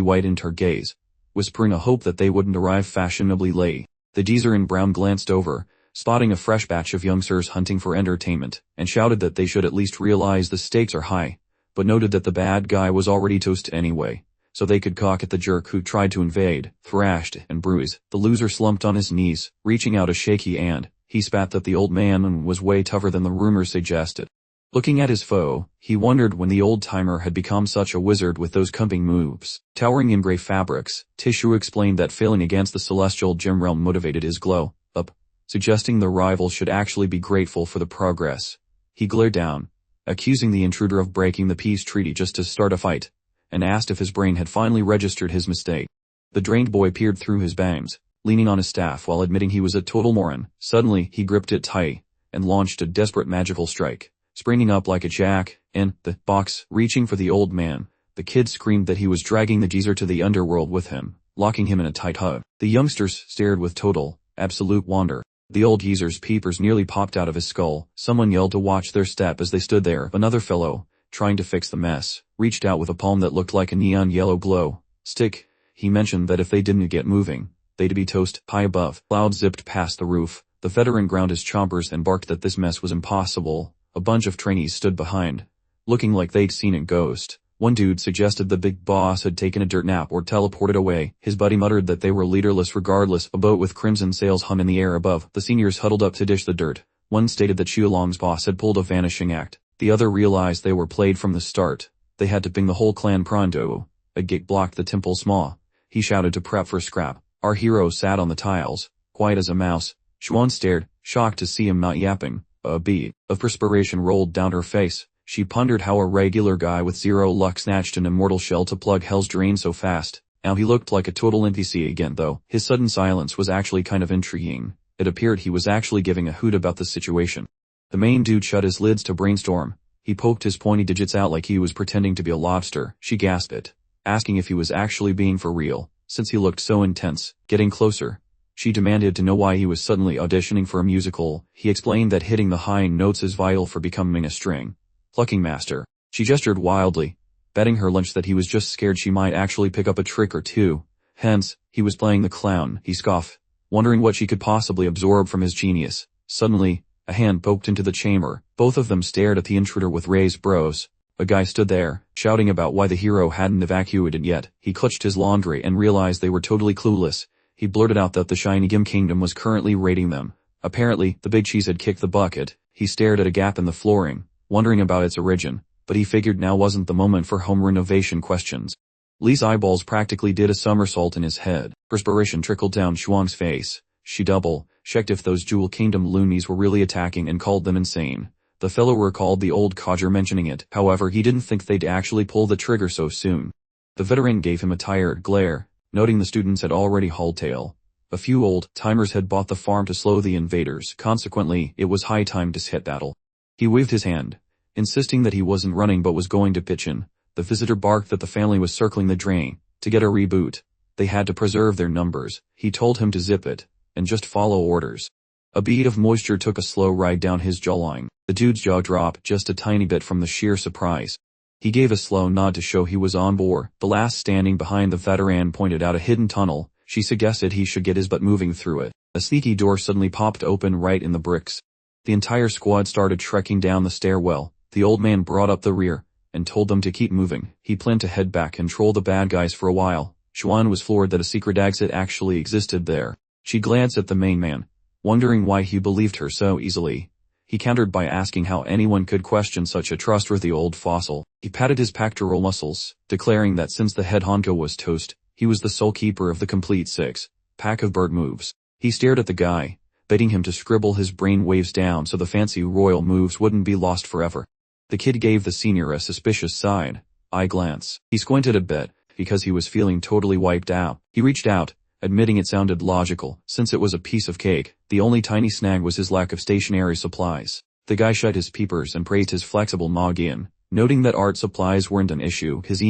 widened her gaze, whispering a hope that they wouldn't arrive fashionably late. The geezer in brown glanced over, spotting a fresh batch of youngsters hunting for entertainment, and shouted that they should at least realize the stakes are high, but noted that the bad guy was already toast anyway, so they could cock at the jerk who tried to invade. Thrashed and bruised, the loser slumped on his knees, reaching out a shaky hand. He spat that the old man was way tougher than the rumors suggested. Looking at his foe, he wondered when the old-timer had become such a wizard with those cumping moves. Towering in gray fabrics, Tishu explained that failing against the celestial gem realm motivated his glow up, suggesting the rival should actually be grateful for the progress. He glared down, accusing the intruder of breaking the peace treaty just to start a fight, and asked if his brain had finally registered his mistake. The drained boy peered through his bangs, leaning on his staff while admitting he was a total moron. Suddenly, he gripped it tight, and launched a desperate magical strike. Springing up like a jack in the box, reaching for the old man, the kid screamed that he was dragging the geezer to the underworld with him, locking him in a tight hug. The youngsters stared with total, absolute wonder. The old geezer's peepers nearly popped out of his skull. Someone yelled to watch their step as they stood there. Another fellow, trying to fix the mess, reached out with a palm that looked like a neon yellow glow stick. He mentioned that if they didn't get moving, they'd be toast. High above, clouds zipped past the roof. The veteran ground his chompers and barked that this mess was impossible. A bunch of trainees stood behind, looking like they'd seen a ghost. One dude suggested the big boss had taken a dirt nap or teleported away. His buddy muttered that they were leaderless regardless. A boat with crimson sails hung in the air above. The seniors huddled up to dish the dirt. One stated that Xiulong's boss had pulled a vanishing act. The other realized they were played from the start. They had to ping the whole clan pronto. A gate blocked the temple's maw. He shouted to prep for scrap. Our hero sat on the tiles, quiet as a mouse. Xuan stared, shocked to see him not yapping. A bead of perspiration rolled down her face. She pondered how a regular guy with 0 luck snatched an immortal shell to plug hell's drain so fast. Now he looked like a total NPC again though. His sudden silence was actually kind of intriguing. It appeared he was actually giving a hoot about the situation. The main dude shut his lids to brainstorm. He poked his pointy digits out like he was pretending to be a lobster. She gasped it, asking if he was actually being for real, since he looked so intense. Getting closer, she demanded to know why he was suddenly auditioning for a musical. He explained that hitting the high notes is vital for becoming a string plucking master. She gestured wildly, betting her lunch that he was just scared she might actually pick up a trick or two. Hence, he was playing the clown. He scoffed, wondering what she could possibly absorb from his genius. Suddenly, a hand poked into the chamber. Both of them stared at the intruder with raised brows. A guy stood there, shouting about why the hero hadn't evacuated yet. He clutched his laundry and realized they were totally clueless. He blurted out that the Shiny Gim Kingdom was currently raiding them. Apparently, the big cheese had kicked the bucket. He stared at a gap in the flooring, wondering about its origin, but he figured now wasn't the moment for home renovation questions. Lee's eyeballs practically did a somersault in his head. Perspiration trickled down Shuang's face. She double-checked if those Jewel Kingdom loonies were really attacking and called them insane. The fellow recalled the old codger mentioning it, however he didn't think they'd actually pull the trigger so soon. The veteran gave him a tired glare, noting the students had already hauled tail. A few old-timers had bought the farm to slow the invaders, consequently it was high time to hit battle. He waved his hand, insisting that he wasn't running but was going to pitch in. The visitor barked that the family was circling the drain. To get a reboot, they had to preserve their numbers. He told him to zip it, and just follow orders. A bead of moisture took a slow ride down his jawline. The dude's jaw dropped just a tiny bit from the sheer surprise. He gave a slow nod to show he was on board. The last standing behind the veteran pointed out a hidden tunnel. She suggested he should get his butt moving through it. A sneaky door suddenly popped open right in the bricks. The entire squad started trekking down the stairwell. The old man brought up the rear and told them to keep moving. He planned to head back and troll the bad guys for a while. Xuan was floored that a secret exit actually existed there. She glanced at the main man, wondering why he believed her so easily. He countered by asking how anyone could question such a trustworthy old fossil. He patted his pectoral muscles, declaring that since the head honcho was toast, he was the sole keeper of the complete 6-pack of bird moves. He stared at the guy, begging him to scribble his brain waves down so the fancy royal moves wouldn't be lost forever. The kid gave the senior a suspicious side-eye glance. He squinted a bit, because he was feeling totally wiped out. He reached out, admitting it sounded logical, since it was a piece of cake. The only tiny snag was his lack of stationary supplies. The guy shut his peepers and praised his flexible noggin, noting that art supplies weren't an issue. His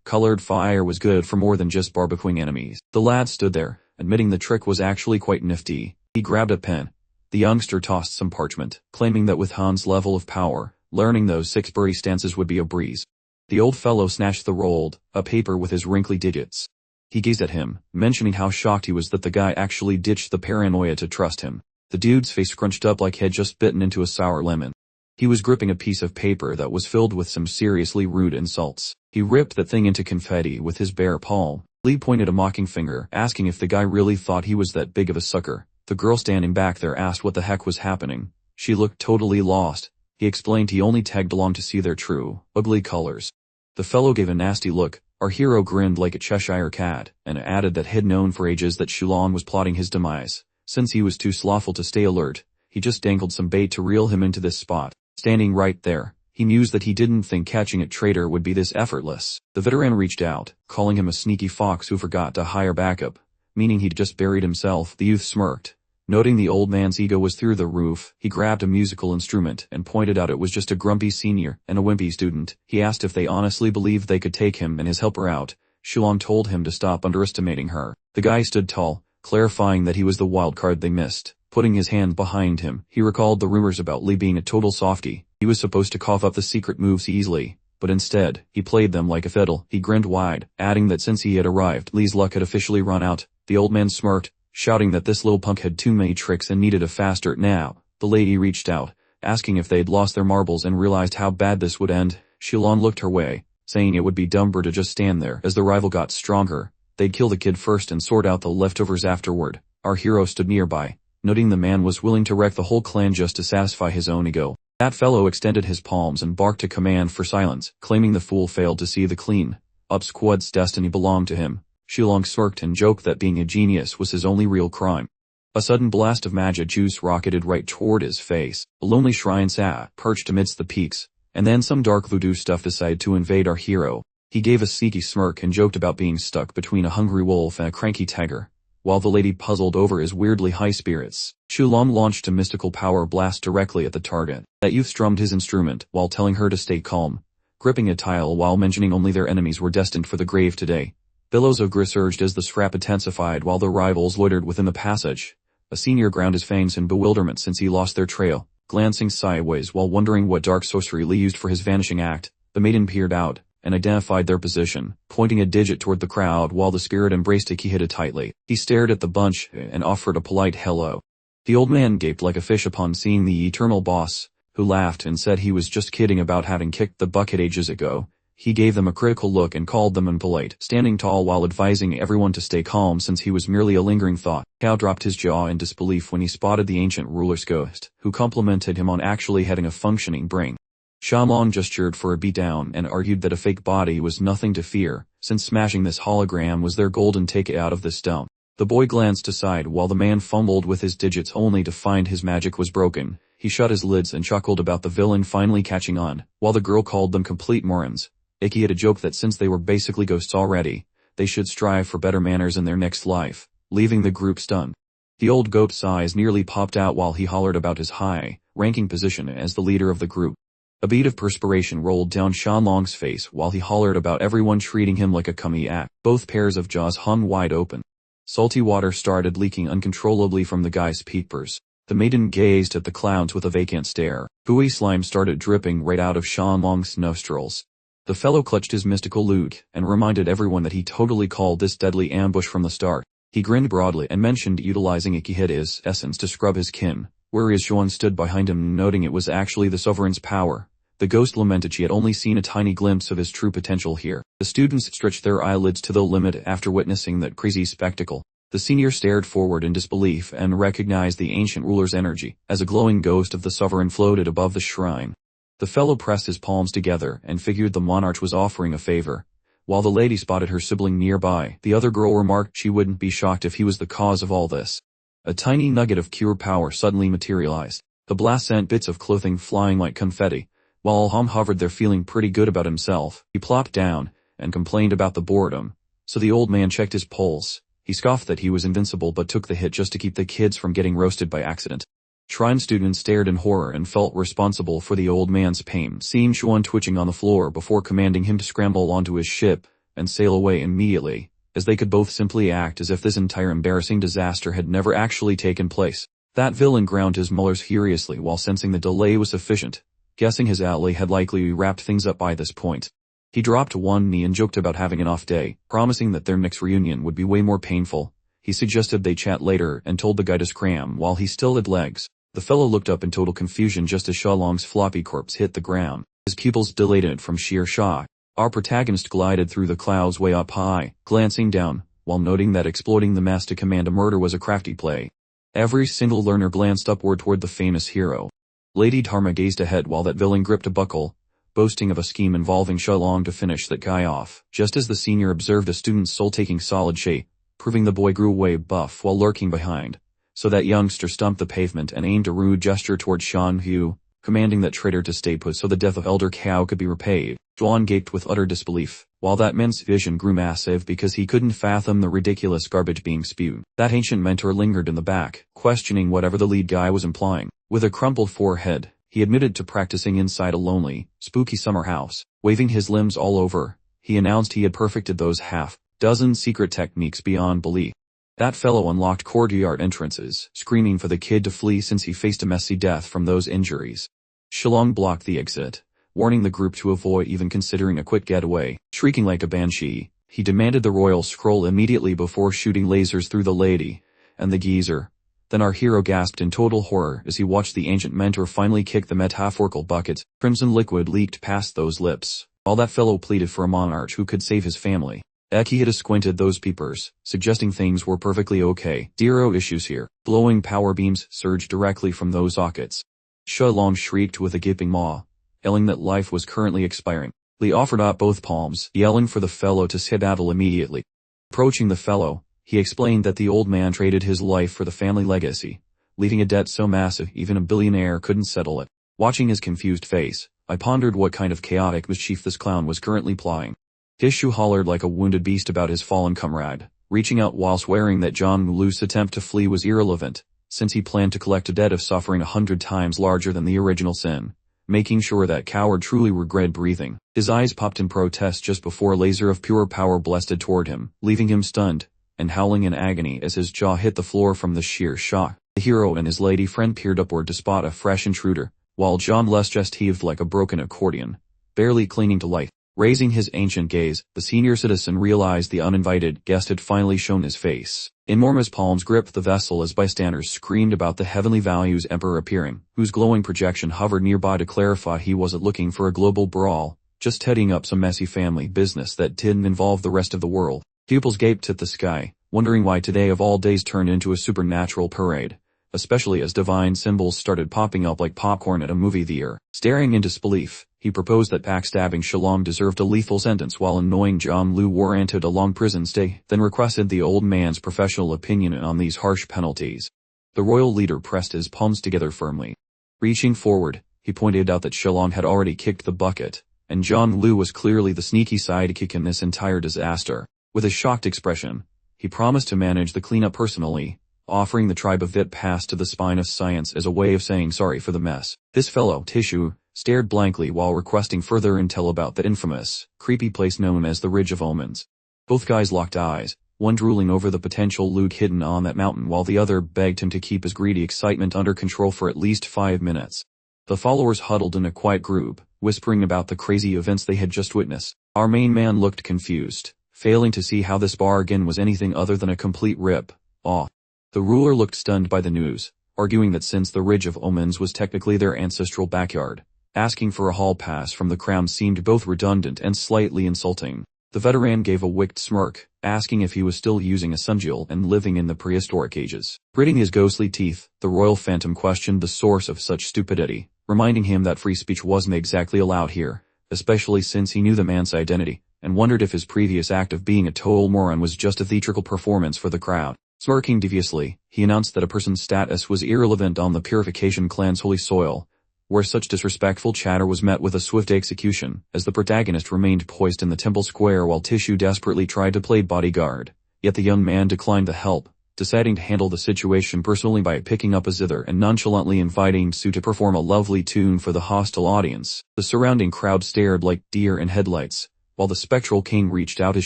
colored fire was good for more than just barbecuing enemies. The lad stood there, admitting the trick was actually quite nifty. He grabbed a pen. The youngster tossed some parchment, claiming that with Han's level of power, learning those 6 birdie stances would be a breeze. The old fellow snatched the rolled-up paper with his wrinkly digits. He gazed at him, mentioning how shocked he was that the guy actually ditched the paranoia to trust him. The dude's face scrunched up like he'd just bitten into a sour lemon. He was gripping a piece of paper that was filled with some seriously rude insults. He ripped that thing into confetti with his bare palm. Lee pointed a mocking finger, asking if the guy really thought he was that big of a sucker. The girl standing back there asked what the heck was happening. She looked totally lost. He explained he only tagged along to see their true, ugly colors. The fellow gave a nasty look. Our hero grinned like a Cheshire cat, and added that he'd known for ages that Shulan was plotting his demise. Since he was too slothful to stay alert, he just dangled some bait to reel him into this spot. Standing right there, he mused that he didn't think catching a traitor would be this effortless. The veteran reached out, calling him a sneaky fox who forgot to hire backup, meaning he'd just buried himself. The youth smirked. Noting the old man's ego was through the roof, he grabbed a musical instrument and pointed out it was just a grumpy senior and a wimpy student. He asked if they honestly believed they could take him and his helper out. Shulan told him to stop underestimating her. The guy stood tall, clarifying that he was the wild card they missed. Putting his hand behind him, he recalled the rumors about Lee being a total softie. He was supposed to cough up the secret moves easily, but instead, he played them like a fiddle. He grinned wide, adding that since he had arrived, Lee's luck had officially run out. The old man smirked, shouting that this little punk had too many tricks and needed a faster now. The lady reached out, asking if they'd lost their marbles and realized how bad this would end. Shulan looked her way, saying it would be dumber to just stand there. As the rival got stronger, they'd kill the kid first and sort out the leftovers afterward. Our hero stood nearby, noting the man was willing to wreck the whole clan just to satisfy his own ego. That fellow extended his palms and barked a command for silence, claiming the fool failed to see the clean Squad's destiny belonged to him. Shilong smirked and joked that being a genius was his only real crime. A sudden blast of magic juice rocketed right toward his face. A lonely shrine sat, perched amidst the peaks, and then some dark voodoo stuff decided to invade our hero. He gave a sneaky smirk and joked about being stuck between a hungry wolf and a cranky tiger, while the lady puzzled over his weirdly high spirits. Shilong launched a mystical power blast directly at the target. That youth strummed his instrument while telling her to stay calm, gripping a tile while mentioning only their enemies were destined for the grave today. Billows of grit surged as the scrap intensified while the rivals loitered within the passage. A senior ground his fangs in bewilderment since he lost their trail, glancing sideways while wondering what dark sorcery Lee used for his vanishing act. The maiden peered out and identified their position, pointing a digit toward the crowd while the spirit embraced Akihita tightly. He stared at the bunch and offered a polite hello. The old man gaped like a fish upon seeing the eternal boss, who laughed and said he was just kidding about having kicked the bucket ages ago. He gave them a critical look and called them impolite, standing tall while advising everyone to stay calm since he was merely a lingering thought. Cao dropped his jaw in disbelief when he spotted the ancient ruler's ghost, who complimented him on actually having a functioning brain. Shyamalan gestured for a beatdown and argued that a fake body was nothing to fear, since smashing this hologram was their golden ticket out of this stone. The boy glanced aside while the man fumbled with his digits only to find his magic was broken. He shut his lids and chuckled about the villain finally catching on, while the girl called them complete morons. Icky had a joke that since they were basically ghosts already, they should strive for better manners in their next life, leaving the group stunned. The old goat's eyes nearly popped out while he hollered about his high-ranking position as the leader of the group. A bead of perspiration rolled down Shanlong's face while he hollered about everyone treating him like a cummy act. Both pairs of jaws hung wide open. Salty water started leaking uncontrollably from the guy's peepers. The maiden gazed at the clouds with a vacant stare. Gooey slime started dripping right out of Shanlong's nostrils. The fellow clutched his mystical lute and reminded everyone that he totally called this deadly ambush from the start. He grinned broadly and mentioned utilizing Ikihita's essence to scrub his kin, whereas Xuan stood behind him noting it was actually the sovereign's power. The ghost lamented she had only seen a tiny glimpse of his true potential here. The students stretched their eyelids to the limit after witnessing that crazy spectacle. The senior stared forward in disbelief and recognized the ancient ruler's energy, as a glowing ghost of the sovereign floated above the shrine. The fellow pressed his palms together and figured the monarch was offering a favor. While the lady spotted her sibling nearby, the other girl remarked she wouldn't be shocked if he was the cause of all this. A tiny nugget of cure power suddenly materialized. The blast sent bits of clothing flying like confetti. While Hom hovered there feeling pretty good about himself, he plopped down and complained about the boredom. So the old man checked his pulse. He scoffed that he was invincible but took the hit just to keep the kids from getting roasted by accident. Shrine students stared in horror and felt responsible for the old man's pain, seeing Xuan twitching on the floor before commanding him to scramble onto his ship and sail away immediately, as they could both simply act as if this entire embarrassing disaster had never actually taken place. That villain ground his molars furiously while sensing the delay was sufficient, guessing his ally had likely wrapped things up by this point. He dropped to one knee and joked about having an off day, promising that their next reunion would be way more painful. He suggested they chat later and told the guy to scram while he still had legs. The fellow looked up in total confusion just as Shalong's floppy corpse hit the ground. His pupils dilated from sheer shock. Our protagonist glided through the clouds way up high, glancing down, while noting that exploiting the mass to command a murder was a crafty play. Every single learner glanced upward toward the famous hero. Lady Dharma gazed ahead while that villain gripped a buckle, boasting of a scheme involving Shalong to finish that guy off. Just as the senior observed a student's soul taking solid shape, proving the boy grew way buff while lurking behind. So that youngster stumped the pavement and aimed a rude gesture toward Shan Hu, commanding that traitor to stay put so the death of Elder Cao could be repaid. Zhuan gaped with utter disbelief, while that man's vision grew massive because he couldn't fathom the ridiculous garbage being spewed. That ancient mentor lingered in the back, questioning whatever the lead guy was implying. With a crumpled forehead, he admitted to practicing inside a lonely, spooky summer house. Waving his limbs all over, he announced he had perfected those half-dozen secret techniques beyond belief. That fellow unlocked courtyard entrances, screaming for the kid to flee since he faced a messy death from those injuries. Shillong blocked the exit, warning the group to avoid even considering a quick getaway. Shrieking like a banshee, he demanded the royal scroll immediately before shooting lasers through the lady and the geezer. Then our hero gasped in total horror as he watched the ancient mentor finally kick the metaphorical bucket. Crimson liquid leaked past those lips, while that fellow pleaded for a monarch who could save his family. Akihita squinted those peepers, suggesting things were perfectly okay. Zero issues here. Glowing power beams surged directly from those sockets. Shalong shrieked with a gaping maw, yelling that life was currently expiring. Li offered up both palms, yelling for the fellow to skedaddle immediately. Approaching the fellow, he explained that the old man traded his life for the family legacy, leaving a debt so massive even a billionaire couldn't settle it. Watching his confused face, I pondered what kind of chaotic mischief this clown was currently plotting. Tishu hollered like a wounded beast about his fallen comrade, reaching out while swearing that John Lu's attempt to flee was irrelevant, since he planned to collect a debt of suffering 100 times larger than the original sin, making sure that coward truly regretted breathing. His eyes popped in protest just before a laser of pure power blasted toward him, leaving him stunned and howling in agony as his jaw hit the floor from the sheer shock. The hero and his lady friend peered upward to spot a fresh intruder, while John Les just heaved like a broken accordion, barely clinging to life. Raising his ancient gaze, the senior citizen realized the uninvited guest had finally shown his face. Enormous palms gripped the vessel as bystanders screamed about the heavenly values emperor appearing, whose glowing projection hovered nearby to clarify he wasn't looking for a global brawl, just heading up some messy family business that didn't involve the rest of the world. Pupils gaped at the sky, wondering why today of all days turned into a supernatural parade, especially as divine symbols started popping up like popcorn at a movie theater. Staring in disbelief, he proposed that backstabbing Shalom deserved a lethal sentence while annoying John Lu warranted a long prison stay, then requested the old man's professional opinion on these harsh penalties. The royal leader pressed his palms together firmly. Reaching forward, he pointed out that Shalom had already kicked the bucket, and John Lu was clearly the sneaky sidekick in this entire disaster. With a shocked expression, he promised to manage the cleanup personally, offering the tribe a vit pass to the spine of science as a way of saying sorry for the mess. This fellow, Tishu, stared blankly while requesting further intel about the infamous, creepy place known as the Ridge of Omens. Both guys locked eyes, one drooling over the potential loot hidden on that mountain while the other begged him to keep his greedy excitement under control for at least 5 minutes. The followers huddled in a quiet group, whispering about the crazy events they had just witnessed. Our main man looked confused, failing to see how this bargain was anything other than a complete rip-off. The ruler looked stunned by the news, arguing that since the Ridge of Omens was technically their ancestral backyard, asking for a hall pass from the crown seemed both redundant and slightly insulting. The veteran gave a wicked smirk, asking if he was still using a sundial and living in the prehistoric ages. Gritting his ghostly teeth, the royal phantom questioned the source of such stupidity, reminding him that free speech wasn't exactly allowed here, especially since he knew the man's identity, and wondered if his previous act of being a total moron was just a theatrical performance for the crowd. Smirking deviously, he announced that a person's status was irrelevant on the Purification clan's holy soil, where such disrespectful chatter was met with a swift execution, as the protagonist remained poised in the temple square while Tishu desperately tried to play bodyguard. Yet the young man declined the help, deciding to handle the situation personally by picking up a zither and nonchalantly inviting Su to perform a lovely tune for the hostile audience. The surrounding crowd stared like deer in headlights, while the spectral king reached out his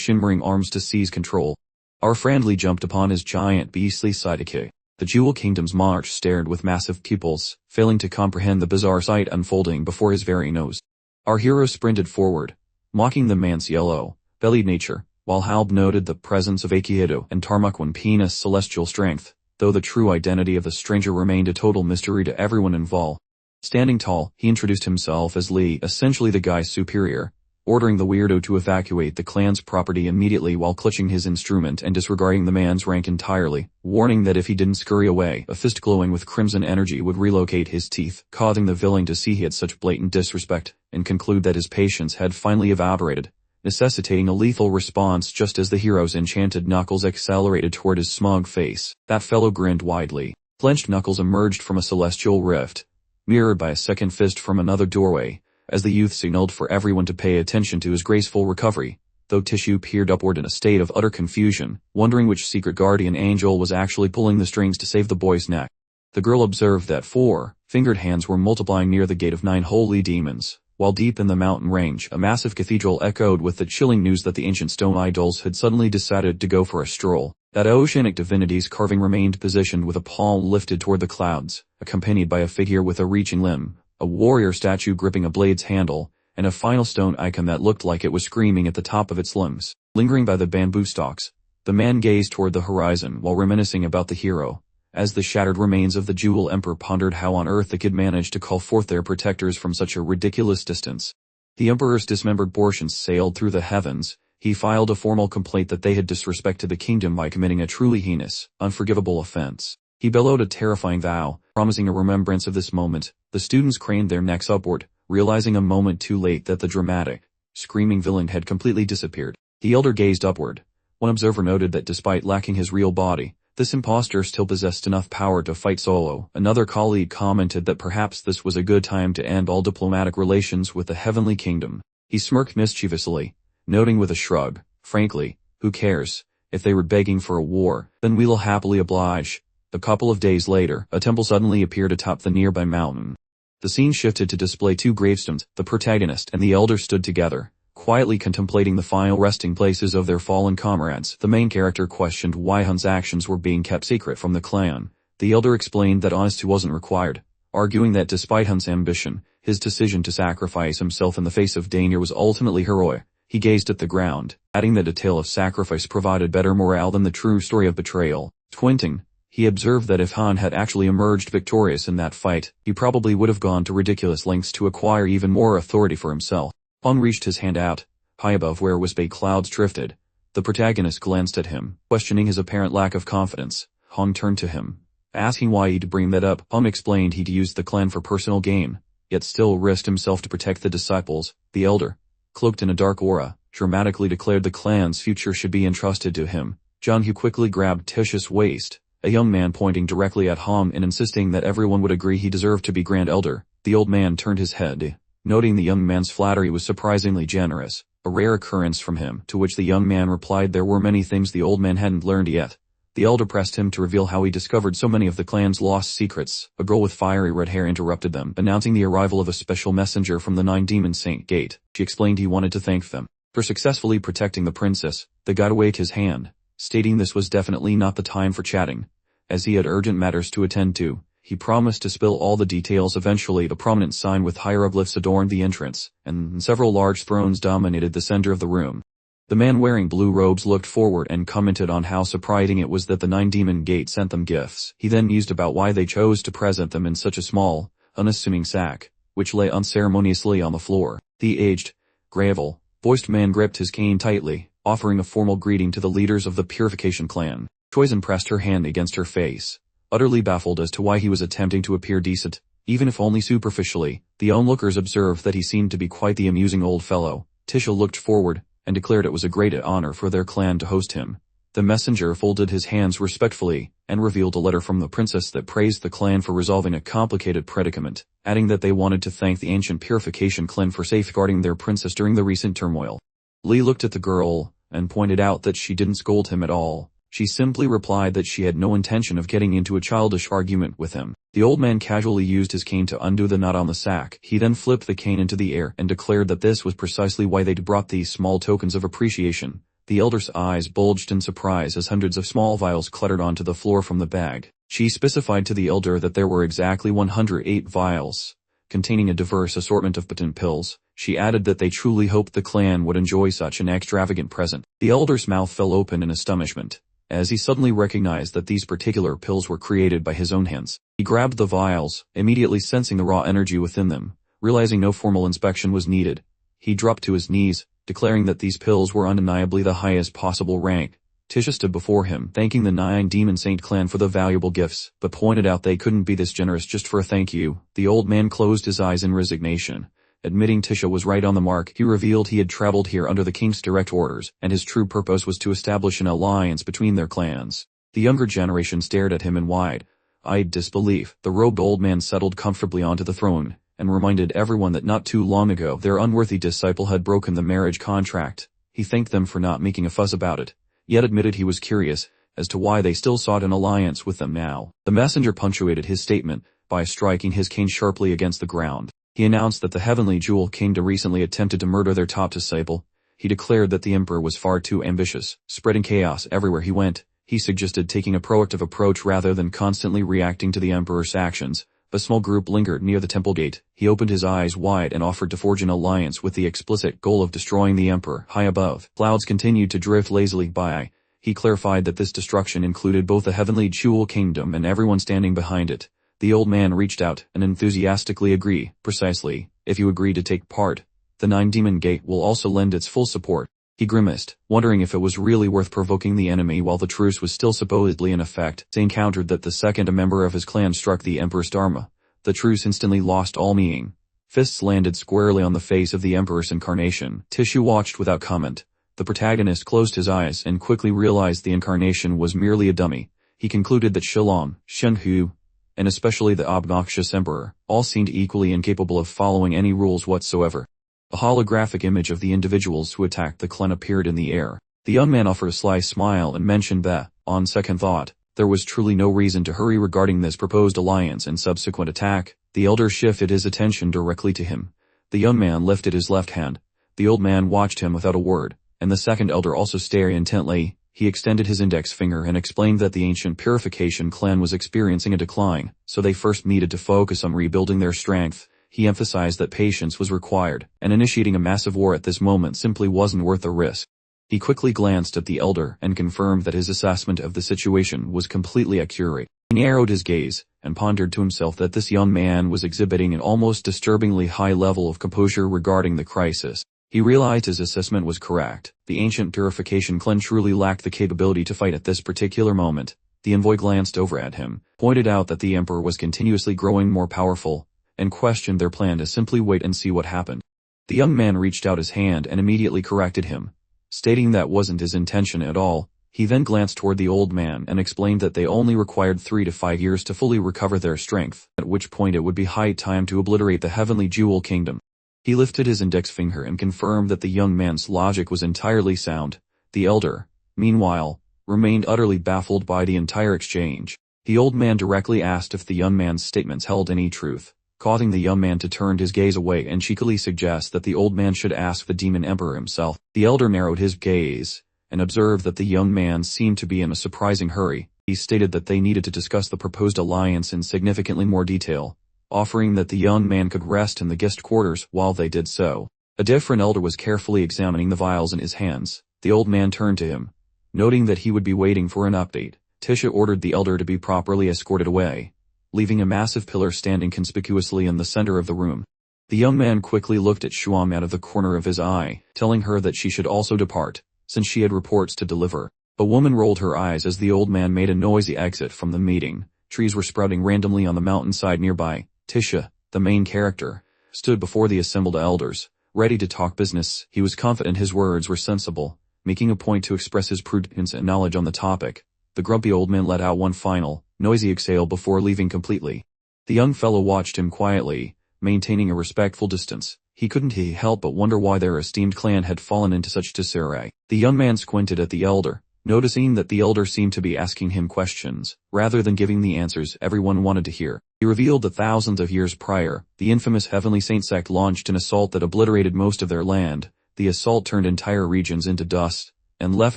shimmering arms to seize control. Our friendly jumped upon his giant beastly sidekick. The Jewel Kingdom's monarch stared with massive pupils, failing to comprehend the bizarre sight unfolding before his very nose. Our hero sprinted forward, mocking the man's yellow-bellied nature, while Halb noted the presence of Akihido and Tarmakwan penis celestial strength, though the true identity of the stranger remained a total mystery to everyone involved. Standing tall, he introduced himself as Lee, essentially the guy's superior, ordering the weirdo to evacuate the clan's property immediately while clutching his instrument and disregarding the man's rank entirely, warning that if he didn't scurry away, a fist glowing with crimson energy would relocate his teeth, causing the villain to see he had such blatant disrespect, and conclude that his patience had finally evaporated, necessitating a lethal response just as the hero's enchanted knuckles accelerated toward his smug face. That fellow grinned widely. Clenched knuckles emerged from a celestial rift, mirrored by a second fist from another doorway, as the youth signaled for everyone to pay attention to his graceful recovery, though Tishu peered upward in a state of utter confusion, wondering which secret guardian angel was actually pulling the strings to save the boy's neck. The girl observed that 4-fingered hands were multiplying near the gate of 9 holy demons, while deep in the mountain range a massive cathedral echoed with the chilling news that the ancient stone idols had suddenly decided to go for a stroll. That oceanic divinity's carving remained positioned with a palm lifted toward the clouds, accompanied by a figure with a reaching limb, a warrior statue gripping a blade's handle, and a final stone icon that looked like it was screaming at the top of its limbs. Lingering by the bamboo stalks, the man gazed toward the horizon while reminiscing about the hero, as the shattered remains of the Jewel Emperor pondered how on earth they could manage to call forth their protectors from such a ridiculous distance. The Emperor's dismembered portions sailed through the heavens. He filed a formal complaint that they had disrespected the kingdom by committing a truly heinous, unforgivable offense. He bellowed a terrifying vow, promising a remembrance of this moment. The students craned their necks upward, realizing a moment too late that the dramatic, screaming villain had completely disappeared. The elder gazed upward. One observer noted that despite lacking his real body, this impostor still possessed enough power to fight solo. Another colleague commented that perhaps this was a good time to end all diplomatic relations with the Heavenly Kingdom. He smirked mischievously, noting with a shrug, "Frankly, who cares? If they were begging for a war, then we'll happily oblige." A couple of days later, a temple suddenly appeared atop the nearby mountain. The scene shifted to display two gravestones. The protagonist and the elder stood together, quietly contemplating the final resting places of their fallen comrades. The main character questioned why Hun's actions were being kept secret from the clan. The elder explained that honesty wasn't required, arguing that despite Hun's ambition, his decision to sacrifice himself in the face of danger was ultimately heroic. He gazed at the ground, adding that a tale of sacrifice provided better morale than the true story of betrayal. Squinting, he observed that if Han had actually emerged victorious in that fight, he probably would have gone to ridiculous lengths to acquire even more authority for himself. Han reached his hand out, high above where wispy clouds drifted. The protagonist glanced at him, questioning his apparent lack of confidence. Han turned to him, asking why he'd bring that up. Han explained he'd used the clan for personal gain, yet still risked himself to protect the disciples. The elder, cloaked in a dark aura, dramatically declared the clan's future should be entrusted to him. John Hu quickly grabbed Tish's waist, a young man pointing directly at Han and insisting that everyone would agree he deserved to be Grand Elder. The old man turned his head, noting the young man's flattery was surprisingly generous, a rare occurrence from him, to which the young man replied there were many things the old man hadn't learned yet. The elder pressed him to reveal how he discovered so many of the clan's lost secrets. A girl with fiery red hair interrupted them, announcing the arrival of a special messenger from the Nine Demon Saint Gate. She explained he wanted to thank them for successfully protecting the princess. The guy waved his hand, stating this was definitely not the time for chatting, as he had urgent matters to attend to. He promised to spill all the details eventually. A prominent sign with hieroglyphs adorned the entrance, and several large thrones dominated the center of the room. The man wearing blue robes looked forward and commented on how surprising it was that the Nine Demon Gate sent them gifts. He then mused about why they chose to present them in such a small, unassuming sack, which lay unceremoniously on the floor. The aged, gravel-voiced man gripped his cane tightly, offering a formal greeting to the leaders of the Purification clan. Choizen pressed her hand against her face, utterly baffled as to why he was attempting to appear decent, even if only superficially. The onlookers observed that he seemed to be quite the amusing old fellow. Tisha looked forward, and declared it was a great honor for their clan to host him. The messenger folded his hands respectfully, and revealed a letter from the princess that praised the clan for resolving a complicated predicament, adding that they wanted to thank the ancient Purification clan for safeguarding their princess during the recent turmoil. Lee looked at the girl, and pointed out that she didn't scold him at all. She simply replied that she had no intention of getting into a childish argument with him. The old man casually used his cane to undo the knot on the sack. He then flipped the cane into the air and declared that this was precisely why they'd brought these small tokens of appreciation. The elder's eyes bulged in surprise as hundreds of small vials cluttered onto the floor from the bag. She specified to the elder that there were exactly 108 vials, containing a diverse assortment of potent pills. She added that they truly hoped the clan would enjoy such an extravagant present. The elder's mouth fell open in astonishment, as he suddenly recognized that these particular pills were created by his own hands. He grabbed the vials, immediately sensing the raw energy within them. Realizing no formal inspection was needed, he dropped to his knees, declaring that these pills were undeniably the highest possible rank. Tisha stood before him, thanking the Nine Demon Saint clan for the valuable gifts, but pointed out they couldn't be this generous just for a thank you. The old man closed his eyes in resignation. Admitting Tisha was right on the mark, he revealed he had traveled here under the king's direct orders, and his true purpose was to establish an alliance between their clans. The younger generation stared at him in wide-eyed disbelief. The robed old man settled comfortably onto the throne, and reminded everyone that not too long ago their unworthy disciple had broken the marriage contract. He thanked them for not making a fuss about it, yet admitted he was curious as to why they still sought an alliance with them now. The messenger punctuated his statement by striking his cane sharply against the ground. He announced that the Heavenly Jewel Kingdom recently attempted to murder their top disciple. He declared that the Emperor was far too ambitious, spreading chaos everywhere he went. He suggested taking a proactive approach rather than constantly reacting to the Emperor's actions. A small group lingered near the temple gate. He opened his eyes wide and offered to forge an alliance with the explicit goal of destroying the Emperor. High above, clouds continued to drift lazily by. He clarified that this destruction included both the Heavenly Jewel Kingdom and everyone standing behind it. The old man reached out and enthusiastically agreed. Precisely, if you agree to take part, the Nine Demon Gate will also lend its full support. He grimaced, wondering if it was really worth provoking the enemy while the truce was still supposedly in effect. They encountered that the second a member of his clan struck the Emperor's Dharma. The truce instantly lost all meaning. Fists landed squarely on the face of the Emperor's incarnation. Tisha watched without comment. The protagonist closed his eyes and quickly realized the incarnation was merely a dummy. He concluded that Shilong, Shenghu, and especially the obnoxious Emperor, all seemed equally incapable of following any rules whatsoever. A holographic image of the individuals who attacked the clan appeared in the air. The young man offered a sly smile and mentioned that, on second thought, there was truly no reason to hurry regarding this proposed alliance and subsequent attack. The elder shifted his attention directly to him. The young man lifted his left hand. The old man watched him without a word, and the second elder also stared intently. He extended his index finger and explained that the ancient purification clan was experiencing a decline, so they first needed to focus on rebuilding their strength. He emphasized that patience was required, and initiating a massive war at this moment simply wasn't worth the risk. He quickly glanced at the elder and confirmed that his assessment of the situation was completely accurate. He narrowed his gaze and pondered to himself that this young man was exhibiting an almost disturbingly high level of composure regarding the crisis. He realized his assessment was correct. The ancient purification clan truly lacked the capability to fight at this particular moment. The envoy glanced over at him, pointed out that the emperor was continuously growing more powerful, and questioned their plan to simply wait and see what happened. The young man reached out his hand and immediately corrected him, stating that wasn't his intention at all. He then glanced toward the old man and explained that they only required 3 to 5 years to fully recover their strength, at which point it would be high time to obliterate the Heavenly Jewel Kingdom. He lifted his index finger and confirmed that the young man's logic was entirely sound. The elder, meanwhile, remained utterly baffled by the entire exchange. The old man directly asked if the young man's statements held any truth, causing the young man to turn his gaze away and cheekily suggest that the old man should ask the demon emperor himself. The elder narrowed his gaze and observed that the young man seemed to be in a surprising hurry. He stated that they needed to discuss the proposed alliance in significantly more detail, offering that the young man could rest in the guest quarters while they did so. A different elder was carefully examining the vials in his hands. The old man turned to him, noting that he would be waiting for an update. Tisha ordered the elder to be properly escorted away, leaving a massive pillar standing conspicuously in the center of the room. The young man quickly looked at Shuam out of the corner of his eye, telling her that she should also depart, since she had reports to deliver. A woman rolled her eyes as the old man made a noisy exit from the meeting. Trees were sprouting randomly on the mountainside nearby. Tisha, the main character, stood before the assembled elders, ready to talk business. He was confident his words were sensible, making a point to express his prudence and knowledge on the topic. The grumpy old man let out one final, noisy exhale before leaving completely. The young fellow watched him quietly, maintaining a respectful distance. He couldn't help but wonder why their esteemed clan had fallen into such disarray. The young man squinted at the elder, noticing that the elder seemed to be asking him questions, rather than giving the answers everyone wanted to hear. He revealed that thousands of years prior, the infamous Heavenly Saint sect launched an assault that obliterated most of their land. The assault turned entire regions into dust, and left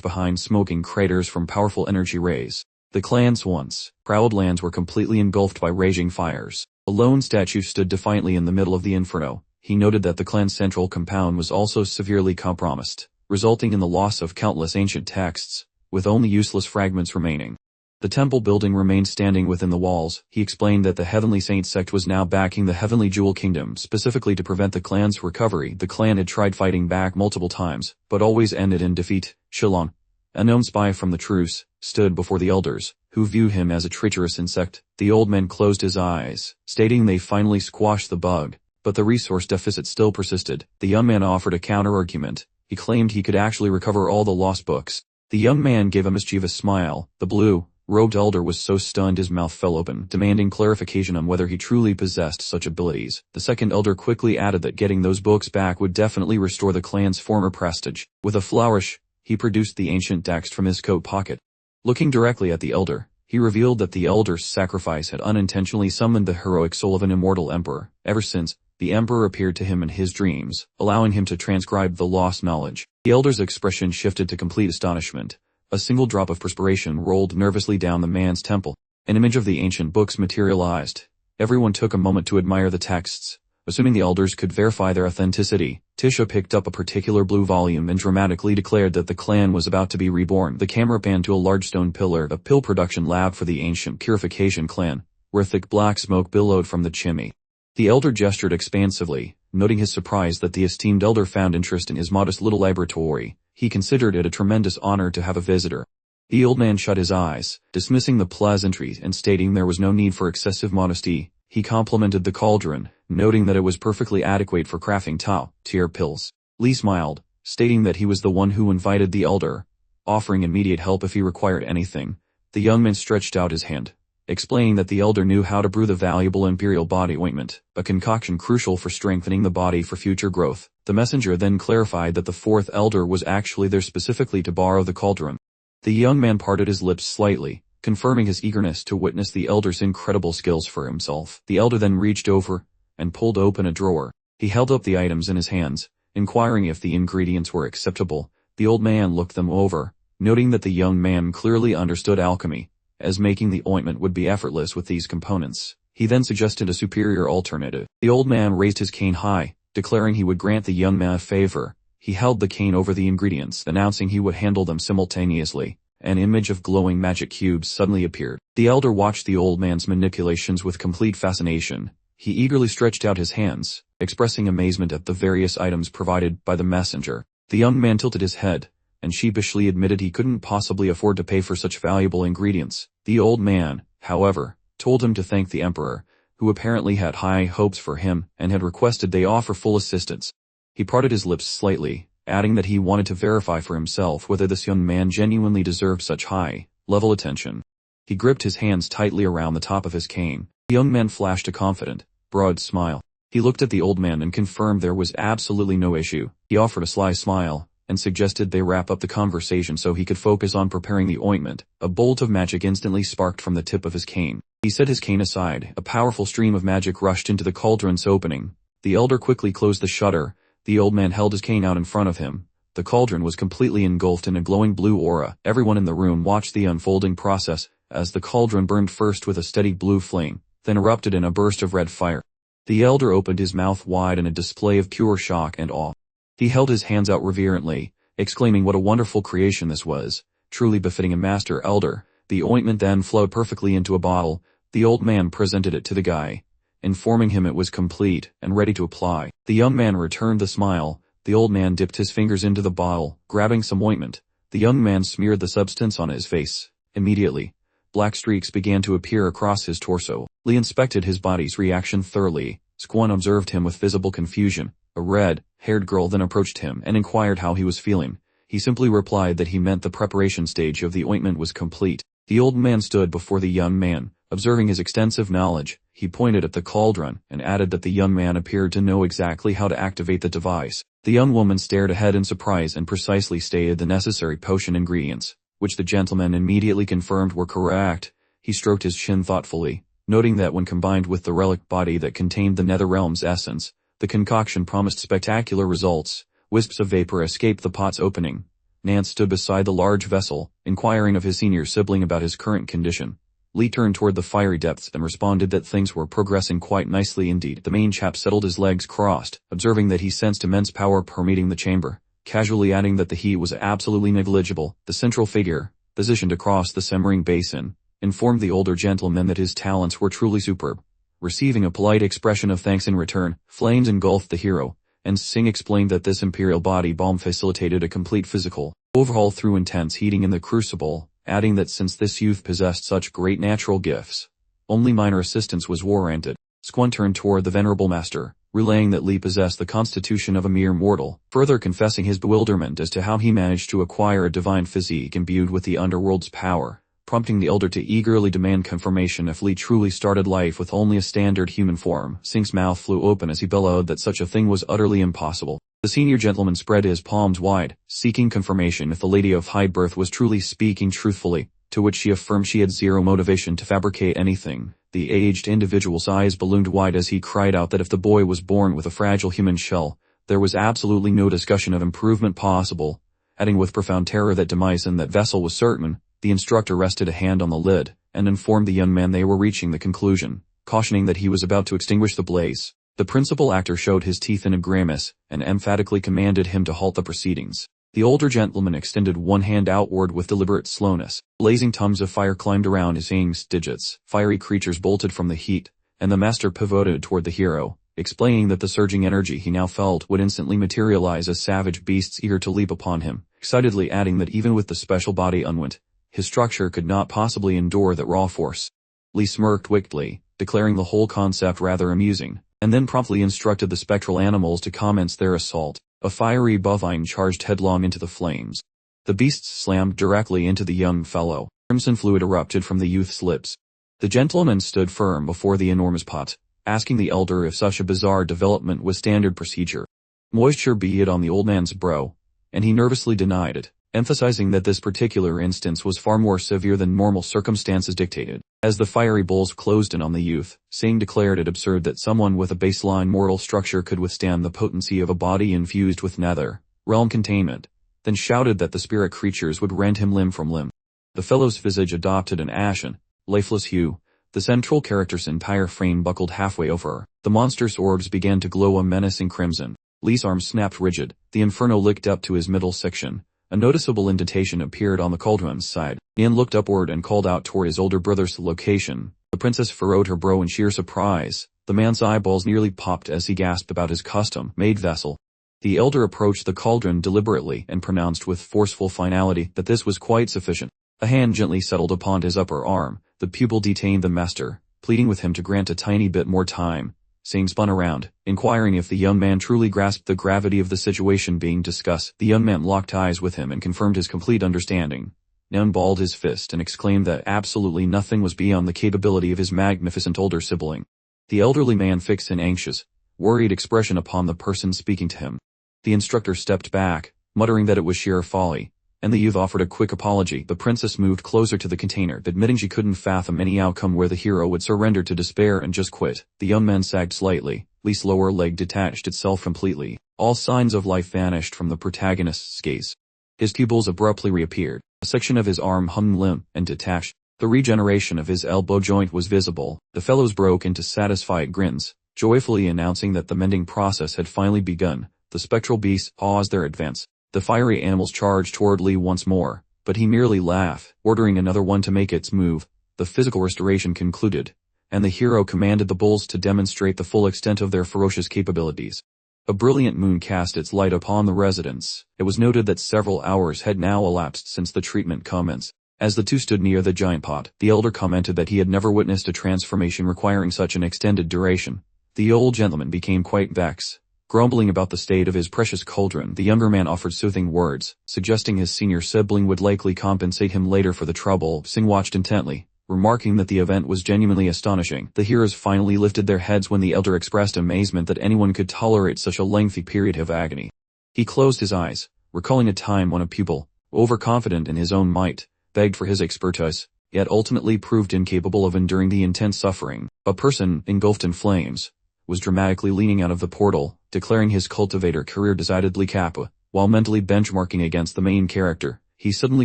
behind smoking craters from powerful energy rays. The clan's once proud lands were completely engulfed by raging fires. A lone statue stood defiantly in the middle of the inferno. He noted that the clan's central compound was also severely compromised, resulting in the loss of countless ancient texts, with only useless fragments remaining. The temple building remained standing within the walls. He explained that the Heavenly Saint sect was now backing the Heavenly Jewel Kingdom specifically to prevent the clan's recovery. The clan had tried fighting back multiple times, but always ended in defeat. Shilong, a known spy from the truce, stood before the elders, who viewed him as a traitorous insect. The old man closed his eyes, stating they finally squashed the bug, but the resource deficit still persisted. The young man offered a counter-argument. He claimed he could actually recover all the lost books. The young man gave a mischievous smile. The blue-robed elder was so stunned his mouth fell open, demanding clarification on whether he truly possessed such abilities. The second elder quickly added that getting those books back would definitely restore the clan's former prestige. With a flourish, he produced the ancient text from his coat pocket. Looking directly at the elder, he revealed that the elder's sacrifice had unintentionally summoned the heroic soul of an immortal emperor. Ever since, the emperor appeared to him in his dreams, allowing him to transcribe the lost knowledge. The elder's expression shifted to complete astonishment. A single drop of perspiration rolled nervously down the man's temple. An image of the ancient books materialized. Everyone took a moment to admire the texts. Assuming the elders could verify their authenticity, Tisha picked up a particular blue volume and dramatically declared that the clan was about to be reborn. The camera panned to a large stone pillar, a pill production lab for the ancient purification clan, where thick black smoke billowed from the chimney. The elder gestured expansively, noting his surprise that the esteemed elder found interest in his modest little laboratory. He considered it a tremendous honor to have a visitor. The old man shut his eyes, dismissing the pleasantries and stating there was no need for excessive modesty. He complimented the cauldron, noting that it was perfectly adequate for crafting top-tier pills. Li smiled, stating that he was the one who invited the elder, offering immediate help if he required anything. The young man stretched out his hand, explaining that the elder knew how to brew the valuable imperial body ointment, a concoction crucial for strengthening the body for future growth. The messenger then clarified that the fourth elder was actually there specifically to borrow the cauldron. The young man parted his lips slightly, confirming his eagerness to witness the elder's incredible skills for himself. The elder then reached over and pulled open a drawer. He held up the items in his hands, inquiring if the ingredients were acceptable. The old man looked them over, noting that the young man clearly understood alchemy, as making the ointment would be effortless with these components. He then suggested a superior alternative. The old man raised his cane high, declaring he would grant the young man a favor. He held the cane over the ingredients, announcing he would handle them simultaneously. An image of glowing magic cubes suddenly appeared. The elder watched the old man's manipulations with complete fascination. He eagerly stretched out his hands, expressing amazement at the various items provided by the messenger. The young man tilted his head, and sheepishly admitted he couldn't possibly afford to pay for such valuable ingredients. The old man, however, told him to thank the emperor, who apparently had high hopes for him and had requested they offer full assistance. He parted his lips slightly, adding that he wanted to verify for himself whether this young man genuinely deserved such high-level attention. He gripped his hands tightly around the top of his cane. The young man flashed a confident, broad smile. He looked at the old man and confirmed there was absolutely no issue. He offered a sly smile, and suggested they wrap up the conversation so he could focus on preparing the ointment. A bolt of magic instantly sparked from the tip of his cane. He set his cane aside. A powerful stream of magic rushed into the cauldron's opening. The elder quickly closed the shutter. The old man held his cane out in front of him. The cauldron was completely engulfed in a glowing blue aura. Everyone in the room watched the unfolding process, as the cauldron burned first with a steady blue flame, then erupted in a burst of red fire. The elder opened his mouth wide in a display of pure shock and awe. He held his hands out reverently, exclaiming what a wonderful creation this was, truly befitting a master elder. The ointment then flowed perfectly into a bottle. The old man presented it to the guy, informing him it was complete and ready to apply. The young man returned the smile. The old man dipped his fingers into the bottle, grabbing some ointment. The young man smeared the substance on his face. Immediately, black streaks began to appear across his torso. Lee inspected his body's reaction thoroughly. Squan observed him with visible confusion. A red-haired girl then approached him and inquired how he was feeling. He simply replied that he meant the preparation stage of the ointment was complete. The old man stood before the young man, observing his extensive knowledge. He pointed at the cauldron and added that the young man appeared to know exactly how to activate the device. The young woman stared ahead in surprise and precisely stated the necessary potion ingredients, which the gentleman immediately confirmed were correct. He stroked his chin thoughtfully, noting that when combined with the relic body that contained the Netherrealm's essence, the concoction promised spectacular results. Wisps of vapor escaped the pot's opening. Nance stood beside the large vessel, inquiring of his senior sibling about his current condition. Lee turned toward the fiery depths and responded that things were progressing quite nicely indeed. The main chap settled his legs crossed, observing that he sensed immense power permeating the chamber, casually adding that the heat was absolutely negligible. The central figure, positioned across the simmering basin, informed the older gentleman that his talents were truly superb. Receiving a polite expression of thanks in return, flames engulfed the hero, and Singh explained that this imperial body balm facilitated a complete physical overhaul through intense heating in the crucible, adding that since this youth possessed such great natural gifts, only minor assistance was warranted. Squan turned toward the venerable master, relaying that Li possessed the constitution of a mere mortal, further confessing his bewilderment as to how he managed to acquire a divine physique imbued with the underworld's power, prompting the elder to eagerly demand confirmation if Li truly started life with only a standard human form. Singh's mouth flew open as he bellowed that such a thing was utterly impossible. The senior gentleman spread his palms wide, seeking confirmation if the lady of high birth was truly speaking truthfully, to which she affirmed she had zero motivation to fabricate anything. The aged individual's eyes ballooned wide as he cried out that if the boy was born with a fragile human shell, there was absolutely no discussion of improvement possible, adding with profound terror that demise in that vessel was certain. The instructor rested a hand on the lid, and informed the young man they were reaching the conclusion, cautioning that he was about to extinguish the blaze. The principal actor showed his teeth in a grimace, and emphatically commanded him to halt the proceedings. The older gentleman extended one hand outward with deliberate slowness. Blazing tongues of fire climbed around his Ying's digits. Fiery creatures bolted from the heat, and the master pivoted toward the hero, explaining that the surging energy he now felt would instantly materialize as savage beasts eager to leap upon him, excitedly adding that even with the special body unwent, his structure could not possibly endure that raw force. Li smirked wickedly, declaring the whole concept rather amusing, and then promptly instructed the spectral animals to commence their assault. A fiery bovine charged headlong into the flames. The beasts slammed directly into the young fellow. Crimson fluid erupted from the youth's lips. The gentleman stood firm before the enormous pot, asking the elder if such a bizarre development was standard procedure. Moisture beaded on the old man's brow, and he nervously denied it, emphasizing that this particular instance was far more severe than normal circumstances dictated. As the fiery bowls closed in on the youth, Singh declared it absurd that someone with a baseline moral structure could withstand the potency of a body infused with nether realm containment, then shouted that the spirit creatures would rend him limb from limb. The fellow's visage adopted an ashen, lifeless hue. The central character's entire frame buckled halfway over. The monster's orbs began to glow a menacing crimson. Lee's arm snapped rigid. The inferno licked up to his middle section. A noticeable indentation appeared on the cauldron's side. Ian looked upward and called out toward his older brother's location. The princess furrowed her brow in sheer surprise. The man's eyeballs nearly popped as he gasped about his custom-made vessel. The elder approached the cauldron deliberately and pronounced with forceful finality that this was quite sufficient. A hand gently settled upon his upper arm. The pupil detained the master, pleading with him to grant a tiny bit more time. Singh spun around, inquiring if the young man truly grasped the gravity of the situation being discussed. The young man locked eyes with him and confirmed his complete understanding. Nan balled his fist and exclaimed that absolutely nothing was beyond the capability of his magnificent older sibling. The elderly man fixed an anxious, worried expression upon the person speaking to him. The instructor stepped back, muttering that it was sheer folly, and the youth offered a quick apology. The princess moved closer to the container, admitting she couldn't fathom any outcome where the hero would surrender to despair and just quit. The young man sagged slightly. Lee's lower leg detached itself completely. All signs of life vanished from the protagonist's gaze. His pupils abruptly reappeared. A section of his arm hung limp and detached. The regeneration of his elbow joint was visible. The fellows broke into satisfied grins, joyfully announcing that the mending process had finally begun. The spectral beasts paused their advance. The fiery animals charged toward Lee once more, but he merely laughed, ordering another one to make its move. The physical restoration concluded, and the hero commanded the bulls to demonstrate the full extent of their ferocious capabilities. A brilliant moon cast its light upon the residence. It was noted that several hours had now elapsed since the treatment commenced. As the two stood near the giant pot, the elder commented that he had never witnessed a transformation requiring such an extended duration. The old gentleman became quite vexed. Grumbling about the state of his precious cauldron, the younger man offered soothing words, suggesting his senior sibling would likely compensate him later for the trouble. Singh watched intently, remarking that the event was genuinely astonishing. The hearers finally lifted their heads when the elder expressed amazement that anyone could tolerate such a lengthy period of agony. He closed his eyes, recalling a time when a pupil, overconfident in his own might, begged for his expertise, yet ultimately proved incapable of enduring the intense suffering. A person, engulfed in flames, was dramatically leaning out of the portal, declaring his cultivator career decidedly kappa. While mentally benchmarking against the main character, he suddenly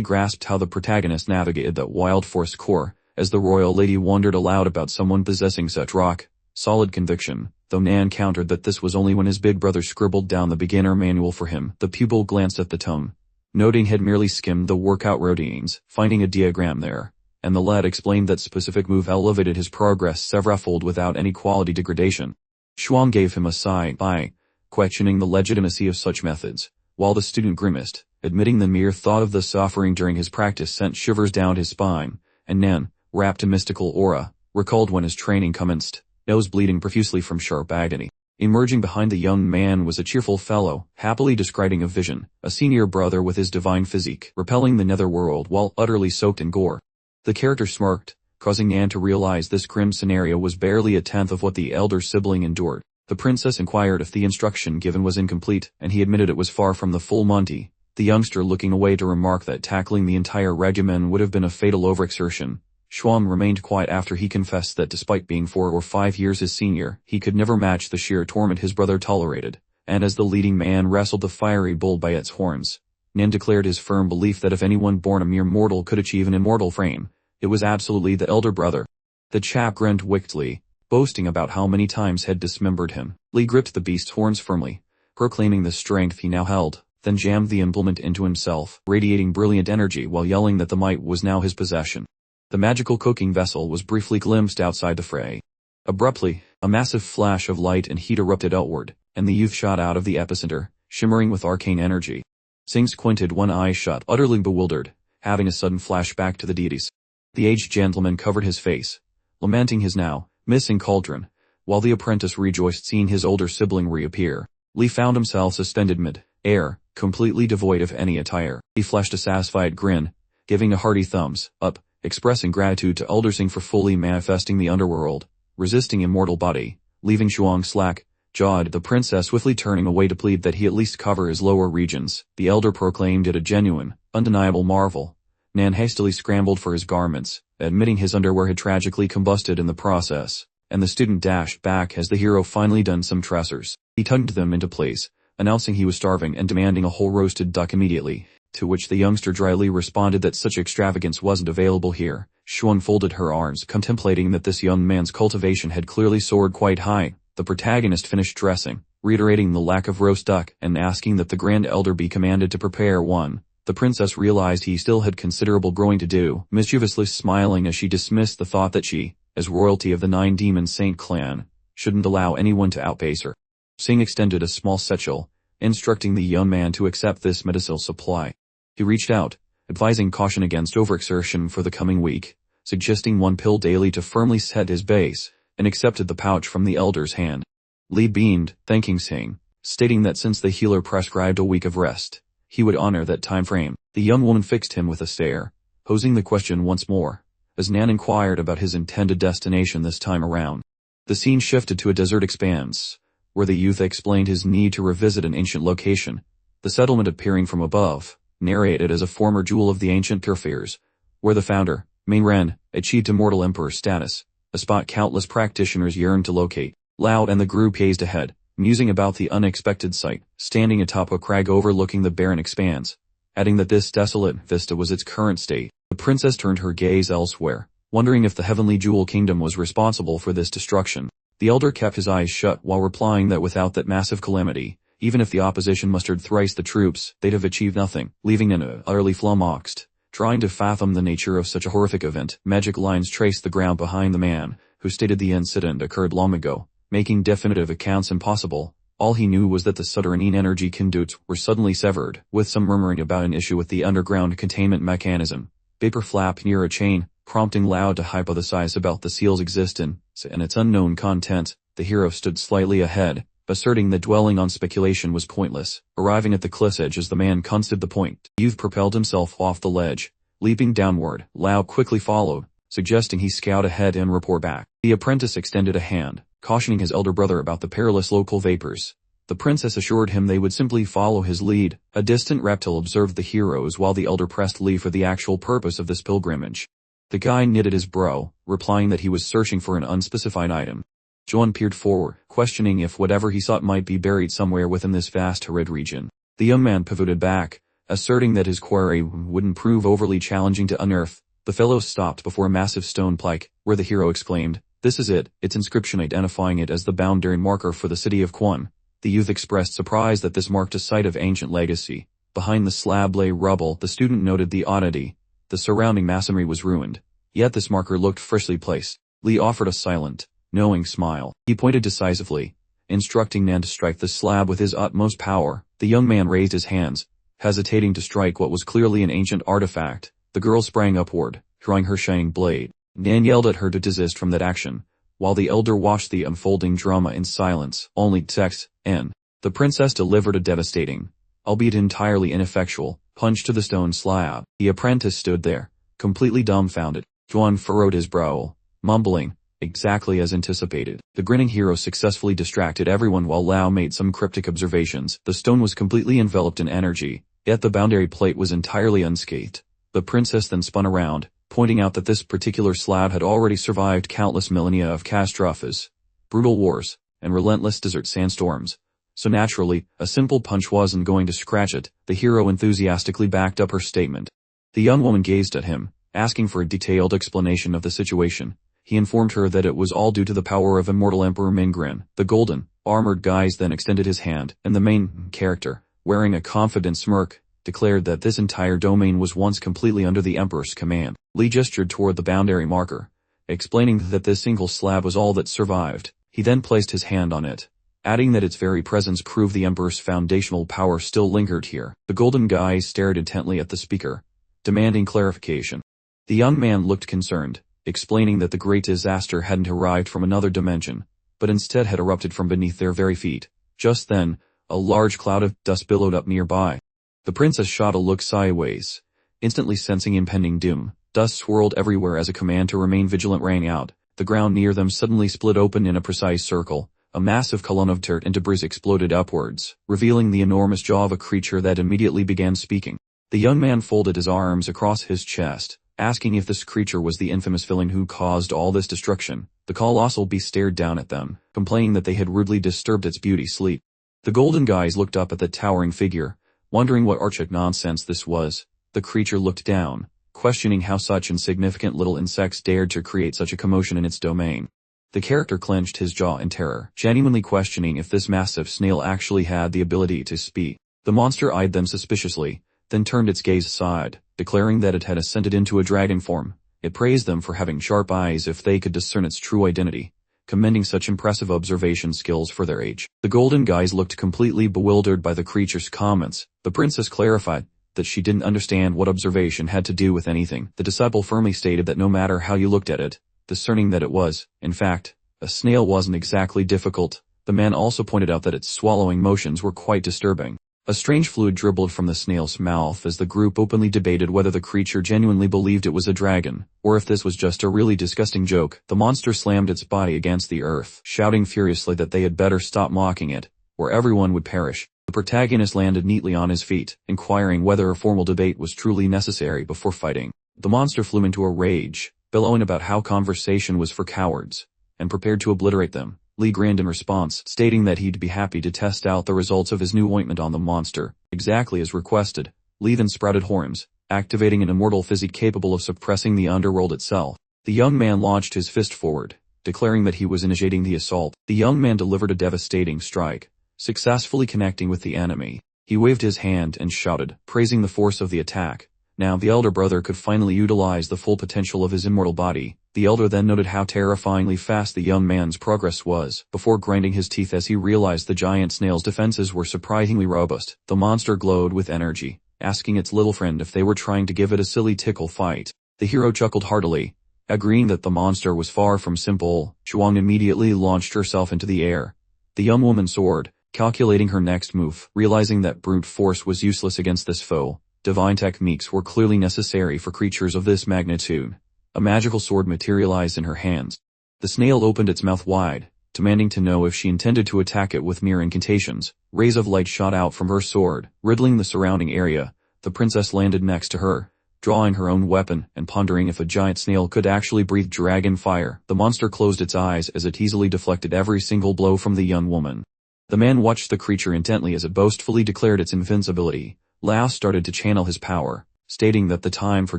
grasped how the protagonist navigated that wild forest core, as the royal lady wondered aloud about someone possessing such rock-solid conviction, though Nan countered that this was only when his big brother scribbled down the beginner manual for him. The pupil glanced at the tome, noting had merely skimmed the workout routines, finding a diagram there, and the lad explained that specific move elevated his progress several-fold without any quality degradation. Shuang gave him a side eye, questioning the legitimacy of such methods, while the student grimaced, admitting the mere thought of the suffering during his practice sent shivers down his spine, and Nan, wrapped in mystical aura, recalled when his training commenced, nose bleeding profusely from sharp agony. Emerging behind the young man was a cheerful fellow, happily describing a vision, a senior brother with his divine physique, repelling the netherworld while utterly soaked in gore. The character smirked, causing Nan to realize this grim scenario was barely a tenth of what the elder sibling endured. The princess inquired if the instruction given was incomplete, and he admitted it was far from the full Monty, the youngster looking away to remark that tackling the entire regimen would have been a fatal overexertion. Shuang remained quiet after he confessed that despite being 4 or 5 years his senior, he could never match the sheer torment his brother tolerated, and as the leading man wrestled the fiery bull by its horns, Nan declared his firm belief that if anyone born a mere mortal could achieve an immortal frame, it was absolutely the elder brother. The chap grinned wickedly, boasting about how many times had dismembered him. Lee gripped the beast's horns firmly, proclaiming the strength he now held, then jammed the implement into himself, radiating brilliant energy while yelling that the might was now his possession. The magical cooking vessel was briefly glimpsed outside the fray. Abruptly, a massive flash of light and heat erupted outward, and the youth shot out of the epicenter, shimmering with arcane energy. Singh squinted, one eye shut, utterly bewildered, having a sudden flashback to the deities. The aged gentleman covered his face, lamenting his now Missing cauldron. While the apprentice rejoiced seeing his older sibling reappear, Li found himself suspended mid-air, completely devoid of any attire. He flashed a satisfied grin, giving a hearty thumbs up, expressing gratitude to Eldersing for fully manifesting the underworld, resisting immortal body, leaving Shuang slack-jawed, the princess swiftly turning away to plead that he at least cover his lower regions. The elder proclaimed it a genuine, undeniable marvel. Nan hastily scrambled for his garments, admitting his underwear had tragically combusted in the process, and the student dashed back as the hero finally done some dressers. He tugged them into place, announcing he was starving and demanding a whole roasted duck immediately, to which the youngster dryly responded that such extravagance wasn't available here. Shuang folded her arms, contemplating that this young man's cultivation had clearly soared quite high. The protagonist finished dressing, reiterating the lack of roast duck and asking that the grand elder be commanded to prepare one. The princess realized he still had considerable growing to do, mischievously smiling as she dismissed the thought that she, as royalty of the Nine Demon Saint clan, shouldn't allow anyone to outpace her. Singh extended a small satchel, instructing the young man to accept this medicinal supply. He reached out, advising caution against overexertion for the coming week, suggesting one pill daily to firmly set his base, and accepted the pouch from the elder's hand. Li beamed, thanking Singh, stating that since the healer prescribed a week of rest, he would honor that time frame. The young woman fixed him with a stare, posing the question once more, as Nan inquired about his intended destination this time around. The scene shifted to a desert expanse, where the youth explained his need to revisit an ancient location. The settlement appearing from above, narrated as a former jewel of the ancient Kurfirs, where the founder, Ming Ren, achieved immortal emperor status, a spot countless practitioners yearned to locate. Loud and the group gazed ahead, musing about the unexpected sight, standing atop a crag overlooking the barren expanse, adding that this desolate vista was its current state. The princess turned her gaze elsewhere, wondering if the heavenly jewel kingdom was responsible for this destruction. The elder kept his eyes shut while replying that without that massive calamity, even if the opposition mustered thrice the troops, they'd have achieved nothing, leaving Nan utterly flummoxed, trying to fathom the nature of such a horrific event. Magic lines traced the ground behind the man, who stated the incident occurred long ago, making definitive accounts impossible. All he knew was that the subterranean energy conduits were suddenly severed, with some murmuring about an issue with the underground containment mechanism. Paper flapped near a chain, prompting Loud to hypothesize about the seal's existence and its unknown content. The hero stood slightly ahead, asserting that dwelling on speculation was pointless. Arriving at the cliff's edge as the man conceded the point, the youth propelled himself off the ledge, leaping downward. Loud quickly followed, suggesting he scout ahead and report back. The apprentice extended a hand, cautioning his elder brother about the perilous local vapors. The princess assured him they would simply follow his lead. A distant reptile observed the heroes while the elder pressed Li for the actual purpose of this pilgrimage. The guy knitted his brow, replying that he was searching for an unspecified item. John peered forward, questioning if whatever he sought might be buried somewhere within this vast arid region. The young man pivoted back, asserting that his quarry wouldn't prove overly challenging to unearth. The fellow stopped before a massive stone plaque, where the hero exclaimed, "This is it," its inscription identifying it as the boundary marker for the city of Quan. The youth expressed surprise that this marked a site of ancient legacy. Behind the slab lay rubble. The student noted the oddity. The surrounding masonry was ruined, yet this marker looked freshly placed. Li offered a silent, knowing smile. He pointed decisively, instructing Nan to strike the slab with his utmost power. The young man raised his hands, hesitating to strike what was clearly an ancient artifact. The girl sprang upward, drawing her shining blade. Nan yelled at her to desist from that action, while the elder watched the unfolding drama in silence. Only text, N. The princess delivered a devastating, albeit entirely ineffectual, punch to the stone slab. The apprentice stood there, completely dumbfounded. Juan furrowed his brow, mumbling, exactly as anticipated. The grinning hero successfully distracted everyone while Lao made some cryptic observations. The stone was completely enveloped in energy, yet the boundary plate was entirely unscathed. The princess then spun around, pointing out that this particular slab had already survived countless millennia of catastrophes, brutal wars, and relentless desert sandstorms. So naturally, a simple punch wasn't going to scratch it. The hero enthusiastically backed up her statement. The young woman gazed at him, asking for a detailed explanation of the situation. He informed her that it was all due to the power of immortal Emperor Mingren. The golden, armored guise then extended his hand, and the main character, wearing a confident smirk, declared that this entire domain was once completely under the Emperor's command. Li gestured toward the boundary marker, explaining that this single slab was all that survived. He then placed his hand on it, adding that its very presence proved the Emperor's foundational power still lingered here. The golden guise stared intently at the speaker, demanding clarification. The young man looked concerned, explaining that the great disaster hadn't arrived from another dimension, but instead had erupted from beneath their very feet. Just then, a large cloud of dust billowed up nearby. The princess shot a look sideways, instantly sensing impending doom. Dust swirled everywhere as a command to remain vigilant rang out. The ground near them suddenly split open in a precise circle. A massive column of dirt and debris exploded upwards, revealing the enormous jaw of a creature that immediately began speaking. The young man folded his arms across his chest, asking if this creature was the infamous villain who caused all this destruction. The colossal beast stared down at them, complaining that they had rudely disturbed its beauty sleep. The golden guys looked up at the towering figure, wondering what archaic nonsense this was. The creature looked down, questioning how such insignificant little insects dared to create such a commotion in its domain. The character clenched his jaw in terror, genuinely questioning if this massive snail actually had the ability to speak. The monster eyed them suspiciously, then turned its gaze aside, declaring that it had ascended into a dragon form. It praised them for having sharp eyes if they could discern its true identity, commending such impressive observation skills for their age. The golden guys looked completely bewildered by the creature's comments. The princess clarified that she didn't understand what observation had to do with anything. The disciple firmly stated that no matter how you looked at it, discerning that it was, in fact, a snail wasn't exactly difficult. The man also pointed out that its swallowing motions were quite disturbing. A strange fluid dribbled from the snail's mouth as the group openly debated whether the creature genuinely believed it was a dragon, or if this was just a really disgusting joke. The monster slammed its body against the earth, shouting furiously that they had better stop mocking it, or everyone would perish. The protagonist landed neatly on his feet, inquiring whether a formal debate was truly necessary before fighting. The monster flew into a rage, bellowing about how conversation was for cowards, and prepared to obliterate them. Lee grinned in response, stating that he'd be happy to test out the results of his new ointment on the monster. Exactly as requested, Lee then sprouted horns, activating an immortal physique capable of suppressing the underworld itself. The young man launched his fist forward, declaring that he was initiating the assault. The young man delivered a devastating strike, successfully connecting with the enemy. He waved his hand and shouted, praising the force of the attack. Now the elder brother could finally utilize the full potential of his immortal body. The elder then noted how terrifyingly fast the young man's progress was, before grinding his teeth as he realized the giant snail's defenses were surprisingly robust. The monster glowed with energy, asking its little friend if they were trying to give it a silly tickle fight. The hero chuckled heartily, agreeing that the monster was far from simple. Zhuang immediately launched herself into the air. The young woman soared, calculating her next move, realizing that brute force was useless against this foe. Divine techniques were clearly necessary for creatures of this magnitude. A magical sword materialized in her hands. The snail opened its mouth wide, demanding to know if she intended to attack it with mere incantations. Rays of light shot out from her sword, riddling the surrounding area. The princess landed next to her, drawing her own weapon and pondering if a giant snail could actually breathe dragon fire. The monster closed its eyes as it easily deflected every single blow from the young woman. The man watched the creature intently as it boastfully declared its invincibility. Lao started to channel his power, stating that the time for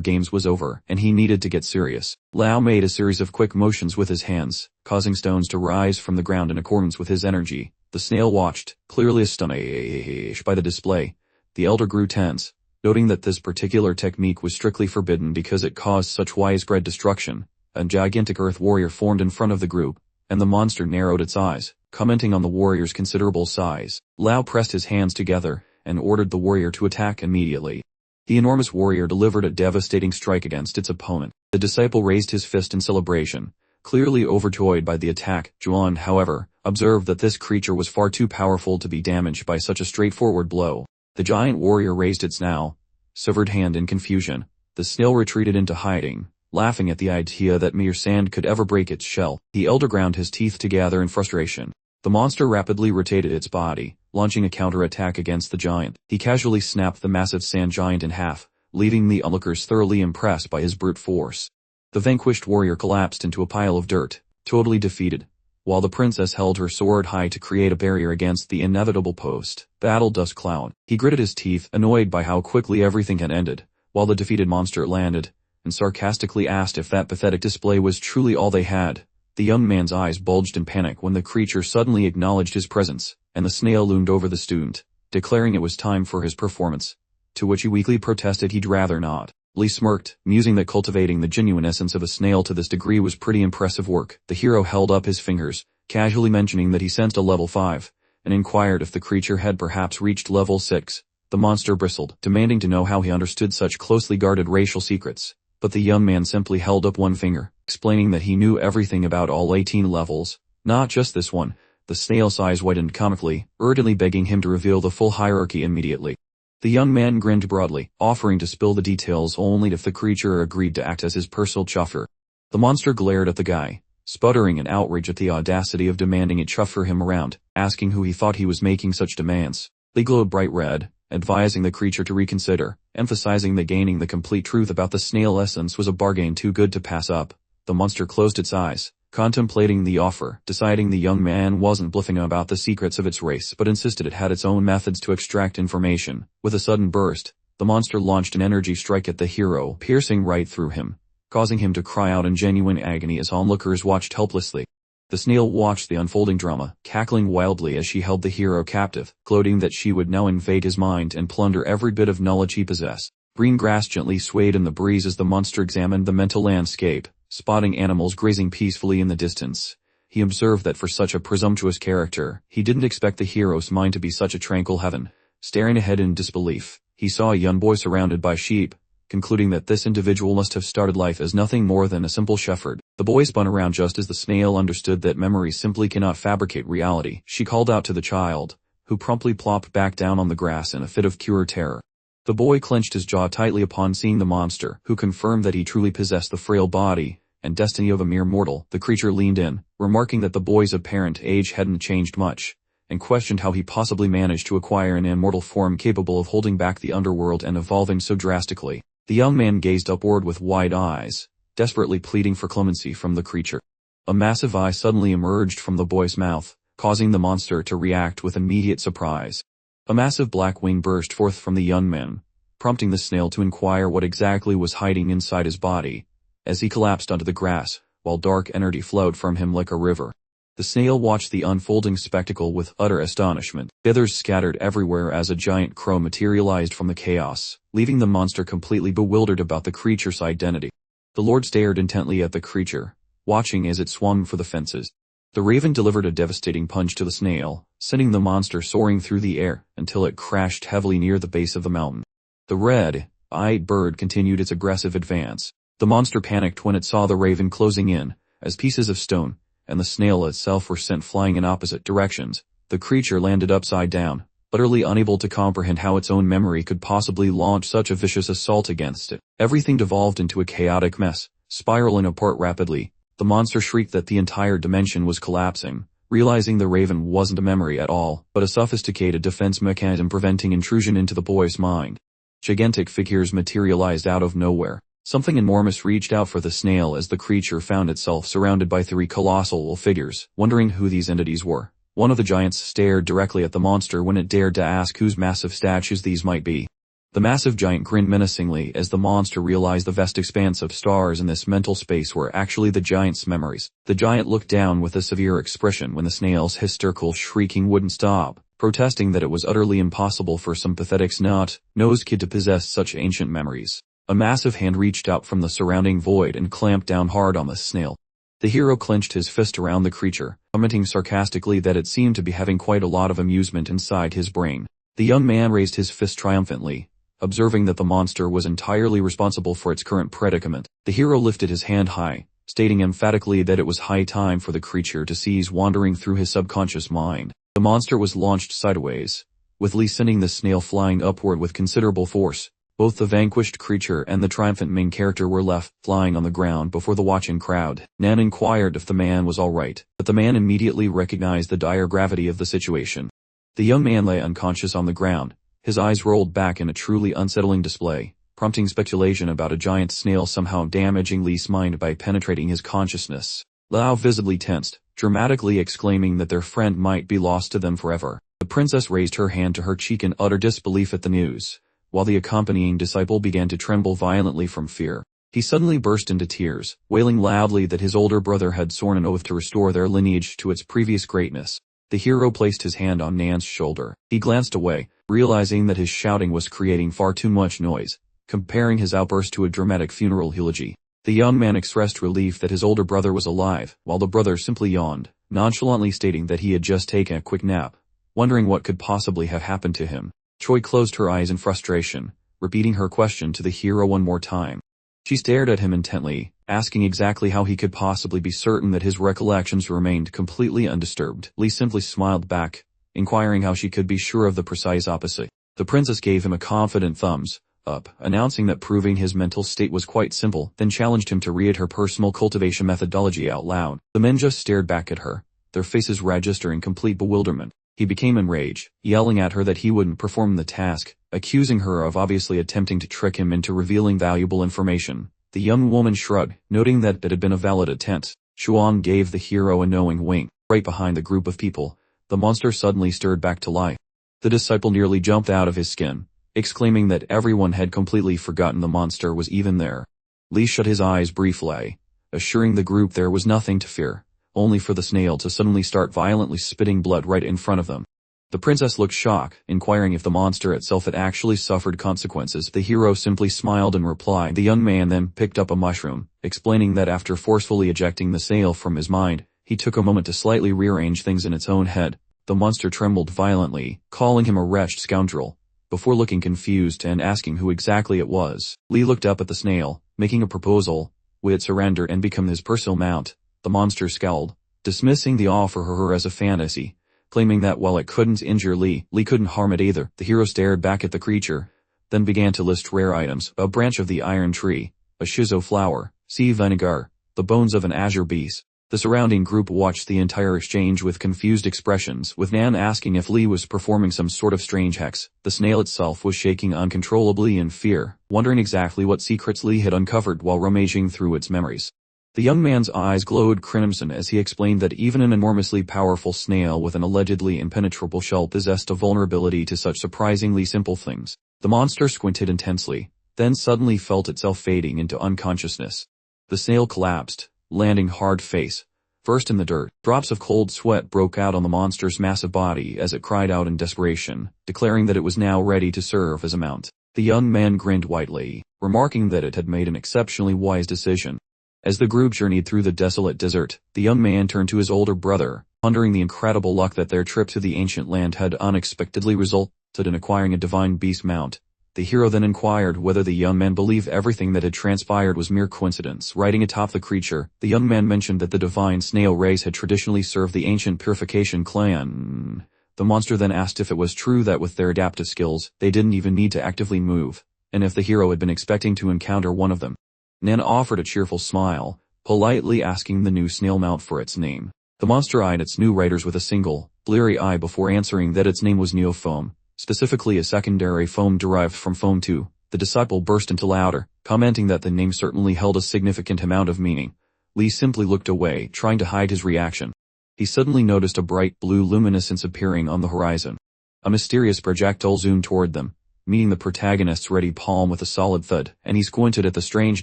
games was over and he needed to get serious. Lao made a series of quick motions with his hands, causing stones to rise from the ground in accordance with his energy. The snail watched, clearly astonished by the display. The elder grew tense, noting that this particular technique was strictly forbidden because it caused such widespread destruction. A gigantic earth warrior formed in front of the group, and the monster narrowed its eyes, commenting on the warrior's considerable size. Lao pressed his hands together and ordered the warrior to attack immediately. The enormous warrior delivered a devastating strike against its opponent. The disciple raised his fist in celebration, clearly overjoyed by the attack. Zhuan, however, observed that this creature was far too powerful to be damaged by such a straightforward blow. The giant warrior raised its now severed hand in confusion. The snail retreated into hiding, laughing at the idea that mere sand could ever break its shell. The elder ground his teeth together in frustration. The monster rapidly rotated its body, launching a counterattack against the giant. He casually snapped the massive sand giant in half, leaving the onlookers thoroughly impressed by his brute force. The vanquished warrior collapsed into a pile of dirt, totally defeated, while the princess held her sword high to create a barrier against the inevitable post-battle dust cloud. He gritted his teeth, annoyed by how quickly everything had ended, while the defeated monster landed, and sarcastically asked if that pathetic display was truly all they had. The young man's eyes bulged in panic when the creature suddenly acknowledged his presence, and the snail loomed over the student, declaring it was time for his performance, to which he weakly protested he'd rather not. Lee smirked, musing that cultivating the genuine essence of a snail to this degree was pretty impressive work. The hero held up his fingers, casually mentioning that he sensed a level 5, and inquired if the creature had perhaps reached level 6. The monster bristled, demanding to know how he understood such closely guarded racial secrets, but the young man simply held up one finger, explaining that he knew everything about all 18 levels, not just this one. The snail's eyes widened comically, urgently begging him to reveal the full hierarchy immediately. The young man grinned broadly, offering to spill the details only if the creature agreed to act as his personal chauffeur. The monster glared at the guy, sputtering in outrage at the audacity of demanding it chauffeur him around, asking who he thought he was making such demands. They glowed bright red, advising the creature to reconsider, emphasizing that gaining the complete truth about the snail essence was a bargain too good to pass up. The monster closed its eyes, contemplating the offer, deciding the young man wasn't bluffing about the secrets of its race but insisted it had its own methods to extract information. With a sudden burst, the monster launched an energy strike at the hero, piercing right through him, causing him to cry out in genuine agony as onlookers watched helplessly. The snail watched the unfolding drama, cackling wildly as she held the hero captive, gloating that she would now invade his mind and plunder every bit of knowledge he possessed. Green grass gently swayed in the breeze as the monster examined the mental landscape, spotting animals grazing peacefully in the distance. He observed that for such a presumptuous character, he didn't expect the hero's mind to be such a tranquil heaven. Staring ahead in disbelief, he saw a young boy surrounded by sheep, concluding that this individual must have started life as nothing more than a simple shepherd. The boy spun around just as the snail understood that memory simply cannot fabricate reality. She called out to the child, who promptly plopped back down on the grass in a fit of pure terror. The boy clenched his jaw tightly upon seeing the monster, who confirmed that he truly possessed the frail body and destiny of a mere mortal. The creature leaned in, remarking that the boy's apparent age hadn't changed much, and questioned how he possibly managed to acquire an immortal form capable of holding back the underworld and evolving so drastically. The young man gazed upward with wide eyes, desperately pleading for clemency from the creature. A massive eye suddenly emerged from the boy's mouth, causing the monster to react with immediate surprise. A massive black wing burst forth from the young man, prompting the snail to inquire what exactly was hiding inside his body, as he collapsed onto the grass, while dark energy flowed from him like a river. The snail watched the unfolding spectacle with utter astonishment. Feathers scattered everywhere as a giant crow materialized from the chaos, leaving the monster completely bewildered about the creature's identity. The Lord stared intently at the creature, watching as it swung for the fences. The raven delivered a devastating punch to the snail, sending the monster soaring through the air until it crashed heavily near the base of the mountain. The red-eyed bird continued its aggressive advance. The monster panicked when it saw the raven closing in, as pieces of stone and the snail itself were sent flying in opposite directions. The creature landed upside down, utterly unable to comprehend how its own memory could possibly launch such a vicious assault against it. Everything devolved into a chaotic mess, spiraling apart rapidly. The monster shrieked that the entire dimension was collapsing, realizing the raven wasn't a memory at all, but a sophisticated defense mechanism preventing intrusion into the boy's mind. Gigantic figures materialized out of nowhere. Something enormous reached out for the snail as the creature found itself surrounded by three colossal figures, wondering who these entities were. One of the giants stared directly at the monster when it dared to ask whose massive statues these might be. The massive giant grinned menacingly as the monster realized the vast expanse of stars in this mental space were actually the giant's memories. The giant looked down with a severe expression when the snail's hysterical shrieking wouldn't stop, protesting that it was utterly impossible for some pathetic snot-nosed kid to possess such ancient memories. A massive hand reached out from the surrounding void and clamped down hard on the snail. The hero clenched his fist around the creature, commenting sarcastically that it seemed to be having quite a lot of amusement inside his brain. The young man raised his fist triumphantly, observing that the monster was entirely responsible for its current predicament. The hero lifted his hand high, stating emphatically that it was high time for the creature to cease wandering through his subconscious mind. The monster was launched sideways, with Lee sending the snail flying upward with considerable force. Both the vanquished creature and the triumphant main character were left flying on the ground before the watching crowd. Nan inquired if the man was all right, but the man immediately recognized the dire gravity of the situation. The young man lay unconscious on the ground, his eyes rolled back in a truly unsettling display, prompting speculation about a giant snail somehow damaging Lee's mind by penetrating his consciousness. Lao visibly tensed, dramatically exclaiming that their friend might be lost to them forever. The princess raised her hand to her cheek in utter disbelief at the news, while the accompanying disciple began to tremble violently from fear. He suddenly burst into tears, wailing loudly that his older brother had sworn an oath to restore their lineage to its previous greatness. The hero placed his hand on Nan's shoulder. He glanced away, realizing that his shouting was creating far too much noise, comparing his outburst to a dramatic funeral eulogy. The young man expressed relief that his older brother was alive, while the brother simply yawned, nonchalantly stating that he had just taken a quick nap, wondering what could possibly have happened to him. Choi closed her eyes in frustration, repeating her question to the hero one more time. She stared at him intently, asking exactly how he could possibly be certain that his recollections remained completely undisturbed. Lee simply smiled back, inquiring how she could be sure of the precise opposite. The princess gave him a confident thumbs up, announcing that proving his mental state was quite simple, then challenged him to read her personal cultivation methodology out loud. The men just stared back at her, their faces registering complete bewilderment. He became enraged, yelling at her that he wouldn't perform the task, accusing her of obviously attempting to trick him into revealing valuable information. The young woman shrugged, noting that it had been a valid attempt. Xuan gave the hero a knowing wink. Right behind the group of people, the monster suddenly stirred back to life. The disciple nearly jumped out of his skin, exclaiming that everyone had completely forgotten the monster was even there. Li shut his eyes briefly, assuring the group there was nothing to fear, only for the snail to suddenly start violently spitting blood right in front of them. The princess looked shocked, inquiring if the monster itself had actually suffered consequences. The hero simply smiled and replied. The young man then picked up a mushroom, explaining that after forcefully ejecting the snail from his mind, he took a moment to slightly rearrange things in its own head. The monster trembled violently, calling him a wretched scoundrel, before looking confused and asking who exactly it was. Li looked up at the snail, making a proposal. Would it surrender and become his personal mount? The monster scowled, dismissing the offer her as a fantasy, claiming that while it couldn't injure Li couldn't harm it either. The hero stared back at the creature, then began to list rare items: a branch of the iron tree, a shiso flower, sea vinegar, the bones of an azure beast. The surrounding group watched the entire exchange with confused expressions, with Nan asking if Li was performing some sort of strange hex. The snail itself was shaking uncontrollably in fear, wondering exactly what secrets Li had uncovered while rummaging through its memories. The young man's eyes glowed crimson as he explained that even an enormously powerful snail with an allegedly impenetrable shell possessed a vulnerability to such surprisingly simple things. The monster squinted intensely, then suddenly felt itself fading into unconsciousness. The snail collapsed, landing hard face first in the dirt. Drops of cold sweat broke out on the monster's massive body as it cried out in desperation, declaring that it was now ready to serve as a mount. The young man grinned widely, remarking that it had made an exceptionally wise decision. As the group journeyed through the desolate desert, the young man turned to his older brother, pondering the incredible luck that their trip to the ancient land had unexpectedly resulted in acquiring a divine beast mount. The hero then inquired whether the young man believed everything that had transpired was mere coincidence. Riding atop the creature, the young man mentioned that the divine snail race had traditionally served the ancient purification clan. The monster then asked if it was true that with their adaptive skills, they didn't even need to actively move, and if the hero had been expecting to encounter one of them. Nan offered a cheerful smile, politely asking the new snail mount for its name. The monster eyed its new riders with a single, bleary eye before answering that its name was Neofoam, specifically a secondary foam derived from foam 2. The disciple burst into laughter, commenting that the name certainly held a significant amount of meaning. Li simply looked away, trying to hide his reaction. He suddenly noticed a bright blue luminescence appearing on the horizon. A mysterious projectile zoomed toward them, meeting the protagonist's ready palm with a solid thud, and he squinted at the strange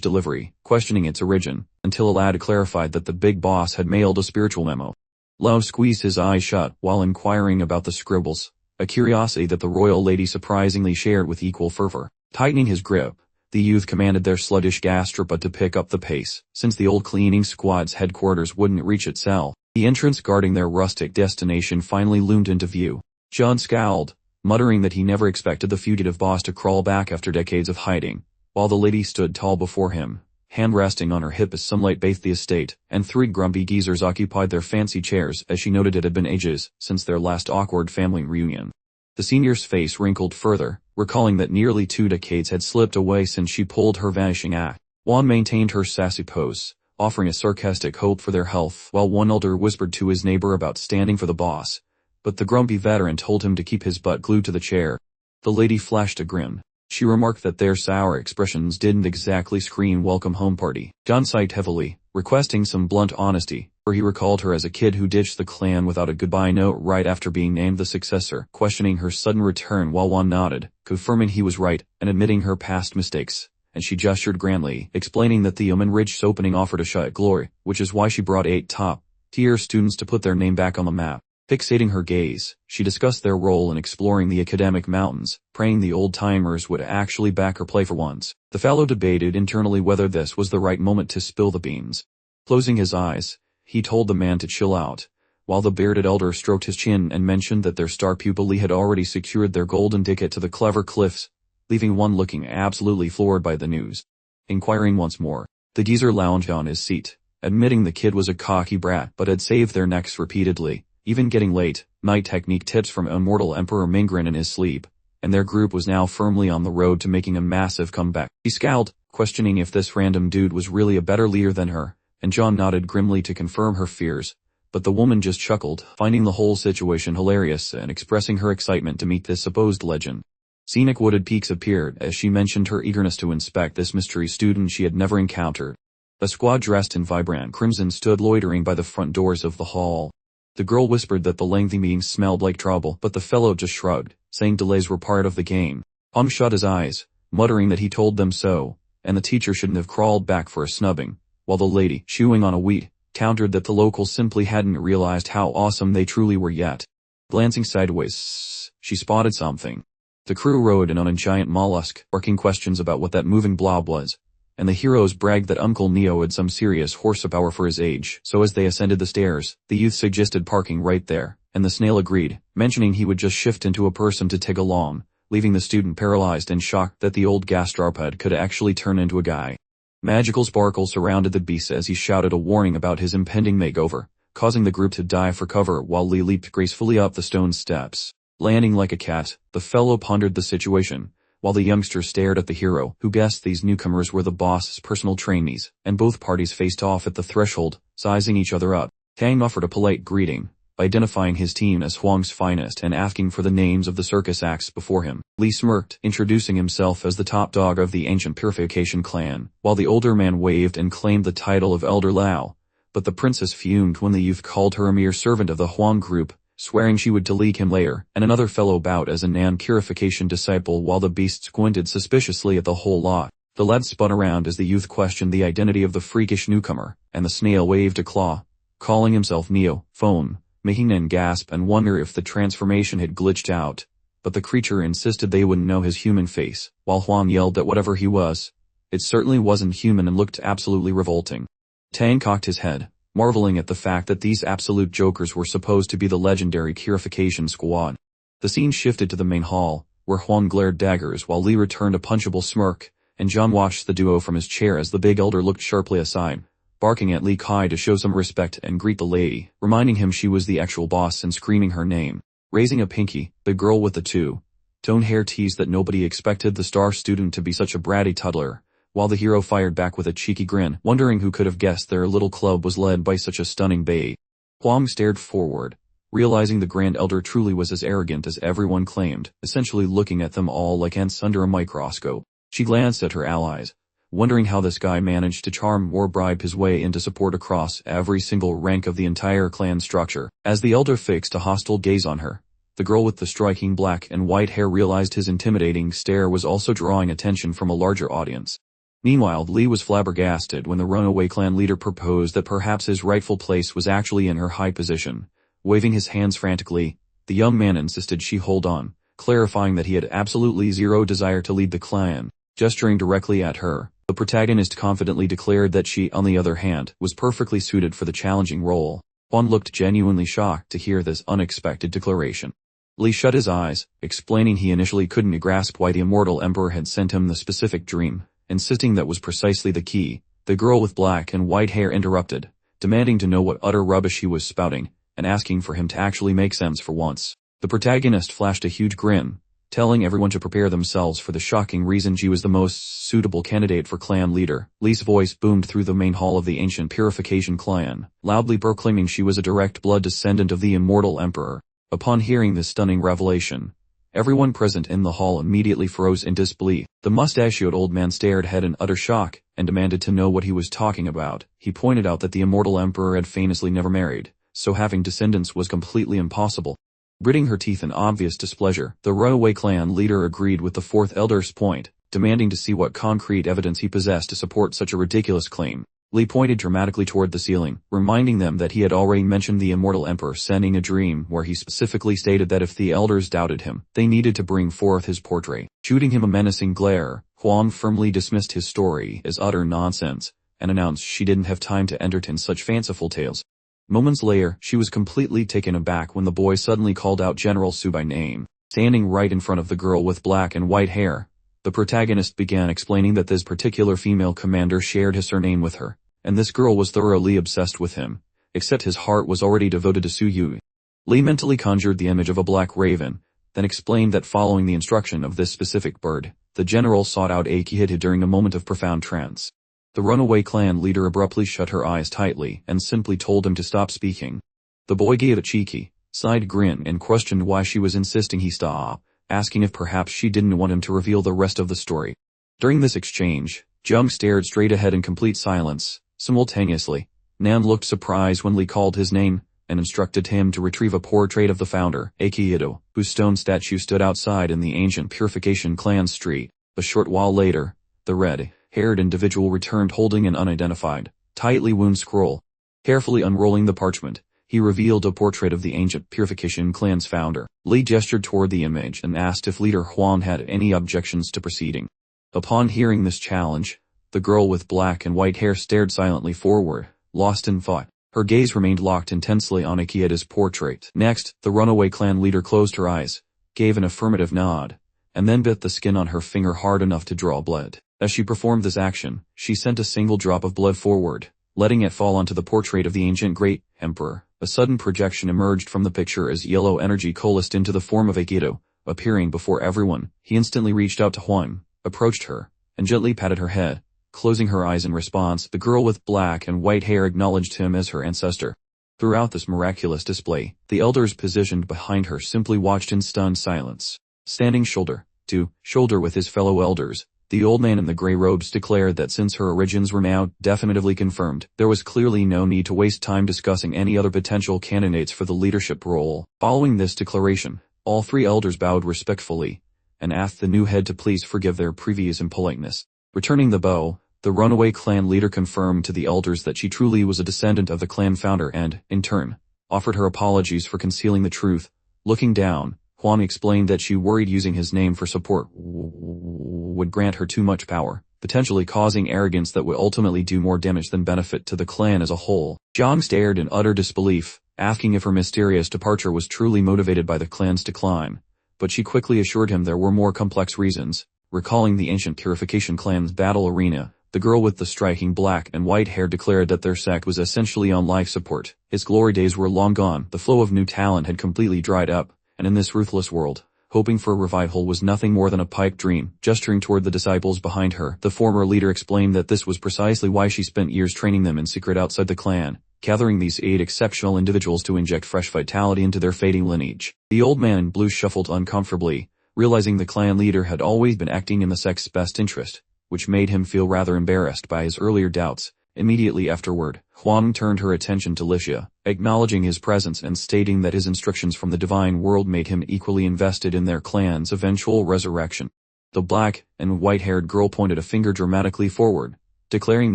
delivery, questioning its origin, until a lad clarified that the big boss had mailed a spiritual memo. Love squeezed his eyes shut while inquiring about the scribbles, a curiosity that the royal lady surprisingly shared with equal fervor. Tightening his grip, the youth commanded their sluggish gastropod to pick up the pace, since the old cleaning squad's headquarters wouldn't reach its cell. The entrance guarding their rustic destination finally loomed into view. John scowled, muttering that he never expected the fugitive boss to crawl back after decades of hiding, while the lady stood tall before him, hand resting on her hip as sunlight bathed the estate, and 3 grumpy geezers occupied their fancy chairs as she noted it had been ages since their last awkward family reunion. The senior's face wrinkled further, recalling that nearly 2 decades had slipped away since she pulled her vanishing act. Juan maintained her sassy pose, offering a sarcastic hope for their health, while one elder whispered to his neighbor about standing for the boss, but the grumpy veteran told him to keep his butt glued to the chair. The lady flashed a grin. She remarked that their sour expressions didn't exactly scream welcome home party. John sighed heavily, requesting some blunt honesty, for he recalled her as a kid who ditched the clan without a goodbye note right after being named the successor, questioning her sudden return while Juan nodded, confirming he was right, and admitting her past mistakes, and she gestured grandly, explaining that the Ridge's opening offered a shot at glory, which is why she brought 8 top-tier students to put their name back on the map. Fixating her gaze, she discussed their role in exploring the academic mountains, praying the old-timers would actually back her play for once. The fellow debated internally whether this was the right moment to spill the beans. Closing his eyes, he told the man to chill out, while the bearded elder stroked his chin and mentioned that their star pupil Lee had already secured their golden ticket to the Clever Cliffs, leaving one looking absolutely floored by the news. Inquiring once more, The geezer lounged on his seat, admitting the kid was a cocky brat but had saved their necks repeatedly, even getting late night technique tips from Immortal Emperor Mingren in his sleep, and their group was now firmly on the road to making a massive comeback. He scowled, questioning if this random dude was really a better leader than her, and John nodded grimly to confirm her fears, but the woman just chuckled, finding the whole situation hilarious and expressing her excitement to meet this supposed legend. Scenic wooded peaks appeared as she mentioned her eagerness to inspect this mystery student she had never encountered. A squad dressed in vibrant crimson stood loitering by the front doors of the hall. The girl whispered that the lengthy meeting smelled like trouble, but the fellow just shrugged, saying delays were part of the game. Hong shut his eyes, muttering that he told them so, and the teacher shouldn't have crawled back for a snubbing, while the lady, chewing on a wheat, countered that the locals simply hadn't realized how awesome they truly were yet. Glancing sideways, she spotted something. The crew rode in on a giant mollusk, barking questions about what that moving blob was, and the heroes bragged that Uncle Neo had some serious horsepower for his age. So as they ascended the stairs, the youth suggested parking right there, and the snail agreed, mentioning he would just shift into a person to tag along, leaving the student paralyzed and shocked that the old gastropod could actually turn into a guy. Magical sparkle surrounded the beast as he shouted a warning about his impending makeover, causing the group to dive for cover while Lee leaped gracefully up the stone steps. Landing like a cat, the fellow pondered the situation, while the youngster stared at the hero, who guessed these newcomers were the boss's personal trainees, and both parties faced off at the threshold, sizing each other up. Tang offered a polite greeting, identifying his team as Huang's finest and asking for the names of the circus acts before him. Li smirked, introducing himself as the top dog of the ancient Purification clan, while the older man waved and claimed the title of Elder Lao, but the princess fumed when the youth called her a mere servant of the Huang group, swearing she would delete him later, and another fellow bowed as a Nan Purification disciple while the beast squinted suspiciously at the whole lot. The lad spun around as the youth questioned the identity of the freakish newcomer, and the snail waved a claw, calling himself Neo, Phone, making Nan gasp and wonder if the transformation had glitched out, but the creature insisted they wouldn't know his human face, while Huang yelled that whatever he was, it certainly wasn't human and looked absolutely revolting. Tang cocked his head, marveling at the fact that these absolute jokers were supposed to be the legendary Purification squad. The scene shifted to the main hall, where Huang glared daggers while Li returned a punchable smirk, and John watched the duo from his chair as the big elder looked sharply aside, barking at Li Kai to show some respect and greet the lady, reminding him she was the actual boss and screaming her name. Raising a pinky, the girl with the two-tone hair teased that nobody expected the star student to be such a bratty toddler, while the hero fired back with a cheeky grin, wondering who could have guessed their little club was led by such a stunning babe. Huang stared forward, realizing the Grand Elder truly was as arrogant as everyone claimed, essentially looking at them all like ants under a microscope. She glanced at her allies, wondering how this guy managed to charm or bribe his way into support across every single rank of the entire clan structure. As the elder fixed a hostile gaze on her, the girl with the striking black and white hair realized his intimidating stare was also drawing attention from a larger audience. Meanwhile, Li was flabbergasted when the runaway clan leader proposed that perhaps his rightful place was actually in her high position. Waving his hands frantically, the young man insisted she hold on, clarifying that he had absolutely zero desire to lead the clan. Gesturing directly at her, the protagonist confidently declared that she, on the other hand, was perfectly suited for the challenging role. Huang looked genuinely shocked to hear this unexpected declaration. Li shut his eyes, explaining he initially couldn't grasp why the Immortal Emperor had sent him the specific dream, insisting that was precisely the key. The girl with black and white hair interrupted, demanding to know what utter rubbish he was spouting, and asking for him to actually make sense for once. The protagonist flashed a huge grin, telling everyone to prepare themselves for the shocking reason she was the most suitable candidate for clan leader. Li's voice boomed through the main hall of the ancient Purification clan, loudly proclaiming she was a direct blood descendant of the Immortal Emperor. Upon hearing this stunning revelation, everyone present in the hall immediately froze in disbelief. The mustachioed old man stared ahead in utter shock, and demanded to know what he was talking about. He pointed out that the Immortal Emperor had famously never married, so having descendants was completely impossible. Gritting her teeth in obvious displeasure, the runaway clan leader agreed with the fourth elder's point, demanding to see what concrete evidence he possessed to support such a ridiculous claim. Li pointed dramatically toward the ceiling, reminding them that he had already mentioned the Immortal Emperor sending a dream where he specifically stated that if the elders doubted him, they needed to bring forth his portrait. Shooting him a menacing glare, Huang firmly dismissed his story as utter nonsense, and announced she didn't have time to entertain such fanciful tales. Moments later, she was completely taken aback when the boy suddenly called out General Su by name. Standing right in front of the girl with black and white hair, The protagonist began explaining that this particular female commander shared his surname with her, and this girl was thoroughly obsessed with him, except his heart was already devoted to Su Yu. Li mentally conjured the image of a black raven, then explained that following the instruction of this specific bird, the general sought out Akihito during a moment of profound trance. The runaway clan leader abruptly shut her eyes tightly and simply told him to stop speaking. The boy gave a cheeky, side grin and questioned why she was insisting he stop, asking if perhaps she didn't want him to reveal the rest of the story. During this exchange, Jung stared straight ahead in complete silence. Simultaneously, Nan looked surprised when Li called his name and instructed him to retrieve a portrait of the founder, Akihito, whose stone statue stood outside in the ancient Purification Clan street. A short while later, the red-haired individual returned holding an unidentified, tightly wound scroll. Carefully unrolling the parchment, he revealed a portrait of the ancient Purification Clan's founder. Li gestured toward the image and asked if Leader Huan had any objections to proceeding. Upon hearing this challenge, the girl with black and white hair stared silently forward, lost in thought. Her gaze remained locked intensely on Akihito's portrait. Next, the runaway clan leader closed her eyes, gave an affirmative nod, and then bit the skin on her finger hard enough to draw blood. As she performed this action, she sent a single drop of blood forward, letting it fall onto the portrait of the ancient great emperor. A sudden projection emerged from the picture as yellow energy coalesced into the form of Akihito, appearing before everyone. He instantly reached out to Huan, approached her, and gently patted her head. Closing her eyes in response, the girl with black and white hair acknowledged him as her ancestor. Throughout this miraculous display, the elders positioned behind her simply watched in stunned silence. Standing shoulder to shoulder with his fellow elders, the old man in the gray robes declared that since her origins were now definitively confirmed, there was clearly no need to waste time discussing any other potential candidates for the leadership role. Following this declaration, all three elders bowed respectfully and asked the new head to please forgive their previous impoliteness. Returning the bow, the runaway clan leader confirmed to the elders that she truly was a descendant of the clan founder and, in turn, offered her apologies for concealing the truth. Looking down, Huang explained that she worried using his name for support would grant her too much power, potentially causing arrogance that would ultimately do more damage than benefit to the clan as a whole. Zhang stared in utter disbelief, asking if her mysterious departure was truly motivated by the clan's decline, but she quickly assured him there were more complex reasons. Recalling the ancient Purification Clan's battle arena, the girl with the striking black and white hair declared that their sect was essentially on life support. Its glory days were long gone, the flow of new talent had completely dried up, and in this ruthless world, hoping for a revival was nothing more than a pipe dream. Gesturing toward the disciples behind her, the former leader explained that this was precisely why she spent years training them in secret outside the clan, gathering these 8 exceptional individuals to inject fresh vitality into their fading lineage. The old man in blue shuffled uncomfortably, realizing the clan leader had always been acting in the sect's best interest, which made him feel rather embarrassed by his earlier doubts. Immediately afterward, Huang turned her attention to Licia, acknowledging his presence and stating that his instructions from the divine world made him equally invested in their clan's eventual resurrection. The black and white-haired girl pointed a finger dramatically forward, declaring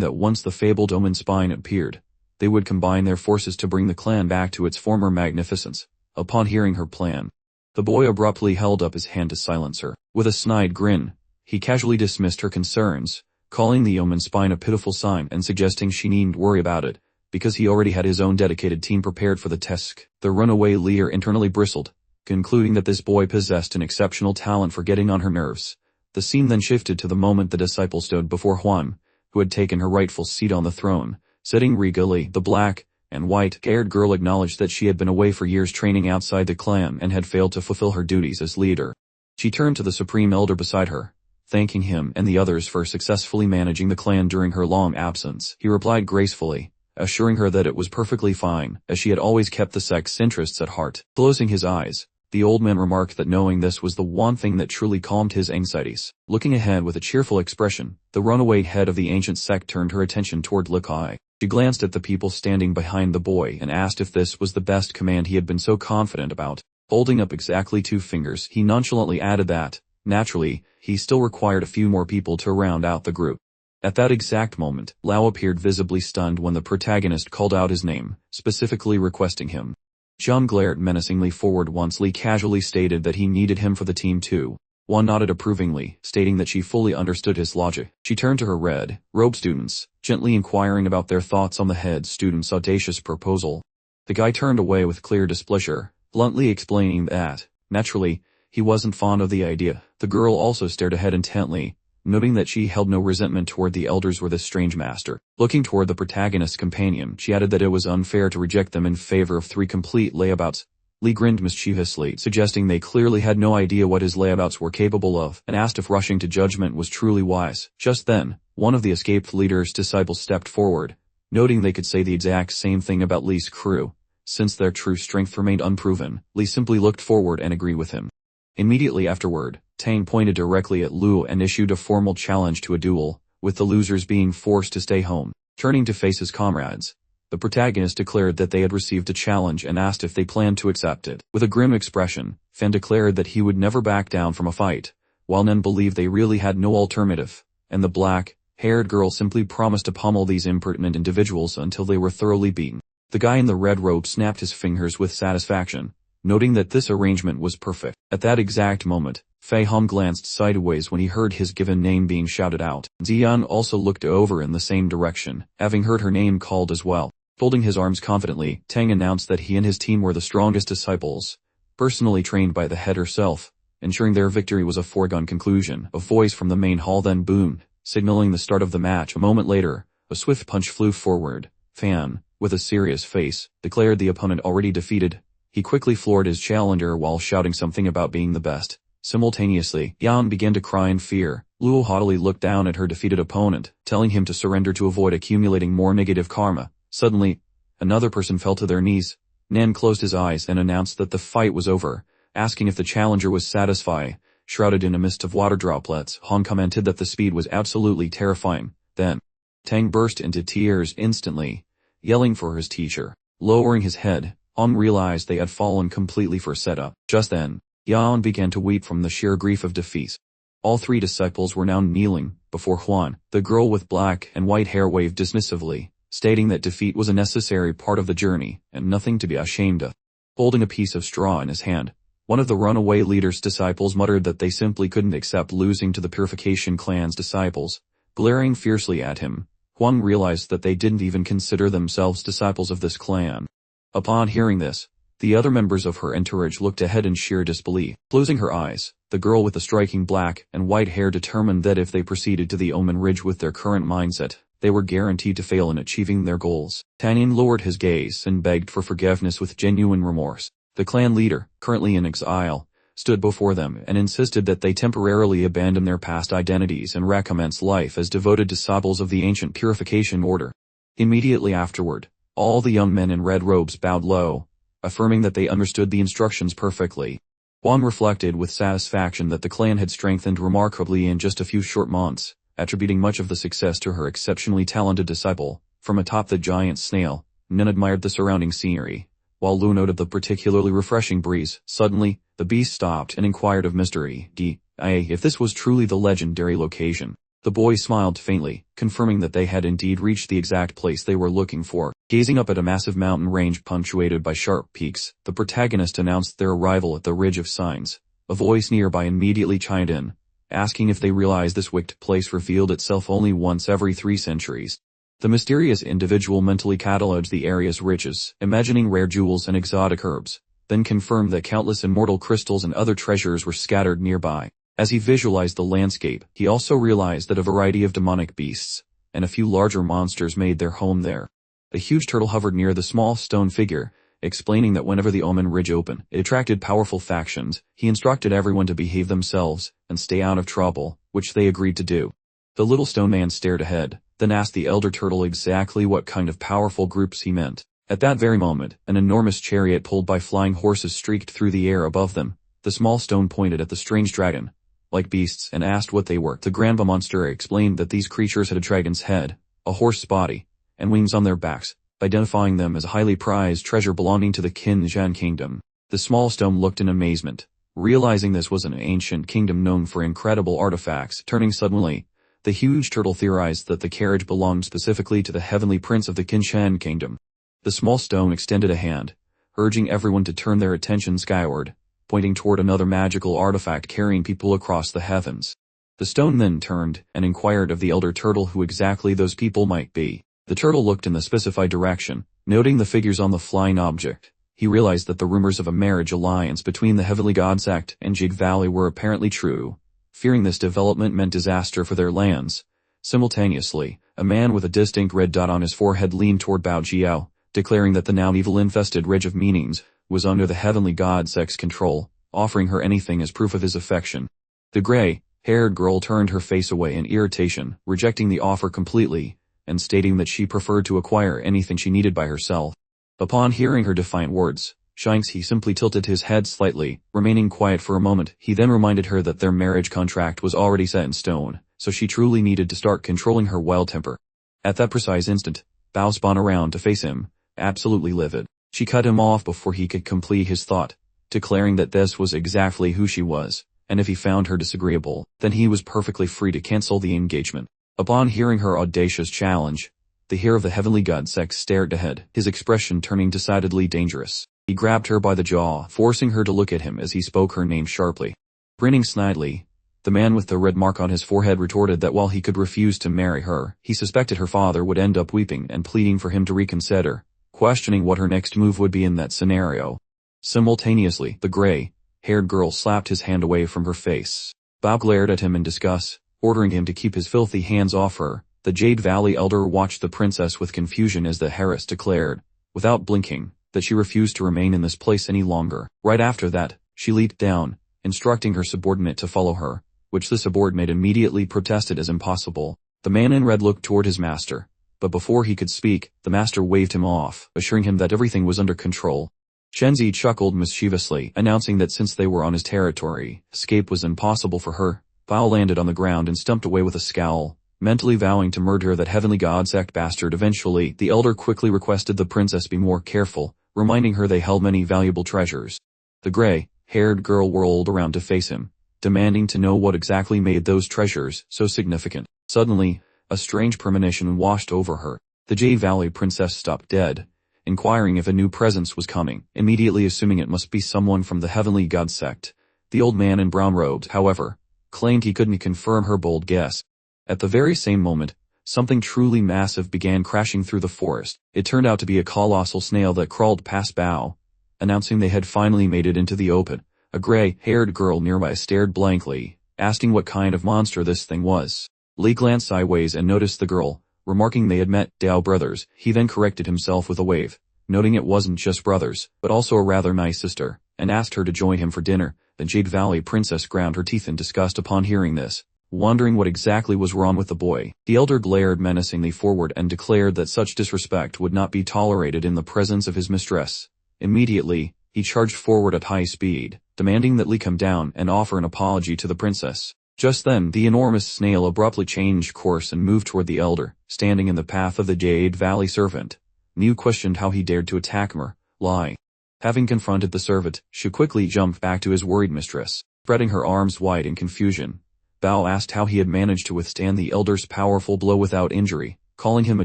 that once the fabled Omen spine appeared, they would combine their forces to bring the clan back to its former magnificence. Upon hearing her plan, the boy abruptly held up his hand to silence her. With a snide grin, he casually dismissed her concerns, calling the Omen spine a pitiful sign and suggesting she needn't worry about it, because he already had his own dedicated team prepared for the task. The runaway leader internally bristled, concluding that this boy possessed an exceptional talent for getting on her nerves. The scene then shifted to the moment the disciple stood before Huan, who had taken her rightful seat on the throne. Sitting regally, the black and white-haired girl acknowledged that she had been away for years training outside the clan and had failed to fulfill her duties as leader. She turned to the supreme elder beside her, thanking him and the others for successfully managing the clan during her long absence. He replied gracefully, assuring her that it was perfectly fine, as she had always kept the sect's interests at heart. Closing his eyes, the old man remarked that knowing this was the one thing that truly calmed his anxieties. Looking ahead with a cheerful expression, the runaway head of the ancient sect turned her attention toward Likai. She glanced at the people standing behind the boy and asked if this was the best command he had been so confident about. Holding up exactly 2 fingers, he nonchalantly added that, naturally, he still required a few more people to round out the group. At that exact moment, Lao appeared visibly stunned when the protagonist called out his name, specifically requesting him. Zhang glared menacingly forward once Li casually stated that he needed him for the team too. One nodded approvingly, stating that she fully understood his logic. She turned to her red-robed students, gently inquiring about their thoughts on the head student's audacious proposal. The guy turned away with clear displeasure, bluntly explaining that, naturally, He wasn't fond of the idea. The girl also stared ahead intently, noting that she held no resentment toward the elders or this strange master. Looking toward the protagonist's companion, she added that it was unfair to reject them in favor of 3 complete layabouts. Lee grinned mischievously, suggesting they clearly had no idea what his layabouts were capable of, and asked if rushing to judgment was truly wise. Just then, one of the escaped leader's disciples stepped forward, noting they could say the exact same thing about Lee's crew. Since their true strength remained unproven, Lee simply looked forward and agreed with him. Immediately afterward, Tang pointed directly at Luo and issued a formal challenge to a duel, with the losers being forced to stay home. Turning to face his comrades, the protagonist declared that they had received a challenge and asked if they planned to accept it. With a grim expression, Fan declared that he would never back down from a fight, while Nen believed they really had no alternative, and the black-haired girl simply promised to pummel these impertinent individuals until they were thoroughly beaten. The guy in the red robe snapped his fingers with satisfaction, noting that this arrangement was perfect. At that exact moment, Fei Hom glanced sideways when he heard his given name being shouted out. Ziyan also looked over in the same direction, having heard her name called as well. Folding his arms confidently, Tang announced that he and his team were the strongest disciples, personally trained by the head herself, ensuring their victory was a foregone conclusion. A voice from the main hall then boomed, signaling the start of the match. A moment later, a swift punch flew forward. Fan, with a serious face, declared the opponent already defeated. He quickly floored his challenger while shouting something about being the best. Simultaneously, Yan began to cry in fear. Luo haughtily looked down at her defeated opponent, telling him to surrender to avoid accumulating more negative karma. Suddenly, another person fell to their knees. Nan closed his eyes and announced that the fight was over, asking if the challenger was satisfied. Shrouded in a mist of water droplets, Han commented that the speed was absolutely terrifying. Then, Tang burst into tears instantly, yelling for his teacher. Lowering his head, Han realized they had fallen completely for setup. Just then, Yan began to weep from the sheer grief of defeat. All 3 disciples were now kneeling before Huan. The girl with black and white hair waved dismissively, stating that defeat was a necessary part of the journey, and nothing to be ashamed of. Holding a piece of straw in his hand, one of the runaway leader's disciples muttered that they simply couldn't accept losing to the Purification Clan's disciples. Glaring fiercely at him, Huang realized that they didn't even consider themselves disciples of this clan. Upon hearing this, the other members of her entourage looked ahead in sheer disbelief. Closing her eyes, the girl with the striking black and white hair determined that if they proceeded to the Omen Ridge with their current mindset, they were guaranteed to fail in achieving their goals. Tanin lowered his gaze and begged for forgiveness with genuine remorse. The clan leader, currently in exile, stood before them and insisted that they temporarily abandon their past identities and recommence life as devoted disciples of the ancient Purification Order. Immediately afterward, all the young men in red robes bowed low, affirming that they understood the instructions perfectly. Huang reflected with satisfaction that the clan had strengthened remarkably in just a few short months, attributing much of the success to her exceptionally talented disciple. From atop the giant snail, Nen admired the surrounding scenery, while Lu noted the particularly refreshing breeze. Suddenly, the beast stopped and inquired of Mystery if this was truly the legendary location. The boy smiled faintly, confirming that they had indeed reached the exact place they were looking for. Gazing up at a massive mountain range punctuated by sharp peaks, the protagonist announced their arrival at the Ridge of Signs. A voice nearby immediately chimed in, asking if they realized this wicked place revealed itself only once every 3 centuries. The mysterious individual mentally catalogued the area's riches, imagining rare jewels and exotic herbs, then confirmed that countless immortal crystals and other treasures were scattered nearby. As he visualized the landscape, he also realized that a variety of demonic beasts and a few larger monsters made their home there. A huge turtle hovered near the small stone figure, explaining that whenever the Omen Ridge opened, it attracted powerful factions. He instructed everyone to behave themselves and stay out of trouble, which they agreed to do. The little stone man stared ahead, then asked the elder turtle exactly what kind of powerful groups he meant. At that very moment, an enormous chariot pulled by flying horses streaked through the air above them. The small stone pointed at the strange dragon, like beasts, and asked what they were. The Granba monster explained that these creatures had a dragon's head, a horse's body, and wings on their backs, identifying them as a highly prized treasure belonging to the Qin kingdom. The small stone looked in amazement, realizing this was an ancient kingdom known for incredible artifacts. Turning suddenly, the huge turtle theorized that the carriage belonged specifically to the heavenly prince of the Qin kingdom. The small stone extended a hand, urging everyone to turn their attention skyward, pointing toward another magical artifact carrying people across the heavens. The stone then turned and inquired of the elder turtle who exactly those people might be. The turtle looked in the specified direction, noting the figures on the flying object. he realized that the rumors of a marriage alliance between the Heavenly God sect and Jade Valley were apparently true. Fearing this development meant disaster for their lands. Simultaneously, a man with a distinct red dot on his forehead leaned toward Bao Jiao, declaring that the now evil-infested Ridge of Meanings was under the Heavenly God sect's control, offering her anything as proof of his affection. The gray-haired girl turned her face away in irritation, rejecting the offer completely, and stating that she preferred to acquire anything she needed by herself. Upon hearing her defiant words, Shanxi simply tilted his head slightly, remaining quiet for a moment. He then reminded her that their marriage contract was already set in stone, so she truly needed to start controlling her wild temper. At that precise instant, Bao spun around to face him, absolutely livid. She cut him off before he could complete his thought, declaring that this was exactly who she was, and if he found her disagreeable, then he was perfectly free to cancel the engagement. Upon hearing her audacious challenge, the hero of the Heavenly God sect stared ahead, his expression turning decidedly dangerous. He grabbed her by the jaw, forcing her to look at him as he spoke her name sharply. Grinning snidely, the man with the red mark on his forehead retorted that while he could refuse to marry her, he suspected her father would end up weeping and pleading for him to reconsider, questioning what her next move would be in that scenario. Simultaneously, the gray-haired girl slapped his hand away from her face. Bao glared at him in disgust, ordering him to keep his filthy hands off her. The Jade Valley elder watched the princess with confusion as the heiress declared, without blinking, that she refused to remain in this place any longer. Right after that, she leaped down, instructing her subordinate to follow her, which the subordinate immediately protested as impossible. The man in red looked toward his master, but before he could speak, the master waved him off, assuring him that everything was under control. Shenzi chuckled mischievously, announcing that since they were on his territory, escape was impossible for her. Bao landed on the ground and stumped away with a scowl, mentally vowing to murder that Heavenly God sect bastard. Eventually, the elder quickly requested the princess be more careful, reminding her they held many valuable treasures. The gray-haired girl whirled around to face him, demanding to know what exactly made those treasures so significant. Suddenly, a strange premonition washed over her. The Jade Valley princess stopped dead, inquiring if a new presence was coming, immediately assuming it must be someone from the Heavenly God sect. The old man in brown robes, however, claimed he couldn't confirm her bold guess. At the very same moment, something truly massive began crashing through the forest. It turned out to be a colossal snail that crawled past Bao, announcing they had finally made it into the open. A gray-haired girl nearby stared blankly, asking what kind of monster this thing was. Li glanced sideways and noticed the girl, remarking they had met Dao brothers. He then corrected himself with a wave, noting it wasn't just brothers, but also a rather nice sister, and asked her to join him for dinner. The Jade Valley princess ground her teeth in disgust upon hearing this, wondering what exactly was wrong with the boy. The elder glared menacingly forward and declared that such disrespect would not be tolerated in the presence of his mistress. Immediately, he charged forward at high speed, demanding that Li come down and offer an apology to the princess. Just then, the enormous snail abruptly changed course and moved toward the elder, standing in the path of the Jade Valley servant. Liu questioned how he dared to attack him. Lie. Having confronted the servant, she quickly jumped back to his worried mistress, spreading her arms wide in confusion. Bao asked how he had managed to withstand the elder's powerful blow without injury, calling him a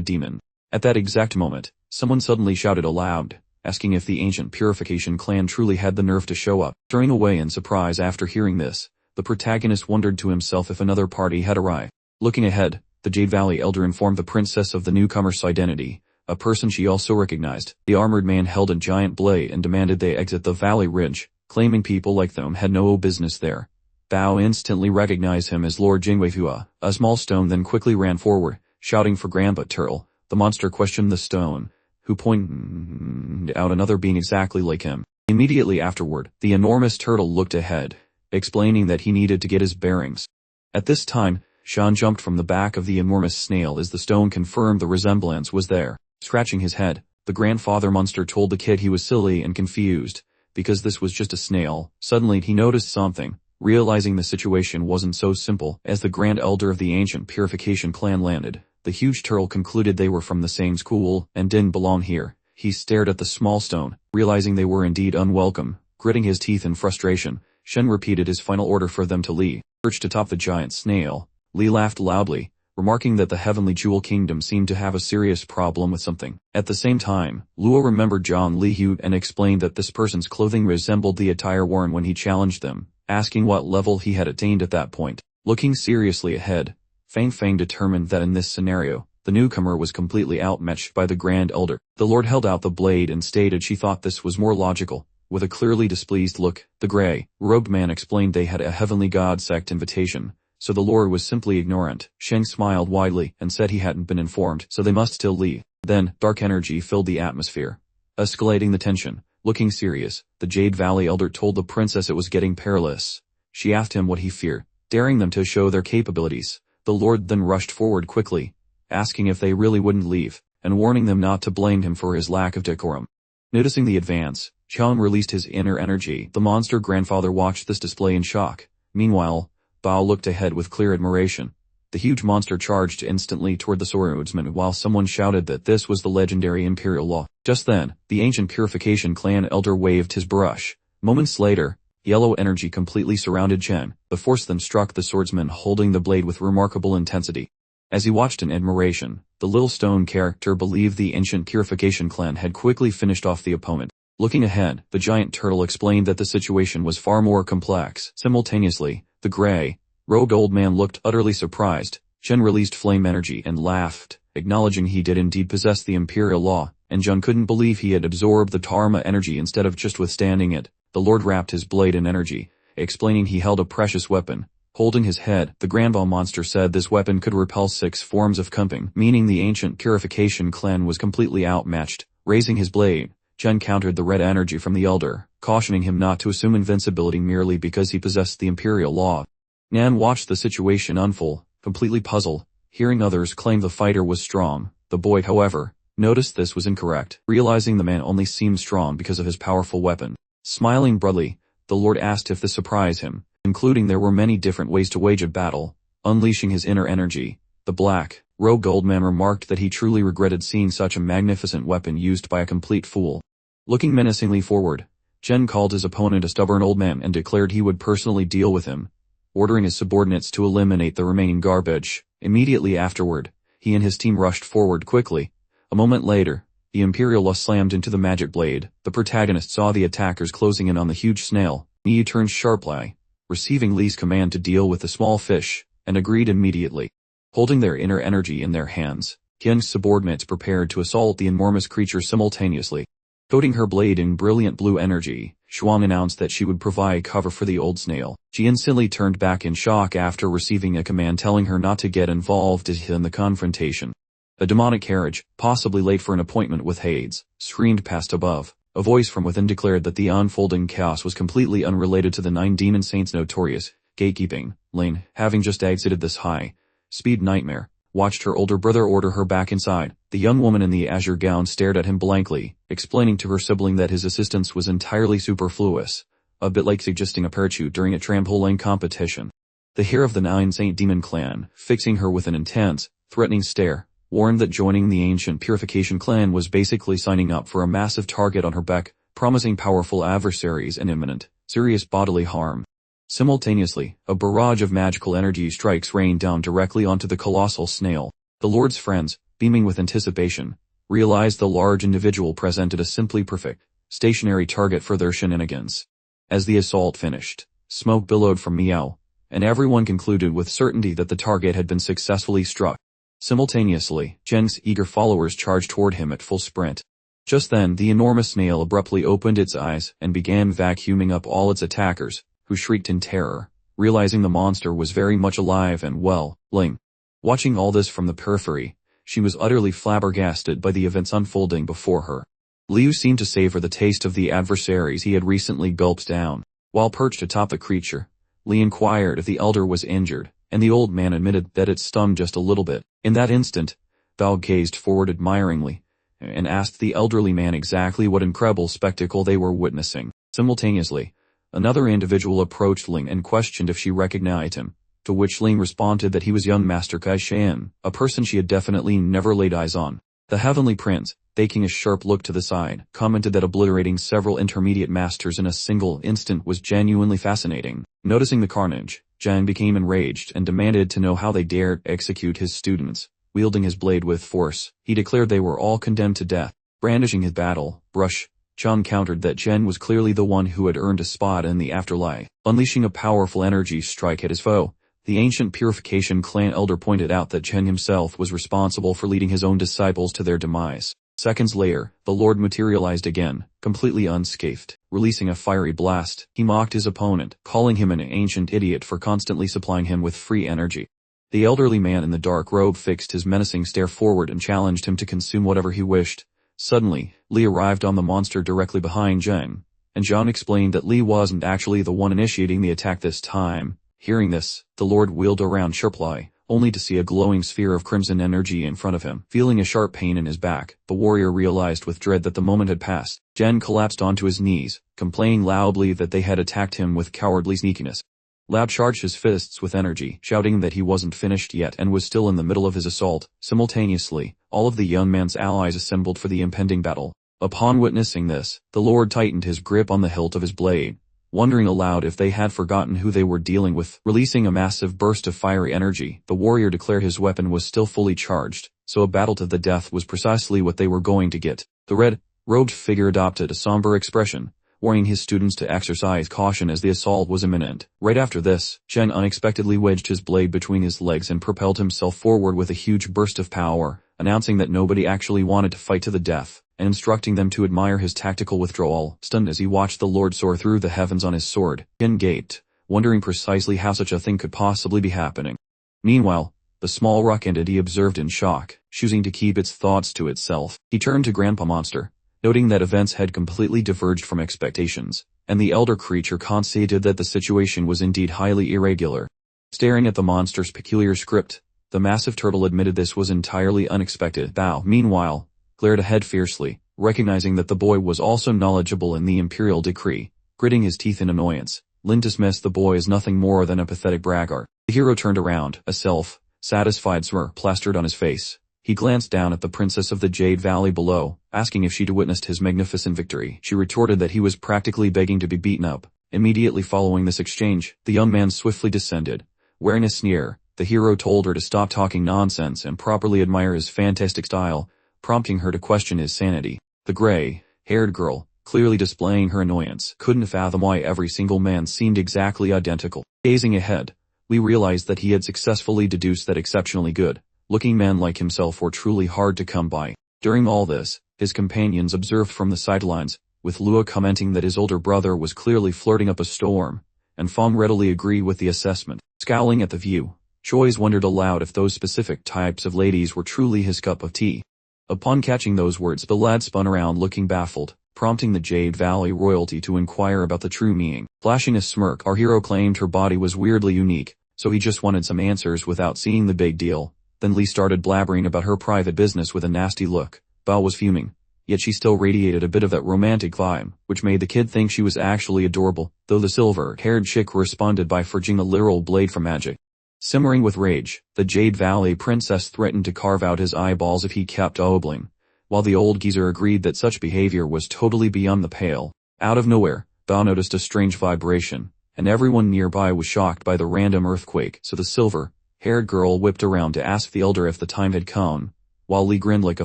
demon. At that exact moment, someone suddenly shouted aloud, asking if the ancient purification clan truly had the nerve to show up. Turning away in surprise after hearing this, the protagonist wondered to himself if another party had arrived. Looking ahead, the Jade Valley elder informed the princess of the newcomer's identity, a person she also recognized. The armored man held a giant blade and demanded they exit the valley ridge, claiming people like them had no business there. Bao instantly recognized him as Lord Jingweihua. A small stone then quickly ran forward, shouting for Grandpa Turtle. The monster questioned the stone, who pointed out another being exactly like him. Immediately afterward, the enormous turtle looked ahead, explaining that he needed to get his bearings. At this time, Shan jumped from the back of the enormous snail as the stone confirmed the resemblance was there. Scratching his head, the grandfather monster told the kid he was silly and confused, because this was just a snail. Suddenly he noticed something, realizing the situation wasn't so simple. As the grand elder of the ancient purification clan landed, the huge turtle concluded they were from the same school and didn't belong here. He stared at the small stone, realizing they were indeed unwelcome. Gritting his teeth in frustration, Shen repeated his final order for them to leave. Perched atop the giant snail, Li laughed loudly, remarking that the Heavenly Jewel Kingdom seemed to have a serious problem with something. At the same time, Luo remembered Zhang Lihu and explained that this person's clothing resembled the attire worn when he challenged them, asking what level he had attained at that point. Looking seriously ahead, Fang Fang determined that in this scenario, The newcomer was completely outmatched by the Grand Elder. The Lord held out the blade and stated she thought this was more logical. With a clearly displeased look, the gray-robed man explained they had a heavenly god sect invitation, so the Lord was simply ignorant. Sheng smiled widely and said he hadn't been informed, so they must still leave. Then, dark energy filled the atmosphere, escalating the tension. Looking serious, the Jade Valley Elder told the princess it was getting perilous. She asked him what he feared, daring them to show their capabilities. The Lord then rushed forward quickly, asking if they really wouldn't leave, and warning them not to blame him for his lack of decorum. Noticing the advance, Chang released his inner energy. The monster grandfather watched this display in shock. Meanwhile, Bao looked ahead with clear admiration. The huge monster charged instantly toward the swordsman while someone shouted that this was the legendary Imperial Law. Just then, the ancient Purification Clan Elder waved his brush. Moments later, yellow energy completely surrounded Chen. The force then struck the swordsman holding the blade with remarkable intensity. As he watched in admiration, the little stone character believed the ancient Purification Clan had quickly finished off the opponent. Looking ahead, the giant turtle explained that the situation was far more complex. Simultaneously, the gray-robed old man looked utterly surprised. Chen released flame energy and laughed, acknowledging he did indeed possess the Imperial Law, and Jun couldn't believe he had absorbed the Dharma energy instead of just withstanding it. The Lord wrapped his blade in energy, explaining he held a precious weapon. Holding his head, the Grandba monster said this weapon could repel 6 forms of kumping, meaning the ancient Purification Clan was completely outmatched. Raising his blade, Chen countered the red energy from the Elder, cautioning him not to assume invincibility merely because he possessed the Imperial Law. Nan watched the situation unfold, completely puzzled, hearing others claim the fighter was strong. The boy, however, noticed this was incorrect, realizing the man only seemed strong because of his powerful weapon. Smiling broadly, the Lord asked if this surprised him, including there were many different ways to wage a battle. Unleashing his inner energy, the black-robed old man remarked that he truly regretted seeing such a magnificent weapon used by a complete fool. Looking menacingly forward, Chen called his opponent a stubborn old man and declared he would personally deal with him, ordering his subordinates to eliminate the remaining garbage. Immediately afterward, he and his team rushed forward quickly. A moment later, the Imperial Law slammed into the magic blade. The protagonist saw the attackers closing in on the huge snail. He turned sharply, receiving Li's command to deal with the small fish, and agreed immediately. Holding their inner energy in their hands, Qian's subordinates prepared to assault the enormous creature simultaneously. Coating her blade in brilliant blue energy, Xuan announced that she would provide cover for the old snail. She instantly turned back in shock after receiving a command telling her not to get involved in the confrontation. A demonic carriage, possibly late for an appointment with Hades, screamed past above. A voice from within declared that the unfolding chaos was completely unrelated to the 9 demon saints' notorious gatekeeping. Lane, having just exited this high-speed nightmare, watched her older brother order her back inside. The young woman in the azure gown stared at him blankly, explaining to her sibling that his assistance was entirely superfluous, a bit like suggesting a parachute during a trampoline competition. The hero of the 9 Saint Demon clan, fixing her with an intense, threatening stare, warned that joining the ancient Purification Clan was basically signing up for a massive target on her back, promising powerful adversaries and imminent, serious bodily harm. Simultaneously, a barrage of magical energy strikes rained down directly onto the colossal snail. The Lord's friends, beaming with anticipation, realized the large individual presented a simply perfect, stationary target for their shenanigans. As the assault finished, smoke billowed from Miao, and everyone concluded with certainty that the target had been successfully struck. Simultaneously, Zheng's eager followers charged toward him at full sprint. Just then, the enormous snail abruptly opened its eyes and began vacuuming up all its attackers, who shrieked in terror, realizing the monster was very much alive and well. Ling, watching all this from the periphery, she was utterly flabbergasted by the events unfolding before her. Liu seemed to savor the taste of the adversaries he had recently gulped down. While perched atop the creature, Li inquired if the elder was injured, and the old man admitted that it stung just a little bit. In that instant, Bao gazed forward admiringly, and asked the elderly man exactly what incredible spectacle they were witnessing. Simultaneously, another individual approached Ling and questioned if she recognized him, to which Ling responded that he was young Master Kai Shan, a person she had definitely never laid eyes on. The Heavenly Prince, taking a sharp look to the side, commented that obliterating several intermediate masters in a single instant was genuinely fascinating. Noticing the carnage, Zhang became enraged and demanded to know how they dared execute his students. Wielding his blade with force, he declared they were all condemned to death. Brandishing his battle brush, Chang countered that Zhen was clearly the one who had earned a spot in the afterlife. Unleashing a powerful energy strike at his foe, The ancient Purification Clan elder pointed out that Chen himself was responsible for leading his own disciples to their demise. Seconds later, the Lord materialized again, completely unscathed. Releasing a fiery blast, he mocked his opponent, calling him an ancient idiot for constantly supplying him with free energy. The elderly man in the dark robe fixed his menacing stare forward and challenged him to consume whatever he wished. Suddenly, Li arrived on the monster directly behind Zheng, and Zhang explained that Li wasn't actually the one initiating the attack this time. Hearing this, the Lord wheeled around sharply, only to see a glowing sphere of crimson energy in front of him. Feeling a sharp pain in his back, the warrior realized with dread that the moment had passed. Zheng collapsed onto his knees, complaining loudly that they had attacked him with cowardly sneakiness. Lab charged his fists with energy, shouting that he wasn't finished yet and was still in the middle of his assault. Simultaneously, all of the young man's allies assembled for the impending battle. Upon witnessing this, the Lord tightened his grip on the hilt of his blade, wondering aloud if they had forgotten who they were dealing with. Releasing a massive burst of fiery energy, the warrior declared his weapon was still fully charged, so a battle to the death was precisely what they were going to get. The red-robed figure adopted a somber expression, warning his students to exercise caution as the assault was imminent. Right after this, Zheng unexpectedly wedged his blade between his legs and propelled himself forward with a huge burst of power, announcing that nobody actually wanted to fight to the death, and instructing them to admire his tactical withdrawal. Stunned as he watched the Lord soar through the heavens on his sword, Yin gaped, wondering precisely how such a thing could possibly be happening. Meanwhile, the small rock entity observed in shock, choosing to keep its thoughts to itself. He turned to Grandpa Monster, noting that events had completely diverged from expectations, and the elder creature conceded that the situation was indeed highly irregular. Staring at the monster's peculiar script, the massive turtle admitted this was entirely unexpected. Bao, meanwhile, glared ahead fiercely, recognizing that the boy was also knowledgeable in the imperial decree. Gritting his teeth in annoyance, Lin dismissed the boy as nothing more than a pathetic braggart. The hero turned around, a self-satisfied smirk plastered on his face. He glanced down at the princess of the Jade Valley below, asking if she'd witnessed his magnificent victory. She retorted that he was practically begging to be beaten up. Immediately following this exchange, the young man swiftly descended. Wearing a sneer, the hero told her to stop talking nonsense and properly admire his fantastic style, prompting her to question his sanity. The gray-haired girl, clearly displaying her annoyance, couldn't fathom why every single man seemed exactly identical. Gazing ahead, we realized that he had successfully deduced that exceptionally good-looking men like himself were truly hard to come by. During all this, his companions observed from the sidelines, with Lua commenting that his older brother was clearly flirting up a storm, and Fong readily agreed with the assessment. Scowling at the view, Joyce wondered aloud if those specific types of ladies were truly his cup of tea. Upon catching those words, the lad spun around looking baffled, prompting the Jade Valley royalty to inquire about the true meaning. Flashing a smirk, our hero claimed her body was weirdly unique, so he just wanted some answers without seeing the big deal. Then Lee started blabbering about her private business with a nasty look. Bao was fuming, yet she still radiated a bit of that romantic vibe, which made the kid think she was actually adorable, though the silver-haired chick responded by forging a literal blade from magic. Simmering with rage, the Jade Valley princess threatened to carve out his eyeballs if he kept obbling, while the old geezer agreed that such behavior was totally beyond the pale. Out of nowhere, Bao noticed a strange vibration, and everyone nearby was shocked by the random earthquake, so the silver-haired girl whipped around to ask the elder if the time had come, while Li grinned like a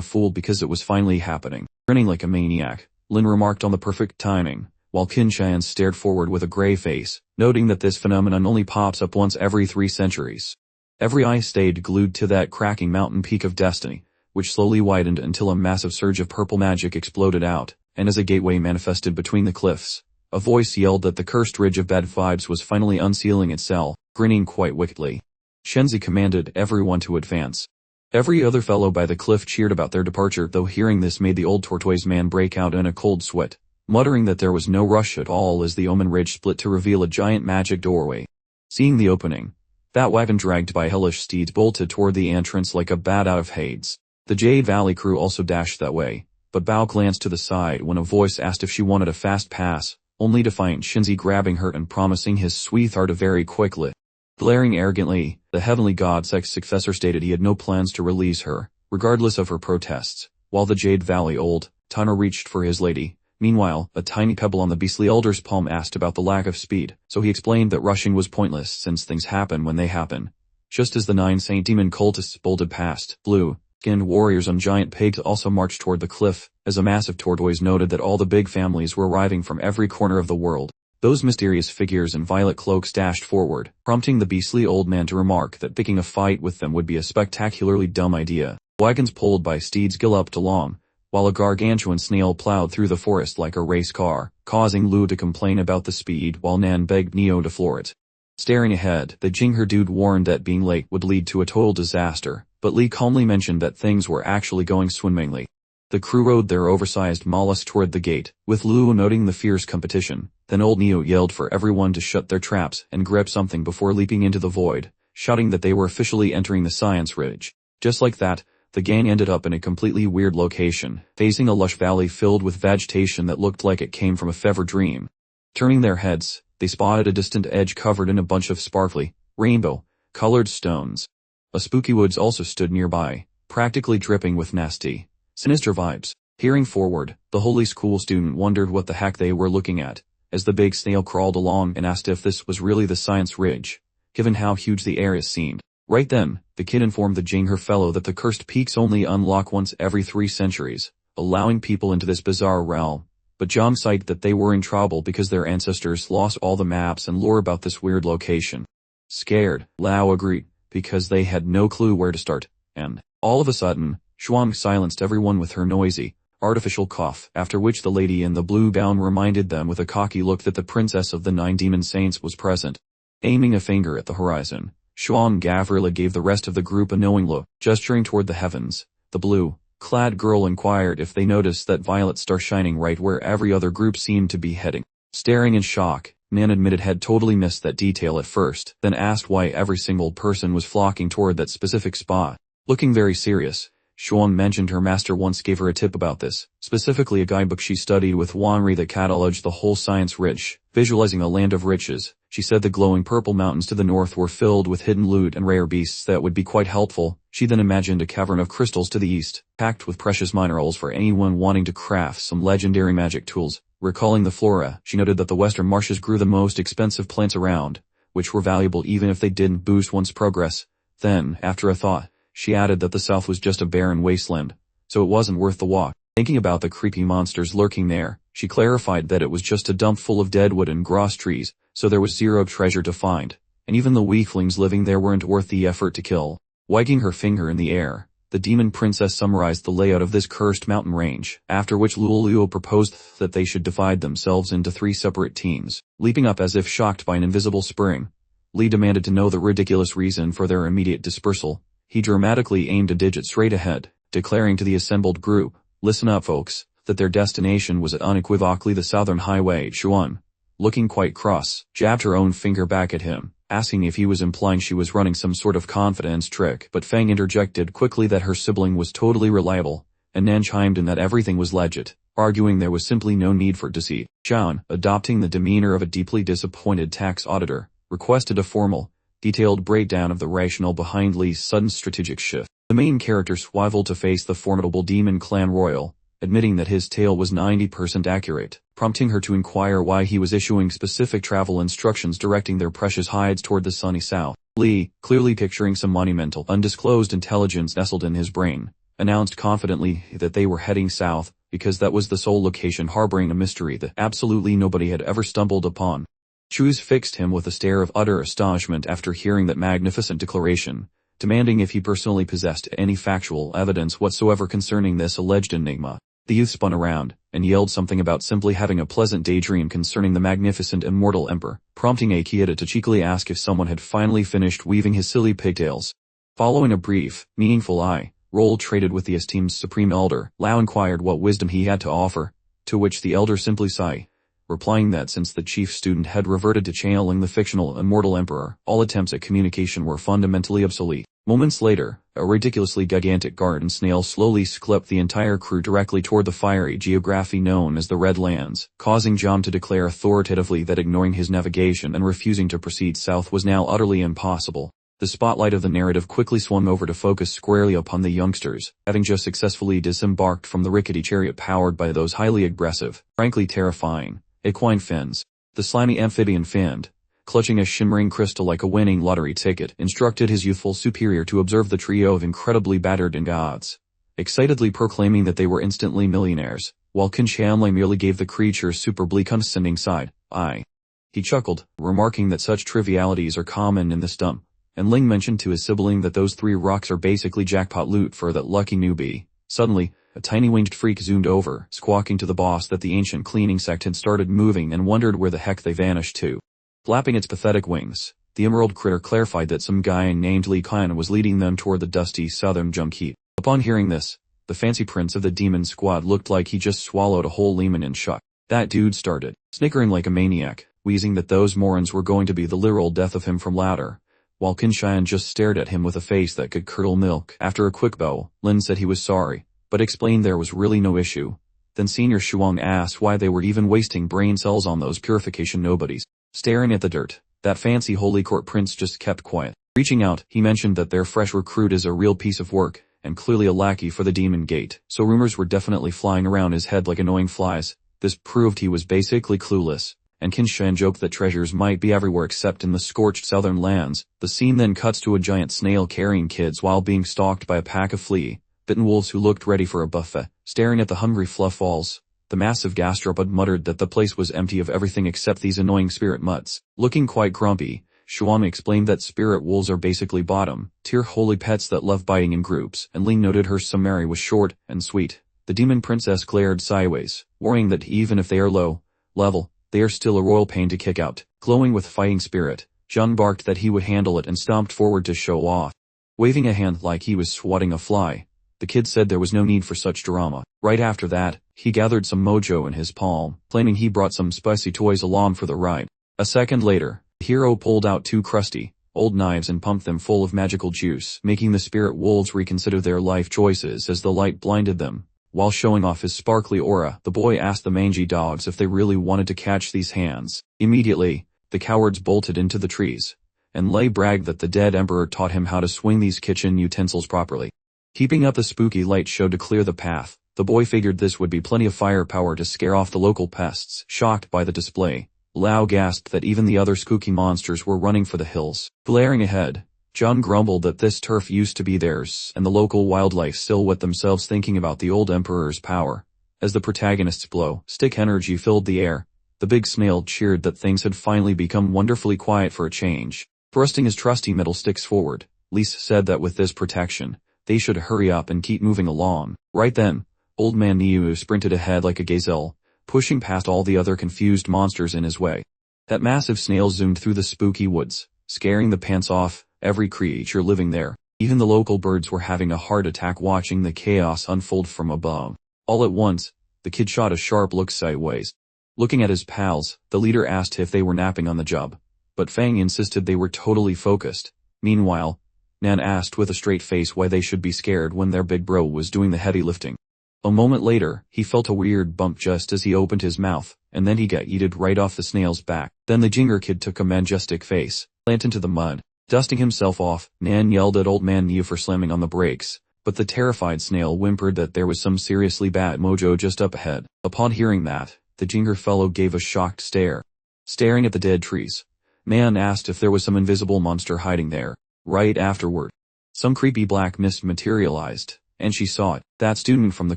fool because it was finally happening. Grinning like a maniac, Lin remarked on the perfect timing, while Qin Shan stared forward with a gray face, noting that this phenomenon only pops up once every 3 centuries. Every eye stayed glued to that cracking mountain peak of destiny, which slowly widened until a massive surge of purple magic exploded out, and as a gateway manifested between the cliffs, a voice yelled that the cursed ridge of bad vibes was finally unsealing itself. Grinning quite wickedly, Shenzi commanded everyone to advance. Every other fellow by the cliff cheered about their departure, though hearing this made the old tortoise man break out in a cold sweat, muttering that there was no rush at all as the Omen Ridge split to reveal a giant magic doorway. Seeing the opening, that wagon dragged by hellish steeds bolted toward the entrance like a bat out of Hades. The Jade Valley crew also dashed that way, but Bao glanced to the side when a voice asked if she wanted a fast pass, only to find Shinzi grabbing her and promising his sweetheart a very quickly. Glaring arrogantly, the heavenly god's ex-successor stated he had no plans to release her, regardless of her protests, while the Jade Valley old timer reached for his lady. Meanwhile, a tiny pebble on the beastly elder's palm asked about the lack of speed, so he explained that rushing was pointless since things happen when they happen. Just as the 9 Saint Demon cultists bolted past, blue-skinned warriors on giant pigs also marched toward the cliff, as a massive tortoise noted that all the big families were arriving from every corner of the world. Those mysterious figures in violet cloaks dashed forward, prompting the beastly old man to remark that picking a fight with them would be a spectacularly dumb idea. Wagons pulled by steeds galloped along, while a gargantuan snail plowed through the forest like a race car, causing Lu to complain about the speed while Nan begged Neo to floor it. Staring ahead, the Jingher dude warned that being late would lead to a total disaster, but Lee calmly mentioned that things were actually going swimmingly. The crew rode their oversized mollusk toward the gate, with Lu noting the fierce competition. Then old Neo yelled for everyone to shut their traps and grab something before leaping into the void, shouting that they were officially entering the Science Ridge. Just like that, the gang ended up in a completely weird location, facing a lush valley filled with vegetation that looked like it came from a fever dream. Turning their heads, they spotted a distant edge covered in a bunch of sparkly, rainbow-colored stones. A spooky woods also stood nearby, practically dripping with nasty, sinister vibes. Peering forward, the holy school student wondered what the heck they were looking at, as the big snail crawled along and asked if this was really the Science Ridge, given how huge the area seemed. Right then, the kid informed the Jingher fellow that the cursed peaks only unlock once every 3 centuries, allowing people into this bizarre realm. But John cited that they were in trouble because their ancestors lost all the maps and lore about this weird location. Scared, Lao agreed, because they had no clue where to start, and, all of a sudden, Shuang silenced everyone with her noisy, artificial cough, after which the lady in the blue gown reminded them with a cocky look that the princess of the 9 demon saints was present. Aiming a finger at the horizon, Shuang Gavrila gave the rest of the group a knowing look, gesturing toward the heavens. The blue-clad girl inquired if they noticed that violet star shining right where every other group seemed to be heading. Staring in shock, Nan admitted had totally missed that detail at first, then asked why every single person was flocking toward that specific spot. Looking very serious, Shuang mentioned her master once gave her a tip about this, specifically a guidebook she studied with Wanri that cataloged the whole Science Ridge, visualizing a land of riches. She said the glowing purple mountains to the north were filled with hidden loot and rare beasts that would be quite helpful. She then imagined a cavern of crystals to the east, packed with precious minerals for anyone wanting to craft some legendary magic tools. Recalling the flora, she noted that the western marshes grew the most expensive plants around, which were valuable even if they didn't boost one's progress. Then, after a thought, she added that the south was just a barren wasteland, so it wasn't worth the walk. Thinking about the creepy monsters lurking there, she clarified that it was just a dump full of dead wood and grass trees, so there was zero treasure to find, and even the weaklings living there weren't worth the effort to kill. Wagging her finger in the air, the demon princess summarized the layout of this cursed mountain range, after which Luoluo proposed that they should divide themselves into 3 separate teams. Leaping up as if shocked by an invisible spring, Li demanded to know the ridiculous reason for their immediate dispersal. He dramatically aimed a digit straight ahead, declaring to the assembled group, "Listen up folks," that their destination was unequivocally the Southern Highway. Shuan, looking quite cross, jabbed her own finger back at him, asking if he was implying she was running some sort of confidence trick, but Fang interjected quickly that her sibling was totally reliable, and Nan chimed in that everything was legit, arguing there was simply no need for deceit. Xian, adopting the demeanor of a deeply disappointed tax auditor, requested a formal, detailed breakdown of the rationale behind Li's sudden strategic shift. The main character swiveled to face the formidable demon clan royal, admitting that his tale was 90% accurate, prompting her to inquire why he was issuing specific travel instructions directing their precious hides toward the sunny south. Li, clearly picturing some monumental undisclosed intelligence nestled in his brain, announced confidently that they were heading south, because that was the sole location harboring a mystery that absolutely nobody had ever stumbled upon. Chuz fixed him with a stare of utter astonishment after hearing that magnificent declaration, demanding if he personally possessed any factual evidence whatsoever concerning this alleged enigma. The youth spun around, and yelled something about simply having a pleasant daydream concerning the magnificent immortal emperor, prompting Akiyata to cheekily ask if someone had finally finished weaving his silly pigtails. Following a brief, meaningful eye-roll traded with the esteemed supreme elder, Lao inquired what wisdom he had to offer, to which the elder simply sighed, replying that since the chief student had reverted to channeling the fictional immortal emperor, all attempts at communication were fundamentally obsolete. Moments later, a ridiculously gigantic garden snail slowly sclipped the entire crew directly toward the fiery geography known as the Red Lands, causing John to declare authoritatively that ignoring his navigation and refusing to proceed south was now utterly impossible. The spotlight of the narrative quickly swung over to focus squarely upon the youngsters, having just successfully disembarked from the rickety chariot powered by those highly aggressive, frankly terrifying, equine fins. The slimy amphibian finned, clutching a shimmering crystal like a winning lottery ticket, instructed his youthful superior to observe the trio of incredibly battered gods, excitedly proclaiming that they were instantly millionaires, while Qin Shanlei merely gave the creature superbly condescending side eye. He chuckled, remarking that such trivialities are common in this dump, and Ling mentioned to his sibling that those 3 rocks are basically jackpot loot for that lucky newbie. Suddenly, a tiny winged freak zoomed over, squawking to the boss that the ancient cleaning sect had started moving and wondered where the heck they vanished to. Flapping its pathetic wings, the emerald critter clarified that some guy named Li Qian was leading them toward the dusty southern junk heap. Upon hearing this, the fancy prince of the demon squad looked like he just swallowed a whole lemon in shock. That dude started snickering like a maniac, wheezing that those morons were going to be the literal death of him from laughter, while Qinshan just stared at him with a face that could curdle milk. After a quick bow, Lin said he was sorry, but explained there was really no issue. Then Senior Shuang asked why they were even wasting brain cells on those purification nobodies. Staring at the dirt, that fancy holy court prince just kept quiet. Reaching out, he mentioned that their fresh recruit is a real piece of work, and clearly a lackey for the demon gate, so rumors were definitely flying around his head like annoying flies. This proved he was basically clueless, and Qinshan joked that treasures might be everywhere except in the scorched southern lands. The scene then cuts to a giant snail carrying kids while being stalked by a pack of flea-bitten wolves who looked ready for a buffet. Staring at the hungry fluffballs, the massive gastropod muttered that the place was empty of everything except these annoying spirit mutts. Looking quite grumpy, Shuang explained that spirit wolves are basically bottom-tier holy pets that love biting in groups, and Ling noted her summary was short and sweet. The demon princess glared sideways, worrying that even if they are low level, they are still a royal pain to kick out. Glowing with fighting spirit, Zhang barked that he would handle it and stomped forward to show off. Waving a hand like he was swatting a fly, the kid said there was no need for such drama. Right after that, he gathered some mojo in his palm, claiming he brought some spicy toys along for the ride. A second later, the hero pulled out 2 crusty, old knives and pumped them full of magical juice, making the spirit wolves reconsider their life choices as the light blinded them. While showing off his sparkly aura, the boy asked the mangy dogs if they really wanted to catch these hands. Immediately, the cowards bolted into the trees, and Lei bragged that the dead emperor taught him how to swing these kitchen utensils properly. Keeping up the spooky light show to clear the path, the boy figured this would be plenty of firepower to scare off the local pests. Shocked by the display, Lao gasped that even the other spooky monsters were running for the hills. Glaring ahead, John grumbled that this turf used to be theirs, and the local wildlife still wet themselves thinking about the old emperor's power. As the protagonist's stick energy filled the air, the big snail cheered that things had finally become wonderfully quiet for a change. Thrusting his trusty metal sticks forward, Lise said that with this protection, they should hurry up and keep moving along. Right then, Old Man Niu sprinted ahead like a gazelle, pushing past all the other confused monsters in his way. That massive snail zoomed through the spooky woods, scaring the pants off every creature living there. Even the local birds were having a heart attack watching the chaos unfold from above. All at once, the kid shot a sharp look sideways. Looking at his pals, the leader asked if they were napping on the job, but Fang insisted they were totally focused. Meanwhile, Nan asked with a straight face why they should be scared when their big bro was doing the heavy lifting. A moment later, he felt a weird bump just as he opened his mouth, and then he got yeeted right off the snail's back. Then the Ginger kid took a majestic face, plant into the mud. Dusting himself off, Nan yelled at Old Man Niu for slamming on the brakes, but the terrified snail whimpered that there was some seriously bad mojo just up ahead. Upon hearing that, the Ginger fellow gave a shocked stare. Staring at the dead trees, Nan asked if there was some invisible monster hiding there. Right afterward, some creepy black mist materialized, and she saw it. That student from the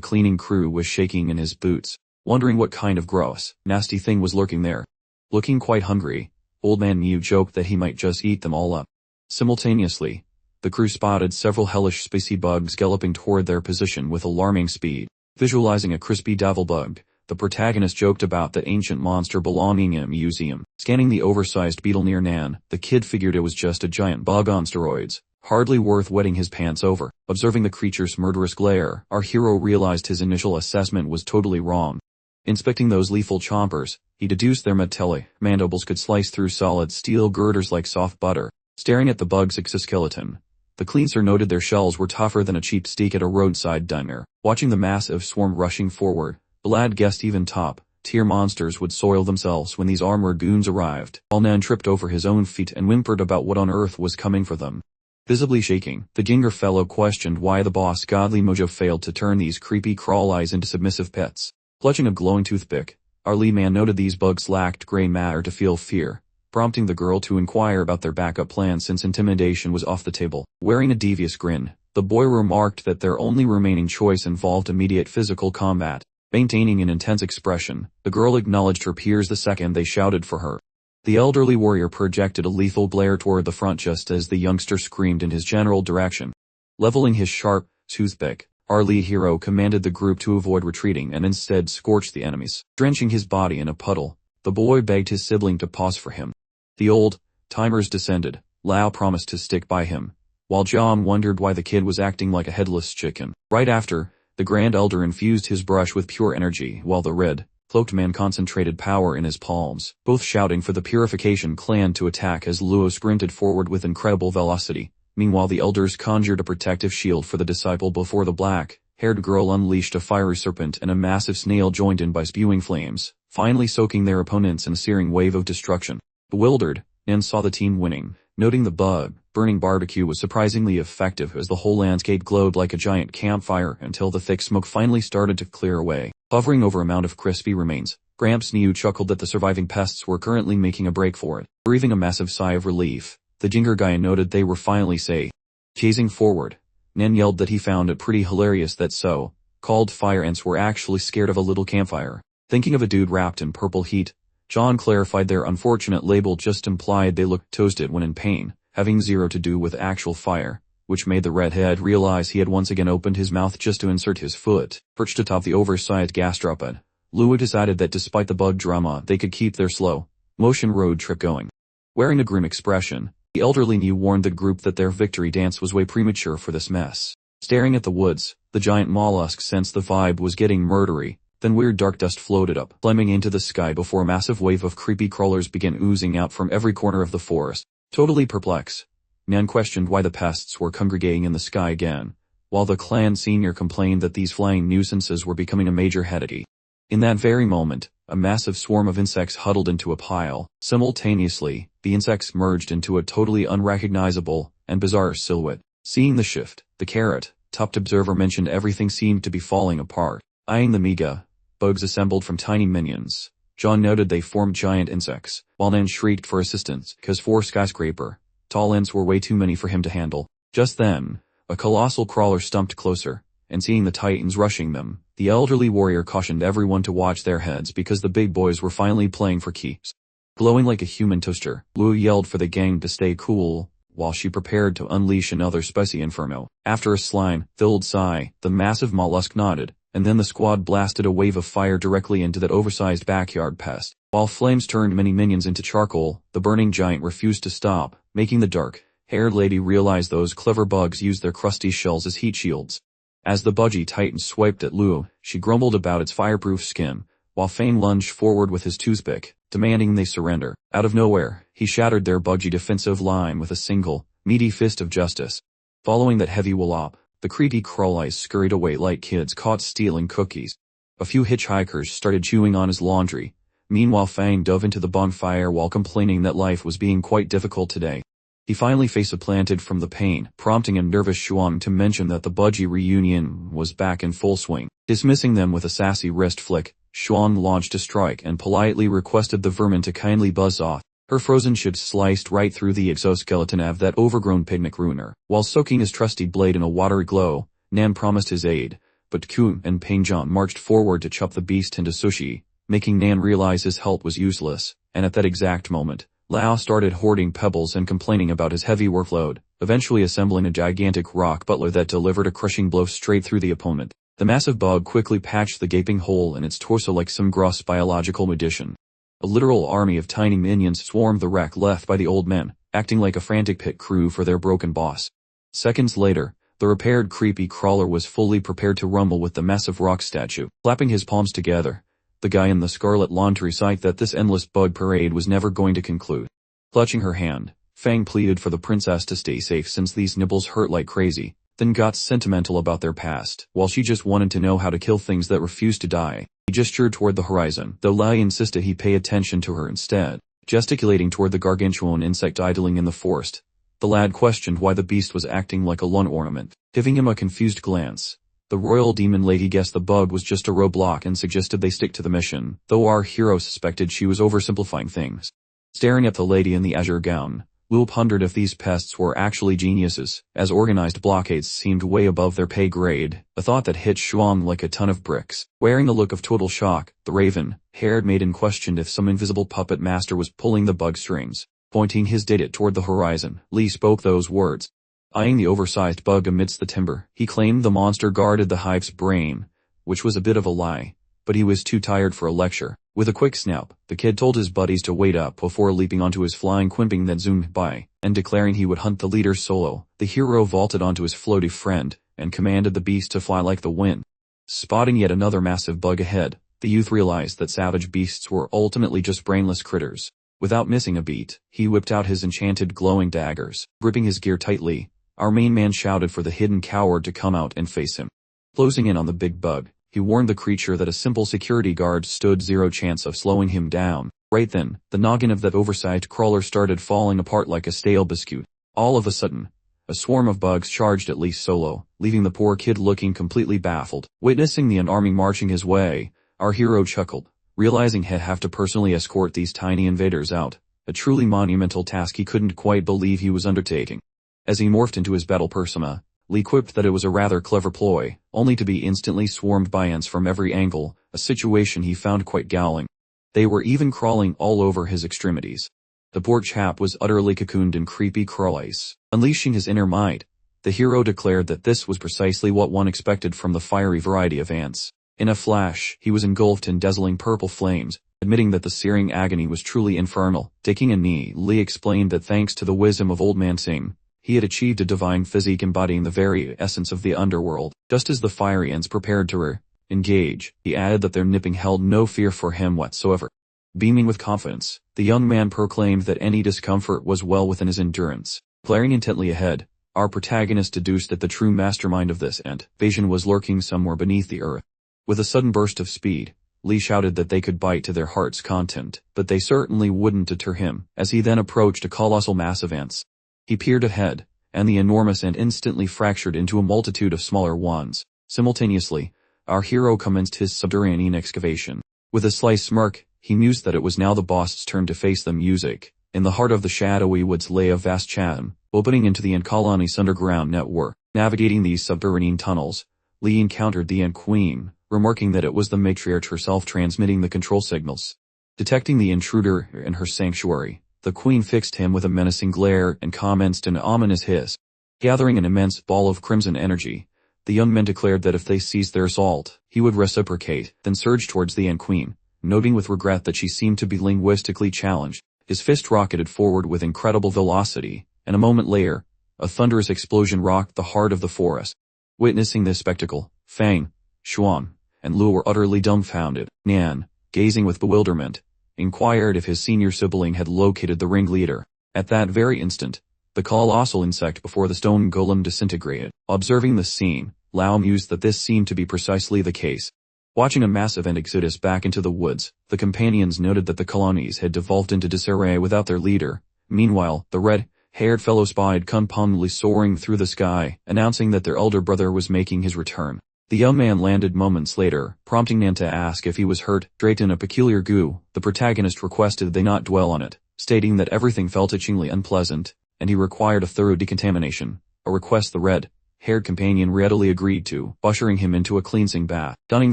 cleaning crew was shaking in his boots, wondering what kind of gross, nasty thing was lurking there. Looking quite hungry, Old Man Niu joked that he might just eat them all up. Simultaneously, the crew spotted several hellish spicy bugs galloping toward their position with alarming speed. Visualizing a crispy devil bug, the protagonist joked about the ancient monster belonging in a museum. Scanning the oversized beetle near Nan, the kid figured it was just a giant bug on steroids, hardly worth wetting his pants over. Observing the creature's murderous glare, our hero realized his initial assessment was totally wrong. Inspecting those lethal chompers, he deduced their metallic mandibles could slice through solid steel girders like soft butter. Staring at the bug's exoskeleton, the cleanser noted their shells were tougher than a cheap steak at a roadside diner. Watching the massive swarm rushing forward, the lad guessed even top-tier monsters would soil themselves when these armored goons arrived. While Nan tripped over his own feet and whimpered about what on earth was coming for them. Visibly shaking, the Ginger fellow questioned why the boss godly mojo failed to turn these creepy crawl eyes into submissive pets. Clutching a glowing toothpick, our lead man noted these bugs lacked gray matter to feel fear, prompting the girl to inquire about their backup plan since intimidation was off the table. Wearing a devious grin, the boy remarked that their only remaining choice involved immediate physical combat. Maintaining an intense expression, the girl acknowledged her peers the second they shouted for her. The elderly warrior projected a lethal glare toward the front just as the youngster screamed in his general direction. Leveling his sharp toothpick, our lead hero commanded the group to avoid retreating and instead scorched the enemies. Drenching his body in a puddle, the boy begged his sibling to pause for him. The old-timers descended. Lao promised to stick by him, while John wondered why the kid was acting like a headless chicken. Right after, the Grand Elder infused his brush with pure energy while the red-cloaked man concentrated power in his palms, both shouting for the Purification clan to attack as Luo sprinted forward with incredible velocity. Meanwhile the elders conjured a protective shield for the disciple before the black-haired girl unleashed a fiery serpent and a massive snail joined in by spewing flames, finally soaking their opponents in a searing wave of destruction. Bewildered, Nan saw the team winning, noting the burning barbecue was surprisingly effective as the whole landscape glowed like a giant campfire until the thick smoke finally started to clear away. Hovering over a mound of crispy remains, Gramps Niu chuckled that the surviving pests were currently making a break for it. Breathing a massive sigh of relief, the Jinger guy noted they were finally safe. Chasing forward, Nan yelled that he found it pretty hilarious that so-called fire ants were actually scared of a little campfire. Thinking of a dude wrapped in purple heat, John clarified their unfortunate label just implied they looked toasted when in pain, having zero to do with actual fire, which made the redhead realize he had once again opened his mouth just to insert his foot. Perched atop the oversized gastropod, Luo decided that despite the bug drama they could keep their slow-motion road trip going. Wearing a grim expression, the elderly Niu warned the group that their victory dance was way premature for this mess. Staring at the woods, the giant mollusk sensed the vibe was getting murdery. Then weird dark dust floated up, climbing into the sky before a massive wave of creepy crawlers began oozing out from every corner of the forest. Totally perplexed, Nan questioned why the pests were congregating in the sky again, while the clan senior complained that these flying nuisances were becoming a major headache. In that very moment, a massive swarm of insects huddled into a pile. Simultaneously, the insects merged into a totally unrecognizable and bizarre silhouette. Seeing the shift, the carrot-topped observer mentioned everything seemed to be falling apart. Eyeing the mega bugs assembled from tiny minions, John noted they formed giant insects, while Nan shrieked for assistance because 4 skyscraper-tall ants were way too many for him to handle. Just then, a colossal crawler stumped closer, and seeing the titans rushing them, the elderly warrior cautioned everyone to watch their heads because the big boys were finally playing for keeps. Glowing like a human toaster, Luo yelled for the gang to stay cool, while she prepared to unleash another spicy inferno. After a slime-filled sigh, the massive mollusk nodded, and then the squad blasted a wave of fire directly into that oversized backyard pest. While flames turned many minions into charcoal, the burning giant refused to stop, making the dark-haired lady realize those clever bugs used their crusty shells as heat shields. As the budgie titan swiped at Luo, she grumbled about its fireproof skin, while Fang lunged forward with his toothpick, demanding they surrender. Out of nowhere, he shattered their budgie defensive line with a single, meaty fist of justice. Following that heavy wallop, the creepy crawlies scurried away like kids caught stealing cookies. A few hitchhikers started chewing on his laundry. Meanwhile Fang dove into the bonfire while complaining that life was being quite difficult today. He finally face-planted from the pain, prompting a nervous Shuang to mention that the budgie reunion was back in full swing. Dismissing them with a sassy wrist flick, Shuang launched a strike and politely requested the vermin to kindly buzz off. Her frozen chips sliced right through the exoskeleton of that overgrown picnic ruiner. While soaking his trusty blade in a watery glow, Nan promised his aid, but Kun and Pengjian marched forward to chop the beast into sushi, making Nan realize his help was useless, and at that exact moment, Lao started hoarding pebbles and complaining about his heavy workload, eventually assembling a gigantic rock butler that delivered a crushing blow straight through the opponent. The massive bug quickly patched the gaping hole in its torso like some gross biological magician. A literal army of tiny minions swarmed the wreck left by the old men, acting like a frantic pit crew for their broken boss. Seconds later, the repaired creepy crawler was fully prepared to rumble with the massive rock statue. Clapping his palms together, the guy in the scarlet laundry sighed that this endless bug parade was never going to conclude. Clutching her hand, Fang pleaded for the princess to stay safe since these nibbles hurt like crazy, then got sentimental about their past, while she just wanted to know how to kill things that refused to die. He gestured toward the horizon, though Lai insisted he pay attention to her instead. Gesticulating toward the gargantuan insect idling in the forest, the lad questioned why the beast was acting like a lawn ornament. Giving him a confused glance, the royal demon lady guessed the bug was just a roadblock and suggested they stick to the mission, though our hero suspected she was oversimplifying things. Staring at the lady in the azure gown, Lu pondered if these pests were actually geniuses, as organized blockades seemed way above their pay grade, a thought that hit Shuang like a ton of bricks. Wearing a look of total shock, the raven-haired maiden questioned if some invisible puppet master was pulling the bug strings. Pointing his didit toward the horizon, Li spoke those words. Eyeing the oversized bug amidst the timber, he claimed the monster guarded the hive's brain, which was a bit of a lie, but he was too tired for a lecture. With a quick snap, the kid told his buddies to wait up before leaping onto his flying quimping that zoomed by, and declaring he would hunt the leader solo. The hero vaulted onto his floaty friend, and commanded the beast to fly like the wind. Spotting yet another massive bug ahead, the youth realized that savage beasts were ultimately just brainless critters. Without missing a beat, he whipped out his enchanted glowing daggers. Gripping his gear tightly, our main man shouted for the hidden coward to come out and face him. Closing in on the big bug, he warned the creature that a simple security guard stood zero chance of slowing him down. Right then, the noggin of that oversized crawler started falling apart like a stale biscuit. All of a sudden, a swarm of bugs charged at least solo, leaving the poor kid looking completely baffled. Witnessing the army marching his way, our hero chuckled, realizing he'd have to personally escort these tiny invaders out, a truly monumental task he couldn't quite believe he was undertaking. As he morphed into his battle persona, Li quipped that it was a rather clever ploy, only to be instantly swarmed by ants from every angle, a situation he found quite galling. They were even crawling all over his extremities. The poor chap was utterly cocooned in creepy crawlies. Unleashing his inner might, the hero declared that this was precisely what one expected from the fiery variety of ants. In a flash, he was engulfed in dazzling purple flames, admitting that the searing agony was truly infernal. Taking a knee, Li explained that thanks to the wisdom of Old Man Singh, he had achieved a divine physique embodying the very essence of the underworld. Just as the fiery ants prepared to engage, he added that their nipping held no fear for him whatsoever. Beaming with confidence, the young man proclaimed that any discomfort was well within his endurance. Glaring intently ahead, our protagonist deduced that the true mastermind of this invasion was lurking somewhere beneath the earth. With a sudden burst of speed, Li shouted that they could bite to their heart's content, but they certainly wouldn't deter him, as he then approached a colossal mass of ants. He peered ahead, and the enormous ant instantly fractured into a multitude of smaller ones. Simultaneously, our hero commenced his subterranean excavation. With a sly smirk, he mused that it was now the boss's turn to face the music. In the heart of the shadowy woods lay a vast chasm, opening into the ant colony's underground network. Navigating these subterranean tunnels, Li encountered the ant queen, remarking that it was the matriarch herself transmitting the control signals. Detecting the intruder in her sanctuary, the queen fixed him with a menacing glare and commenced an ominous hiss. Gathering an immense ball of crimson energy, the young men declared that if they seized their assault, he would reciprocate, then surged towards the ant queen, noting with regret that she seemed to be linguistically challenged. His fist rocketed forward with incredible velocity, and a moment later, a thunderous explosion rocked the heart of the forest. Witnessing this spectacle, Fang, Xuan, and Lu were utterly dumbfounded. Nan, gazing with bewilderment, inquired if his senior sibling had located the ringleader. At that very instant, the colossal insect before the stone golem disintegrated. Observing the scene, Lao mused that this seemed to be precisely the case. Watching a massive ant exodus back into the woods, the companions noted that the colonies had devolved into disarray without their leader. Meanwhile, the red-haired fellow spied confidently soaring through the sky, announcing that their elder brother was making his return. The young man landed moments later, prompting Nan to ask if he was hurt. Draped in a peculiar goo, the protagonist requested they not dwell on it, stating that everything felt itchingly unpleasant, and he required a thorough decontamination, a request the red-haired companion readily agreed to, ushering him into a cleansing bath. Donning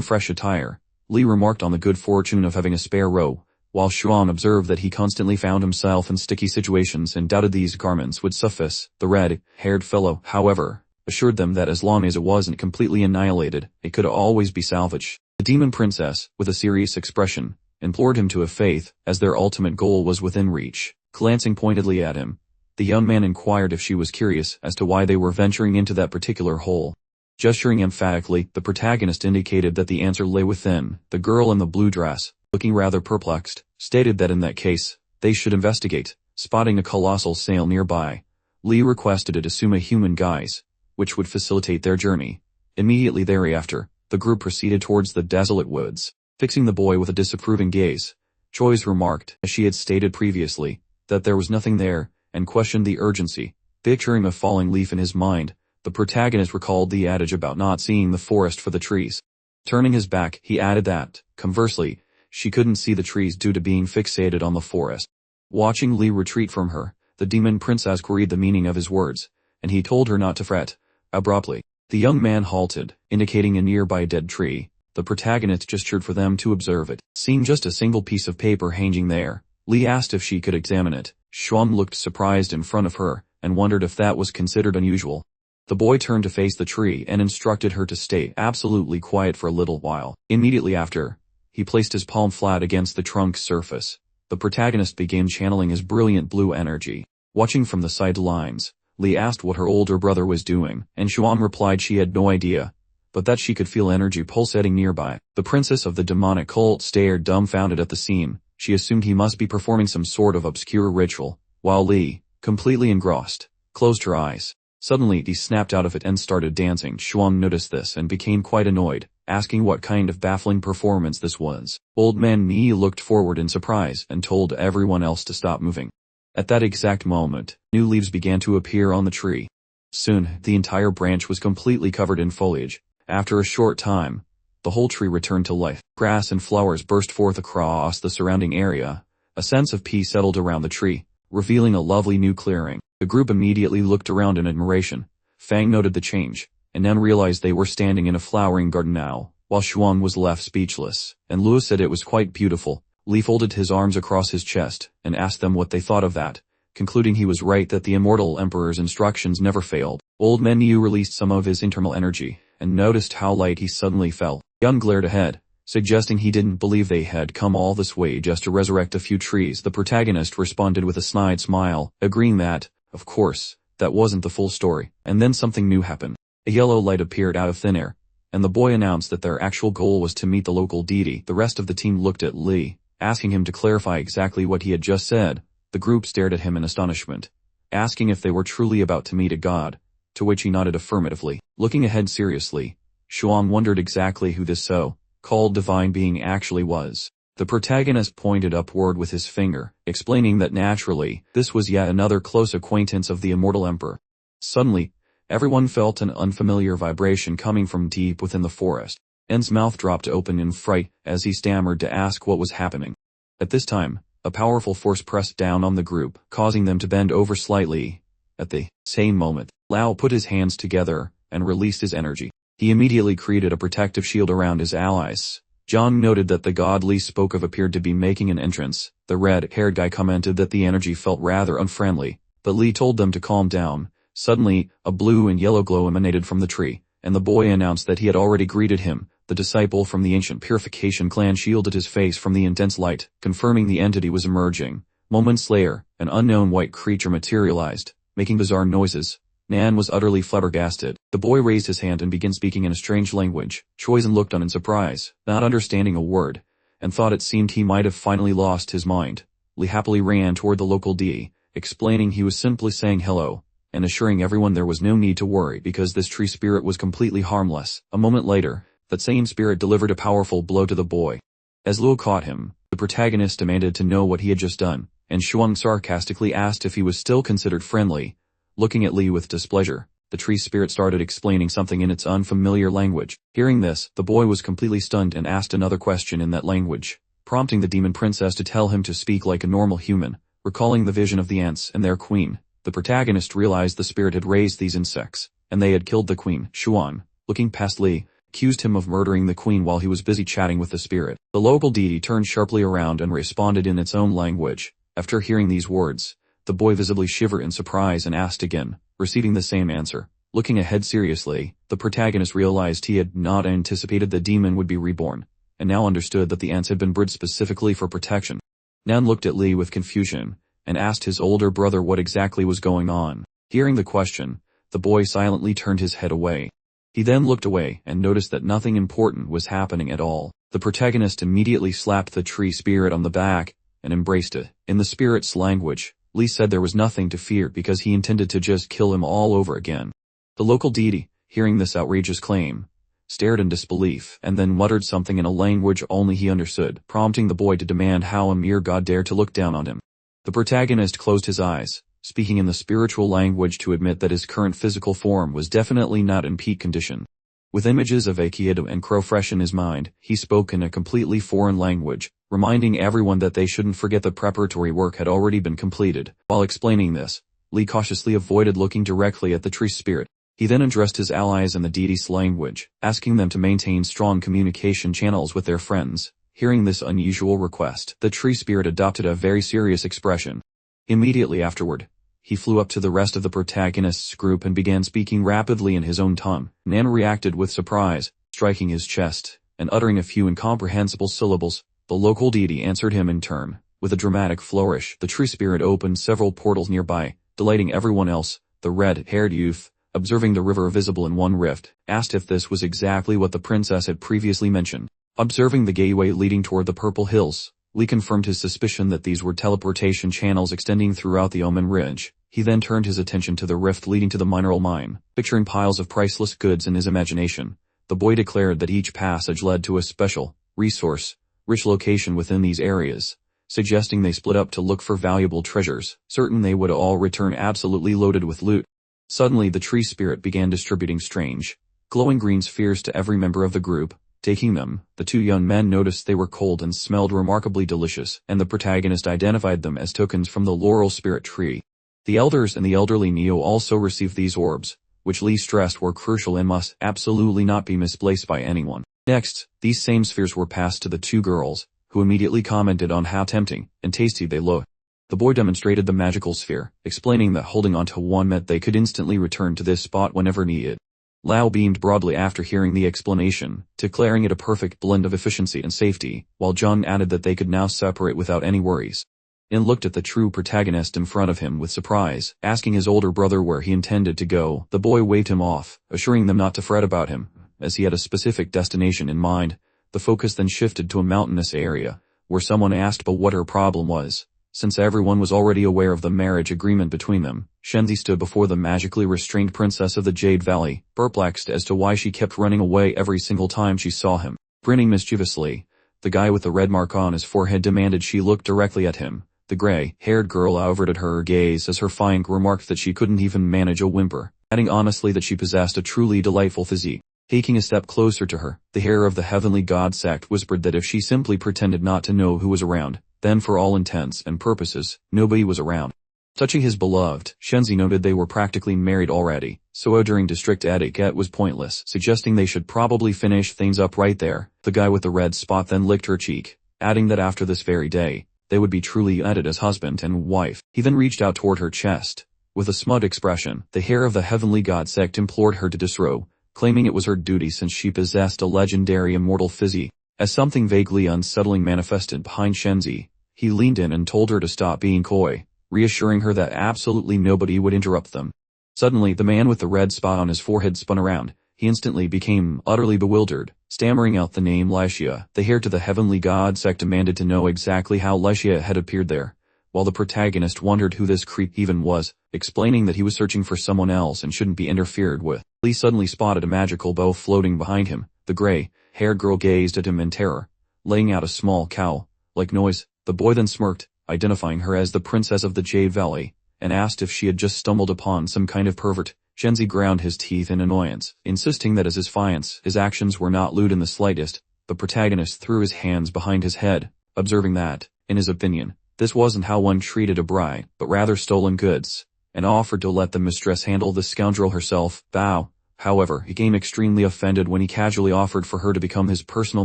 fresh attire, Li remarked on the good fortune of having a spare robe, while Xuan observed that he constantly found himself in sticky situations and doubted these garments would suffice. The red-haired fellow, however, assured them that as long as it wasn't completely annihilated, it could always be salvaged. The demon princess, with a serious expression, implored him to have faith, as their ultimate goal was within reach. Glancing pointedly at him, the young man inquired if she was curious as to why they were venturing into that particular hole. Gesturing emphatically, the protagonist indicated that the answer lay within. The girl in the blue dress, looking rather perplexed, stated that in that case, they should investigate. Spotting a colossal sail nearby, Li requested it assume a human guise, which would facilitate their journey. Immediately thereafter, the group proceeded towards the desolate woods. Fixing the boy with a disapproving gaze, Joyce remarked, as she had stated previously, that there was nothing there, and questioned the urgency. Picturing a falling leaf in his mind, the protagonist recalled the adage about not seeing the forest for the trees. Turning his back, he added that, conversely, she couldn't see the trees due to being fixated on the forest. Watching Li retreat from her, The demon princess queried the meaning of his words, and he told her not to fret. Abruptly, the young man halted, indicating a nearby dead tree. The protagonist gestured for them to observe it. Seeing just a single piece of paper hanging there, Lee asked if she could examine it. Xuan looked surprised in front of her, and wondered if that was considered unusual. The boy turned to face the tree and instructed her to stay absolutely quiet for a little while. Immediately after, he placed his palm flat against the trunk's surface. The protagonist began channeling his brilliant blue energy. Watching from the sidelines, Lee asked what her older brother was doing, and Xuan replied she had no idea, but that she could feel energy pulsating nearby. The princess of the demonic cult stared dumbfounded at the scene. She assumed he must be performing some sort of obscure ritual, while Lee, completely engrossed, closed her eyes. Suddenly he snapped out of it and started dancing. Xuan noticed this and became quite annoyed, asking what kind of baffling performance this was. Old man Mi looked forward in surprise and told everyone else to stop moving. At that exact moment, new leaves began to appear on the tree. Soon, the entire branch was completely covered in foliage. After a short time, the whole tree returned to life. Grass and flowers burst forth across the surrounding area. A sense of peace settled around the tree, revealing a lovely new clearing. The group immediately looked around in admiration. Fang noted the change, and then realized they were standing in a flowering garden now, while Xuan was left speechless, and Luo said it was quite beautiful. Lee folded his arms across his chest, and asked them what they thought of that, concluding he was right that the immortal emperor's instructions never failed. Old man Yu released some of his internal energy, and noticed how light he suddenly felt. Young glared ahead, suggesting he didn't believe they had come all this way just to resurrect a few trees. The protagonist responded with a snide smile, agreeing that, of course, that wasn't the full story. And then something new happened. A yellow light appeared out of thin air, and the boy announced that their actual goal was to meet the local deity. The rest of the team looked at Lee, asking him to clarify exactly what he had just said. The group stared at him in astonishment, asking if they were truly about to meet a god, to which he nodded affirmatively. Looking ahead seriously, Xuan wondered exactly who this so-called divine being actually was. The protagonist pointed upward with his finger, explaining that naturally, this was yet another close acquaintance of the immortal emperor. Suddenly, everyone felt an unfamiliar vibration coming from deep within the forest. En's mouth dropped open in fright as he stammered to ask what was happening. At this time, a powerful force pressed down on the group, causing them to bend over slightly. At the same moment, Lao put his hands together and released his energy. He immediately created a protective shield around his allies. John noted that the god Lee spoke of appeared to be making an entrance. The red-haired guy commented that the energy felt rather unfriendly, but Lee told them to calm down. Suddenly, a blue and yellow glow emanated from the tree, and the boy announced that he had already greeted him. The disciple from the ancient purification clan shielded his face from the intense light, confirming the entity was emerging. Moments later, an unknown white creature materialized, making bizarre noises. Nan was utterly flabbergasted. The boy raised his hand and began speaking in a strange language. Choizen looked on in surprise, not understanding a word, and thought it seemed he might have finally lost his mind. Lee happily ran toward the local deity, explaining he was simply saying hello, and assuring everyone there was no need to worry because this tree spirit was completely harmless. A moment later, that same spirit delivered a powerful blow to the boy. As Luo caught him, the protagonist demanded to know what he had just done, and Xuan sarcastically asked if he was still considered friendly. Looking at Lee with displeasure, the tree spirit started explaining something in its unfamiliar language. Hearing this, the boy was completely stunned and asked another question in that language, prompting the demon princess to tell him to speak like a normal human. Recalling the vision of the ants and their queen, the protagonist realized the spirit had raised these insects, and they had killed the queen. Xuan, looking past Lee, accused him of murdering the queen while he was busy chatting with the spirit. The local deity turned sharply around and responded in its own language. After hearing these words, the boy visibly shivered in surprise and asked again, receiving the same answer. Looking ahead seriously, the protagonist realized he had not anticipated the demon would be reborn, and now understood that the ants had been bred specifically for protection. Nan looked at Lee with confusion, and asked his older brother what exactly was going on. Hearing the question, the boy silently turned his head away. He then looked away and noticed that nothing important was happening at all. The protagonist immediately slapped the tree spirit on the back and embraced it. In the spirit's language, Lee said there was nothing to fear because he intended to just kill him all over again. The local deity, hearing this outrageous claim, stared in disbelief and then muttered something in a language only he understood, prompting the boy to demand how a mere god dared to look down on him. The protagonist closed his eyes, speaking in the spiritual language to admit that his current physical form was definitely not in peak condition. With images of Aikido and Crow fresh in his mind, he spoke in a completely foreign language, reminding everyone that they shouldn't forget the preparatory work had already been completed. While explaining this, Li cautiously avoided looking directly at the tree spirit. He then addressed his allies in the deity's language, asking them to maintain strong communication channels with their friends. Hearing this unusual request, the tree spirit adopted a very serious expression. Immediately afterward, he flew up to the rest of the protagonist's group and began speaking rapidly in his own tongue. Nan reacted with surprise, striking his chest, and uttering a few incomprehensible syllables. The local deity answered him in turn. With a dramatic flourish, the tree spirit opened several portals nearby, delighting everyone else. The red-haired youth, observing the river visible in one rift, asked if this was exactly what the princess had previously mentioned. Observing the gateway leading toward the purple hills, Li confirmed his suspicion that these were teleportation channels extending throughout the Omen Ridge. He then turned his attention to the rift leading to the mineral mine. Picturing piles of priceless goods in his imagination, the boy declared that each passage led to a special, resource-rich location within these areas, suggesting they split up to look for valuable treasures, certain they would all return absolutely loaded with loot. Suddenly the tree spirit began distributing strange, glowing green spheres to every member of the group. Taking them, the two young men noticed they were cold and smelled remarkably delicious, and the protagonist identified them as tokens from the laurel spirit tree. The elders and the elderly Neo also received these orbs, which Li stressed were crucial and must absolutely not be misplaced by anyone. Next, these same spheres were passed to the two girls, who immediately commented on how tempting and tasty they looked. The boy demonstrated the magical sphere, explaining that holding onto one meant they could instantly return to this spot whenever needed. Lao beamed broadly after hearing the explanation, declaring it a perfect blend of efficiency and safety, while Jung added that they could now separate without any worries. In looked at the true protagonist in front of him with surprise, asking his older brother where he intended to go. The boy waved him off, assuring them not to fret about him, as he had a specific destination in mind. The focus then shifted to a mountainous area, where someone asked Ba what her problem was. Since everyone was already aware of the marriage agreement between them, Shenzi stood before the magically restrained princess of the Jade Valley, perplexed as to why she kept running away every single time she saw him. Grinning mischievously, the guy with the red mark on his forehead demanded she look directly at him. The gray-haired girl averted her gaze as her Fianc remarked that she couldn't even manage a whimper, adding honestly that she possessed a truly delightful physique. Taking a step closer to her, the hair of the heavenly god sect whispered that if she simply pretended not to know who was around, then for all intents and purposes, nobody was around. Touching his beloved, Shenzi noted they were practically married already, so ordering strict etiquette was pointless, suggesting they should probably finish things up right there. The guy with the red spot then licked her cheek, adding that after this very day, they would be truly united as husband and wife. He then reached out toward her chest. With a smug expression, the hair of the heavenly god sect implored her to disrobe, claiming it was her duty since she possessed a legendary immortal physique. As something vaguely unsettling manifested behind Shenzi, he leaned in and told her to stop being coy, reassuring her that absolutely nobody would interrupt them. Suddenly the man with the red spot on his forehead spun around. He instantly became utterly bewildered, stammering out the name Lycia. The heir to the heavenly god sect demanded to know exactly how Lycia had appeared there, while the protagonist wondered who this creep even was, explaining that he was searching for someone else and shouldn't be interfered with. Li suddenly spotted a magical bow floating behind him. The gray-haired girl gazed at him in terror, laying out a small cow-like noise. The boy then smirked, identifying her as the princess of the Jade Valley, and asked if she had just stumbled upon some kind of pervert. Shenzi ground his teeth in annoyance, insisting that as his fiance, his actions were not lewd in the slightest. The protagonist threw his hands behind his head, observing that, in his opinion, this wasn't how one treated a bride, but rather stolen goods, and offered to let the mistress handle the scoundrel herself. Bao, however, he became extremely offended when he casually offered for her to become his personal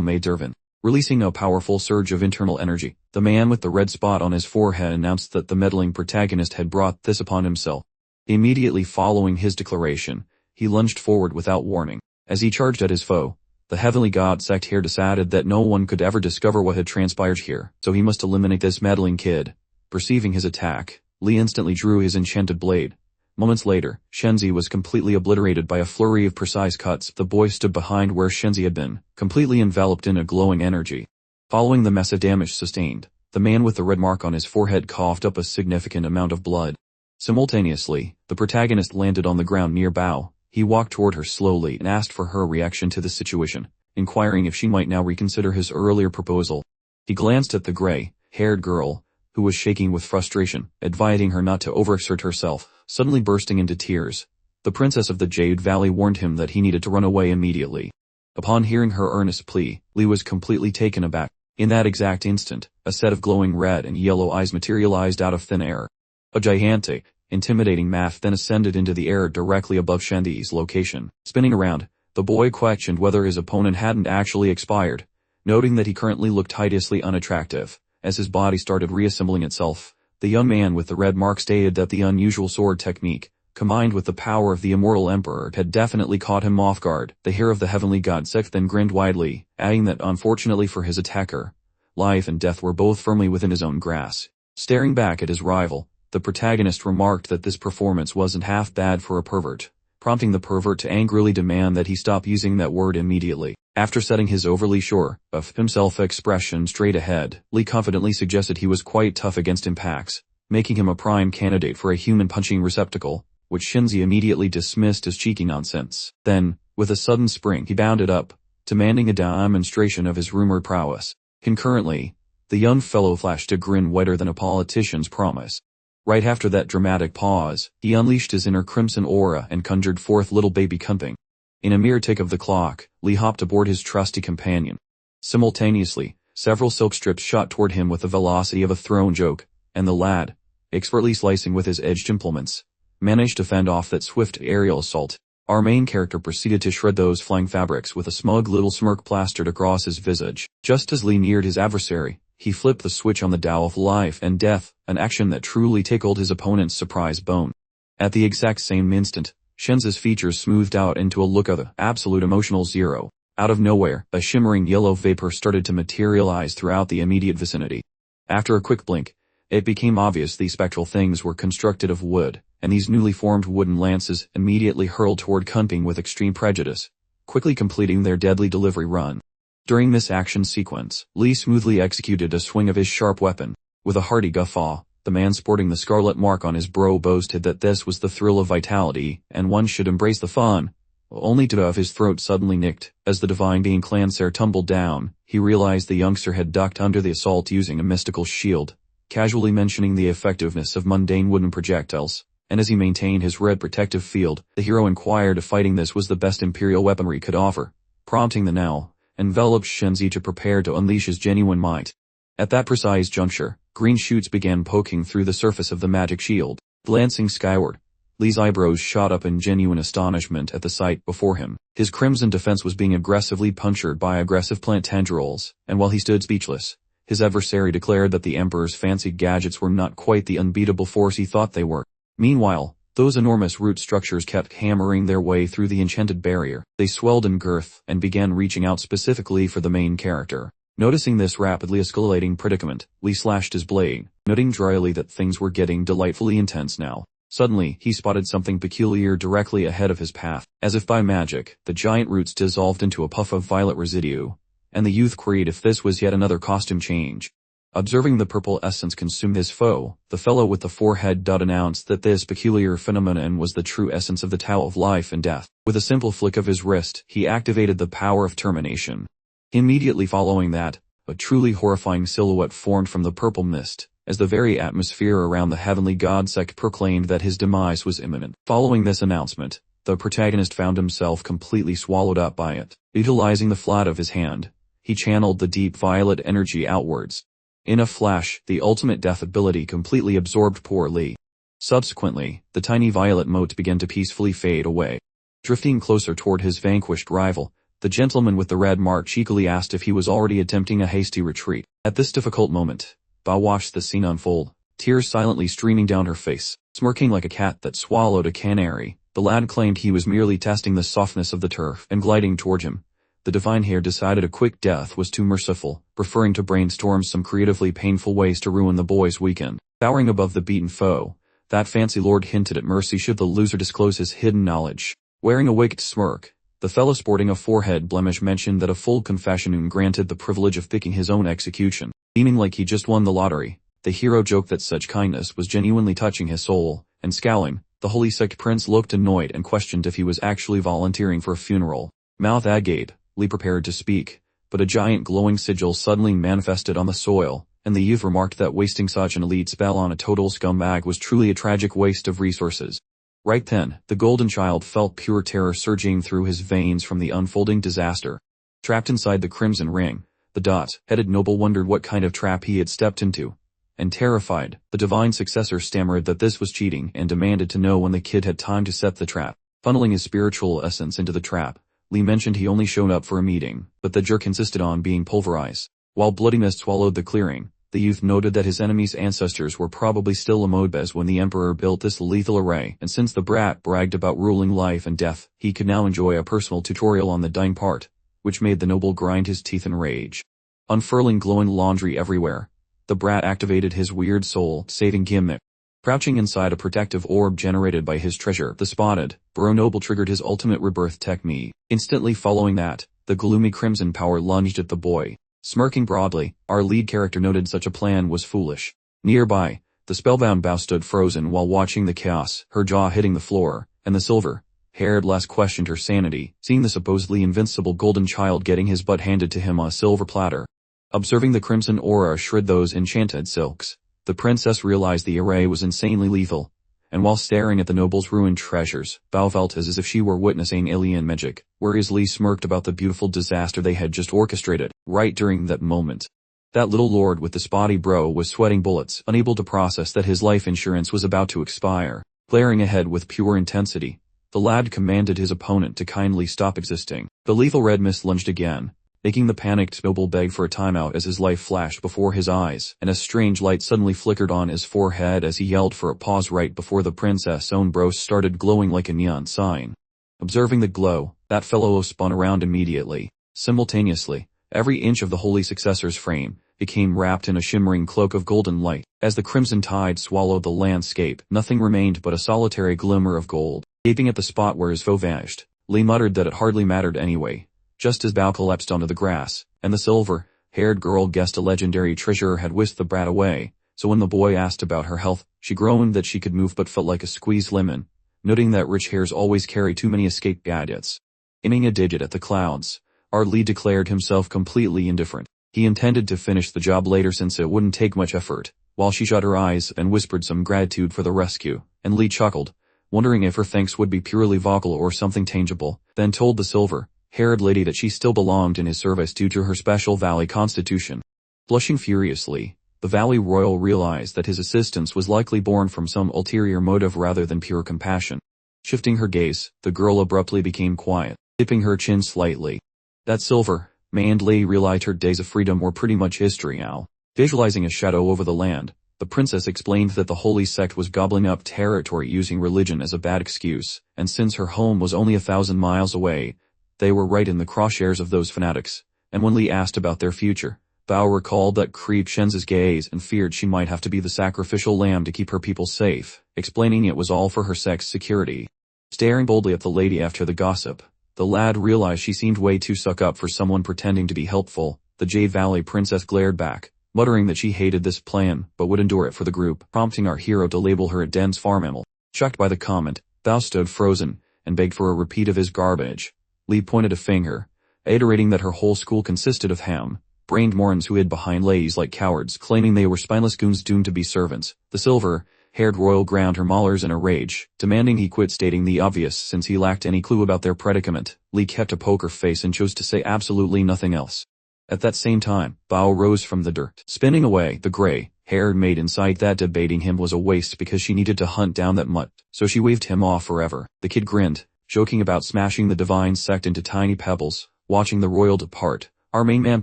maidservant. Releasing a powerful surge of internal energy, the man with the red spot on his forehead announced that the meddling protagonist had brought this upon himself. Immediately following his declaration, he lunged forward without warning. As he charged at his foe, the heavenly god sect here decided that no one could ever discover what had transpired here, so he must eliminate this meddling kid. Perceiving his attack, Li instantly drew his enchanted blade. Moments later, Shenzi was completely obliterated by a flurry of precise cuts. The boy stood behind where Shenzi had been, completely enveloped in a glowing energy. Following the massive damage sustained, the man with the red mark on his forehead coughed up a significant amount of blood. Simultaneously, the protagonist landed on the ground near Bao. He walked toward her slowly and asked for her reaction to the situation, inquiring if she might now reconsider his earlier proposal. He glanced at the gray-haired girl, who was shaking with frustration, advising her not to overexert herself, suddenly bursting into tears. The princess of the Jade Valley warned him that he needed to run away immediately. Upon hearing her earnest plea, Li was completely taken aback. In that exact instant, a set of glowing red and yellow eyes materialized out of thin air. A gigantic, intimidating mass then ascended into the air directly above Shenzi's location. Spinning around, the boy questioned whether his opponent hadn't actually expired, noting that he currently looked hideously unattractive. As his body started reassembling itself, the young man with the red mark stated that the unusual sword technique, combined with the power of the immortal emperor, had definitely caught him off guard. The hair of the heavenly god Sek then grinned widely, adding that unfortunately for his attacker, life and death were both firmly within his own grasp. Staring back at his rival, the protagonist remarked that this performance wasn't half bad for a pervert, prompting the pervert to angrily demand that he stop using that word immediately. After setting his overly sure of himself expression straight ahead, Lee confidently suggested he was quite tough against impacts, making him a prime candidate for a human punching receptacle, which Shenzi immediately dismissed as cheeky nonsense. Then, with a sudden spring, he bounded up, demanding a demonstration of his rumored prowess. Concurrently, the young fellow flashed a grin whiter than a politician's promise. Right after that dramatic pause, he unleashed his inner crimson aura and conjured forth little baby Kumping. In a mere tick of the clock, Lee hopped aboard his trusty companion. Simultaneously, several silk strips shot toward him with the velocity of a thrown joke, and the lad, expertly slicing with his edged implements, managed to fend off that swift aerial assault. Our main character proceeded to shred those flying fabrics with a smug little smirk plastered across his visage. Just as Lee neared his adversary, he flipped the switch on the dial of life and death, an action that truly tickled his opponent's surprise bone. At the exact same instant, Shenzi's features smoothed out into a look of absolute emotional zero. Out of nowhere, a shimmering yellow vapor started to materialize throughout the immediate vicinity. After a quick blink, it became obvious these spectral things were constructed of wood, and these newly formed wooden lances immediately hurled toward Kumping with extreme prejudice, quickly completing their deadly delivery run. During this action sequence, Lee smoothly executed a swing of his sharp weapon. With a hearty guffaw, the man sporting the scarlet mark on his brow boasted that this was the thrill of vitality, and one should embrace the fun, only to have his throat suddenly nicked. As the divine being Clancer tumbled down, he realized the youngster had ducked under the assault using a mystical shield, casually mentioning the effectiveness of mundane wooden projectiles. And as he maintained his red protective field, the hero inquired if fighting this was the best Imperial weaponry could offer, prompting the now enveloped Shenzi to prepare to unleash his genuine might. At that precise juncture, green shoots began poking through the surface of the magic shield. Glancing skyward, Lee's eyebrows shot up in genuine astonishment at the sight before him. His crimson defense was being aggressively punctured by aggressive plant tendrils, and while he stood speechless, his adversary declared that the Emperor's fancy gadgets were not quite the unbeatable force he thought they were. Meanwhile, those enormous root structures kept hammering their way through the enchanted barrier. They swelled in girth and began reaching out specifically for the main character. Noticing this rapidly escalating predicament, Lee slashed his blade, noting dryly that things were getting delightfully intense now. Suddenly, he spotted something peculiar directly ahead of his path. As if by magic, the giant roots dissolved into a puff of violet residue, and the youth queried if this was yet another costume change. Observing the purple essence consume his foe, the fellow with the forehead dot announced that this peculiar phenomenon was the true essence of the Tao of life and death. With a simple flick of his wrist, he activated the power of termination. Immediately following that, a truly horrifying silhouette formed from the purple mist, as the very atmosphere around the heavenly god Sek proclaimed that his demise was imminent. Following this announcement, the protagonist found himself completely swallowed up by it. Utilizing the flat of his hand, he channeled the deep violet energy outwards. In a flash, the ultimate death ability completely absorbed poor Lee. Subsequently, the tiny violet mote began to peacefully fade away. Drifting closer toward his vanquished rival, the gentleman with the red mark cheekily asked if he was already attempting a hasty retreat. At this difficult moment, Bao watched the scene unfold, tears silently streaming down her face. Smirking like a cat that swallowed a canary, the lad claimed he was merely testing the softness of the turf, and gliding toward him, the divine hair decided a quick death was too merciful, preferring to brainstorm some creatively painful ways to ruin the boy's weekend. Towering above the beaten foe, that fancy lord hinted at mercy should the loser disclose his hidden knowledge. Wearing a wicked smirk, the fellow sporting a forehead blemish mentioned that a full confession granted the privilege of picking his own execution. Beaming like he just won the lottery, the hero joked that such kindness was genuinely touching his soul, and scowling, the holy sect prince looked annoyed and questioned if he was actually volunteering for a funeral. Mouth agape, Lee prepared to speak, but a giant glowing sigil suddenly manifested on the soil, and the youth remarked that wasting such an elite spell on a total scumbag was truly a tragic waste of resources. Right then, the golden child felt pure terror surging through his veins from the unfolding disaster. Trapped inside the crimson ring, The dot-headed noble wondered what kind of trap he had stepped into. And terrified, the divine successor stammered that this was cheating and demanded to know when the kid had time to set the trap. Funneling his spiritual essence into the trap, Lee mentioned he only showed up for a meeting, but the jerk insisted on being pulverized. While bloody mist swallowed the clearing, the youth noted that his enemy's ancestors were probably still Amodbes when the emperor built this lethal array, and since the brat bragged about ruling life and death, he could now enjoy a personal tutorial on the dying part, which made the noble grind his teeth in rage. Unfurling glowing laundry everywhere, the brat activated his weird soul-saving gimmick. Crouching inside a protective orb generated by his treasure, the spotted Burrow noble triggered his ultimate rebirth technique. Instantly following that, the gloomy crimson power lunged at the boy. Smirking broadly, our lead character noted such a plan was foolish. Nearby, the spellbound Bao stood frozen while watching the chaos, her jaw hitting the floor, and the silver-haired lass questioned her sanity, seeing the supposedly invincible golden child getting his butt handed to him on a silver platter. Observing the crimson aura shred those enchanted silks, the princess realized the array was insanely lethal, and while staring at the noble's ruined treasures, Bao felt as if she were witnessing alien magic, whereas Lee smirked about the beautiful disaster they had just orchestrated, right during that moment. That little lord with the spotty bro was sweating bullets, unable to process that his life insurance was about to expire. Glaring ahead with pure intensity, the lad commanded his opponent to kindly stop existing. The lethal red mist lunged again, making the panicked noble beg for a timeout as his life flashed before his eyes, and a strange light suddenly flickered on his forehead as he yelled for a pause right before the princess' own bro started glowing like a neon sign. Observing the glow, that fellow spun around immediately. Simultaneously, every inch of the holy successor's frame became wrapped in a shimmering cloak of golden light. As the crimson tide swallowed the landscape, nothing remained but a solitary glimmer of gold. Gaping at the spot where his foe vanished, Lee muttered that it hardly mattered anyway. Just as Bao collapsed onto the grass, and the silver-haired girl guessed a legendary treasurer had whisked the brat away, so when the boy asked about her health, she groaned that she could move but felt like a squeezed lemon, noting that rich hairs always carry too many escape gadgets. Aiming a digit at the clouds, our lead declared himself completely indifferent. He intended to finish the job later since it wouldn't take much effort, while she shut her eyes and whispered some gratitude for the rescue, and Lee chuckled, wondering if her thanks would be purely vocal or something tangible, then told the silver-haired lady that she still belonged in his service due to her special Valley constitution. Blushing furiously, the Valley Royal realized that his assistance was likely born from some ulterior motive rather than pure compassion. Shifting her gaze, the girl abruptly became quiet, dipping her chin slightly. That silver-maned lady realized her days of freedom were pretty much history now. Visualizing a shadow over the land, the princess explained that the holy sect was gobbling up territory using religion as a bad excuse, and since her home was only 1,000 miles away, they were right in the crosshairs of those fanatics. And when Lee asked about their future, Bao recalled that creep Shenz's gaze and feared she might have to be the sacrificial lamb to keep her people safe, explaining it was all for her sect's security. Staring boldly at the lady after the gossip, the lad realized she seemed way too stuck up for someone pretending to be helpful. The Jade Valley princess glared back, muttering that she hated this plan but would endure it for the group, prompting our hero to label her a dense farm animal. Shocked by the comment, Bao stood frozen and begged for a repeat of his garbage. Lee pointed a finger, iterating that her whole school consisted of ham-brained morons who hid behind ladies like cowards, claiming they were spineless goons doomed to be servants. The silver-haired royal ground her maulers in a rage, demanding he quit stating the obvious since he lacked any clue about their predicament. Lee kept a poker face and chose to say absolutely nothing else. At that same time, Bao rose from the dirt, spinning away. The gray-haired maid in sight that debating him was a waste because she needed to hunt down that mutt, so she waved him off forever. The kid grinned, joking about smashing the divine sect into tiny pebbles. Watching the royal depart, our main man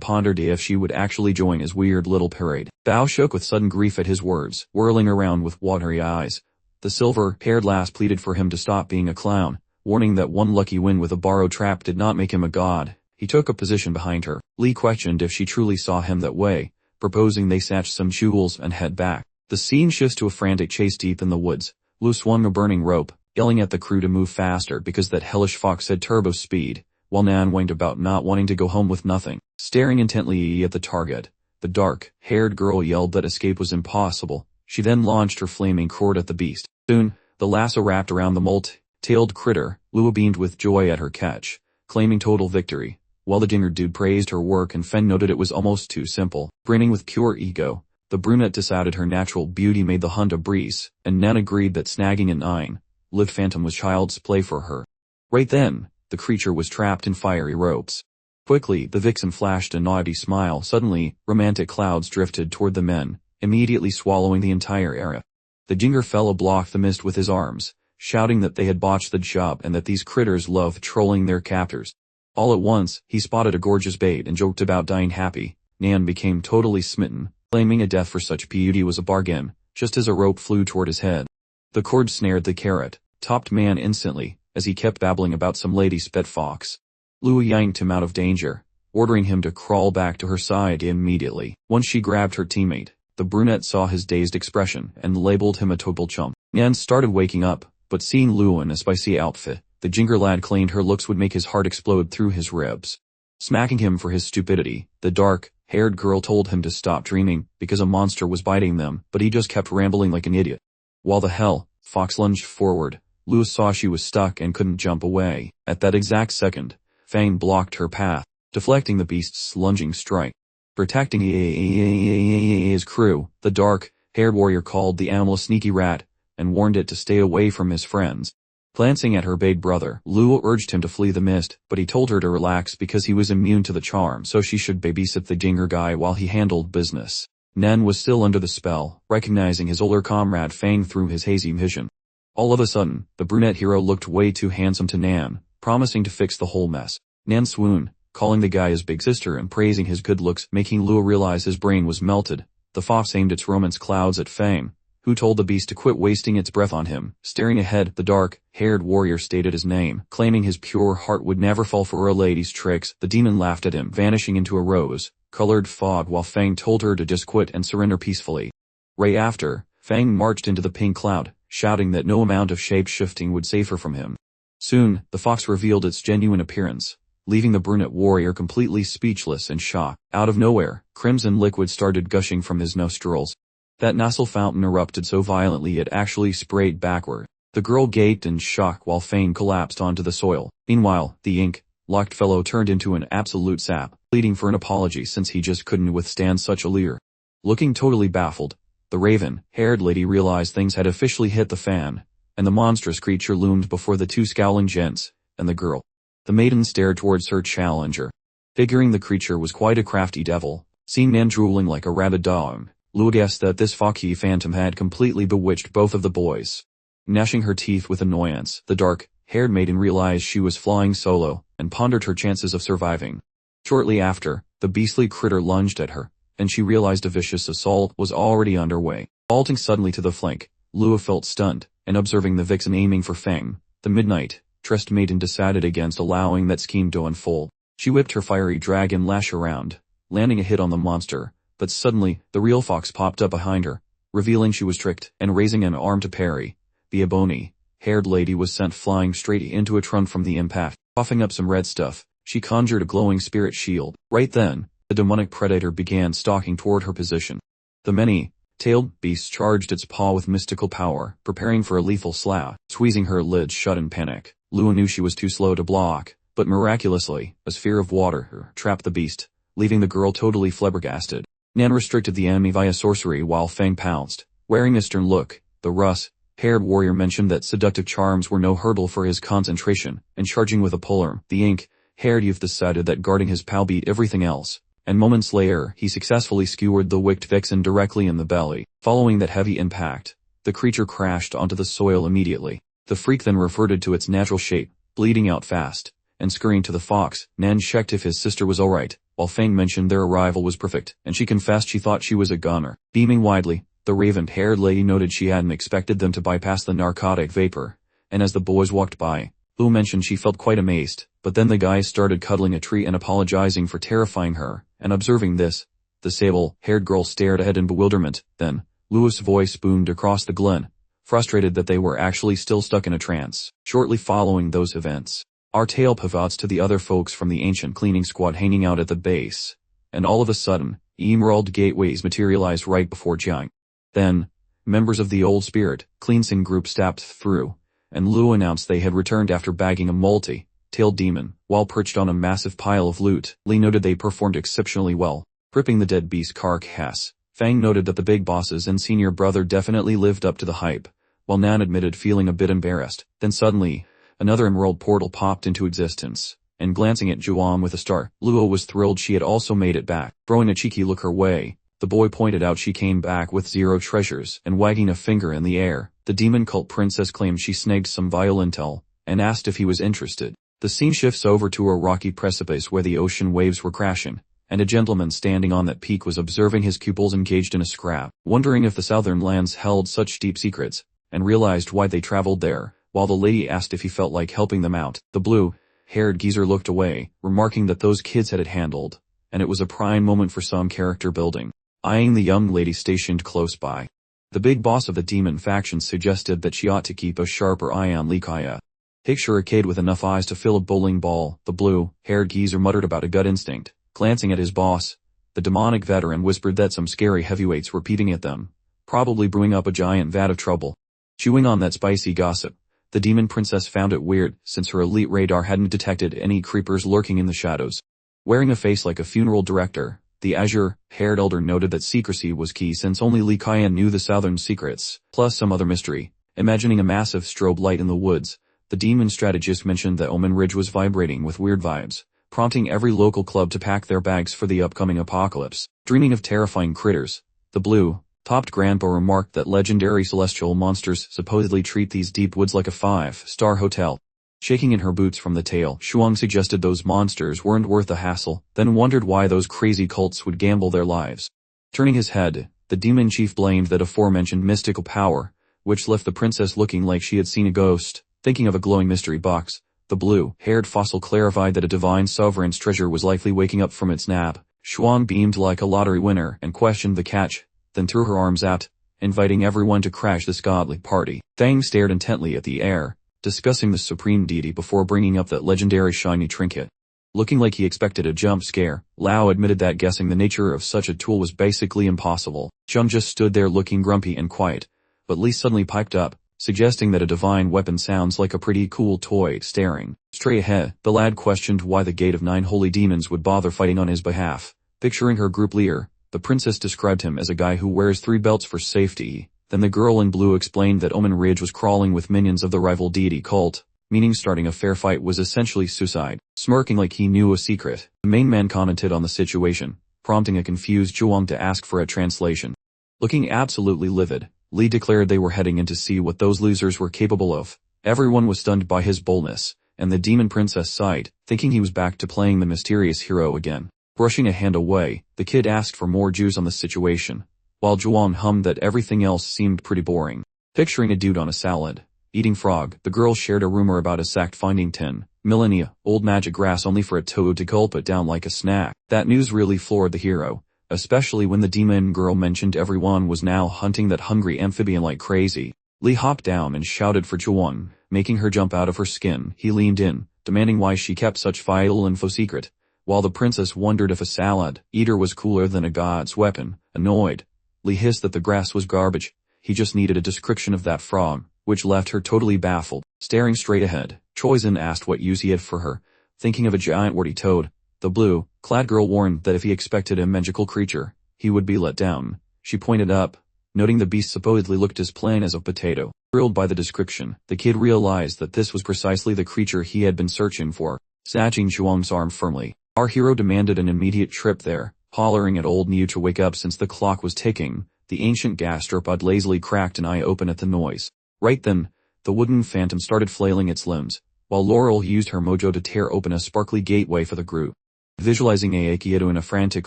pondered if she would actually join his weird little parade. Bao shook with sudden grief at his words, whirling around with watery eyes. The silver-haired lass pleaded for him to stop being a clown, warning that one lucky win with a borrowed trap did not make him a god. He took a position behind her. Lee questioned if she truly saw him that way, proposing they snatch some jewels and head back. The scene shifts to a frantic chase deep in the woods. Lou swung a burning rope, yelling at the crew to move faster because that hellish fox had turbo speed, while Nan whined about not wanting to go home with nothing. Staring intently at the target, the dark-haired girl yelled that escape was impossible. She then launched her flaming cord at the beast. Soon, the lasso wrapped around the molt-tailed critter. Lua beamed with joy at her catch, claiming total victory, while the dinger dude praised her work and Fen noted it was almost too simple. Grinning with pure ego, the brunette decided her natural beauty made the hunt a breeze, and Nan agreed that snagging a 9-lived phantom was child's play for her. Right then, the creature was trapped in fiery ropes. Quickly, the vixen flashed a naughty smile. Suddenly, romantic clouds drifted toward the men, immediately swallowing the entire area. The Jinger fellow blocked the mist with his arms, shouting that they had botched the job and that these critters loved trolling their captors. All at once, he spotted a gorgeous bait and joked about dying happy. Nan became totally smitten, claiming a death for such beauty was a bargain, just as a rope flew toward his head. The cord snared the carrot, topped man instantly, as he kept babbling about some lady's pet fox. Lua yanked him out of danger, ordering him to crawl back to her side immediately. Once she grabbed her teammate, the brunette saw his dazed expression and labeled him a total chump. Nan started waking up, but seeing Lua in a spicy outfit, the Jinger lad claimed her looks would make his heart explode through his ribs. Smacking him for his stupidity, the dark-haired girl told him to stop dreaming because a monster was biting them, but he just kept rambling like an idiot. While the hell, fox lunged forward, Lua saw she was stuck and couldn't jump away. At that exact second, Fang blocked her path, deflecting the beast's lunging strike. Protecting his crew, the dark-haired warrior called the animal a sneaky rat, and warned it to stay away from his friends. Glancing at her big brother, Lua urged him to flee the mist, but he told her to relax because he was immune to the charm, so she should babysit the Jinger guy while he handled business. Nan was still under the spell, recognizing his older comrade Fang through his hazy vision. All of a sudden, the brunette hero looked way too handsome to Nan, promising to fix the whole mess. Nan swooned, calling the guy his big sister and praising his good looks, making Lua realize his brain was melted. The fox aimed its romance clouds at Fang, who told the beast to quit wasting its breath on him. Staring ahead, the dark-haired warrior stated his name, claiming his pure heart would never fall for a lady's tricks. The demon laughed at him, vanishing into a rose-colored fog while Fang told her to just quit and surrender peacefully. Right after, Fang marched into the pink cloud, shouting that no amount of shape-shifting would save her from him. Soon, the fox revealed its genuine appearance, leaving the brunette warrior completely speechless and shocked. Out of nowhere, crimson liquid started gushing from his nostrils. That nasal fountain erupted so violently it actually sprayed backward. The girl gaped in shock while Fang collapsed onto the soil. Meanwhile, the ink-locked fellow turned into an absolute sap, pleading for an apology since he just couldn't withstand such a leer. Looking totally baffled, the raven-haired lady realized things had officially hit the fan, and the monstrous creature loomed before the two scowling gents and the girl. The maiden stared towards her challenger. Figuring the creature was quite a crafty devil, seeing Nan drooling like a rabid dog, Lua guessed that this foxy phantom had completely bewitched both of the boys. Gnashing her teeth with annoyance, the dark-haired maiden realized she was flying solo, and pondered her chances of surviving. Shortly after, the beastly critter lunged at her, and she realized a vicious assault was already underway. Halting suddenly to the flank, Lua felt stunned, and observing the vixen aiming for Fang, the midnight-dressed maiden decided against allowing that scheme to unfold. She whipped her fiery dragon lash around, landing a hit on the monster. But suddenly, the real fox popped up behind her, revealing she was tricked, and raising an arm to parry. The ebony-haired lady was sent flying straight into a trunk from the impact. Coughing up some red stuff, she conjured a glowing spirit shield. Right then, the demonic predator began stalking toward her position. The many-tailed beast charged its paw with mystical power, preparing for a lethal slash. Squeezing her lids shut in panic, Lua knew she was too slow to block, but miraculously, a sphere of water trapped the beast, leaving the girl totally flabbergasted. Nan restricted the enemy via sorcery while Fang pounced. Wearing a stern look, the rust-haired warrior mentioned that seductive charms were no hurdle for his concentration, and charging with a polearm, the ink-haired youth decided that guarding his pal beat everything else, and moments later he successfully skewered the wicked vixen directly in the belly. Following that heavy impact, the creature crashed onto the soil immediately. The freak then reverted to its natural shape, bleeding out fast, and scurrying to the fox. Nan checked if his sister was alright, while Fang mentioned their arrival was perfect, and she confessed she thought she was a goner. Beaming widely, the raven-haired lady noted she hadn't expected them to bypass the narcotic vapor, and as the boys walked by, Lua mentioned she felt quite amazed, but then the guys started cuddling a tree and apologizing for terrifying her, and observing this, the sable-haired girl stared ahead in bewilderment. Then, Lua's voice boomed across the glen, frustrated that they were actually still stuck in a trance. Shortly following those events, our tale pivots to the other folks from the ancient cleaning squad hanging out at the base, and all of a sudden, emerald gateways materialized right before Jiang. Then, members of the old spirit cleansing group stepped through, and Lua announced they had returned after bagging a multi-tailed demon, while perched on a massive pile of loot. Li noted they performed exceptionally well, gripping the dead beast carcass. Fang noted that the big bosses and senior brother definitely lived up to the hype, while Nan admitted feeling a bit embarrassed. Then suddenly, another emerald portal popped into existence, and glancing at Zhuang with a start, Luo was thrilled she had also made it back. Throwing a cheeky look her way, the boy pointed out she came back with 0 treasures, and wagging a finger in the air, the demon cult princess claimed she snagged some vital intel, and asked if he was interested. The scene shifts over to a rocky precipice where the ocean waves were crashing, and a gentleman standing on that peak was observing his pupils engaged in a scrap, wondering if the southern lands held such deep secrets, and realized why they traveled there, while the lady asked if he felt like helping them out. The blue-haired geezer looked away, remarking that those kids had it handled, and it was a prime moment for some character building. Eyeing the young lady stationed close by, the big boss of the demon faction suggested that she ought to keep a sharper eye on Li Kaya. Picture a kid with enough eyes to fill a bowling ball, the blue-haired geezer muttered about a gut instinct. Glancing at his boss, the demonic veteran whispered that some scary heavyweights were peeping at them, probably brewing up a giant vat of trouble. Chewing on that spicy gossip, the demon princess found it weird, since her elite radar hadn't detected any creepers lurking in the shadows. Wearing a face like a funeral director, the azure-haired elder noted that secrecy was key since only Li Kaya knew the southern secrets, plus some other mystery. Imagining a massive strobe light in the woods, the demon strategist mentioned that Omen Ridge was vibrating with weird vibes, prompting every local club to pack their bags for the upcoming apocalypse. Dreaming of terrifying critters, the blue-topped grandpa remarked that legendary celestial monsters supposedly treat these deep woods like a 5-star hotel. Shaking in her boots from the tail, Shuang suggested those monsters weren't worth the hassle, then wondered why those crazy cults would gamble their lives. Turning his head, the demon chief blamed that aforementioned mystical power, which left the princess looking like she had seen a ghost. Thinking of a glowing mystery box, the blue-haired fossil clarified that a divine sovereign's treasure was likely waking up from its nap. Shuang beamed like a lottery winner and questioned the catch, then threw her arms out, inviting everyone to crash this godly party. Thang stared intently at the air, discussing the supreme deity before bringing up that legendary shiny trinket. Looking like he expected a jump scare, Lao admitted that guessing the nature of such a tool was basically impossible. Zheng just stood there looking grumpy and quiet, but Li suddenly piped up, suggesting that a divine weapon sounds like a pretty cool toy. Staring straight ahead, the lad questioned why the Gate of 9 Holy Demons would bother fighting on his behalf. Picturing her group leader, the princess described him as a guy who wears 3 belts for safety. Then the girl in blue explained that Omen Ridge was crawling with minions of the rival deity cult, meaning starting a fair fight was essentially suicide. Smirking like he knew a secret, the main man commented on the situation, prompting a confused Zhuang to ask for a translation. Looking absolutely livid, Li declared they were heading in to see what those losers were capable of. Everyone was stunned by his boldness, and the demon princess sighed, thinking he was back to playing the mysterious hero again. Brushing a hand away, the kid asked for more juice on the situation, while Zhuang hummed that everything else seemed pretty boring. Picturing a dude on a salad, eating frog, the girl shared a rumor about a sacked finding 10 millennia old magic grass only for a toad to gulp it down like a snack. That news really floored the hero, especially when the demon girl mentioned everyone was now hunting that hungry amphibian like crazy. Li hopped down and shouted for Zhuang, making her jump out of her skin. He leaned in, demanding why she kept such vital info secret, while the princess wondered if a salad eater was cooler than a god's weapon. Annoyed, Li hissed that the grass was garbage. He just needed a description of that frog, which left her totally baffled. Staring straight ahead, Choizin asked what use he had for her. Thinking of a giant warty toad, the blue-clad girl warned that if he expected a magical creature, he would be let down. She pointed up, noting the beast supposedly looked as plain as a potato. Thrilled by the description, the kid realized that this was precisely the creature he had been searching for. Snatching Zhuang's arm firmly, our hero demanded an immediate trip there, hollering at old Niu to wake up since the clock was ticking. The ancient gastropod lazily cracked an eye open at the noise. Right then, the wooden phantom started flailing its limbs, while Laurel used her mojo to tear open a sparkly gateway for the group. Visualizing Aekieto in a frantic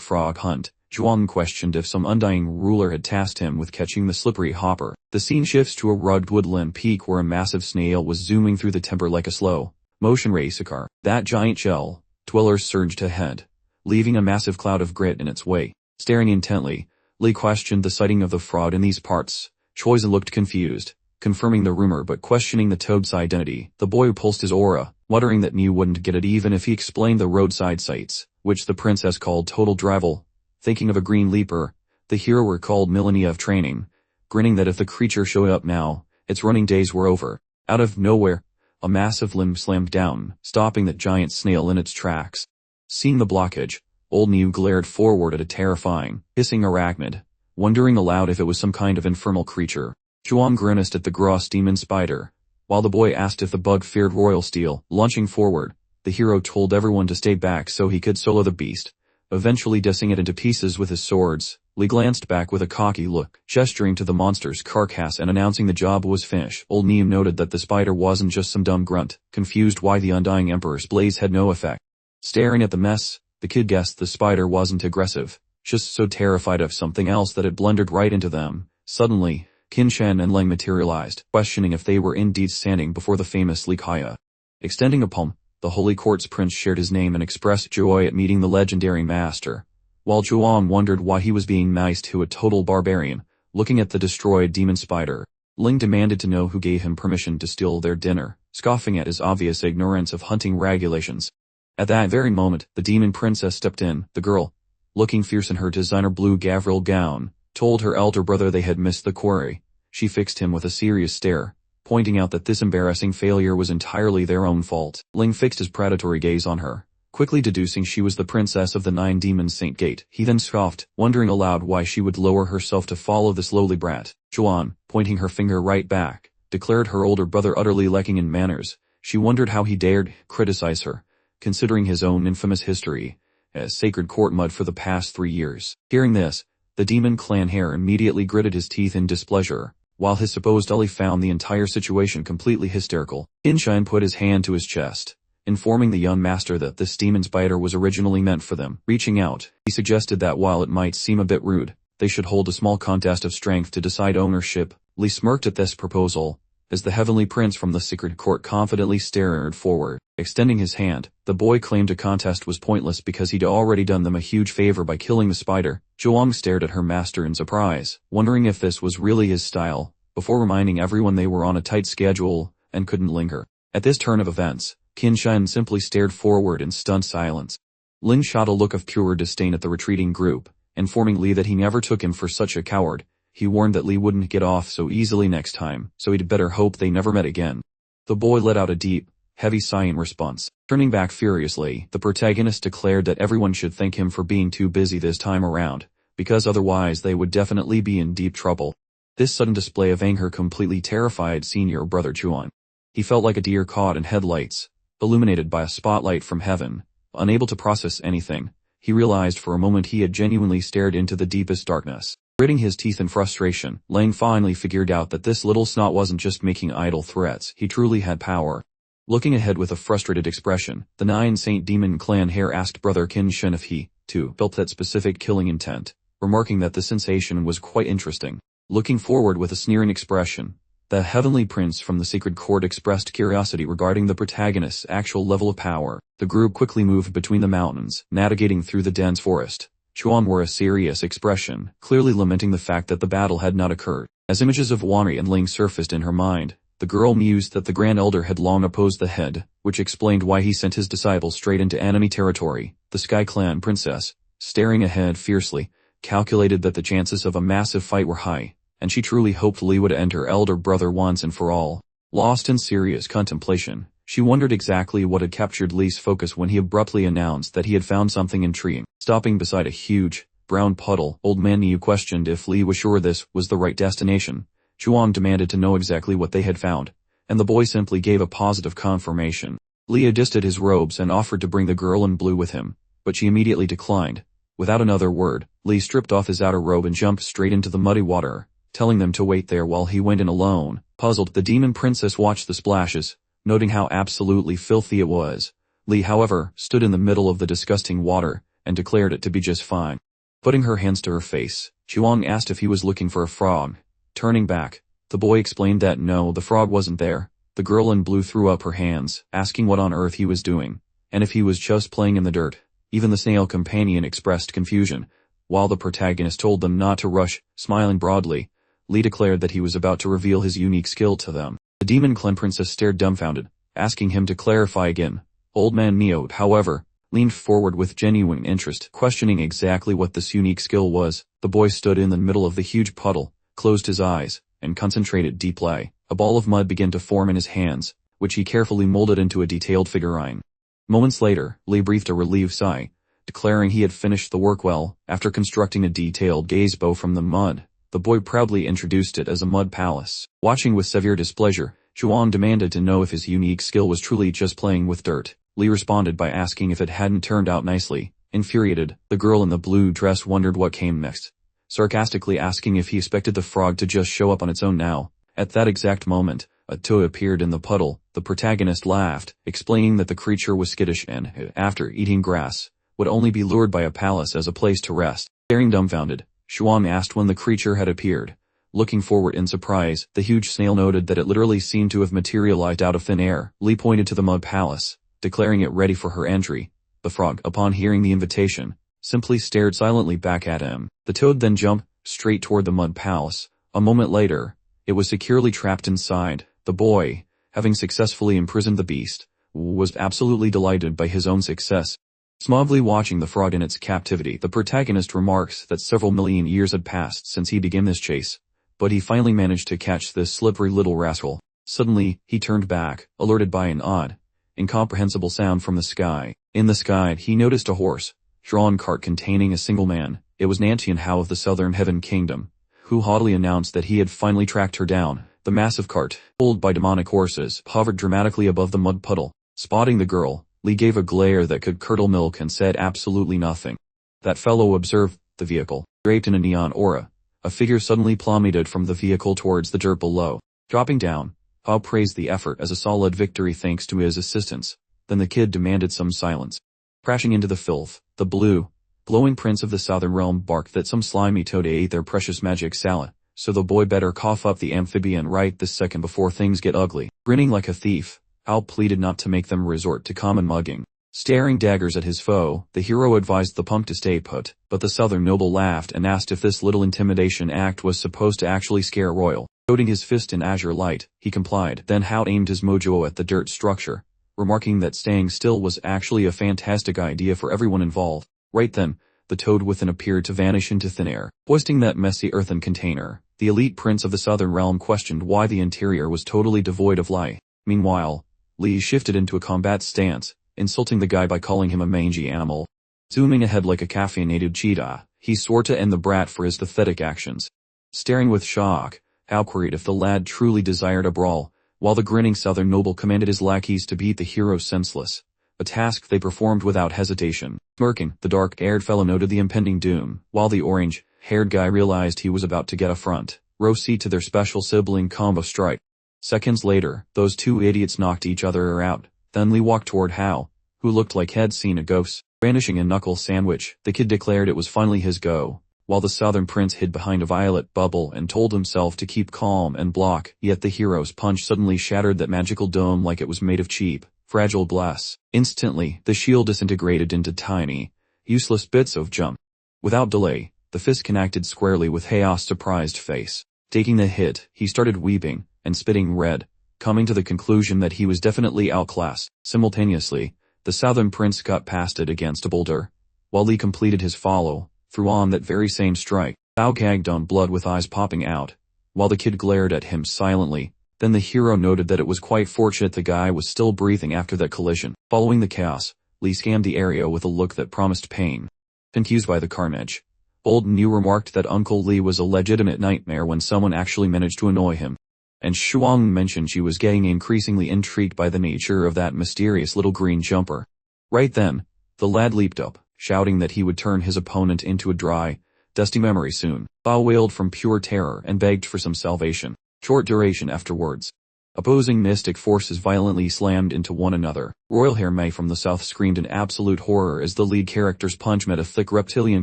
frog hunt, Zhuang questioned if some undying ruler had tasked him with catching the slippery hopper. The scene shifts to a rugged woodland peak where a massive snail was zooming through the timber like a slow-motion race car. That giant shell dweller surged ahead, leaving a massive cloud of grit in its way. Staring intently, Li questioned the sighting of the fraud in these parts. Choizin looked confused, confirming the rumor but questioning the toad's identity. The boy pulsed his aura, muttering that Niu wouldn't get it even if he explained the roadside sights, which the princess called total drivel. Thinking of a green leaper, the hero recalled millennia of training, grinning that if the creature showed up now, its running days were over. Out of nowhere, a massive limb slammed down, stopping that giant snail in its tracks. Seeing the blockage, old Niu glared forward at a terrifying, hissing arachnid, wondering aloud if it was some kind of infernal creature. Zhuang grimaced at the gross demon spider, while the boy asked if the bug feared royal steel. Launching forward, the hero told everyone to stay back so he could solo the beast, eventually dissing it into pieces with his swords. Lee glanced back with a cocky look, gesturing to the monster's carcass and announcing the job was finished. Old Neem noted that the spider wasn't just some dumb grunt, confused why the undying Emperor's blaze had no effect. Staring at the mess, the kid guessed the spider wasn't aggressive, just so terrified of something else that it blundered right into them. Suddenly, Qin Shen and Leng materialized, questioning if they were indeed standing before the famous Li Kaya. Extending a palm, the Holy Court's prince shared his name and expressed joy at meeting the legendary master, while Zhuang wondered why he was being nice to a total barbarian. Looking at the destroyed demon spider, Ling demanded to know who gave him permission to steal their dinner, scoffing at his obvious ignorance of hunting regulations. At that very moment, the demon princess stepped in. The girl, looking fierce in her designer blue gavriel gown, told her elder brother they had missed the quarry. She fixed him with a serious stare, pointing out that this embarrassing failure was entirely their own fault. Ling fixed his predatory gaze on her, quickly deducing she was the princess of the 9 demons Saint Gate. He then scoffed, wondering aloud why she would lower herself to follow this lowly brat. Zhuan, pointing her finger right back, declared her older brother utterly lacking in manners. She wondered how he dared criticize her, considering his own infamous history as sacred court mud for the past 3 years. Hearing this, the demon clan heir immediately gritted his teeth in displeasure, while his supposed ally found the entire situation completely hysterical. Qin Shen put his hand to his chest, informing the young master that this demon spider was originally meant for them. Reaching out, he suggested that while it might seem a bit rude, they should hold a small contest of strength to decide ownership. Li smirked at this proposal, as the heavenly prince from the secret court confidently stared forward. Extending his hand, the boy claimed a contest was pointless because he'd already done them a huge favor by killing the spider. Zhuang stared at her master in surprise, wondering if this was really his style, before reminding everyone they were on a tight schedule and couldn't linger. At this turn of events, Qin Shen simply stared forward in stunned silence. Ling shot a look of pure disdain at the retreating group, informing Li that he never took him for such a coward. He warned that Li wouldn't get off so easily next time, so he'd better hope they never met again. The boy let out a deep, heavy sigh in response. Turning back furiously, the protagonist declared that everyone should thank him for being too busy this time around, because otherwise they would definitely be in deep trouble. This sudden display of anger completely terrified senior brother Chuan. He felt like a deer caught in headlights, illuminated by a spotlight from heaven. Unable to process anything, he realized for a moment he had genuinely stared into the deepest darkness. Gritting his teeth in frustration, Lang finally figured out that this little snot wasn't just making idle threats, he truly had power. Looking ahead with a frustrated expression, the 9 Saint Demon clan heir asked Brother Qin Shen if he, too, felt that specific killing intent, remarking that the sensation was quite interesting. Looking forward with a sneering expression, the heavenly prince from the secret court expressed curiosity regarding the protagonist's actual level of power. The group quickly moved between the mountains, navigating through the dense forest. Chuan wore a serious expression, clearly lamenting the fact that the battle had not occurred. As images of Wanri and Ling surfaced in her mind, the girl mused that the Grand Elder had long opposed the head, which explained why he sent his disciples straight into enemy territory. The Sky Clan princess, staring ahead fiercely, calculated that the chances of a massive fight were high, and she truly hoped Li would end her elder brother once and for all. Lost in serious contemplation, she wondered exactly what had captured Li's focus when he abruptly announced that he had found something intriguing. Stopping beside a huge, brown puddle, Old Man Niu questioned if Li was sure this was the right destination. Chuan demanded to know exactly what they had found, and the boy simply gave a positive confirmation. Li adjusted his robes and offered to bring the girl in blue with him, but she immediately declined. Without another word, Li stripped off his outer robe and jumped straight into the muddy water, telling them to wait there while he went in alone. Puzzled, the demon princess watched the splashes, noting how absolutely filthy it was. Li, however, stood in the middle of the disgusting water, and declared it to be just fine. Putting her hands to her face, Chuang asked if he was looking for a frog. Turning back, the boy explained that no, the frog wasn't there. The girl in blue threw up her hands, asking what on earth he was doing, and if he was just playing in the dirt. Even the snail companion expressed confusion, while the protagonist told them not to rush. Smiling broadly, Li declared that he was about to reveal his unique skill to them. The demon clan princess stared dumbfounded, asking him to clarify again. Old Man Neo, however, leaned forward with genuine interest, questioning exactly what this unique skill was. The boy stood in the middle of the huge puddle, closed his eyes, and concentrated deeply. A ball of mud began to form in his hands, which he carefully molded into a detailed figurine. Moments later, Li breathed a relieved sigh, declaring he had finished the work well. After constructing a detailed gazebo from the mud, the boy proudly introduced it as a mud palace. Watching with severe displeasure, Chuan demanded to know if his unique skill was truly just playing with dirt. Lee responded by asking if it hadn't turned out nicely. Infuriated, the girl in the blue dress wondered what came next, sarcastically asking if he expected the frog to just show up on its own now. At that exact moment, a toad appeared in the puddle. The protagonist laughed, explaining that the creature was skittish and, after eating grass, would only be lured by a palace as a place to rest. Staring dumbfounded, Xuan asked when the creature had appeared. Looking forward in surprise, the huge snail noted that it literally seemed to have materialized out of thin air. Lee pointed to the mud palace, declaring it ready for her entry. The frog, upon hearing the invitation, simply stared silently back at him. The toad then jumped straight toward the mud palace. A moment later, it was securely trapped inside. The boy, having successfully imprisoned the beast, was absolutely delighted by his own success. Smugly watching the frog in its captivity, the protagonist remarks that several million years had passed since he began this chase, but he finally managed to catch this slippery little rascal. Suddenly, he turned back, alerted by an odd, incomprehensible sound from the sky. In the sky, he noticed a horse-drawn cart containing a single man. It was Nantian Hao of the Southern Heaven Kingdom, who haughtily announced that he had finally tracked her down. The massive cart, pulled by demonic horses, hovered dramatically above the mud puddle. Spotting the girl, Lee gave a glare that could curdle milk and said absolutely nothing. That fellow observed the vehicle. Draped in a neon aura, a figure suddenly plummeted from the vehicle towards the dirt below. Dropping down, Hao praised the effort as a solid victory thanks to his assistance. Then the kid demanded some silence. Crashing into the filth, the blue, glowing prince of the southern realm barked that some slimy toad ate their precious magic salad, so the boy better cough up the amphibian right this second before things get ugly. Grinning like a thief, Hao pleaded not to make them resort to common mugging. Staring daggers at his foe, the hero advised the punk to stay put, but the southern noble laughed and asked if this little intimidation act was supposed to actually scare Royal. Noting his fist in azure light, he complied. Then Hao aimed his mojo at the dirt structure, remarking that staying still was actually a fantastic idea for everyone involved. Right then, the toad within appeared to vanish into thin air. Hoisting that messy earthen container, the elite prince of the southern realm questioned why the interior was totally devoid of life. Meanwhile, Lee shifted into a combat stance, insulting the guy by calling him a mangy animal. Zooming ahead like a caffeinated cheetah, he swore to end the brat for his pathetic actions. Staring with shock, Hao queried if the lad truly desired a brawl, while the grinning southern noble commanded his lackeys to beat the hero senseless, a task they performed without hesitation. Smirking, the dark-haired fellow noted the impending doom, while the orange-haired guy realized he was about to get a front-row seat to their special sibling combo strike. Seconds later, those two idiots knocked each other out. Then Lee walked toward Hao, who looked like he'd seen a ghost. Brandishing a knuckle sandwich, the kid declared it was finally his go, while the southern prince hid behind a violet bubble and told himself to keep calm and block. Yet the hero's punch suddenly shattered that magical dome like it was made of cheap, fragile glass. Instantly, the shield disintegrated into tiny, useless bits of junk. Without delay, the fist connected squarely with Hao's surprised face. Taking the hit, he started weeping and spitting red, coming to the conclusion that he was definitely outclassed. Simultaneously, the southern prince got past it against a boulder, while Lee completed his follow-through on that very same strike. Hao gagged on blood with eyes popping out, while the kid glared at him silently. Then the hero noted that it was quite fortunate the guy was still breathing after that collision. Following the chaos, Lee scanned the area with a look that promised pain. Confused by the carnage, Old New remarked that Uncle Lee was a legitimate nightmare when someone actually managed to annoy him. And Shuang mentioned she was getting increasingly intrigued by the nature of that mysterious little green jumper. Right then, the lad leaped up, shouting that he would turn his opponent into a dry, dusty memory soon. Bao wailed from pure terror and begged for some salvation. Short duration afterwards. Opposing mystic forces violently slammed into one another. Royal Hair Mei from the south screamed in absolute horror as the lead character's punch met a thick reptilian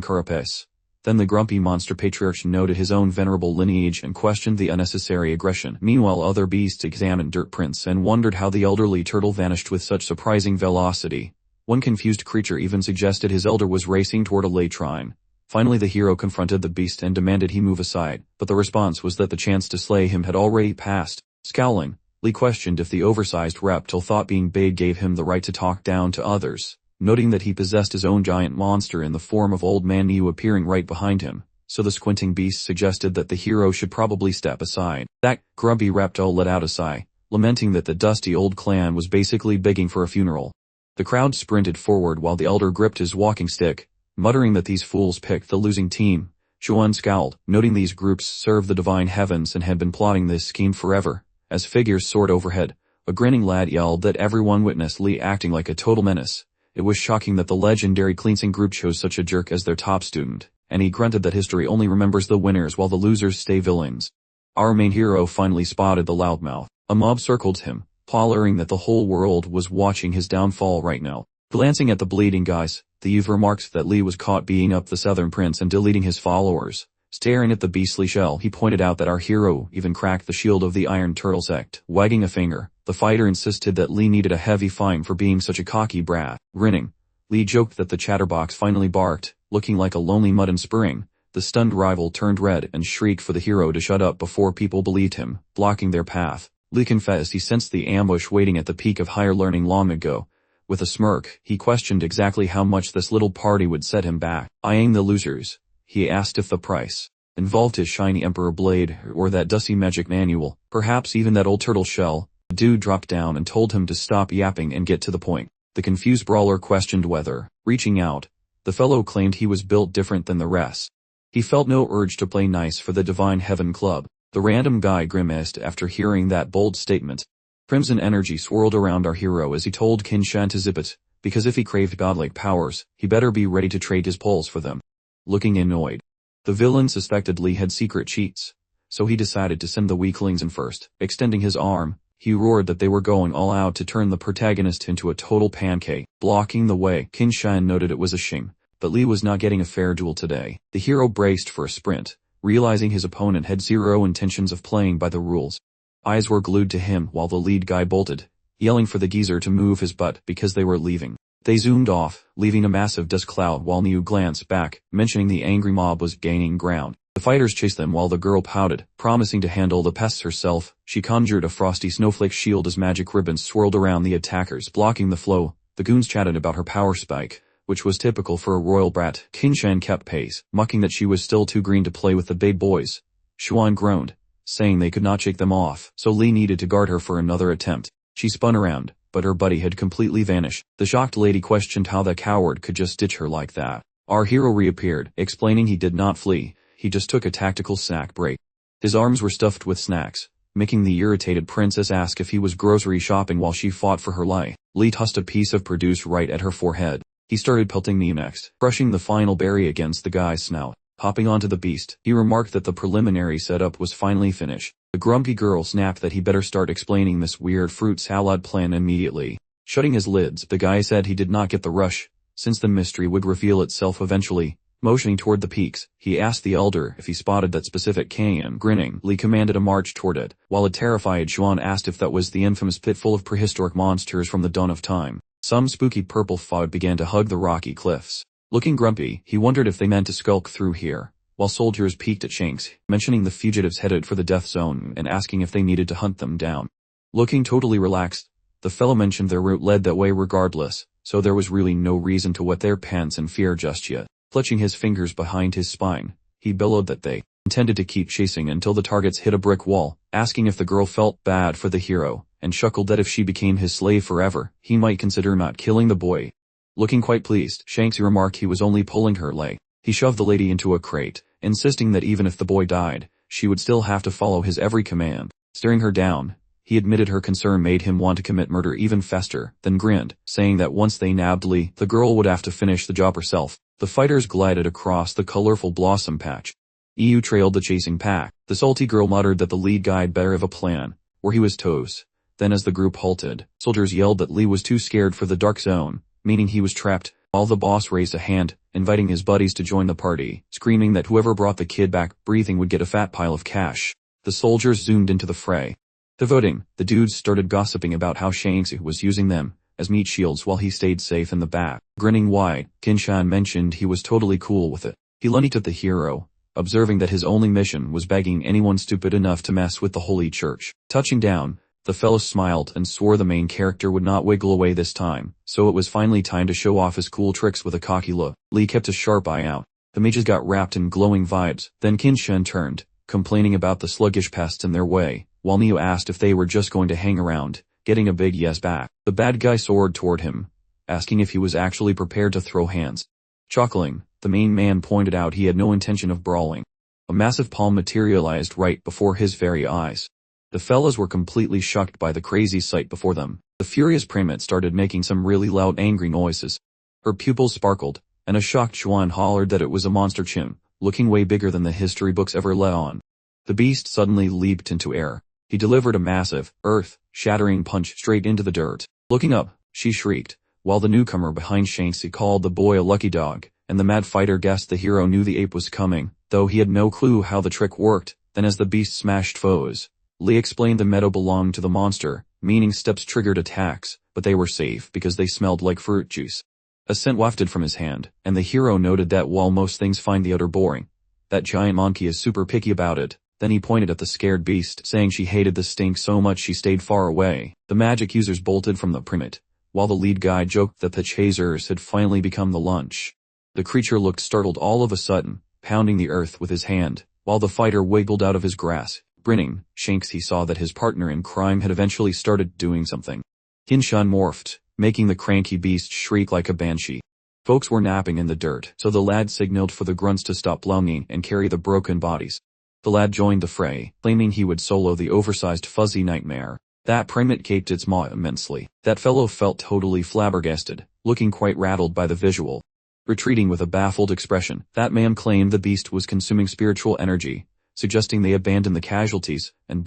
carapace. Then the grumpy monster patriarch noted his own venerable lineage and questioned the unnecessary aggression. Meanwhile, other beasts examined Dirt Prince and wondered how the elderly turtle vanished with such surprising velocity. One confused creature even suggested his elder was racing toward a latrine. Finally, the hero confronted the beast and demanded he move aside, but the response was that the chance to slay him had already passed. Scowling, Lee questioned if the oversized reptile thought being big gave him the right to talk down to others, noting that he possessed his own giant monster in the form of Old Man Niu appearing right behind him, so the squinting beast suggested that the hero should probably step aside. That grumpy reptile let out a sigh, lamenting that the dusty old clan was basically begging for a funeral. The crowd sprinted forward while the elder gripped his walking stick, muttering that these fools picked the losing team. Xuan scowled, noting these groups served the divine heavens and had been plotting this scheme forever. As figures soared overhead, A grinning lad yelled that everyone witnessed Lee acting like a total menace. It was shocking that the legendary cleansing group chose such a jerk as their top student, and he grunted that history only remembers the winners while the losers stay villains. Our main hero finally spotted the loudmouth. A mob circled him, hollering that the whole world was watching his downfall right now. Glancing at the bleeding guys, the youth remarked that Lee was caught beating up the Southern Prince and deleting his followers. Staring at the beastly shell, he pointed out that our hero even cracked the shield of the Iron Turtle sect. Wagging a finger, the fighter insisted that Lee needed a heavy fine for being such a cocky brat. Grinning, Lee joked that the chatterbox finally barked, looking like a lonely mud in spring. The stunned rival turned red and shrieked for the hero to shut up before people believed him, blocking their path. Lee confessed he sensed the ambush waiting at the peak of higher learning long ago. With a smirk, he questioned exactly how much this little party would set him back. Eyeing the losers, he asked if the price involved his shiny Emperor blade or that dusty magic manual, perhaps even that old turtle shell. The dude dropped down and told him to stop yapping and get to the point. The confused brawler questioned whether, reaching out, the fellow claimed he was built different than the rest. He felt no urge to play nice for the Divine Heaven Club. The random guy grimaced after hearing that bold statement. Crimson energy swirled around our hero as he told Qin Shan to zip it, because if he craved godlike powers, he better be ready to trade his pulse for them. Looking annoyed, the villain suspected Lee had secret cheats, so he decided to send the weaklings in first. Extending his arm, he roared that they were going all out to turn the protagonist into a total pancake. Blocking the way, Qin Shan noted it was a shame, but Lee was not getting a fair duel today. The hero braced for a sprint, realizing his opponent had zero intentions of playing by the rules. Eyes were glued to him while the lead guy bolted, yelling for the geezer to move his butt because they were leaving. They zoomed off, leaving a massive dust cloud while Niu glanced back, mentioning the angry mob was gaining ground. The fighters chased them while the girl pouted, promising to handle the pests herself. She conjured a frosty snowflake shield as magic ribbons swirled around the attackers, blocking the flow. The goons chatted about her power spike, which was typical for a royal brat. Qin Shan kept pace, mocking that she was still too green to play with the big boys. Xuan groaned, saying they could not shake them off, so Lee needed to guard her for another attempt. She spun around, but her buddy had completely vanished. The shocked lady questioned how the coward could just ditch her like that. Our hero reappeared, explaining he did not flee, he just took a tactical snack break. His arms were stuffed with snacks, making the irritated princess ask if he was grocery shopping while she fought for her life. Lee tossed a piece of produce right at her forehead. He started pelting me next, crushing the final berry against the guy's snout. Hopping onto the beast, he remarked that the preliminary setup was finally finished. The grumpy girl snapped that he better start explaining this weird fruit salad plan immediately. Shutting his lids, the guy said he did not get the rush, since the mystery would reveal itself eventually. Motioning toward the peaks, he asked the elder if he spotted that specific canyon. Grinning, Lee commanded a march toward it, while a terrified Xuan asked if that was the infamous pit full of prehistoric monsters from the dawn of time. Some spooky purple fog began to hug the rocky cliffs. Looking grumpy, he wondered if they meant to skulk through here, while soldiers peeked at Shanks, mentioning the fugitives headed for the death zone and asking if they needed to hunt them down. Looking totally relaxed, the fellow mentioned their route led that way regardless, so there was really no reason to wet their pants in fear just yet. Clutching his fingers behind his spine, he bellowed that they intended to keep chasing until the targets hit a brick wall, asking if the girl felt bad for the hero, and chuckled that if she became his slave forever, he might consider not killing the boy. Looking quite pleased, Shanks remarked he was only pulling her leg. He shoved the lady into a crate, insisting that even if the boy died, she would still have to follow his every command. Staring her down, he admitted her concern made him want to commit murder even faster, then grinned, saying that once they nabbed Lee, the girl would have to finish the job herself. The fighters glided across the colorful blossom patch. EU trailed the chasing pack. The salty girl muttered that the lead guy better have a plan, or he was toast. Then as the group halted, soldiers yelled that Lee was too scared for the dark zone, meaning he was trapped, while the boss raised a hand, inviting his buddies to join the party, screaming that whoever brought the kid back breathing would get a fat pile of cash. The soldiers zoomed into the fray. Devoting, the dudes started gossiping about how Shanks was using them as meat shields while he stayed safe in the back. Grinning wide, Qin Shan mentioned he was totally cool with it. He looked at the hero, observing that his only mission was begging anyone stupid enough to mess with the Holy Church. Touching down, the fellow smiled and swore the main character would not wiggle away this time, so it was finally time to show off his cool tricks with a cocky look. Lee kept a sharp eye out. The mages got wrapped in glowing vibes. Then Qin Shan turned, complaining about the sluggish pests in their way, while Neo asked if they were just going to hang around, getting a big yes back. The bad guy soared toward him, asking if he was actually prepared to throw hands. Chuckling, the main man pointed out he had no intention of brawling. A massive palm materialized right before his very eyes. The fellas were completely shocked by the crazy sight before them. The furious primate started making some really loud angry noises. Her pupils sparkled, and a shocked Xuan hollered that it was a monster chimp, looking way bigger than the history books ever let on. The beast suddenly leaped into air. He delivered a massive, earth-shattering punch straight into the dirt. Looking up, she shrieked, while the newcomer behind Shanxi called the boy a lucky dog, and the mad fighter guessed the hero knew the ape was coming, though he had no clue how the trick worked. Then as the beast smashed foes, Li explained the meadow belonged to the monster, meaning steps triggered attacks, but they were safe because they smelled like fruit juice. A scent wafted from his hand, and the hero noted that while most things find the odor boring, that giant monkey is super picky about it. Then he pointed at the scared beast, saying she hated the stink so much she stayed far away. The magic users bolted from the primate, while the lead guy joked that the chasers had finally become the lunch. The creature looked startled all of a sudden, pounding the earth with his hand, while the fighter wiggled out of his grasp. Grinning, Shanxi saw that his partner in crime had eventually started doing something. Hinshan morphed, making the cranky beast shriek like a banshee. Folks were napping in the dirt, so the lad signaled for the grunts to stop lunging and carry the broken bodies. The lad joined the fray, claiming he would solo the oversized fuzzy nightmare. That primate gaped its maw immensely. That fellow felt totally flabbergasted, looking quite rattled by the visual. Retreating with a baffled expression, that man claimed the beast was consuming spiritual energy, suggesting they abandon the casualties, and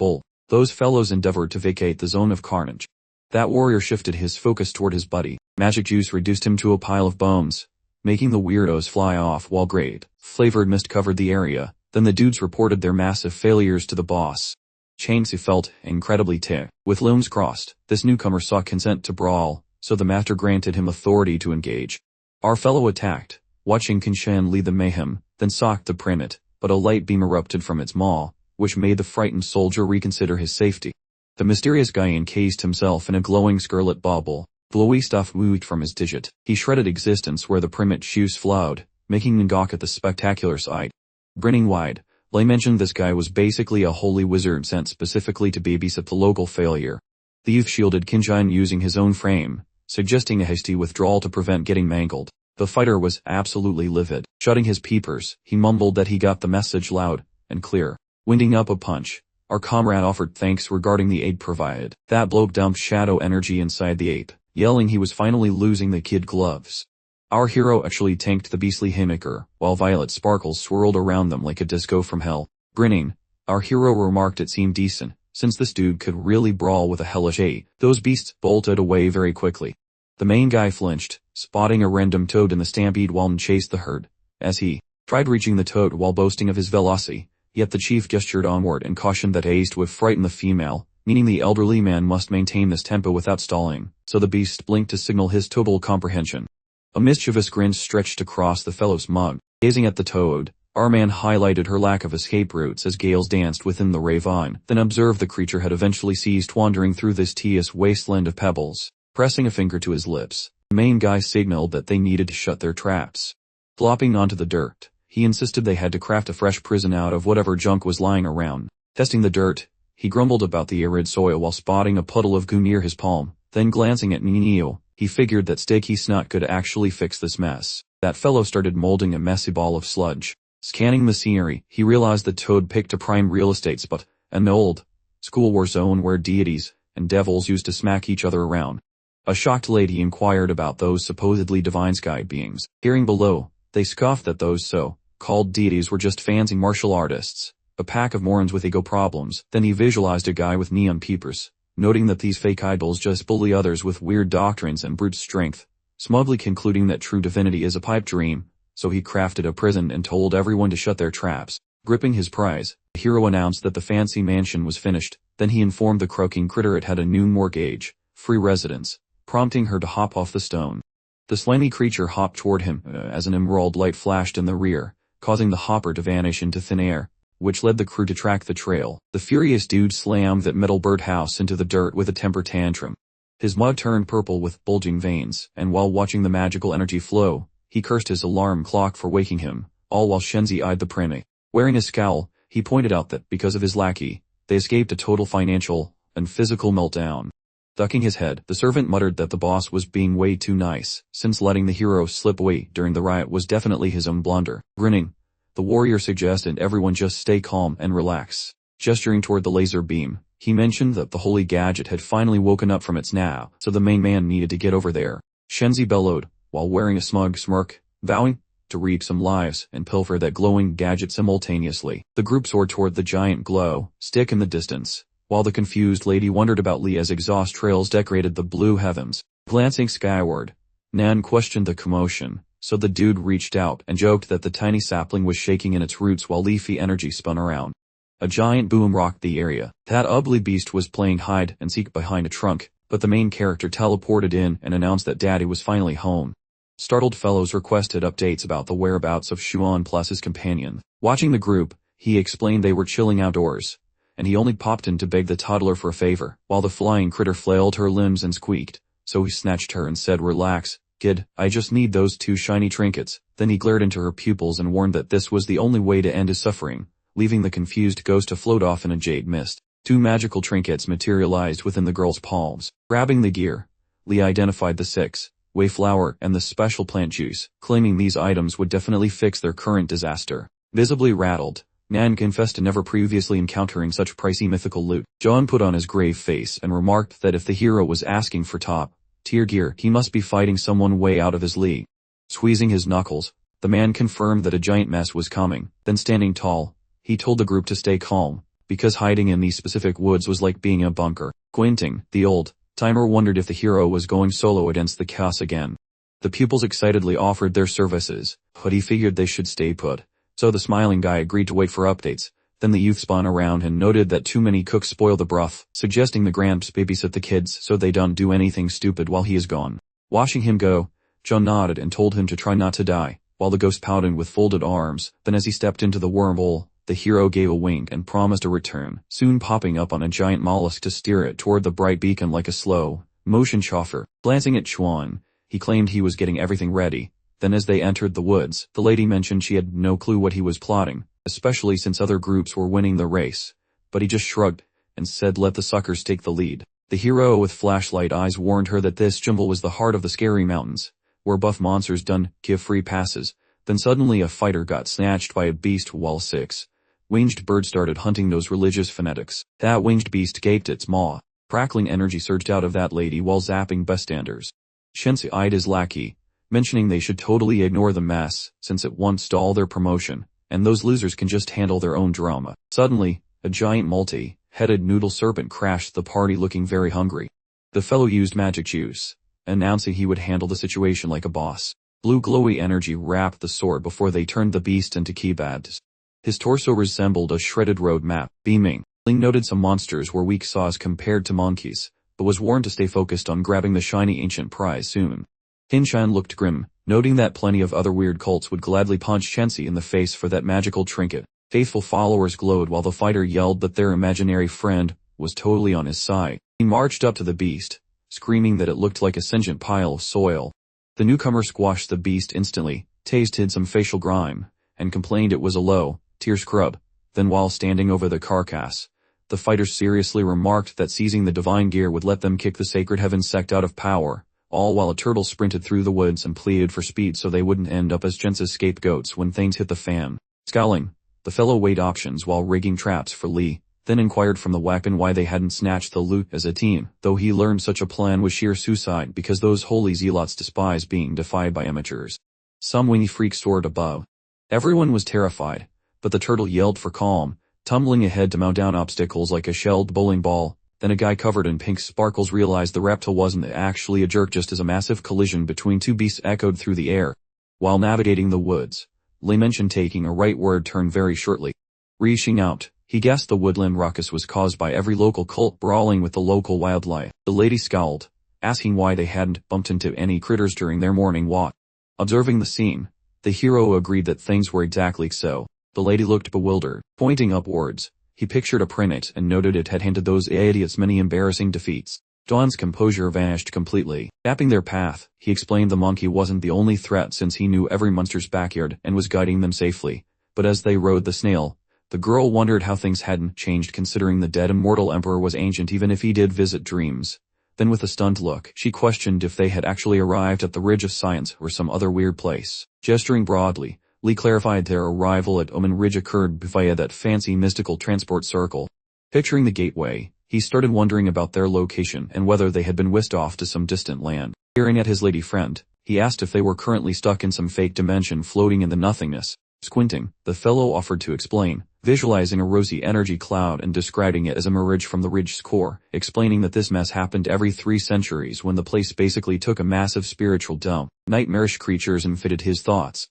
those fellows endeavored to vacate the zone of carnage. That warrior shifted his focus toward his buddy. Magic juice reduced him to a pile of bones, making the weirdos fly off while great, flavored mist covered the area. Then the dudes reported their massive failures to the boss. Chainsi felt incredibly ticked. With limbs crossed, this newcomer sought consent to brawl, so the master granted him authority to engage. Our fellow attacked, watching Kinshan lead the mayhem, then socked the primate, but a light beam erupted from its maw, which made the frightened soldier reconsider his safety. The mysterious guy encased himself in a glowing scarlet bauble. Glowy stuff oozed from his digit. He shredded existence where the primate's shoes flowed, making them gawk at the spectacular sight. Grinning wide, Lei mentioned this guy was basically a holy wizard sent specifically to babysit the local failure. The youth shielded Kinjin using his own frame, suggesting a hasty withdrawal to prevent getting mangled. The fighter was absolutely livid. Shutting his peepers, he mumbled that he got the message loud and clear. Winding up a punch, our comrade offered thanks regarding the aid provided. That bloke dumped shadow energy inside the ape, yelling he was finally losing the kid gloves. Our hero actually tanked the beastly haymaker, while violet sparkles swirled around them like a disco from hell. Grinning, our hero remarked it seemed decent, since this dude could really brawl with a hellish ape. Those beasts bolted away very quickly. The main guy flinched, spotting a random toad in the stampede while chased the herd. As he tried reaching the toad while boasting of his velocity, yet the chief gestured onward and cautioned that haste would frighten the female, meaning the elderly man must maintain this tempo without stalling, so the beast blinked to signal his total comprehension. A mischievous grin stretched across the fellow's mug. Gazing at the toad, our man highlighted her lack of escape routes as gales danced within the ravine, then observed the creature had eventually ceased wandering through this tedious wasteland of pebbles. Pressing a finger to his lips, the main guy signaled that they needed to shut their traps. Flopping onto the dirt, he insisted they had to craft a fresh prison out of whatever junk was lying around. Testing the dirt, he grumbled about the arid soil while spotting a puddle of goo near his palm, then glancing at Ninio. He figured that sticky snot could actually fix this mess. That fellow started molding a messy ball of sludge. Scanning the scenery, he realized the toad picked a prime real estate spot, an old school war zone where deities and devils used to smack each other around. A shocked lady inquired about those supposedly divine sky beings. Hearing below, they scoffed that those so-called deities were just fancy martial artists, a pack of morons with ego problems. Then he visualized a guy with neon peepers, noting that these fake idols just bully others with weird doctrines and brute strength, smugly concluding that true divinity is a pipe dream, so he crafted a prison and told everyone to shut their traps. Gripping his prize, the hero announced that the fancy mansion was finished, then he informed the croaking critter it had a new mortgage, free residence, prompting her to hop off the stone. The slimy creature hopped toward him as an emerald light flashed in the rear, causing the hopper to vanish into thin air, which led the crew to track the trail. The furious dude slammed that metal birdhouse into the dirt with a temper tantrum. His mug turned purple with bulging veins, and while watching the magical energy flow, he cursed his alarm clock for waking him, all while Shenzi eyed the primate. Wearing a scowl, he pointed out that because of his lackey, they escaped a total financial and physical meltdown. Ducking his head, the servant muttered that the boss was being way too nice, since letting the hero slip away during the riot was definitely his own blunder. Grinning, the warrior suggested everyone just stay calm and relax. Gesturing toward the laser beam, He mentioned that the holy gadget had finally woken up from its nap, so the main man needed to get over there. Shenzi bellowed, while wearing a smug smirk, vowing to reap some lives and pilfer that glowing gadget simultaneously. The group soared toward the giant glow stick in the distance, while the confused lady wondered about Lee as exhaust trails decorated the blue heavens. Glancing skyward, Nan questioned the commotion, so the dude reached out and joked that the tiny sapling was shaking in its roots while leafy energy spun around. A giant boom rocked the area. That ugly beast was playing hide and seek behind a trunk, but the main character teleported in and announced that Daddy was finally home. Startled fellows requested updates about the whereabouts of Xuan plus his companion. Watching the group, he explained they were chilling outdoors, and he only popped in to beg the toddler for a favor, while the flying critter flailed her limbs and squeaked. So he snatched her and said, "Relax, kid, I just need those 2 shiny trinkets." Then he glared into her pupils and warned that this was the only way to end his suffering, leaving the confused ghost to float off in a jade mist. 2 magical trinkets materialized within the girl's palms. Grabbing the gear, Lee identified the 6-way flower and the special plant juice, claiming these items would definitely fix their current disaster. Visibly rattled, Nan confessed to never previously encountering such pricey mythical loot. John put on his grave face and remarked that if the hero was asking for top-tier gear, he must be fighting someone way out of his league. Squeezing his knuckles, the man confirmed that a giant mess was coming. Then standing tall, he told the group to stay calm, because hiding in these specific woods was like being in a bunker. Squinting, the old-timer wondered if the hero was going solo against the chaos again. The pupils excitedly offered their services, but he figured they should stay put. So the smiling guy agreed to wait for updates. Then the youth spun around and noted that too many cooks spoil the broth, suggesting the gramps babysit the kids so they don't do anything stupid while he is gone. Watching him go, John nodded and told him to try not to die, while the ghost pouted with folded arms. Then as he stepped into the wormhole, the hero gave a wink and promised a return, soon popping up on a giant mollusk to steer it toward the bright beacon like a slow-motion chauffeur. Glancing at Chuan, he claimed he was getting everything ready. Then as they entered the woods, the lady mentioned she had no clue what he was plotting, especially since other groups were winning the race. But he just shrugged and said let the suckers take the lead. The hero with flashlight eyes warned her that this jungle was the heart of the scary mountains, where buff monsters don't give free passes. Then suddenly a fighter got snatched by a beast while 6-winged bird started hunting those religious fanatics. That winged beast gaped its maw. Crackling energy surged out of that lady while zapping bystanders. Shensi eyed his lackey, mentioning they should totally ignore the mess, since it won't stall their promotion, and those losers can just handle their own drama. Suddenly, a giant multi-headed noodle serpent crashed the party looking very hungry. The fellow used magic juice, announcing he would handle the situation like a boss. Blue glowy energy wrapped the sword before they turned the beast into keypads. His torso resembled a shredded road map, beaming. Ling noted some monsters were weak sauce compared to monkeys, but was warned to stay focused on grabbing the shiny ancient prize soon. Hinshan looked grim, noting that plenty of other weird cults would gladly punch Shensi in the face for that magical trinket. Faithful followers glowed while the fighter yelled that their imaginary friend was totally on his side. He marched up to the beast, screaming that it looked like a sentient pile of soil. The newcomer squashed the beast instantly, tasted some facial grime, and complained it was a low-tier scrub. Then while standing over the carcass, the fighter seriously remarked that seizing the divine gear would let them kick the sacred heaven sect out of power, all while a turtle sprinted through the woods and pleaded for speed so they wouldn't end up as Jensen's scapegoats when things hit the fan. Scowling, the fellow weighed options while rigging traps for Lee, then inquired from the weapon why they hadn't snatched the loot as a team, though he learned such a plan was sheer suicide because those holy zealots despise being defied by amateurs. Some wingy freak soared above. Everyone was terrified, but the turtle yelled for calm, tumbling ahead to mow down obstacles like a shelled bowling ball. Then a guy covered in pink sparkles realized the reptile wasn't actually a jerk just as a massive collision between 2 beasts echoed through the air. While navigating the woods, Lee mentioned taking a rightward turn very shortly. Reaching out, he guessed the woodland ruckus was caused by every local cult brawling with the local wildlife. The lady scowled, asking why they hadn't bumped into any critters during their morning walk. Observing the scene, the hero agreed that things were exactly so. The lady looked bewildered. Pointing upwards, he pictured a primate and noted it had handed those idiots many embarrassing defeats. Dawn's composure vanished completely. Mapping their path, he explained the monkey wasn't the only threat since he knew every monster's backyard and was guiding them safely. But as they rode the snail, the girl wondered how things hadn't changed considering the dead immortal emperor was ancient even if he did visit dreams. Then with a stunned look, she questioned if they had actually arrived at the Ridge of Science or some other weird place. Gesturing broadly, Lee clarified their arrival at Omen Ridge occurred via that fancy mystical transport circle. Picturing the gateway, He started wondering about their location and whether they had been whisked off to some distant land. Staring at his lady friend, he asked if they were currently stuck in some fake dimension floating in the nothingness. Squinting, the fellow offered to explain, visualizing a rosy energy cloud and describing it as a mirage from the ridge's core, explaining that this mess happened every 3 centuries when the place basically took a massive spiritual dump. Nightmarish creatures infitted his thoughts.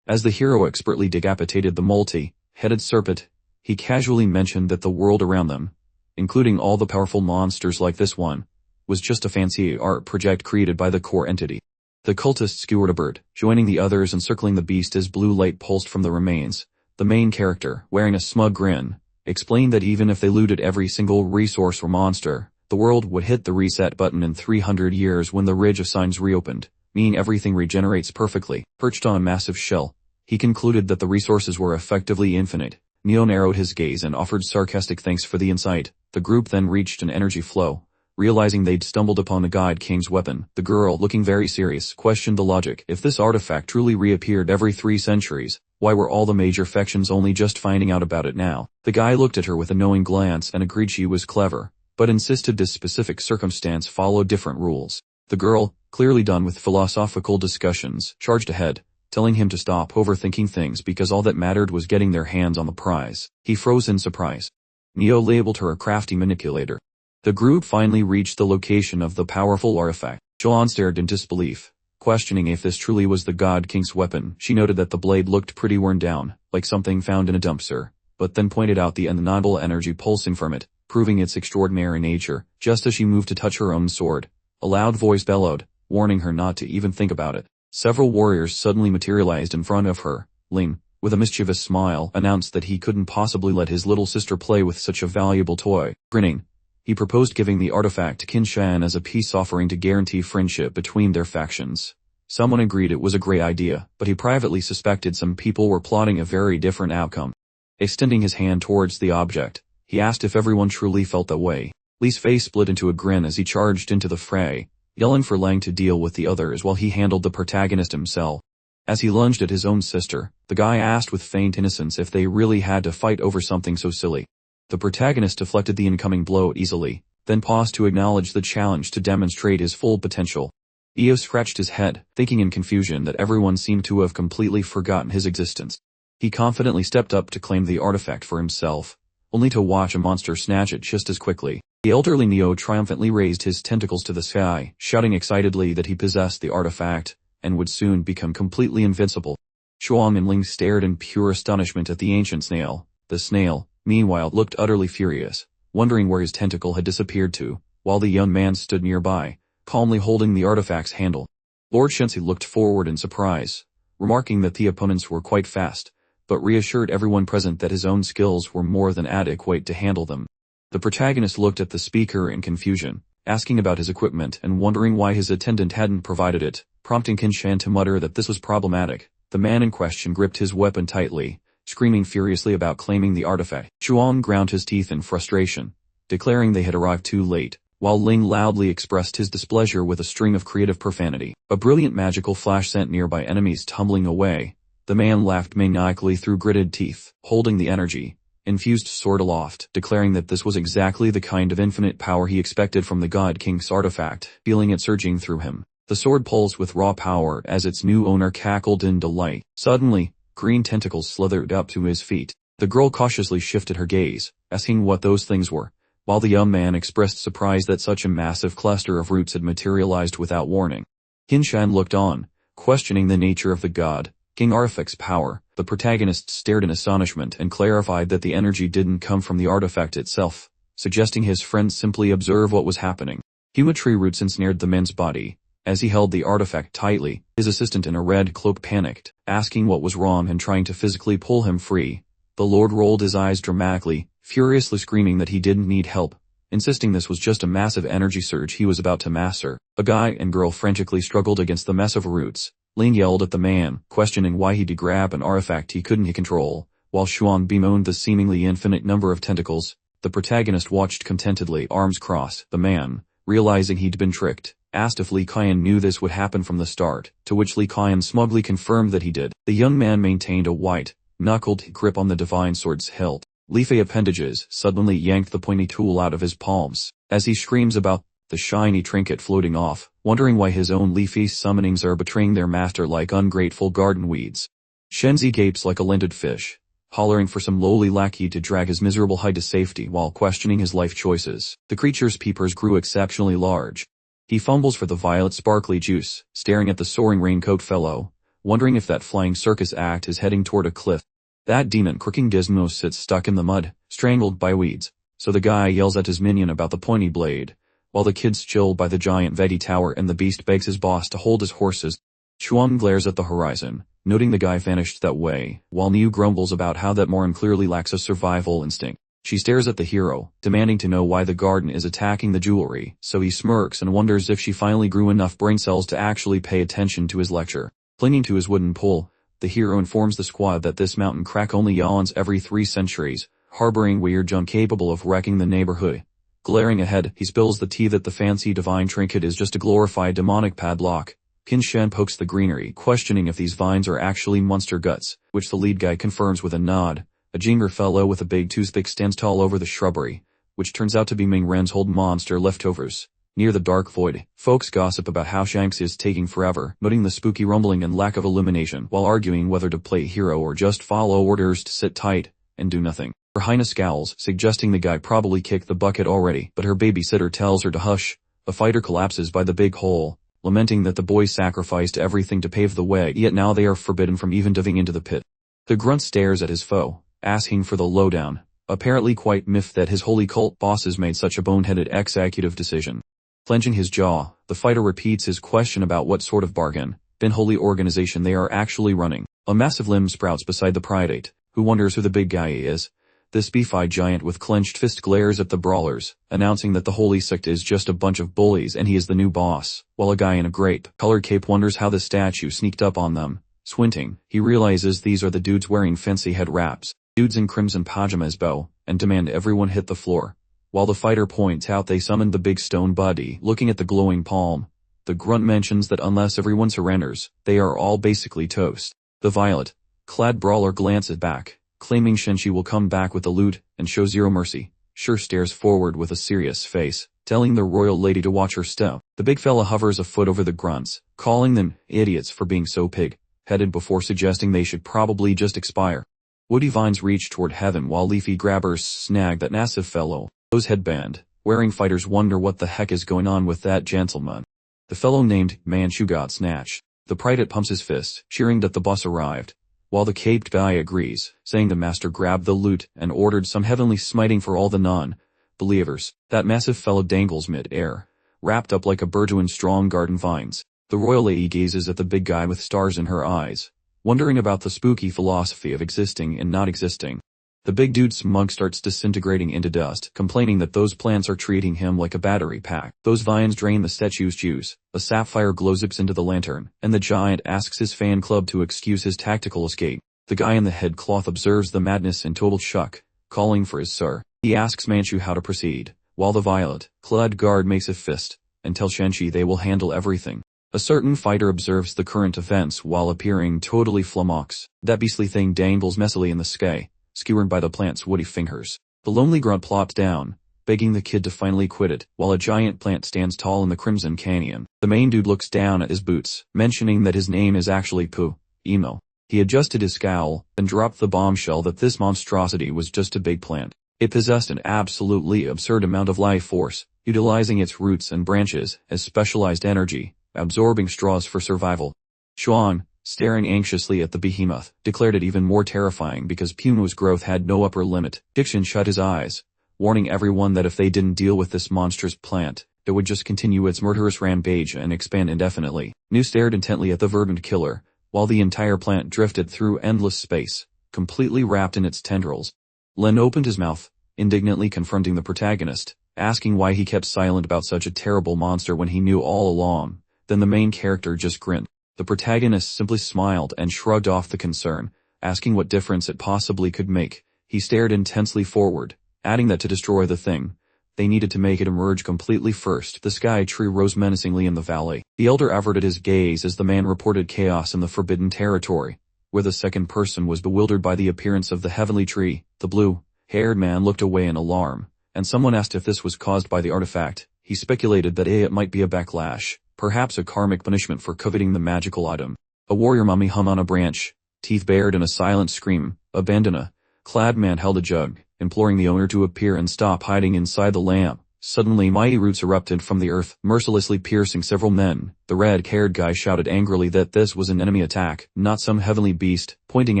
As the hero expertly decapitated the multi-headed serpent, he casually mentioned that the world around them, including all the powerful monsters like this one, was just a fancy art project created by the core entity. The cultist skewered a bird, joining the others and circling the beast as blue light pulsed from the remains. The main character, wearing a smug grin, explained that even if they looted every single resource or monster, the world would hit the reset button in 300 years when the Ridge of Signs reopened, meaning everything regenerates perfectly. Perched on a massive shell, he concluded that the resources were effectively infinite. Neo narrowed his gaze and offered sarcastic thanks for the insight. The group then reached an energy flow. Realizing they'd stumbled upon the God King's weapon, the girl, looking very serious, questioned the logic. If this artifact truly reappeared every 3 centuries, why were all the major factions only just finding out about it now? The guy looked at her with a knowing glance and agreed she was clever, but insisted this specific circumstance followed different rules. The girl, clearly done with philosophical discussions, charged ahead, telling him to stop overthinking things because all that mattered was getting their hands on the prize. He froze in surprise. Neo labeled her a crafty manipulator. The group finally reached the location of the powerful artifact. Joanne stared in disbelief, questioning if this truly was the God King's weapon. She noted that the blade looked pretty worn down, like something found in a dumpster, but then pointed out the undeniable energy pulsing from it, proving its extraordinary nature. Just as she moved to touch her own sword, a loud voice bellowed, warning her not to even think about it. Several warriors suddenly materialized in front of her. Ling, with a mischievous smile, announced that he couldn't possibly let his little sister play with such a valuable toy. Grinning, he proposed giving the artifact to Qin Shan as a peace offering to guarantee friendship between their factions. Someone agreed it was a great idea, but he privately suspected some people were plotting a very different outcome. Extending his hand towards the object, he asked if everyone truly felt that way. Li's face split into a grin as he charged into the fray, yelling for Lang to deal with the others while he handled the protagonist himself. As he lunged at his own sister, the guy asked with feigned innocence if they really had to fight over something so silly. The protagonist deflected the incoming blow easily, then paused to acknowledge the challenge to demonstrate his full potential. Io scratched his head, thinking in confusion that everyone seemed to have completely forgotten his existence. He confidently stepped up to claim the artifact for himself, only to watch a monster snatch it just as quickly. The elderly Neo triumphantly raised his tentacles to the sky, shouting excitedly that he possessed the artifact, and would soon become completely invincible. Shuang and Ling stared in pure astonishment at the ancient snail. The snail, meanwhile, looked utterly furious, wondering where his tentacle had disappeared to, while the young man stood nearby, calmly holding the artifact's handle. Lord Shensi looked forward in surprise, remarking that the opponents were quite fast, but reassured everyone present that his own skills were more than adequate to handle them. The protagonist looked at the speaker in confusion, asking about his equipment and wondering why his attendant hadn't provided it, prompting Qin Shan to mutter that this was problematic. The man in question gripped his weapon tightly, screaming furiously about claiming the artifact. Chuan ground his teeth in frustration, declaring they had arrived too late, while Ling loudly expressed his displeasure with a string of creative profanity. A brilliant magical flash sent nearby enemies tumbling away. The man laughed maniacally through gritted teeth, holding the energy-infused sword aloft, declaring that this was exactly the kind of infinite power he expected from the God King's artifact, feeling it surging through him. The sword pulsed with raw power as its new owner cackled in delight. Suddenly, green tentacles slithered up to his feet. The girl cautiously shifted her gaze, asking what those things were, while the young man expressed surprise that such a massive cluster of roots had materialized without warning. Qin Shan looked on, questioning the nature of the God King artifact's power. The protagonist stared in astonishment and clarified that the energy didn't come from the artifact itself, suggesting his friend simply observe what was happening. Human-tree roots ensnared the man's body. As he held the artifact tightly, his assistant in a red cloak panicked, asking what was wrong and trying to physically pull him free. The Lord rolled his eyes dramatically, furiously screaming that he didn't need help, insisting this was just a massive energy surge he was about to master. A guy and girl frantically struggled against the mess of roots. Ling yelled at the man, questioning why he'd grab an artifact he couldn't control, while Xuan bemoaned the seemingly infinite number of tentacles. The protagonist watched contentedly, arms crossed. The man, realizing he'd been tricked, asked if Li Qian knew this would happen from the start, to which Li Qian smugly confirmed that he did. The young man maintained a white-knuckled grip on the divine sword's hilt. Leafy appendages suddenly yanked the pointy tool out of his palms, as he screams about the shiny trinket floating off, wondering why his own leafy summonings are betraying their master like ungrateful garden weeds. Shenzi gapes like a linted fish, hollering for some lowly lackey to drag his miserable hide to safety while questioning his life choices. The creature's peepers grew exceptionally large. He fumbles for the violet sparkly juice, staring at the soaring raincoat fellow, wondering if that flying circus act is heading toward a cliff. That demon croaking Gizmo sits stuck in the mud, strangled by weeds, so the guy yells at his minion about the pointy blade, while the kids chill by the giant veggie tower and the beast begs his boss to hold his horses. Chuan glares at the horizon, noting the guy vanished that way, while Niu grumbles about how that Morin clearly lacks a survival instinct. She stares at the hero, demanding to know why the garden is attacking the jewelry, so he smirks and wonders if she finally grew enough brain cells to actually pay attention to his lecture. Clinging to his wooden pole, the hero informs the squad that this mountain crack only yawns every 3 centuries, harboring weird junk capable of wrecking the neighborhood. Glaring ahead, he spills the tea that the fancy divine trinket is just a glorified demonic padlock. Qin Shen pokes the greenery, questioning if these vines are actually monster guts, which the lead guy confirms with a nod. A ginger fellow with a big toothpick stands tall over the shrubbery, which turns out to be Ming Ren's old monster leftovers. Near the dark void, folks gossip about how Shanks is taking forever, noting the spooky rumbling and lack of illumination while arguing whether to play hero or just follow orders to sit tight and do nothing. Her Highness scowls, suggesting the guy probably kicked the bucket already, but her babysitter tells her to hush. A fighter collapses by the big hole, lamenting that the boys sacrificed everything to pave the way, yet now they are forbidden from even diving into the pit. The grunt stares at his foe, asking for the lowdown, apparently quite miffed that his holy cult bosses made such a boneheaded executive decision. Clenching his jaw, the fighter repeats his question about what sort of bargain, bin holy organization they are actually running. A massive limb sprouts beside the Pridate, who wonders who the big guy is. This beefy giant with clenched fist glares at the brawlers, announcing that the holy sect is just a bunch of bullies and he is the new boss, while a guy in a grape-colored cape wonders how the statue sneaked up on them. Squinting, he realizes these are the dudes wearing fancy head wraps. Dudes in crimson pajamas bow, and demand everyone hit the floor. While the fighter points out they summoned the big stone body, looking at the glowing palm. The grunt mentions that unless everyone surrenders, they are all basically toast. The violet-clad brawler glances back, claiming Shenchi will come back with the loot, and show zero mercy. Sure stares forward with a serious face, telling the royal lady to watch her step. The big fella hovers a foot over the grunts, calling them idiots for being so pig-headed before suggesting they should probably just expire. Woody vines reach toward heaven while leafy grabbers snag that massive fellow. Those headband-wearing fighters wonder what the heck is going on with that gentleman. The fellow named Manchu got snatched. The Pridate pumps his fist, cheering that the boss arrived, while the caped guy agrees, saying the master grabbed the loot and ordered some heavenly smiting for all the non-believers. That massive fellow dangles mid-air, wrapped up like a Burduan strong garden vines. The royal lady gazes at the big guy with stars in her eyes, wondering about the spooky philosophy of existing and not existing. The big dude's mug starts disintegrating into dust, complaining that those plants are treating him like a battery pack. Those vines drain the statue's juice. A sapphire glow zips into the lantern, and the giant asks his fan club to excuse his tactical escape. The guy in the headcloth observes the madness in total shock, calling for his sir. He asks Manchu how to proceed, while the violet-clad guard makes a fist, and tells Shenchi they will handle everything. A certain fighter observes the current events while appearing totally flummoxed. That beastly thing dangles messily in the sky, skewered by the plant's woody fingers. The lonely grunt plops down, begging the kid to finally quit it, while a giant plant stands tall in the crimson canyon. The main dude looks down at his boots, mentioning that his name is actually Pooh, Emo. He adjusted his scowl, and dropped the bombshell that this monstrosity was just a big plant. It possessed an absolutely absurd amount of life force, utilizing its roots and branches as specialized energy, absorbing straws for survival. Chuan, staring anxiously at the behemoth, declared it even more terrifying because Puno's growth had no upper limit. Diction shut his eyes, warning everyone that if they didn't deal with this monstrous plant, it would just continue its murderous rampage and expand indefinitely. Niu stared intently at the verdant killer, while the entire plant drifted through endless space, completely wrapped in its tendrils. Len opened his mouth, indignantly confronting the protagonist, asking why he kept silent about such a terrible monster when he knew all along. Then the main character just grinned. The protagonist simply smiled and shrugged off the concern, asking what difference it possibly could make. He stared intensely forward, adding that to destroy the thing, they needed to make it emerge completely first. The sky tree rose menacingly in the valley. The elder averted his gaze as the man reported chaos in the forbidden territory, where the second person was bewildered by the appearance of the heavenly tree. The blue, Haired man looked away in alarm, and someone asked if this was caused by the artifact. He speculated that it might be a backlash, perhaps a karmic punishment for coveting the magical item. A warrior mummy hung on a branch, teeth bared in a silent scream. A bandana clad man held a jug, imploring the owner to appear and stop hiding inside the lamp. Suddenly mighty roots erupted from the earth, mercilessly piercing several men. The red-haired guy shouted angrily that this was an enemy attack, not some heavenly beast, pointing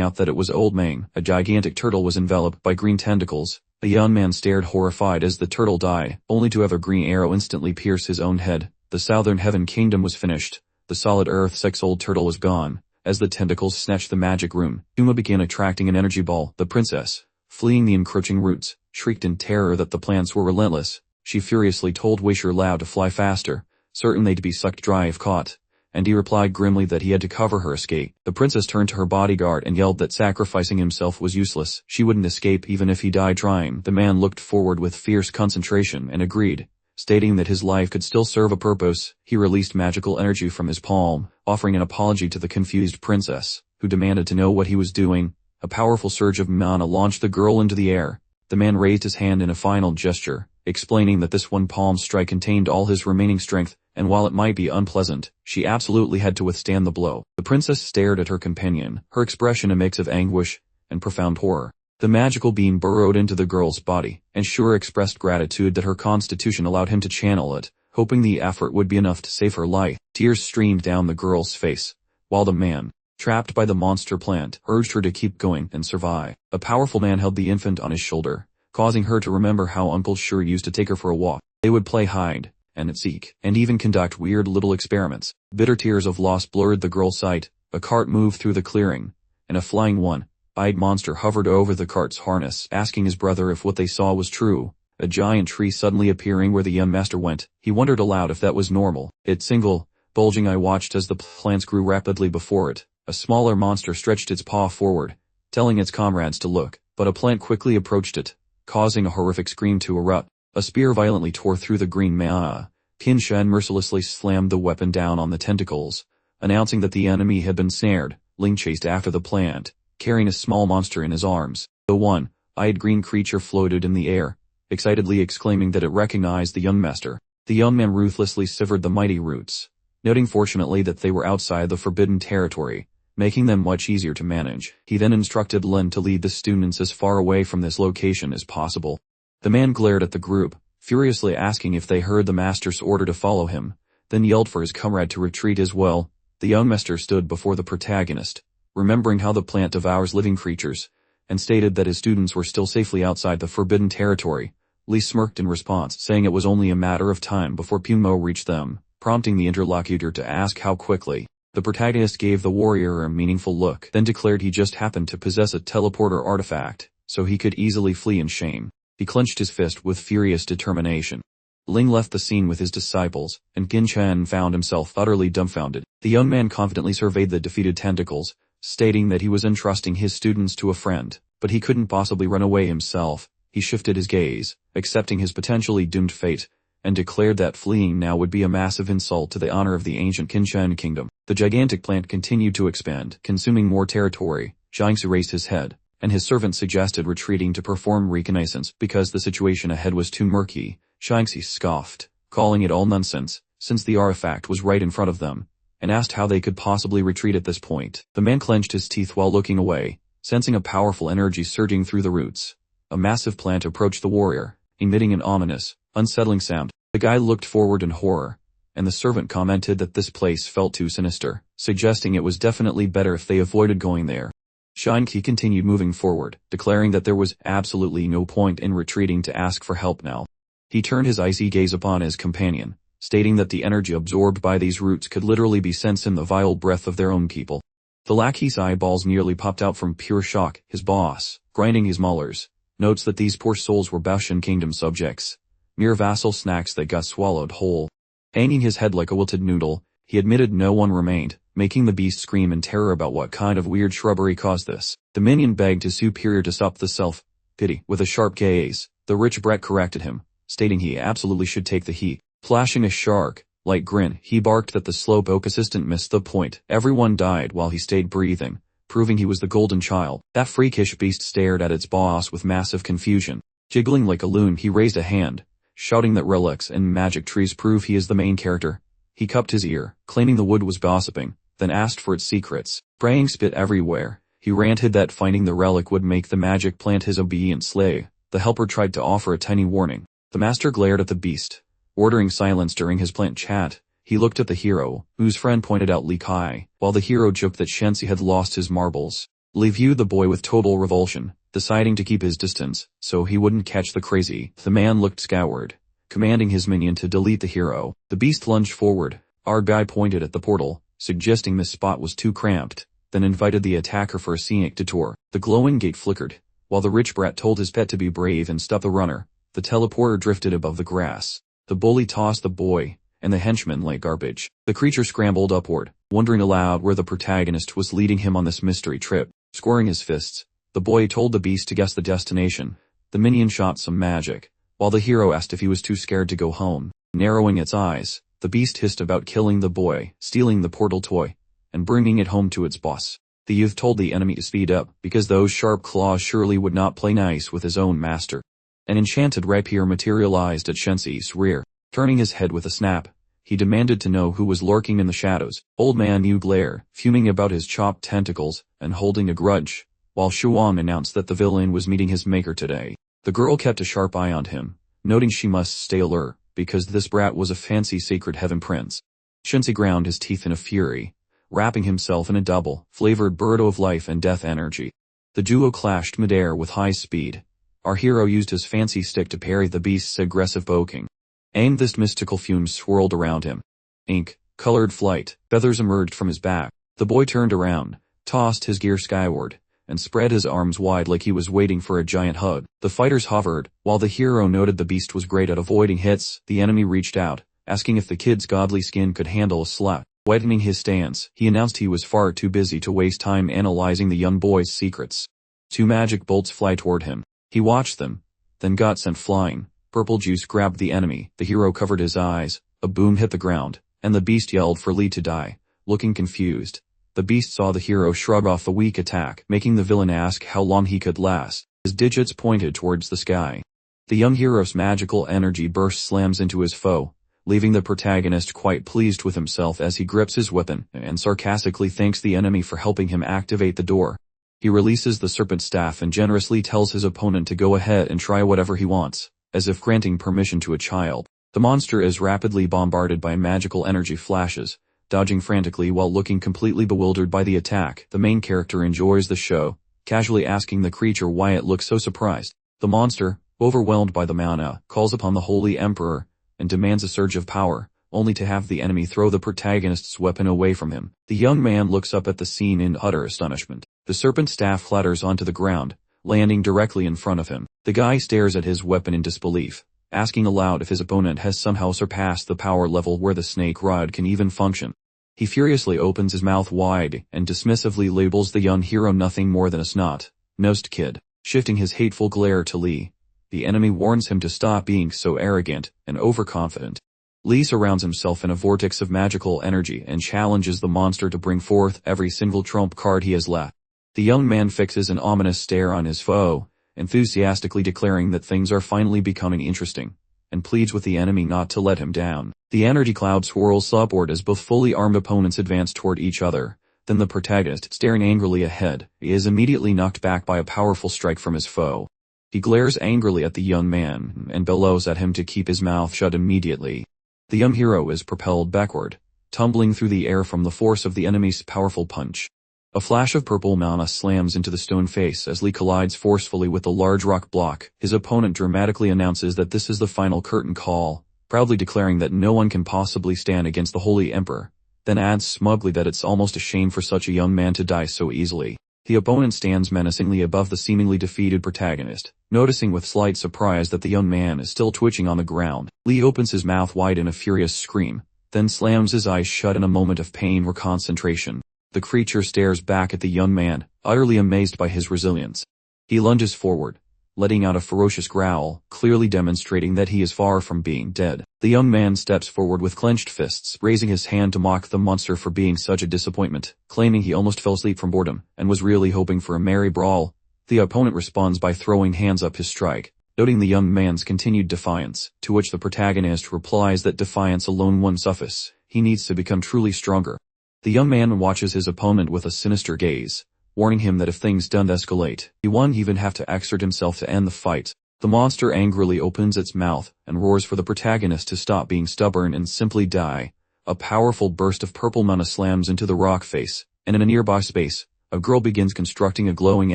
out that it was Old Mang. A gigantic turtle was enveloped by green tentacles. A young man stared horrified as the turtle died, only to have a green arrow instantly pierce his own head. The southern heaven kingdom was finished. The solid earth 6-old turtle was gone. As the tentacles snatched the magic room, Uma began attracting an energy ball. The princess, fleeing the encroaching roots, shrieked in terror that the plants were relentless. She furiously told Wisher Lao to fly faster, certain they'd be sucked dry if caught, and he replied grimly that he had to cover her escape. The princess turned to her bodyguard and yelled that sacrificing himself was useless. She wouldn't escape even if he died trying. The man looked forward with fierce concentration and agreed, stating that his life could still serve a purpose. He released magical energy from his palm, offering an apology to the confused princess, who demanded to know what he was doing. A powerful surge of mana launched the girl into the air. The man raised his hand in a final gesture, explaining that this one palm strike contained all his remaining strength, and while it might be unpleasant, she absolutely had to withstand the blow. The princess stared at her companion, her expression a mix of anguish and profound horror. The magical beam burrowed into the girl's body, and Shura expressed gratitude that her constitution allowed him to channel it, hoping the effort would be enough to save her life. Tears streamed down the girl's face, while the man, trapped by the monster plant, urged her to keep going and survive. A powerful man held the infant on his shoulder, causing her to remember how Uncle Shura used to take her for a walk. They would play hide and seek, and even conduct weird little experiments. Bitter tears of loss blurred the girl's sight. A cart moved through the clearing, and a flying one-eyed monster hovered over the cart's harness, asking his brother if what they saw was true. A giant tree suddenly appearing where the young master went. He wondered aloud if that was normal. Its single, bulging eye watched as the plants grew rapidly before it. A smaller monster stretched its paw forward, telling its comrades to look, but a plant quickly approached it, causing a horrific scream to erupt. A spear violently tore through the green mana. Qin Shen mercilessly slammed the weapon down on the tentacles, announcing that the enemy had been snared. Ling chased after the plant, carrying a small monster in his arms. The one-eyed green creature floated in the air, excitedly exclaiming that it recognized the young master. The young man ruthlessly severed the mighty roots, noting fortunately that they were outside the forbidden territory, making them much easier to manage. He then instructed Lin to lead the students as far away from this location as possible. The man glared at the group, furiously asking if they heard the master's order to follow him, then yelled for his comrade to retreat as well. The young master stood before the protagonist, remembering how the plant devours living creatures, and stated that his students were still safely outside the forbidden territory. Li smirked in response, saying it was only a matter of time before Pumo reached them, prompting the interlocutor to ask how quickly. The protagonist gave the warrior a meaningful look, then declared he just happened to possess a teleporter artifact, so he could easily flee in shame. He clenched his fist with furious determination. Ling left the scene with his disciples, and Qin Chen found himself utterly dumbfounded. The young man confidently surveyed the defeated tentacles, stating that he was entrusting his students to a friend, but he couldn't possibly run away himself. He shifted his gaze, accepting his potentially doomed fate, and declared that fleeing now would be a massive insult to the honor of the ancient Qin Chen kingdom. The gigantic plant continued to expand, consuming more territory. Jiangsu raised his head, and his servant suggested retreating to perform reconnaissance because the situation ahead was too murky. Jiangsu scoffed, calling it all nonsense, since the artifact was right in front of them, and asked how they could possibly retreat at this point. The man clenched his teeth while looking away, sensing a powerful energy surging through the roots. A massive plant approached the warrior, emitting an ominous, unsettling sound. The guy looked forward in horror, and the servant commented that this place felt too sinister, suggesting it was definitely better if they avoided going there. Shinki continued moving forward, declaring that there was absolutely no point in retreating to ask for help now. He turned his icy gaze upon his companion, stating that the energy absorbed by these roots could literally be sensed in the vile breath of their own people. The lackey's eyeballs nearly popped out from pure shock. His boss, grinding his molars, notes that these poor souls were Baoshan Kingdom subjects, mere vassal snacks that got swallowed whole. Hanging his head like a wilted noodle, he admitted no one remained, making the beast scream in terror about what kind of weird shrubbery caused this. The minion begged his superior to stop the self-pity. With a sharp gaze, the rich brat corrected him, stating he absolutely should take the heat. Flashing a shark-like grin, he barked that the slowpoke assistant missed the point. Everyone died while he stayed breathing, proving he was the golden child. That freakish beast stared at its boss with massive confusion. Jiggling like a loon, he raised a hand, shouting that relics and magic trees prove he is the main character. He cupped his ear, claiming the wood was gossiping, then asked for its secrets. Spraying spit everywhere, he ranted that finding the relic would make the magic plant his obedient slave. The helper tried to offer a tiny warning. The master glared at the beast, ordering silence during his plant chat. He looked at the hero, whose friend pointed out Li Kai, while the hero joked that Shensi had lost his marbles. Li viewed the boy with total revulsion, deciding to keep his distance, so he wouldn't catch the crazy. The man looked scoured, commanding his minion to delete the hero. The beast lunged forward. Our guy pointed at the portal, suggesting this spot was too cramped, then invited the attacker for a scenic detour. The glowing gate flickered, while the rich brat told his pet to be brave and stop the runner. The teleporter drifted above the grass. The bully tossed the boy and the henchman like garbage. The creature scrambled upward, wondering aloud where the protagonist was leading him on this mystery trip. Squaring his fists, the boy told the beast to guess the destination. The minion shot some magic, while the hero asked if he was too scared to go home. Narrowing its eyes, the beast hissed about killing the boy, stealing the portal toy, and bringing it home to its boss. The youth told the enemy to speed up, because those sharp claws surely would not play nice with his own master. An enchanted rapier materialized at Shensi's rear. Turning his head with a snap, he demanded to know who was lurking in the shadows. Old man Yu glared, fuming about his chopped tentacles, and holding a grudge, while Shuang announced that the villain was meeting his maker today. The girl kept a sharp eye on him, noting she must stay alert, because this brat was a fancy sacred heaven prince. Shensi ground his teeth in a fury, wrapping himself in a double-flavored burrito of life and death energy. The duo clashed midair with high speed. Our hero used his fancy stick to parry the beast's aggressive poking. This mystical fumes swirled around him. Ink-colored flight, feathers emerged from his back. The boy turned around, tossed his gear skyward, and spread his arms wide like he was waiting for a giant hug. The fighters hovered, while the hero noted the beast was great at avoiding hits. The enemy reached out, asking if the kid's godly skin could handle a slap. Widening his stance, he announced he was far too busy to waste time analyzing the young boy's secrets. 2 magic bolts fly toward him. He watched them, then got sent flying. Purple juice grabbed the enemy. The hero covered his eyes. A boom hit the ground, and the beast yelled for Li to die. Looking confused, the beast saw the hero shrug off the weak attack, making the villain ask how long he could last. His digits pointed towards the sky. The young hero's magical energy burst slams into his foe, leaving the protagonist quite pleased with himself as he grips his weapon and sarcastically thanks the enemy for helping him activate the door. He releases the serpent staff and generously tells his opponent to go ahead and try whatever he wants, as if granting permission to a child. The monster is rapidly bombarded by magical energy flashes, dodging frantically while looking completely bewildered by the attack. The main character enjoys the show, casually asking the creature why it looks so surprised. The monster, overwhelmed by the mana, calls upon the Holy Emperor and demands a surge of power, only to have the enemy throw the protagonist's weapon away from him. The young man looks up at the scene in utter astonishment. The serpent staff clatters onto the ground, landing directly in front of him. The guy stares at his weapon in disbelief, asking aloud if his opponent has somehow surpassed the power level where the snake rod can even function. He furiously opens his mouth wide and dismissively labels the young hero nothing more than a snot-nosed kid. Shifting his hateful glare to Li, the enemy warns him to stop being so arrogant and overconfident. Li surrounds himself in a vortex of magical energy and challenges the monster to bring forth every single trump card he has left. The young man fixes an ominous stare on his foe, enthusiastically declaring that things are finally becoming interesting, and pleads with the enemy not to let him down. The energy cloud swirls upward as both fully armed opponents advance toward each other. Then the protagonist, staring angrily ahead, is immediately knocked back by a powerful strike from his foe. He glares angrily at the young man and bellows at him to keep his mouth shut immediately. The young hero is propelled backward, tumbling through the air from the force of the enemy's powerful punch. A flash of purple mana slams into the stone face as Li collides forcefully with the large rock block. His opponent dramatically announces that this is the final curtain call, proudly declaring that no one can possibly stand against the Holy Emperor, then adds smugly that it's almost a shame for such a young man to die so easily. The opponent stands menacingly above the seemingly defeated protagonist, noticing with slight surprise that the young man is still twitching on the ground. Li opens his mouth wide in a furious scream, then slams his eyes shut in a moment of pain or concentration. The creature stares back at the young man, utterly amazed by his resilience. He lunges forward, letting out a ferocious growl, clearly demonstrating that he is far from being dead. The young man steps forward with clenched fists, raising his hand to mock the monster for being such a disappointment, claiming he almost fell asleep from boredom, and was really hoping for a merry brawl. The opponent responds by throwing hands up his strike, noting the young man's continued defiance, to which the protagonist replies that defiance alone won't suffice, he needs to become truly stronger. The young man watches his opponent with a sinister gaze, warning him that if things don't escalate, he won't even have to exert himself to end the fight. The monster angrily opens its mouth and roars for the protagonist to stop being stubborn and simply die. A powerful burst of purple mana slams into the rock face, and in a nearby space, a girl begins constructing a glowing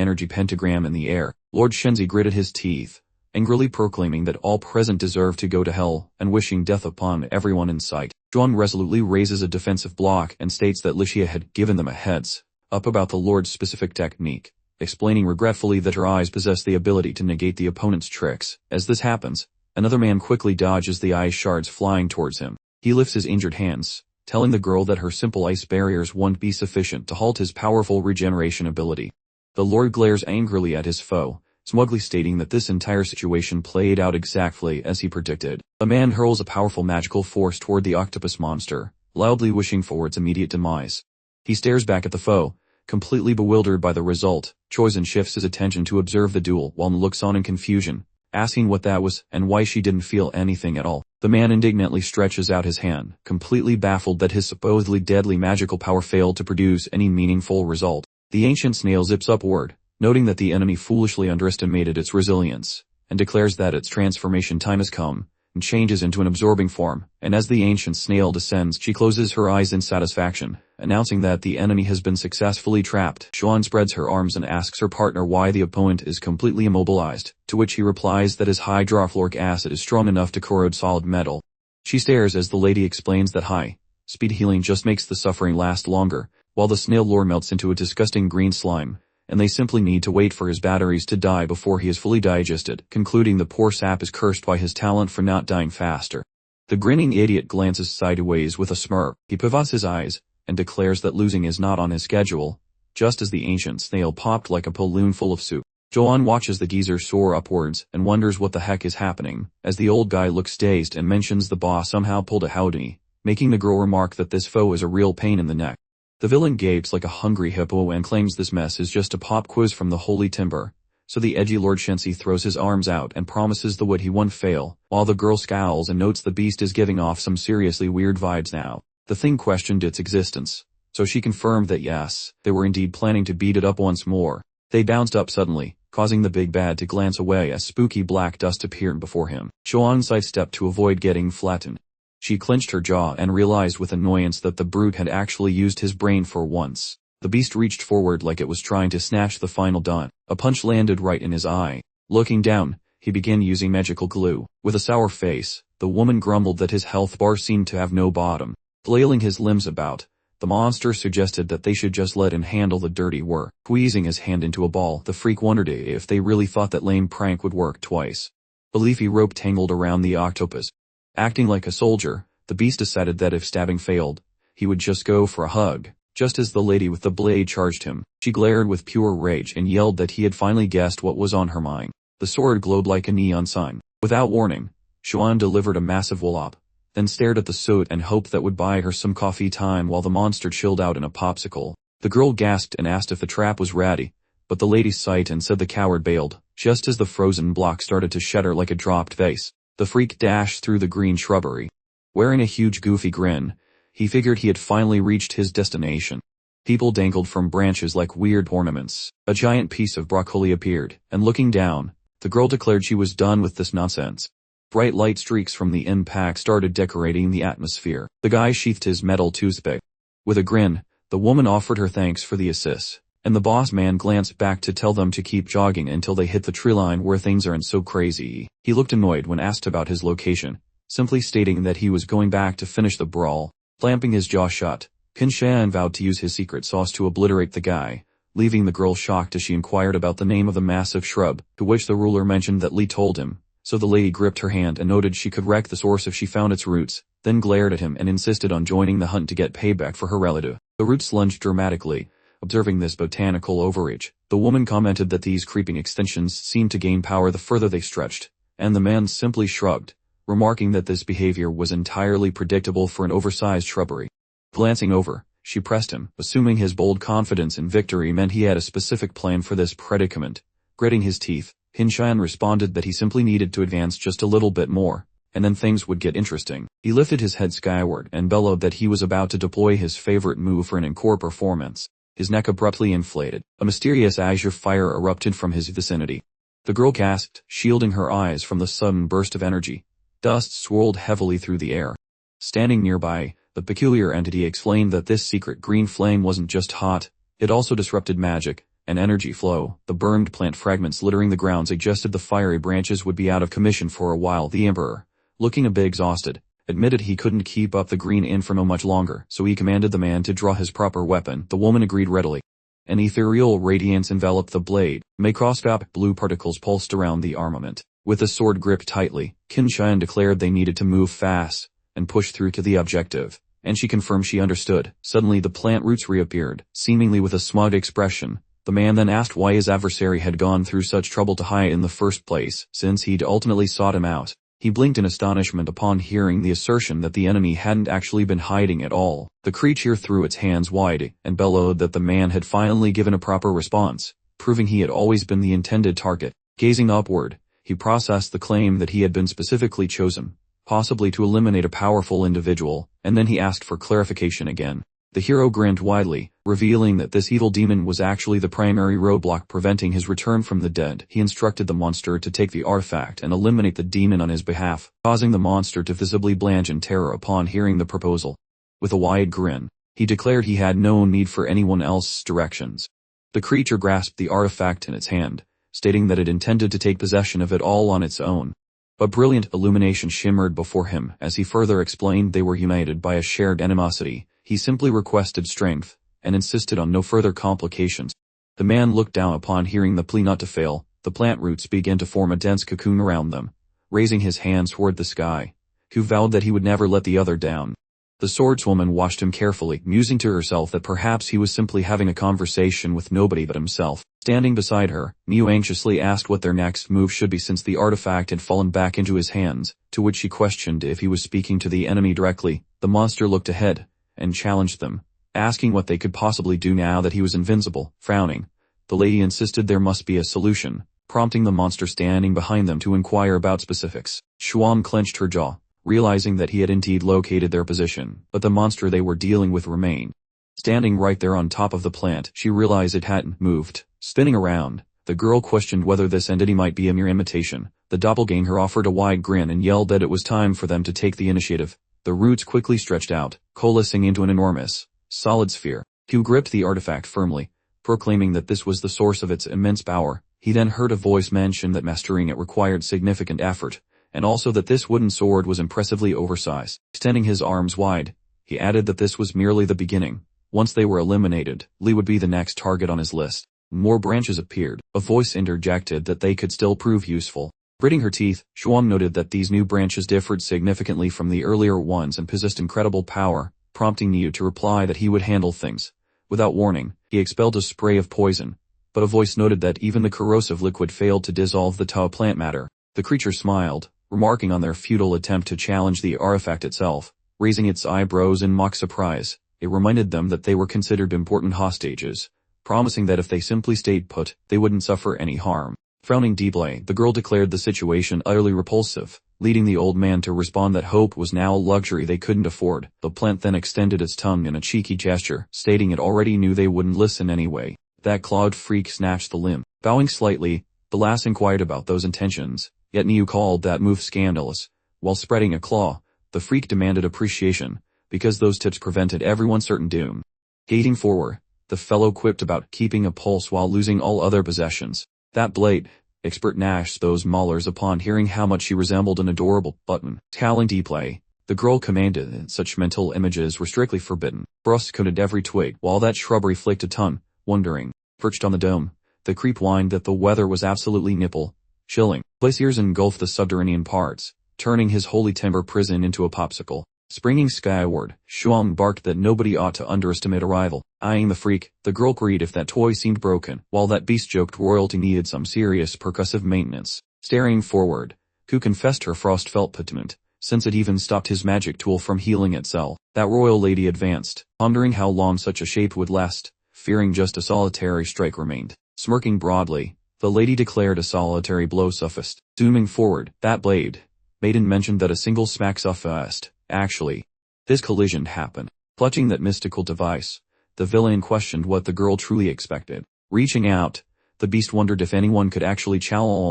energy pentagram in the air. Lord Shenzi gritted his teeth, angrily proclaiming that all present deserve to go to hell, and wishing death upon everyone in sight. Zhuan resolutely raises a defensive block and states that Licia had given them a heads up about the Lord's specific technique, explaining regretfully that her eyes possess the ability to negate the opponent's tricks. As this happens, another man quickly dodges the ice shards flying towards him. He lifts his injured hands, telling the girl that her simple ice barriers won't be sufficient to halt his powerful regeneration ability. The Lord glares angrily at his foe, smugly stating that this entire situation played out exactly as he predicted. A man hurls a powerful magical force toward the octopus monster, loudly wishing for its immediate demise. He stares back at the foe, completely bewildered by the result. Choizen shifts his attention to observe the duel while looks on in confusion, asking what that was and why she didn't feel anything at all. The man indignantly stretches out his hand, completely baffled that his supposedly deadly magical power failed to produce any meaningful result. The ancient snail zips upward, noting that the enemy foolishly underestimated its resilience, and declares that its transformation time has come, and changes into an absorbing form, and as the ancient snail descends she closes her eyes in satisfaction, announcing that the enemy has been successfully trapped. Xuan spreads her arms and asks her partner why the opponent is completely immobilized, to which he replies that his hydrofluoric acid is strong enough to corrode solid metal. She stares as the lady explains that high-speed healing just makes the suffering last longer, while the snail lore melts into a disgusting green slime, and they simply need to wait for his batteries to die before he is fully digested, concluding the poor sap is cursed by his talent for not dying faster. The grinning idiot glances sideways with a smirk. He pivots his eyes, and declares that losing is not on his schedule, just as the ancient snail popped like a balloon full of soup. Joanne watches the geezer soar upwards and wonders what the heck is happening, as the old guy looks dazed and mentions the boss somehow pulled a howdy, making the girl remark that this foe is a real pain in the neck. The villain gapes like a hungry hippo and claims this mess is just a pop quiz from the Holy Timber, so the edgy Lord Shenzi throws his arms out and promises the would he won't fail, while the girl scowls and notes the beast is giving off some seriously weird vibes now. The thing questioned its existence, so she confirmed that yes, they were indeed planning to beat it up once more. They bounced up suddenly, causing the big bad to glance away as spooky black dust appeared before him. Xuan sidestepped to avoid getting flattened. She clenched her jaw and realized with annoyance that the brute had actually used his brain for once. The beast reached forward like it was trying to snatch the final dot. A punch landed right in his eye. Looking down, he began using magical glue. With a sour face, the woman grumbled that his health bar seemed to have no bottom. Flailing his limbs about, the monster suggested that they should just let him handle the dirty work. Squeezing his hand into a ball, the freak wondered if they really thought that lame prank would work twice. A leafy rope tangled around the octopus. Acting like a soldier, the beast decided that if stabbing failed, he would just go for a hug. Just as the lady with the blade charged him, she glared with pure rage and yelled that he had finally guessed what was on her mind. The sword glowed like a neon sign. Without warning, Xuan delivered a massive wallop, then stared at the suit and hoped that would buy her some coffee time while the monster chilled out in a popsicle. The girl gasped and asked if the trap was ready, but the lady sighed and said the coward bailed, just as the frozen block started to shatter like a dropped vase. The freak dashed through the green shrubbery. Wearing a huge goofy grin, he figured he had finally reached his destination. People dangled from branches like weird ornaments. A giant piece of broccoli appeared, and looking down, the girl declared she was done with this nonsense. Bright light streaks from the impact started decorating the atmosphere. The guy sheathed his metal toothpick. With a grin, the woman offered her thanks for the assist, and the boss man glanced back to tell them to keep jogging until they hit the tree line where things aren't so crazy. He looked annoyed when asked about his location, simply stating that he was going back to finish the brawl. Clamping his jaw shut, Qin Shan vowed to use his secret sauce to obliterate the guy, leaving the girl shocked as she inquired about the name of the massive shrub, to which the ruler mentioned that Li told him, so the lady gripped her hand and noted she could wreck the source if she found its roots, then glared at him and insisted on joining the hunt to get payback for her relative. The roots lunged dramatically. Observing this botanical overreach, The woman commented that these creeping extensions seemed to gain power the further they stretched, and the man simply shrugged, remarking that this behavior was entirely predictable for an oversized shrubbery. Glancing over, she pressed him, assuming his bold confidence in victory meant he had a specific plan for this predicament. Gritting his teeth, Hinshan responded that he simply needed to advance just a little bit more, and then things would get interesting. He lifted his head skyward and bellowed that he was about to deploy his favorite move for an encore performance. His neck abruptly inflated. A mysterious azure fire erupted from his vicinity. The girl gasped, shielding her eyes from the sudden burst of energy. Dust swirled heavily through the air. Standing nearby, the peculiar entity explained that this secret green flame wasn't just hot, it also disrupted magic and energy flow. The burned plant fragments littering the ground suggested the fiery branches would be out of commission for a while. The emperor, looking a bit exhausted, admitted he couldn't keep up the green inferno much longer, so he commanded the man to draw his proper weapon. The woman agreed readily. An ethereal radiance enveloped the blade. Microscopic blue particles pulsed around the armament. With the sword gripped tightly, Qinshan declared they needed to move fast and push through to the objective, and she confirmed she understood. Suddenly the plant roots reappeared, seemingly with a smug expression. The man then asked why his adversary had gone through such trouble to hide in the first place, since he'd ultimately sought him out. He blinked in astonishment upon hearing the assertion that the enemy hadn't actually been hiding at all. The creature threw its hands wide and bellowed that the man had finally given a proper response, proving he had always been the intended target. Gazing upward, he processed the claim that he had been specifically chosen, possibly to eliminate a powerful individual, and then he asked for clarification again. The hero grinned widely, revealing that this evil demon was actually the primary roadblock preventing his return from the dead. He instructed the monster to take the artifact and eliminate the demon on his behalf, causing the monster to visibly blanch in terror upon hearing the proposal. With a wide grin, he declared he had no need for anyone else's directions. The creature grasped the artifact in its hand, stating that it intended to take possession of it all on its own. A brilliant illumination shimmered before him as he further explained they were united by a shared animosity. He simply requested strength, and insisted on no further complications. The man looked down upon hearing the plea not to fail. The plant roots began to form a dense cocoon around them. Raising his hands toward the sky, he vowed that he would never let the other down. The swordswoman watched him carefully, musing to herself that perhaps he was simply having a conversation with nobody but himself. Standing beside her, Miu anxiously asked what their next move should be since the artifact had fallen back into his hands, to which she questioned if he was speaking to the enemy directly. The monster looked ahead and challenged them, asking what they could possibly do now that he was invincible. Frowning, the lady insisted there must be a solution, prompting the monster standing behind them to inquire about specifics. Shuam clenched her jaw, realizing that he had indeed located their position, but the monster they were dealing with remained. Standing right there on top of the plant, she realized it hadn't moved. Spinning around, the girl questioned whether this entity might be a mere imitation. The doppelganger offered a wide grin and yelled that it was time for them to take the initiative. The roots quickly stretched out, coalescing into an enormous, solid sphere. Hugh gripped the artifact firmly, proclaiming that this was the source of its immense power. He then heard a voice mention that mastering it required significant effort, and also that this wooden sword was impressively oversized. Extending his arms wide, he added that this was merely the beginning. Once they were eliminated, Li would be the next target on his list. More branches appeared. A voice interjected that they could still prove useful. Gritting her teeth, Shuang noted that these new branches differed significantly from the earlier ones and possessed incredible power, prompting Niu to reply that he would handle things. Without warning, he expelled a spray of poison, but a voice noted that even the corrosive liquid failed to dissolve the Tao plant matter. The creature smiled, remarking on their futile attempt to challenge the artifact itself. Raising its eyebrows in mock surprise, it reminded them that they were considered important hostages, promising that if they simply stayed put, they wouldn't suffer any harm. Frowning deeply, the girl declared the situation utterly repulsive, leading the old man to respond that hope was now a luxury they couldn't afford. The plant then extended its tongue in a cheeky gesture, stating it already knew they wouldn't listen anyway. That clawed freak snatched the limb. Bowing slightly, the lass inquired about those intentions, yet Niu called that move scandalous. While spreading a claw, the freak demanded appreciation, because those tips prevented everyone's certain doom. Gazing forward, the fellow quipped about keeping a pulse while losing all other possessions. That blade, expert gnashed those molars upon hearing how much she resembled an adorable button. Scowling deeply, the girl commanded that such mental images were strictly forbidden. Frost coated every twig while that shrubbery flicked a tongue, wondering. Perched on the dome, the creep whined that the weather was absolutely nipple-chilling. Glaciers engulfed the subterranean parts, turning his holy timber prison into a popsicle. Springing skyward, Shuang barked that nobody ought to underestimate a rival. Eyeing the freak, the girl queried if that toy seemed broken, while that beast joked royalty needed some serious percussive maintenance. Staring forward, Ku confessed her frost felt petiment, since it even stopped his magic tool from healing itself. That royal lady advanced, pondering how long such a shape would last, fearing just a solitary strike remained. Smirking broadly, the lady declared a solitary blow sufficed. Zooming forward, that blade. Maiden mentioned that a single smack sufficed. Actually, this collision happened. Clutching that mystical device, the villain questioned what the girl truly expected. Reaching out, the beast wondered if anyone could actually challenge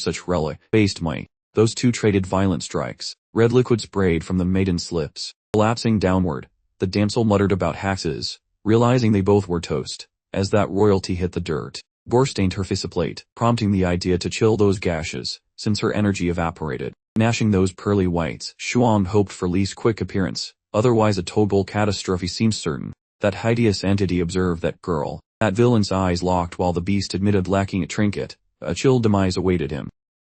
such relic-based might. Those two traded violent strikes. Red liquid sprayed from the maiden's lips. Collapsing downward, the damsel muttered about Haxes, realizing they both were toast, as that royalty hit the dirt. Gore stained her faceplate, prompting the idea to chill those gashes, since her energy evaporated. Gnashing those pearly whites, Shuang hoped for Li's quick appearance, otherwise a total catastrophe seemed certain. That hideous entity observed that girl. That villain's eyes locked while the beast admitted lacking a trinket. A chill demise awaited him.